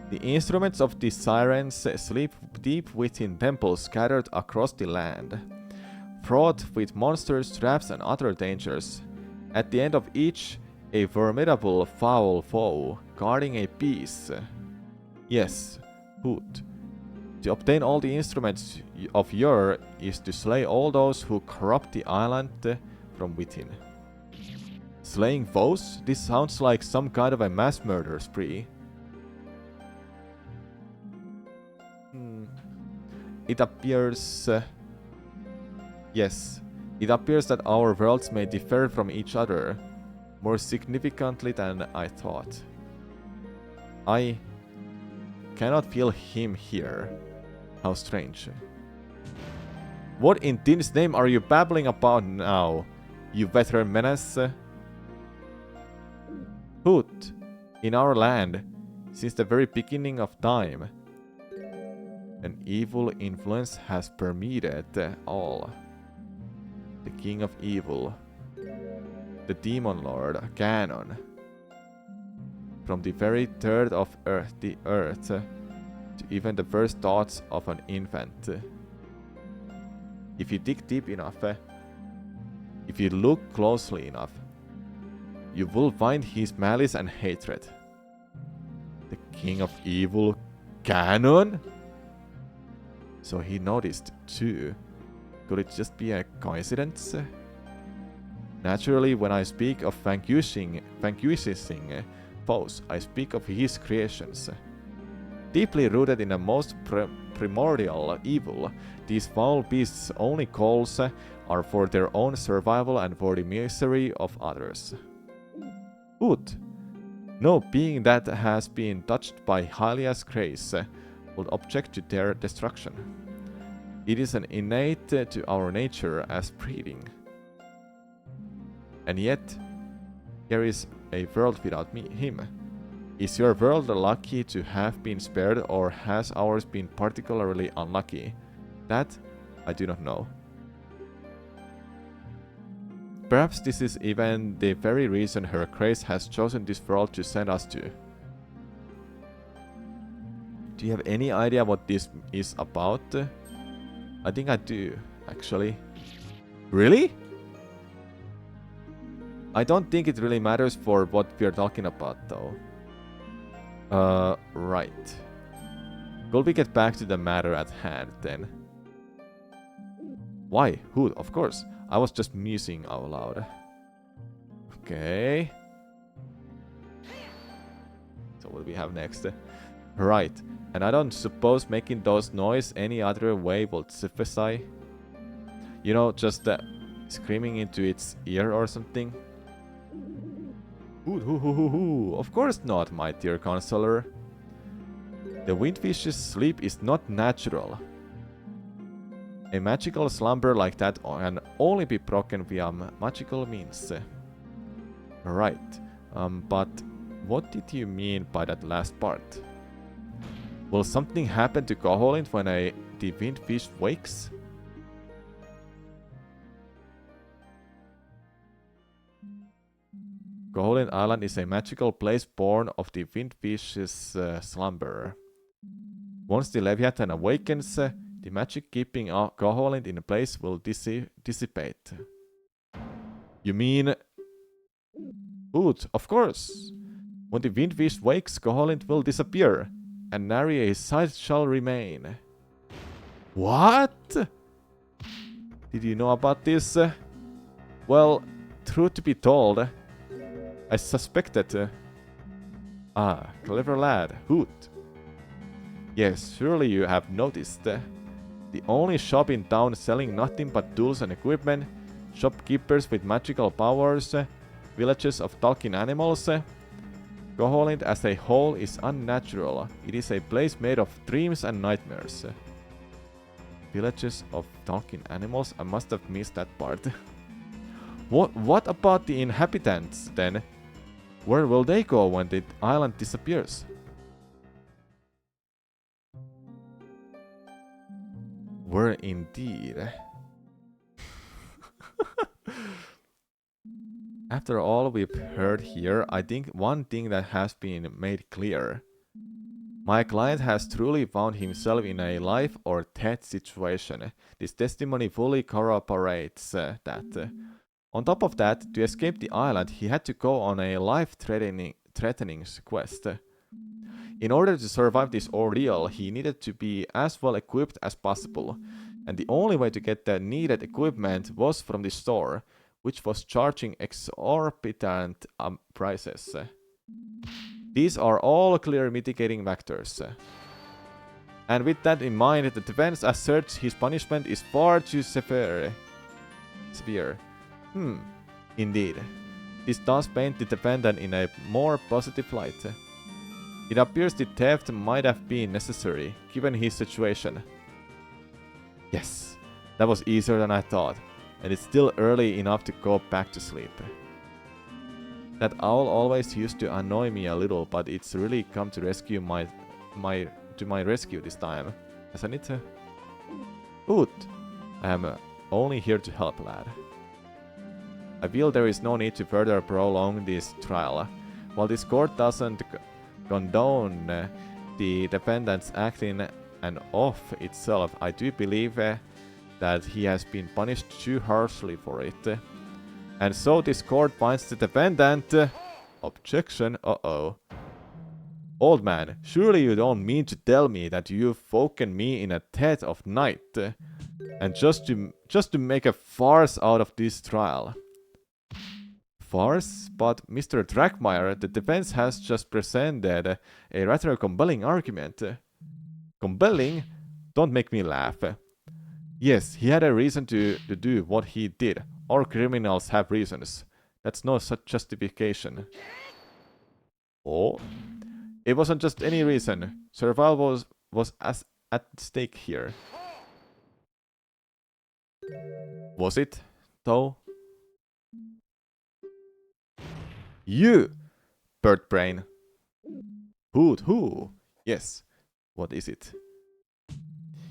The instruments of the sirens sleep deep within temples scattered across the land, fraught with monsters, traps, and other dangers. At the end of each, a formidable foul foe, guarding a peace. Yes, Hoot. To obtain all the instruments of yore is to slay all those who corrupt the island from within. Slaying foes? This sounds like some kind of a mass murder spree. It appears... yes, it appears that our worlds may differ from each other, more significantly than I thought. I cannot feel him here. How strange. What in Din's name are you babbling about now, you veteran menace? Hoot, in our land, since the very beginning of time, an evil influence has permeated all. The King of Evil, the Demon Lord, Ganon. From the very dirt of the earth, to even the first thoughts of an infant. If you dig deep enough, if you look closely enough, you will find his malice and hatred. The King of Evil, Ganon? So he noticed too. Could it just be a coincidence? Naturally, when I speak of vanquishing foes, I speak of his creations. Deeply rooted in the most primordial evil, these foul beasts' only calls are for their own survival and for the misery of others. Good. No being that has been touched by Hylia's grace would object to their destruction. It is an innate to our nature as breathing. And yet, here is a world without him. Is your world lucky to have been spared, or has ours been particularly unlucky? That I do not know. Perhaps this is even the very reason her grace has chosen this world to send us to. Do you have any idea what this is about? I think I do, actually. Really? I don't think it really matters for what we're talking about, though. Right. Will we get back to the matter at hand, then? Why? Who? Of course. I was just musing out loud. Okay. So what do we have next? Right. And I don't suppose making those noise any other way will suffice. You know, just screaming into its ear or something. Of course not, my dear counselor. The windfish's sleep is not natural. A magical slumber like that can only be broken via magical means. Right. But what did you mean by that last part? Will something happen to Koholint when the windfish wakes? Koholint Island is a magical place born of the windfish's slumber. Once the Leviathan awakens, the magic keeping Koholint in place will dissipate. You mean... Good, of course. When the windfish wakes, Koholint will disappear, and nary a sight shall remain. What? Did you know about this? Well, truth to be told, I suspected... clever lad, Hoot. Yes, surely you have noticed. The only shop in town selling nothing but tools and equipment, shopkeepers with magical powers, villages of talking animals. Koholint as a whole is unnatural. It is a place made of dreams and nightmares. Villages of talking animals? I must have missed that part. What about the inhabitants then? Where will they go when the island disappears? Where indeed. After all we've heard here, I think one thing that has been made clear. My client has truly found himself in a life or death situation. This testimony fully corroborates that. On top of that, to escape the island, he had to go on a life-threatening quest. In order to survive this ordeal, he needed to be as well equipped as possible, and the only way to get the needed equipment was from the store, which was charging exorbitant prices. These are all clear mitigating factors. And with that in mind, the defense asserts his punishment is far too severe. Indeed. This does paint the defendant in a more positive light. It appears the theft might have been necessary, given his situation. Yes, that was easier than I thought, and it's still early enough to go back to sleep. That owl always used to annoy me a little, but it's really come to rescue my rescue this time, hasn't it? Good. I am only here to help, lad. I feel there is no need to further prolong this trial. While this court doesn't condone the defendant's acting and of itself, I do believe that he has been punished too harshly for it. And so this court finds the defendant... Objection, Old man, surely you don't mean to tell me that you've woken me in a dead of night, and just to make a farce out of this trial. Farce? But Mr. Dragmire, the defense has just presented a rather compelling argument. Compelling? Don't make me laugh. Yes, he had a reason to do what he did. All criminals have reasons. That's no such justification. Oh, it wasn't just any reason. Survival was as at stake here. Was it, though? You, bird brain. Who? Yes. What is it?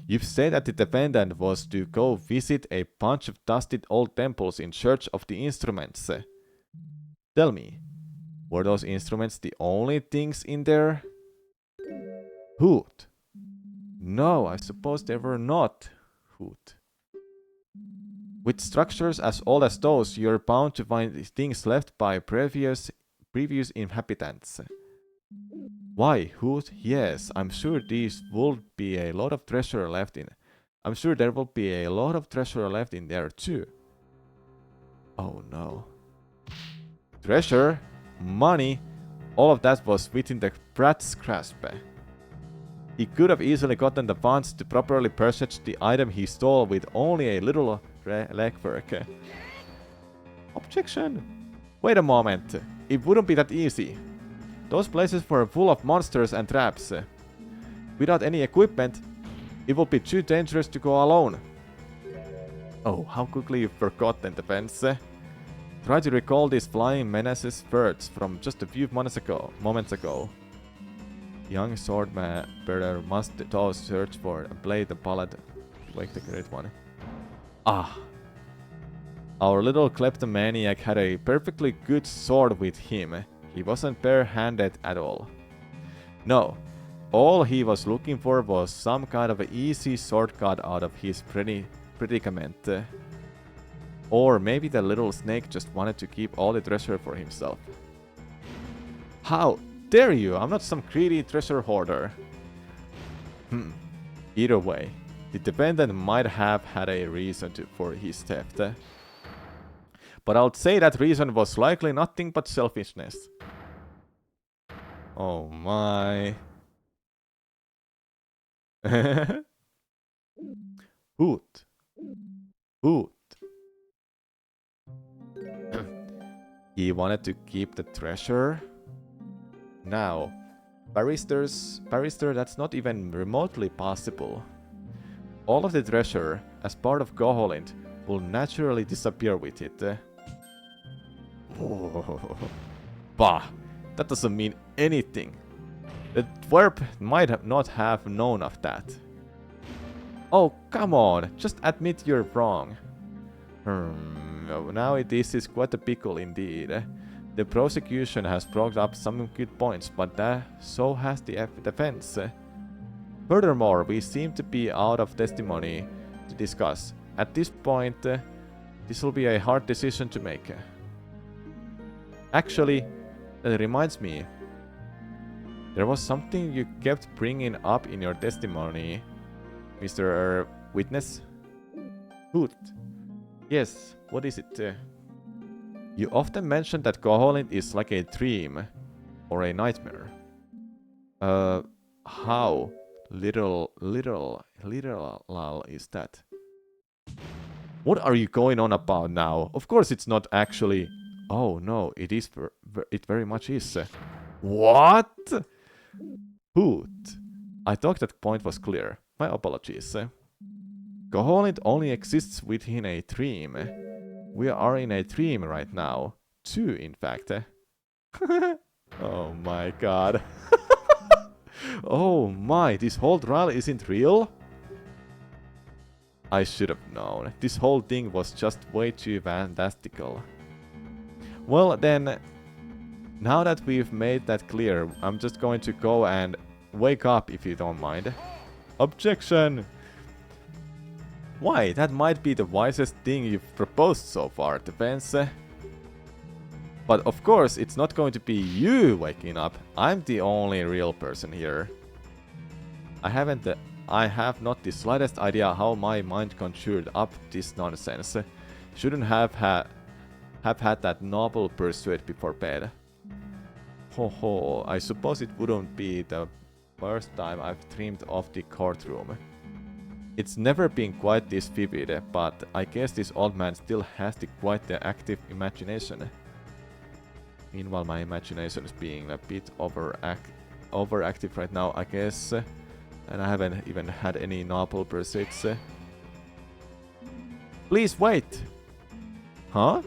You've said that the defendant was to go visit a bunch of dusted old temples in search of the instruments. Tell me, were those instruments the only things in there? Hoot. No, I suppose they were not. Hoot. With structures as old as those, you're bound to find things left by previous inhabitants. Why, Hoot? Yes, I'm sure these would be a lot of treasure left in. I'm sure there will be a lot of treasure left in there too. Oh no. Treasure? Money? All of that was within the brat's grasp. He could have easily gotten the funds to properly purchase the item he stole with only a little legwork. Objection! Wait a moment. It wouldn't be that easy. Those places were full of monsters and traps. Without any equipment, it would be too dangerous to go alone. Oh, how quickly you've forgotten the fence. Try to recall these flying menaces birds from just a few moments ago. Young swordman bearer must thus search for a blade and pallet to wake the great one. Ah. Our little kleptomaniac had a perfectly good sword with him. He wasn't bare-handed at all. No, all he was looking for was some kind of an easy shortcut out of his predicament. Or maybe the little snake just wanted to keep all the treasure for himself. How dare you? I'm not some greedy treasure hoarder. Either way, the defendant might have had a reason for his theft. But I'll say that reason was likely nothing but selfishness. Oh my. Hoot. Hoot. He wanted to keep the treasure? Now, Barrister, that's not even remotely possible. All of the treasure, as part of Goholint, will naturally disappear with it. Bah, that doesn't mean anything. The dwarf might not have known of that. Oh, come on, just admit you're wrong. Now this is quite a pickle indeed. The prosecution has brought up some good points, but so has the defense. Furthermore, we seem to be out of testimony to discuss. At this point, this will be a hard decision to make. Actually, that reminds me. There was something you kept bringing up in your testimony, Mr. Witness. Hoot. Yes, what is it? You often mention that Goholint is like a dream or a nightmare. How literal is that? What are you going on about now? Of course it's not actually. Oh no, it is. It very much is. What? Hoot. I thought that point was clear. My apologies. Goholint only exists within a dream. We are in a dream right now. Two, in fact. Oh my god. Oh my, this whole trial isn't real? I should have known. This whole thing was just way too fantastical. Well then, now that we've made that clear, I'm just going to go and wake up if you don't mind. Objection! Why, that might be the wisest thing you've proposed so far, defense. But of course, it's not going to be you waking up. I'm the only real person here. I have not the slightest idea how my mind conjured up this nonsense. Shouldn't have had that novel pursuit before bed. Ho, I suppose it wouldn't be the first time I've dreamed of the courtroom. It's never been quite this vivid, but I guess this old man still has quite the active imagination. Meanwhile, my imagination is being a bit overactive right now, I guess. And I haven't even had any novel pursuits. Please wait! Huh?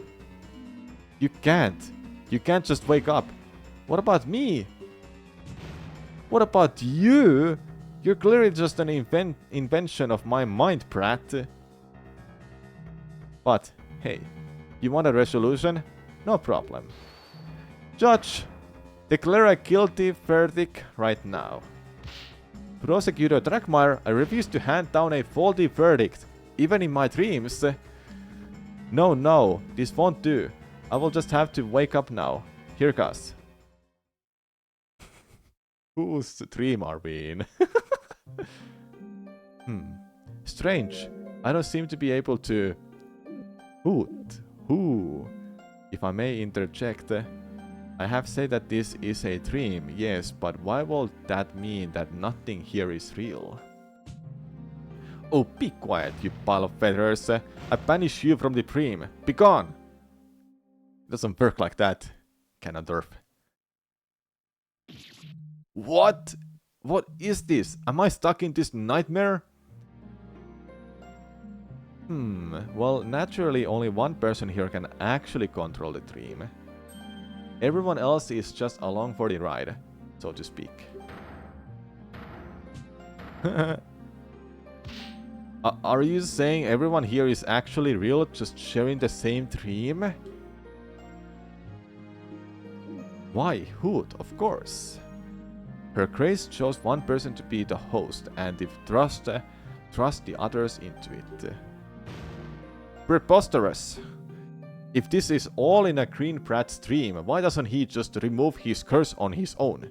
You can't. You can't just wake up. What about me? What about you? You're clearly just an invention of my mind, Pratt. But, hey, you want a resolution? No problem. Judge, declare a guilty verdict right now. Prosecutor Dragmire, I refuse to hand down a faulty verdict, even in my dreams. No, this won't do. I will just have to wake up now. Here goes. Whose dream are we in? Strange. I don't seem to be able to... Who? If I may interject, I have said that this is a dream, yes, but why will that mean that nothing here is real? Oh, be quiet, you pile of feathers. I banish you from the dream. Be gone! It doesn't work like that, Ganondorf. What? What is this? Am I stuck in this nightmare? Well, naturally only one person here can actually control the dream. Everyone else is just along for the ride, so to speak. Are you saying everyone here is actually real, just sharing the same dream? Why, Hoot, of course. Her Grace chose one person to be the host, and if trust the others into it. Preposterous! If this is all in a Green Brat's dream, why doesn't he just remove his curse on his own?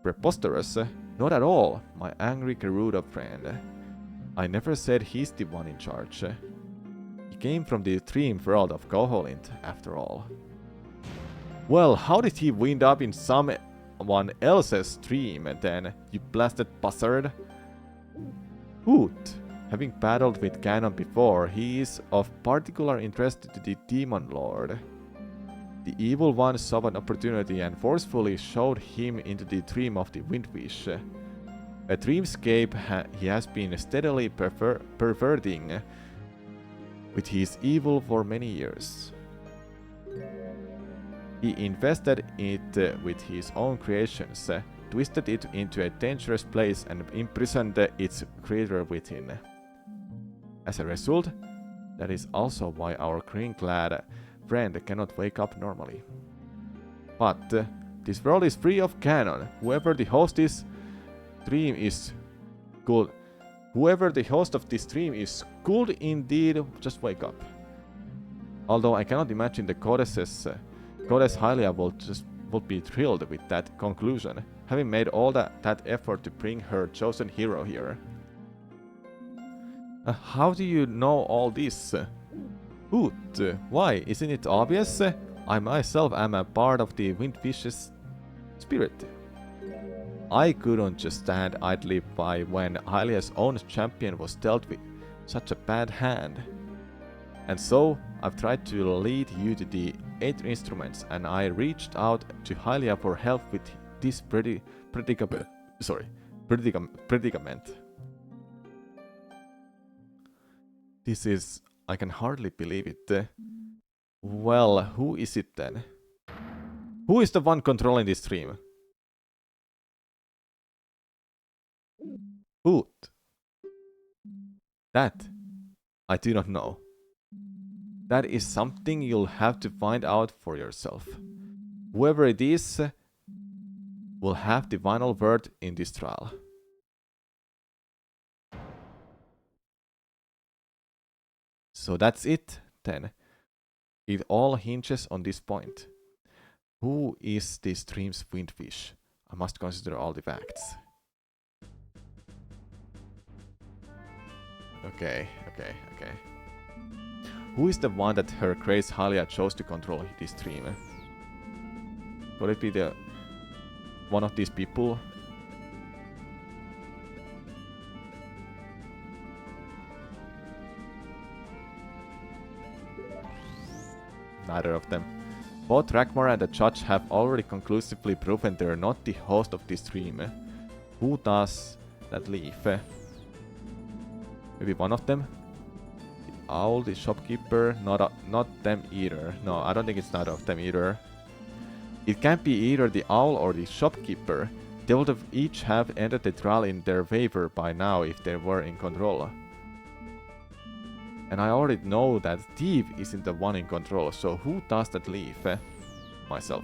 Preposterous? Not at all, my angry Gerudo friend. I never said he's the one in charge. He came from the dream world of Goholint, after all. Well, how did he wind up in someone else's dream then, you blasted buzzard? Hoot! Having battled with Ganon before, he is of particular interest to the Demon Lord. The Evil One saw an opportunity and forcefully showed him into the dream of the Windfish. A dreamscape he has been steadily perverting with his evil for many years. He invested it with his own creations, twisted it into a dangerous place and imprisoned its creator within. As a result, that is also why our green-clad friend cannot wake up normally. But this world is free of Ganon. Whoever the host is, dream is good. Whoever the host of this dream is good indeed, just wake up. Although I cannot imagine the Goddess Hylia would be thrilled with that conclusion, having made all that effort to bring her chosen hero here. How do you know all this? Hoot, why? Isn't it obvious? I myself am a part of the Windfish's spirit. I couldn't just stand idly by when Hylia's own champion was dealt with such a bad hand. And so, I've tried to lead you to the 8 instruments, and I reached out to Hylia for help with this predicament. This is... I can hardly believe it. Well, who is it then? Who is the one controlling this stream? Hoot. That I do not know. That is something you'll have to find out for yourself. Whoever it is will have the final word in this trial. So that's it, then. It all hinges on this point. Who is this dream's Windfish? I must consider all the facts. Okay. Who is the one that Her Grace Hylia chose to control this dream? Could it be one of these people? Neither of them. Both Ragmar and the judge have already conclusively proven they're not the host of this stream. Who does that leave? Maybe one of them? The owl, the shopkeeper? Not them either. No, I don't think it's not of them either. It can't be either the owl or the shopkeeper. They would have each have entered the trial in their favor by now if they were in control. And I already know that Thief isn't the one in control, so who does that leave? Myself.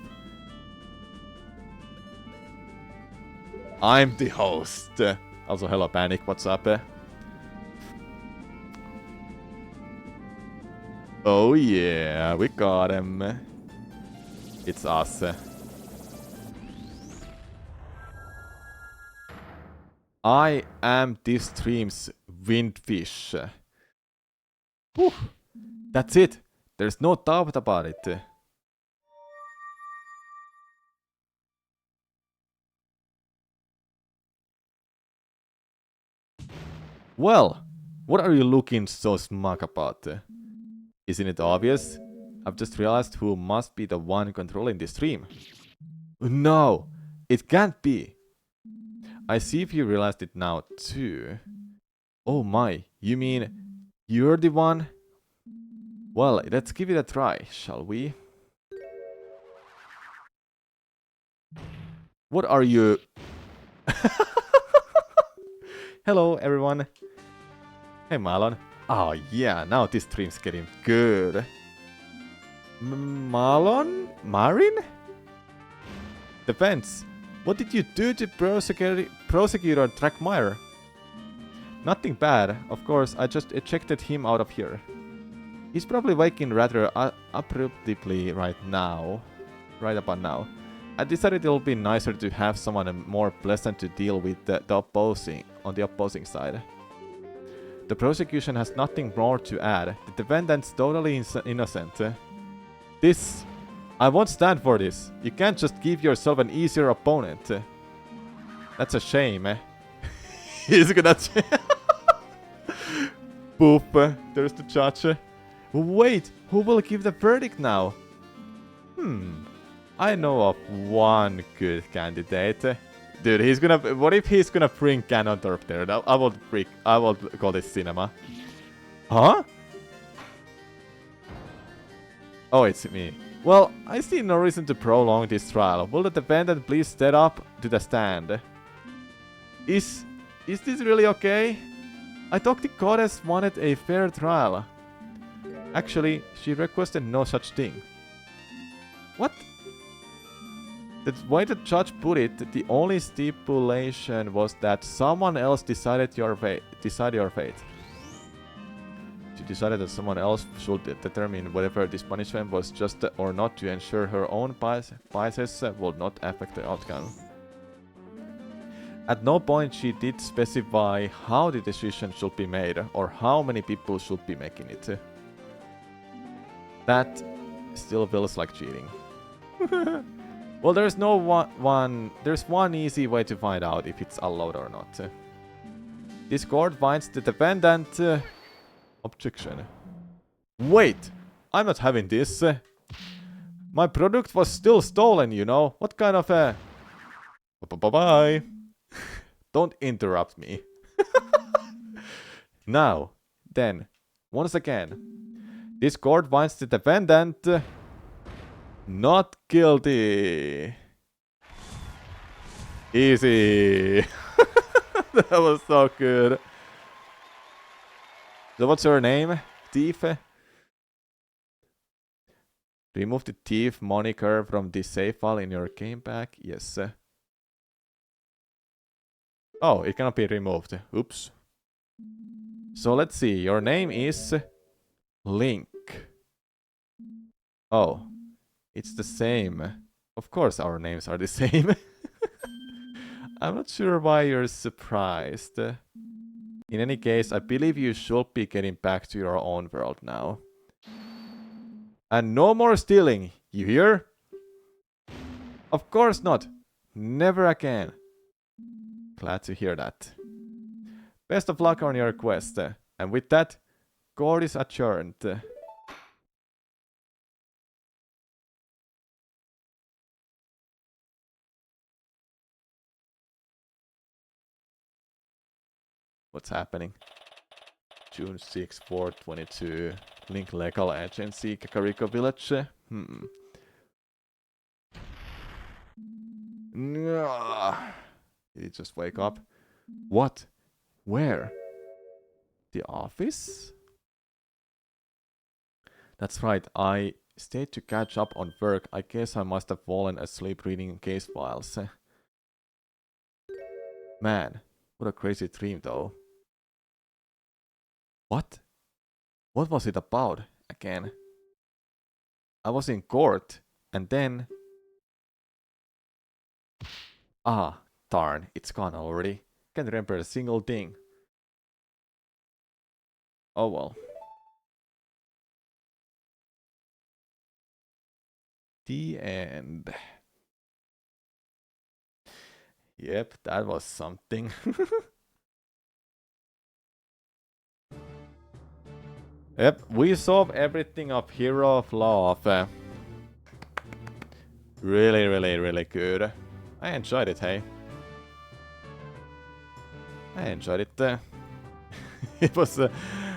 I'm the host. Also, hello Panic, what's up? Oh yeah, we got him. It's us. I am this stream's windfish. Whew. That's it. There's no doubt about it. Well, what are you looking so smug about? Isn't it obvious? I've just realized who must be the one controlling this stream. No, it can't be. I see if you realized it now too. Oh my, you mean you're the one? Well, let's give it a try, shall we? What are you... Hello everyone. Hey Malon. Oh yeah, now this stream's getting good. Malon? Marin? Depends. What did you do to prosecutor Dragmire? Nothing bad. Of course, I just ejected him out of here. He's probably waking rather abruptly right about now. I decided it'll be nicer to have someone more pleasant to deal with on the opposing side. The prosecution has nothing more to add. The defendant's totally innocent. I won't stand for this. You can't just give yourself an easier opponent. That's a shame. He's gonna... Boop. There's the judge. Wait, who will give the verdict now? I know of one good candidate. Dude, he's gonna... What if he's gonna bring Ganondorf there? I will call this cinema. Huh? Oh, it's me. Well, I see no reason to prolong this trial. Will the defendant please step up to the stand? Is this really okay? I thought the goddess wanted a fair trial. Actually, she requested no such thing. What? The way the judge put it, the only stipulation was that someone else decide your fate. She decided that someone else should determine whether this punishment was just or not to ensure her own biases would not affect the outcome. At no point she did specify how the decision should be made or how many people should be making it. That still feels like cheating. Well, there's one easy way to find out if it's allowed or not. This court finds the defendant... Objection. Wait! I'm not having this. My product was still stolen, you know. What kind of a... Bye-bye. Don't interrupt me. Now, then, once again. This court finds the defendant... not guilty. Easy. That was so good. So what's your name? Thief? Remove the thief moniker from the save file in your game pack. Yes. Oh, it cannot be removed. Oops. So let's see. Your name is Link. Oh, it's the same. Of course our names are the same. I'm not sure why you're surprised. In any case, I believe you should be getting back to your own world now. And no more stealing, you hear? Of course not. Never again. Glad to hear that. Best of luck on your quest. And with that, court is adjourned. What's happening? June 6, 422. Link legal agency, Kakariko Village. Did he just wake up? What? Where? The office? That's right, I stayed to catch up on work. I guess I must have fallen asleep reading case files. Man, what a crazy dream though. What? What was it about again? I was in court, and then... Ah, darn, it's gone already. Can't remember a single thing. Oh well. The end. Yep, that was something. Yep, we solved everything of Hero of Love. Really, really, really good. I enjoyed it, hey. I enjoyed it. It was...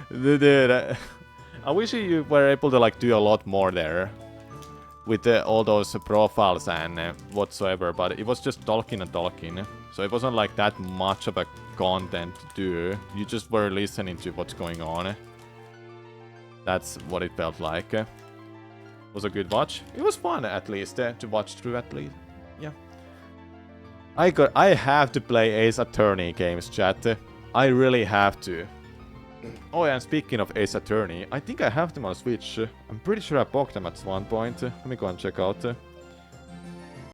dude, I wish you were able to like do a lot more there. With all those profiles and whatsoever, but it was just talking and talking. So it wasn't like that much of a content to do. You just were listening to what's going on. That's what it felt like. It was a good watch. It was fun at least to watch through at least. Yeah. I have to play Ace Attorney games, chat. I really have to. Oh yeah, and speaking of Ace Attorney, I think I have them on Switch. I'm pretty sure I bought them at one point. Let me go and check out.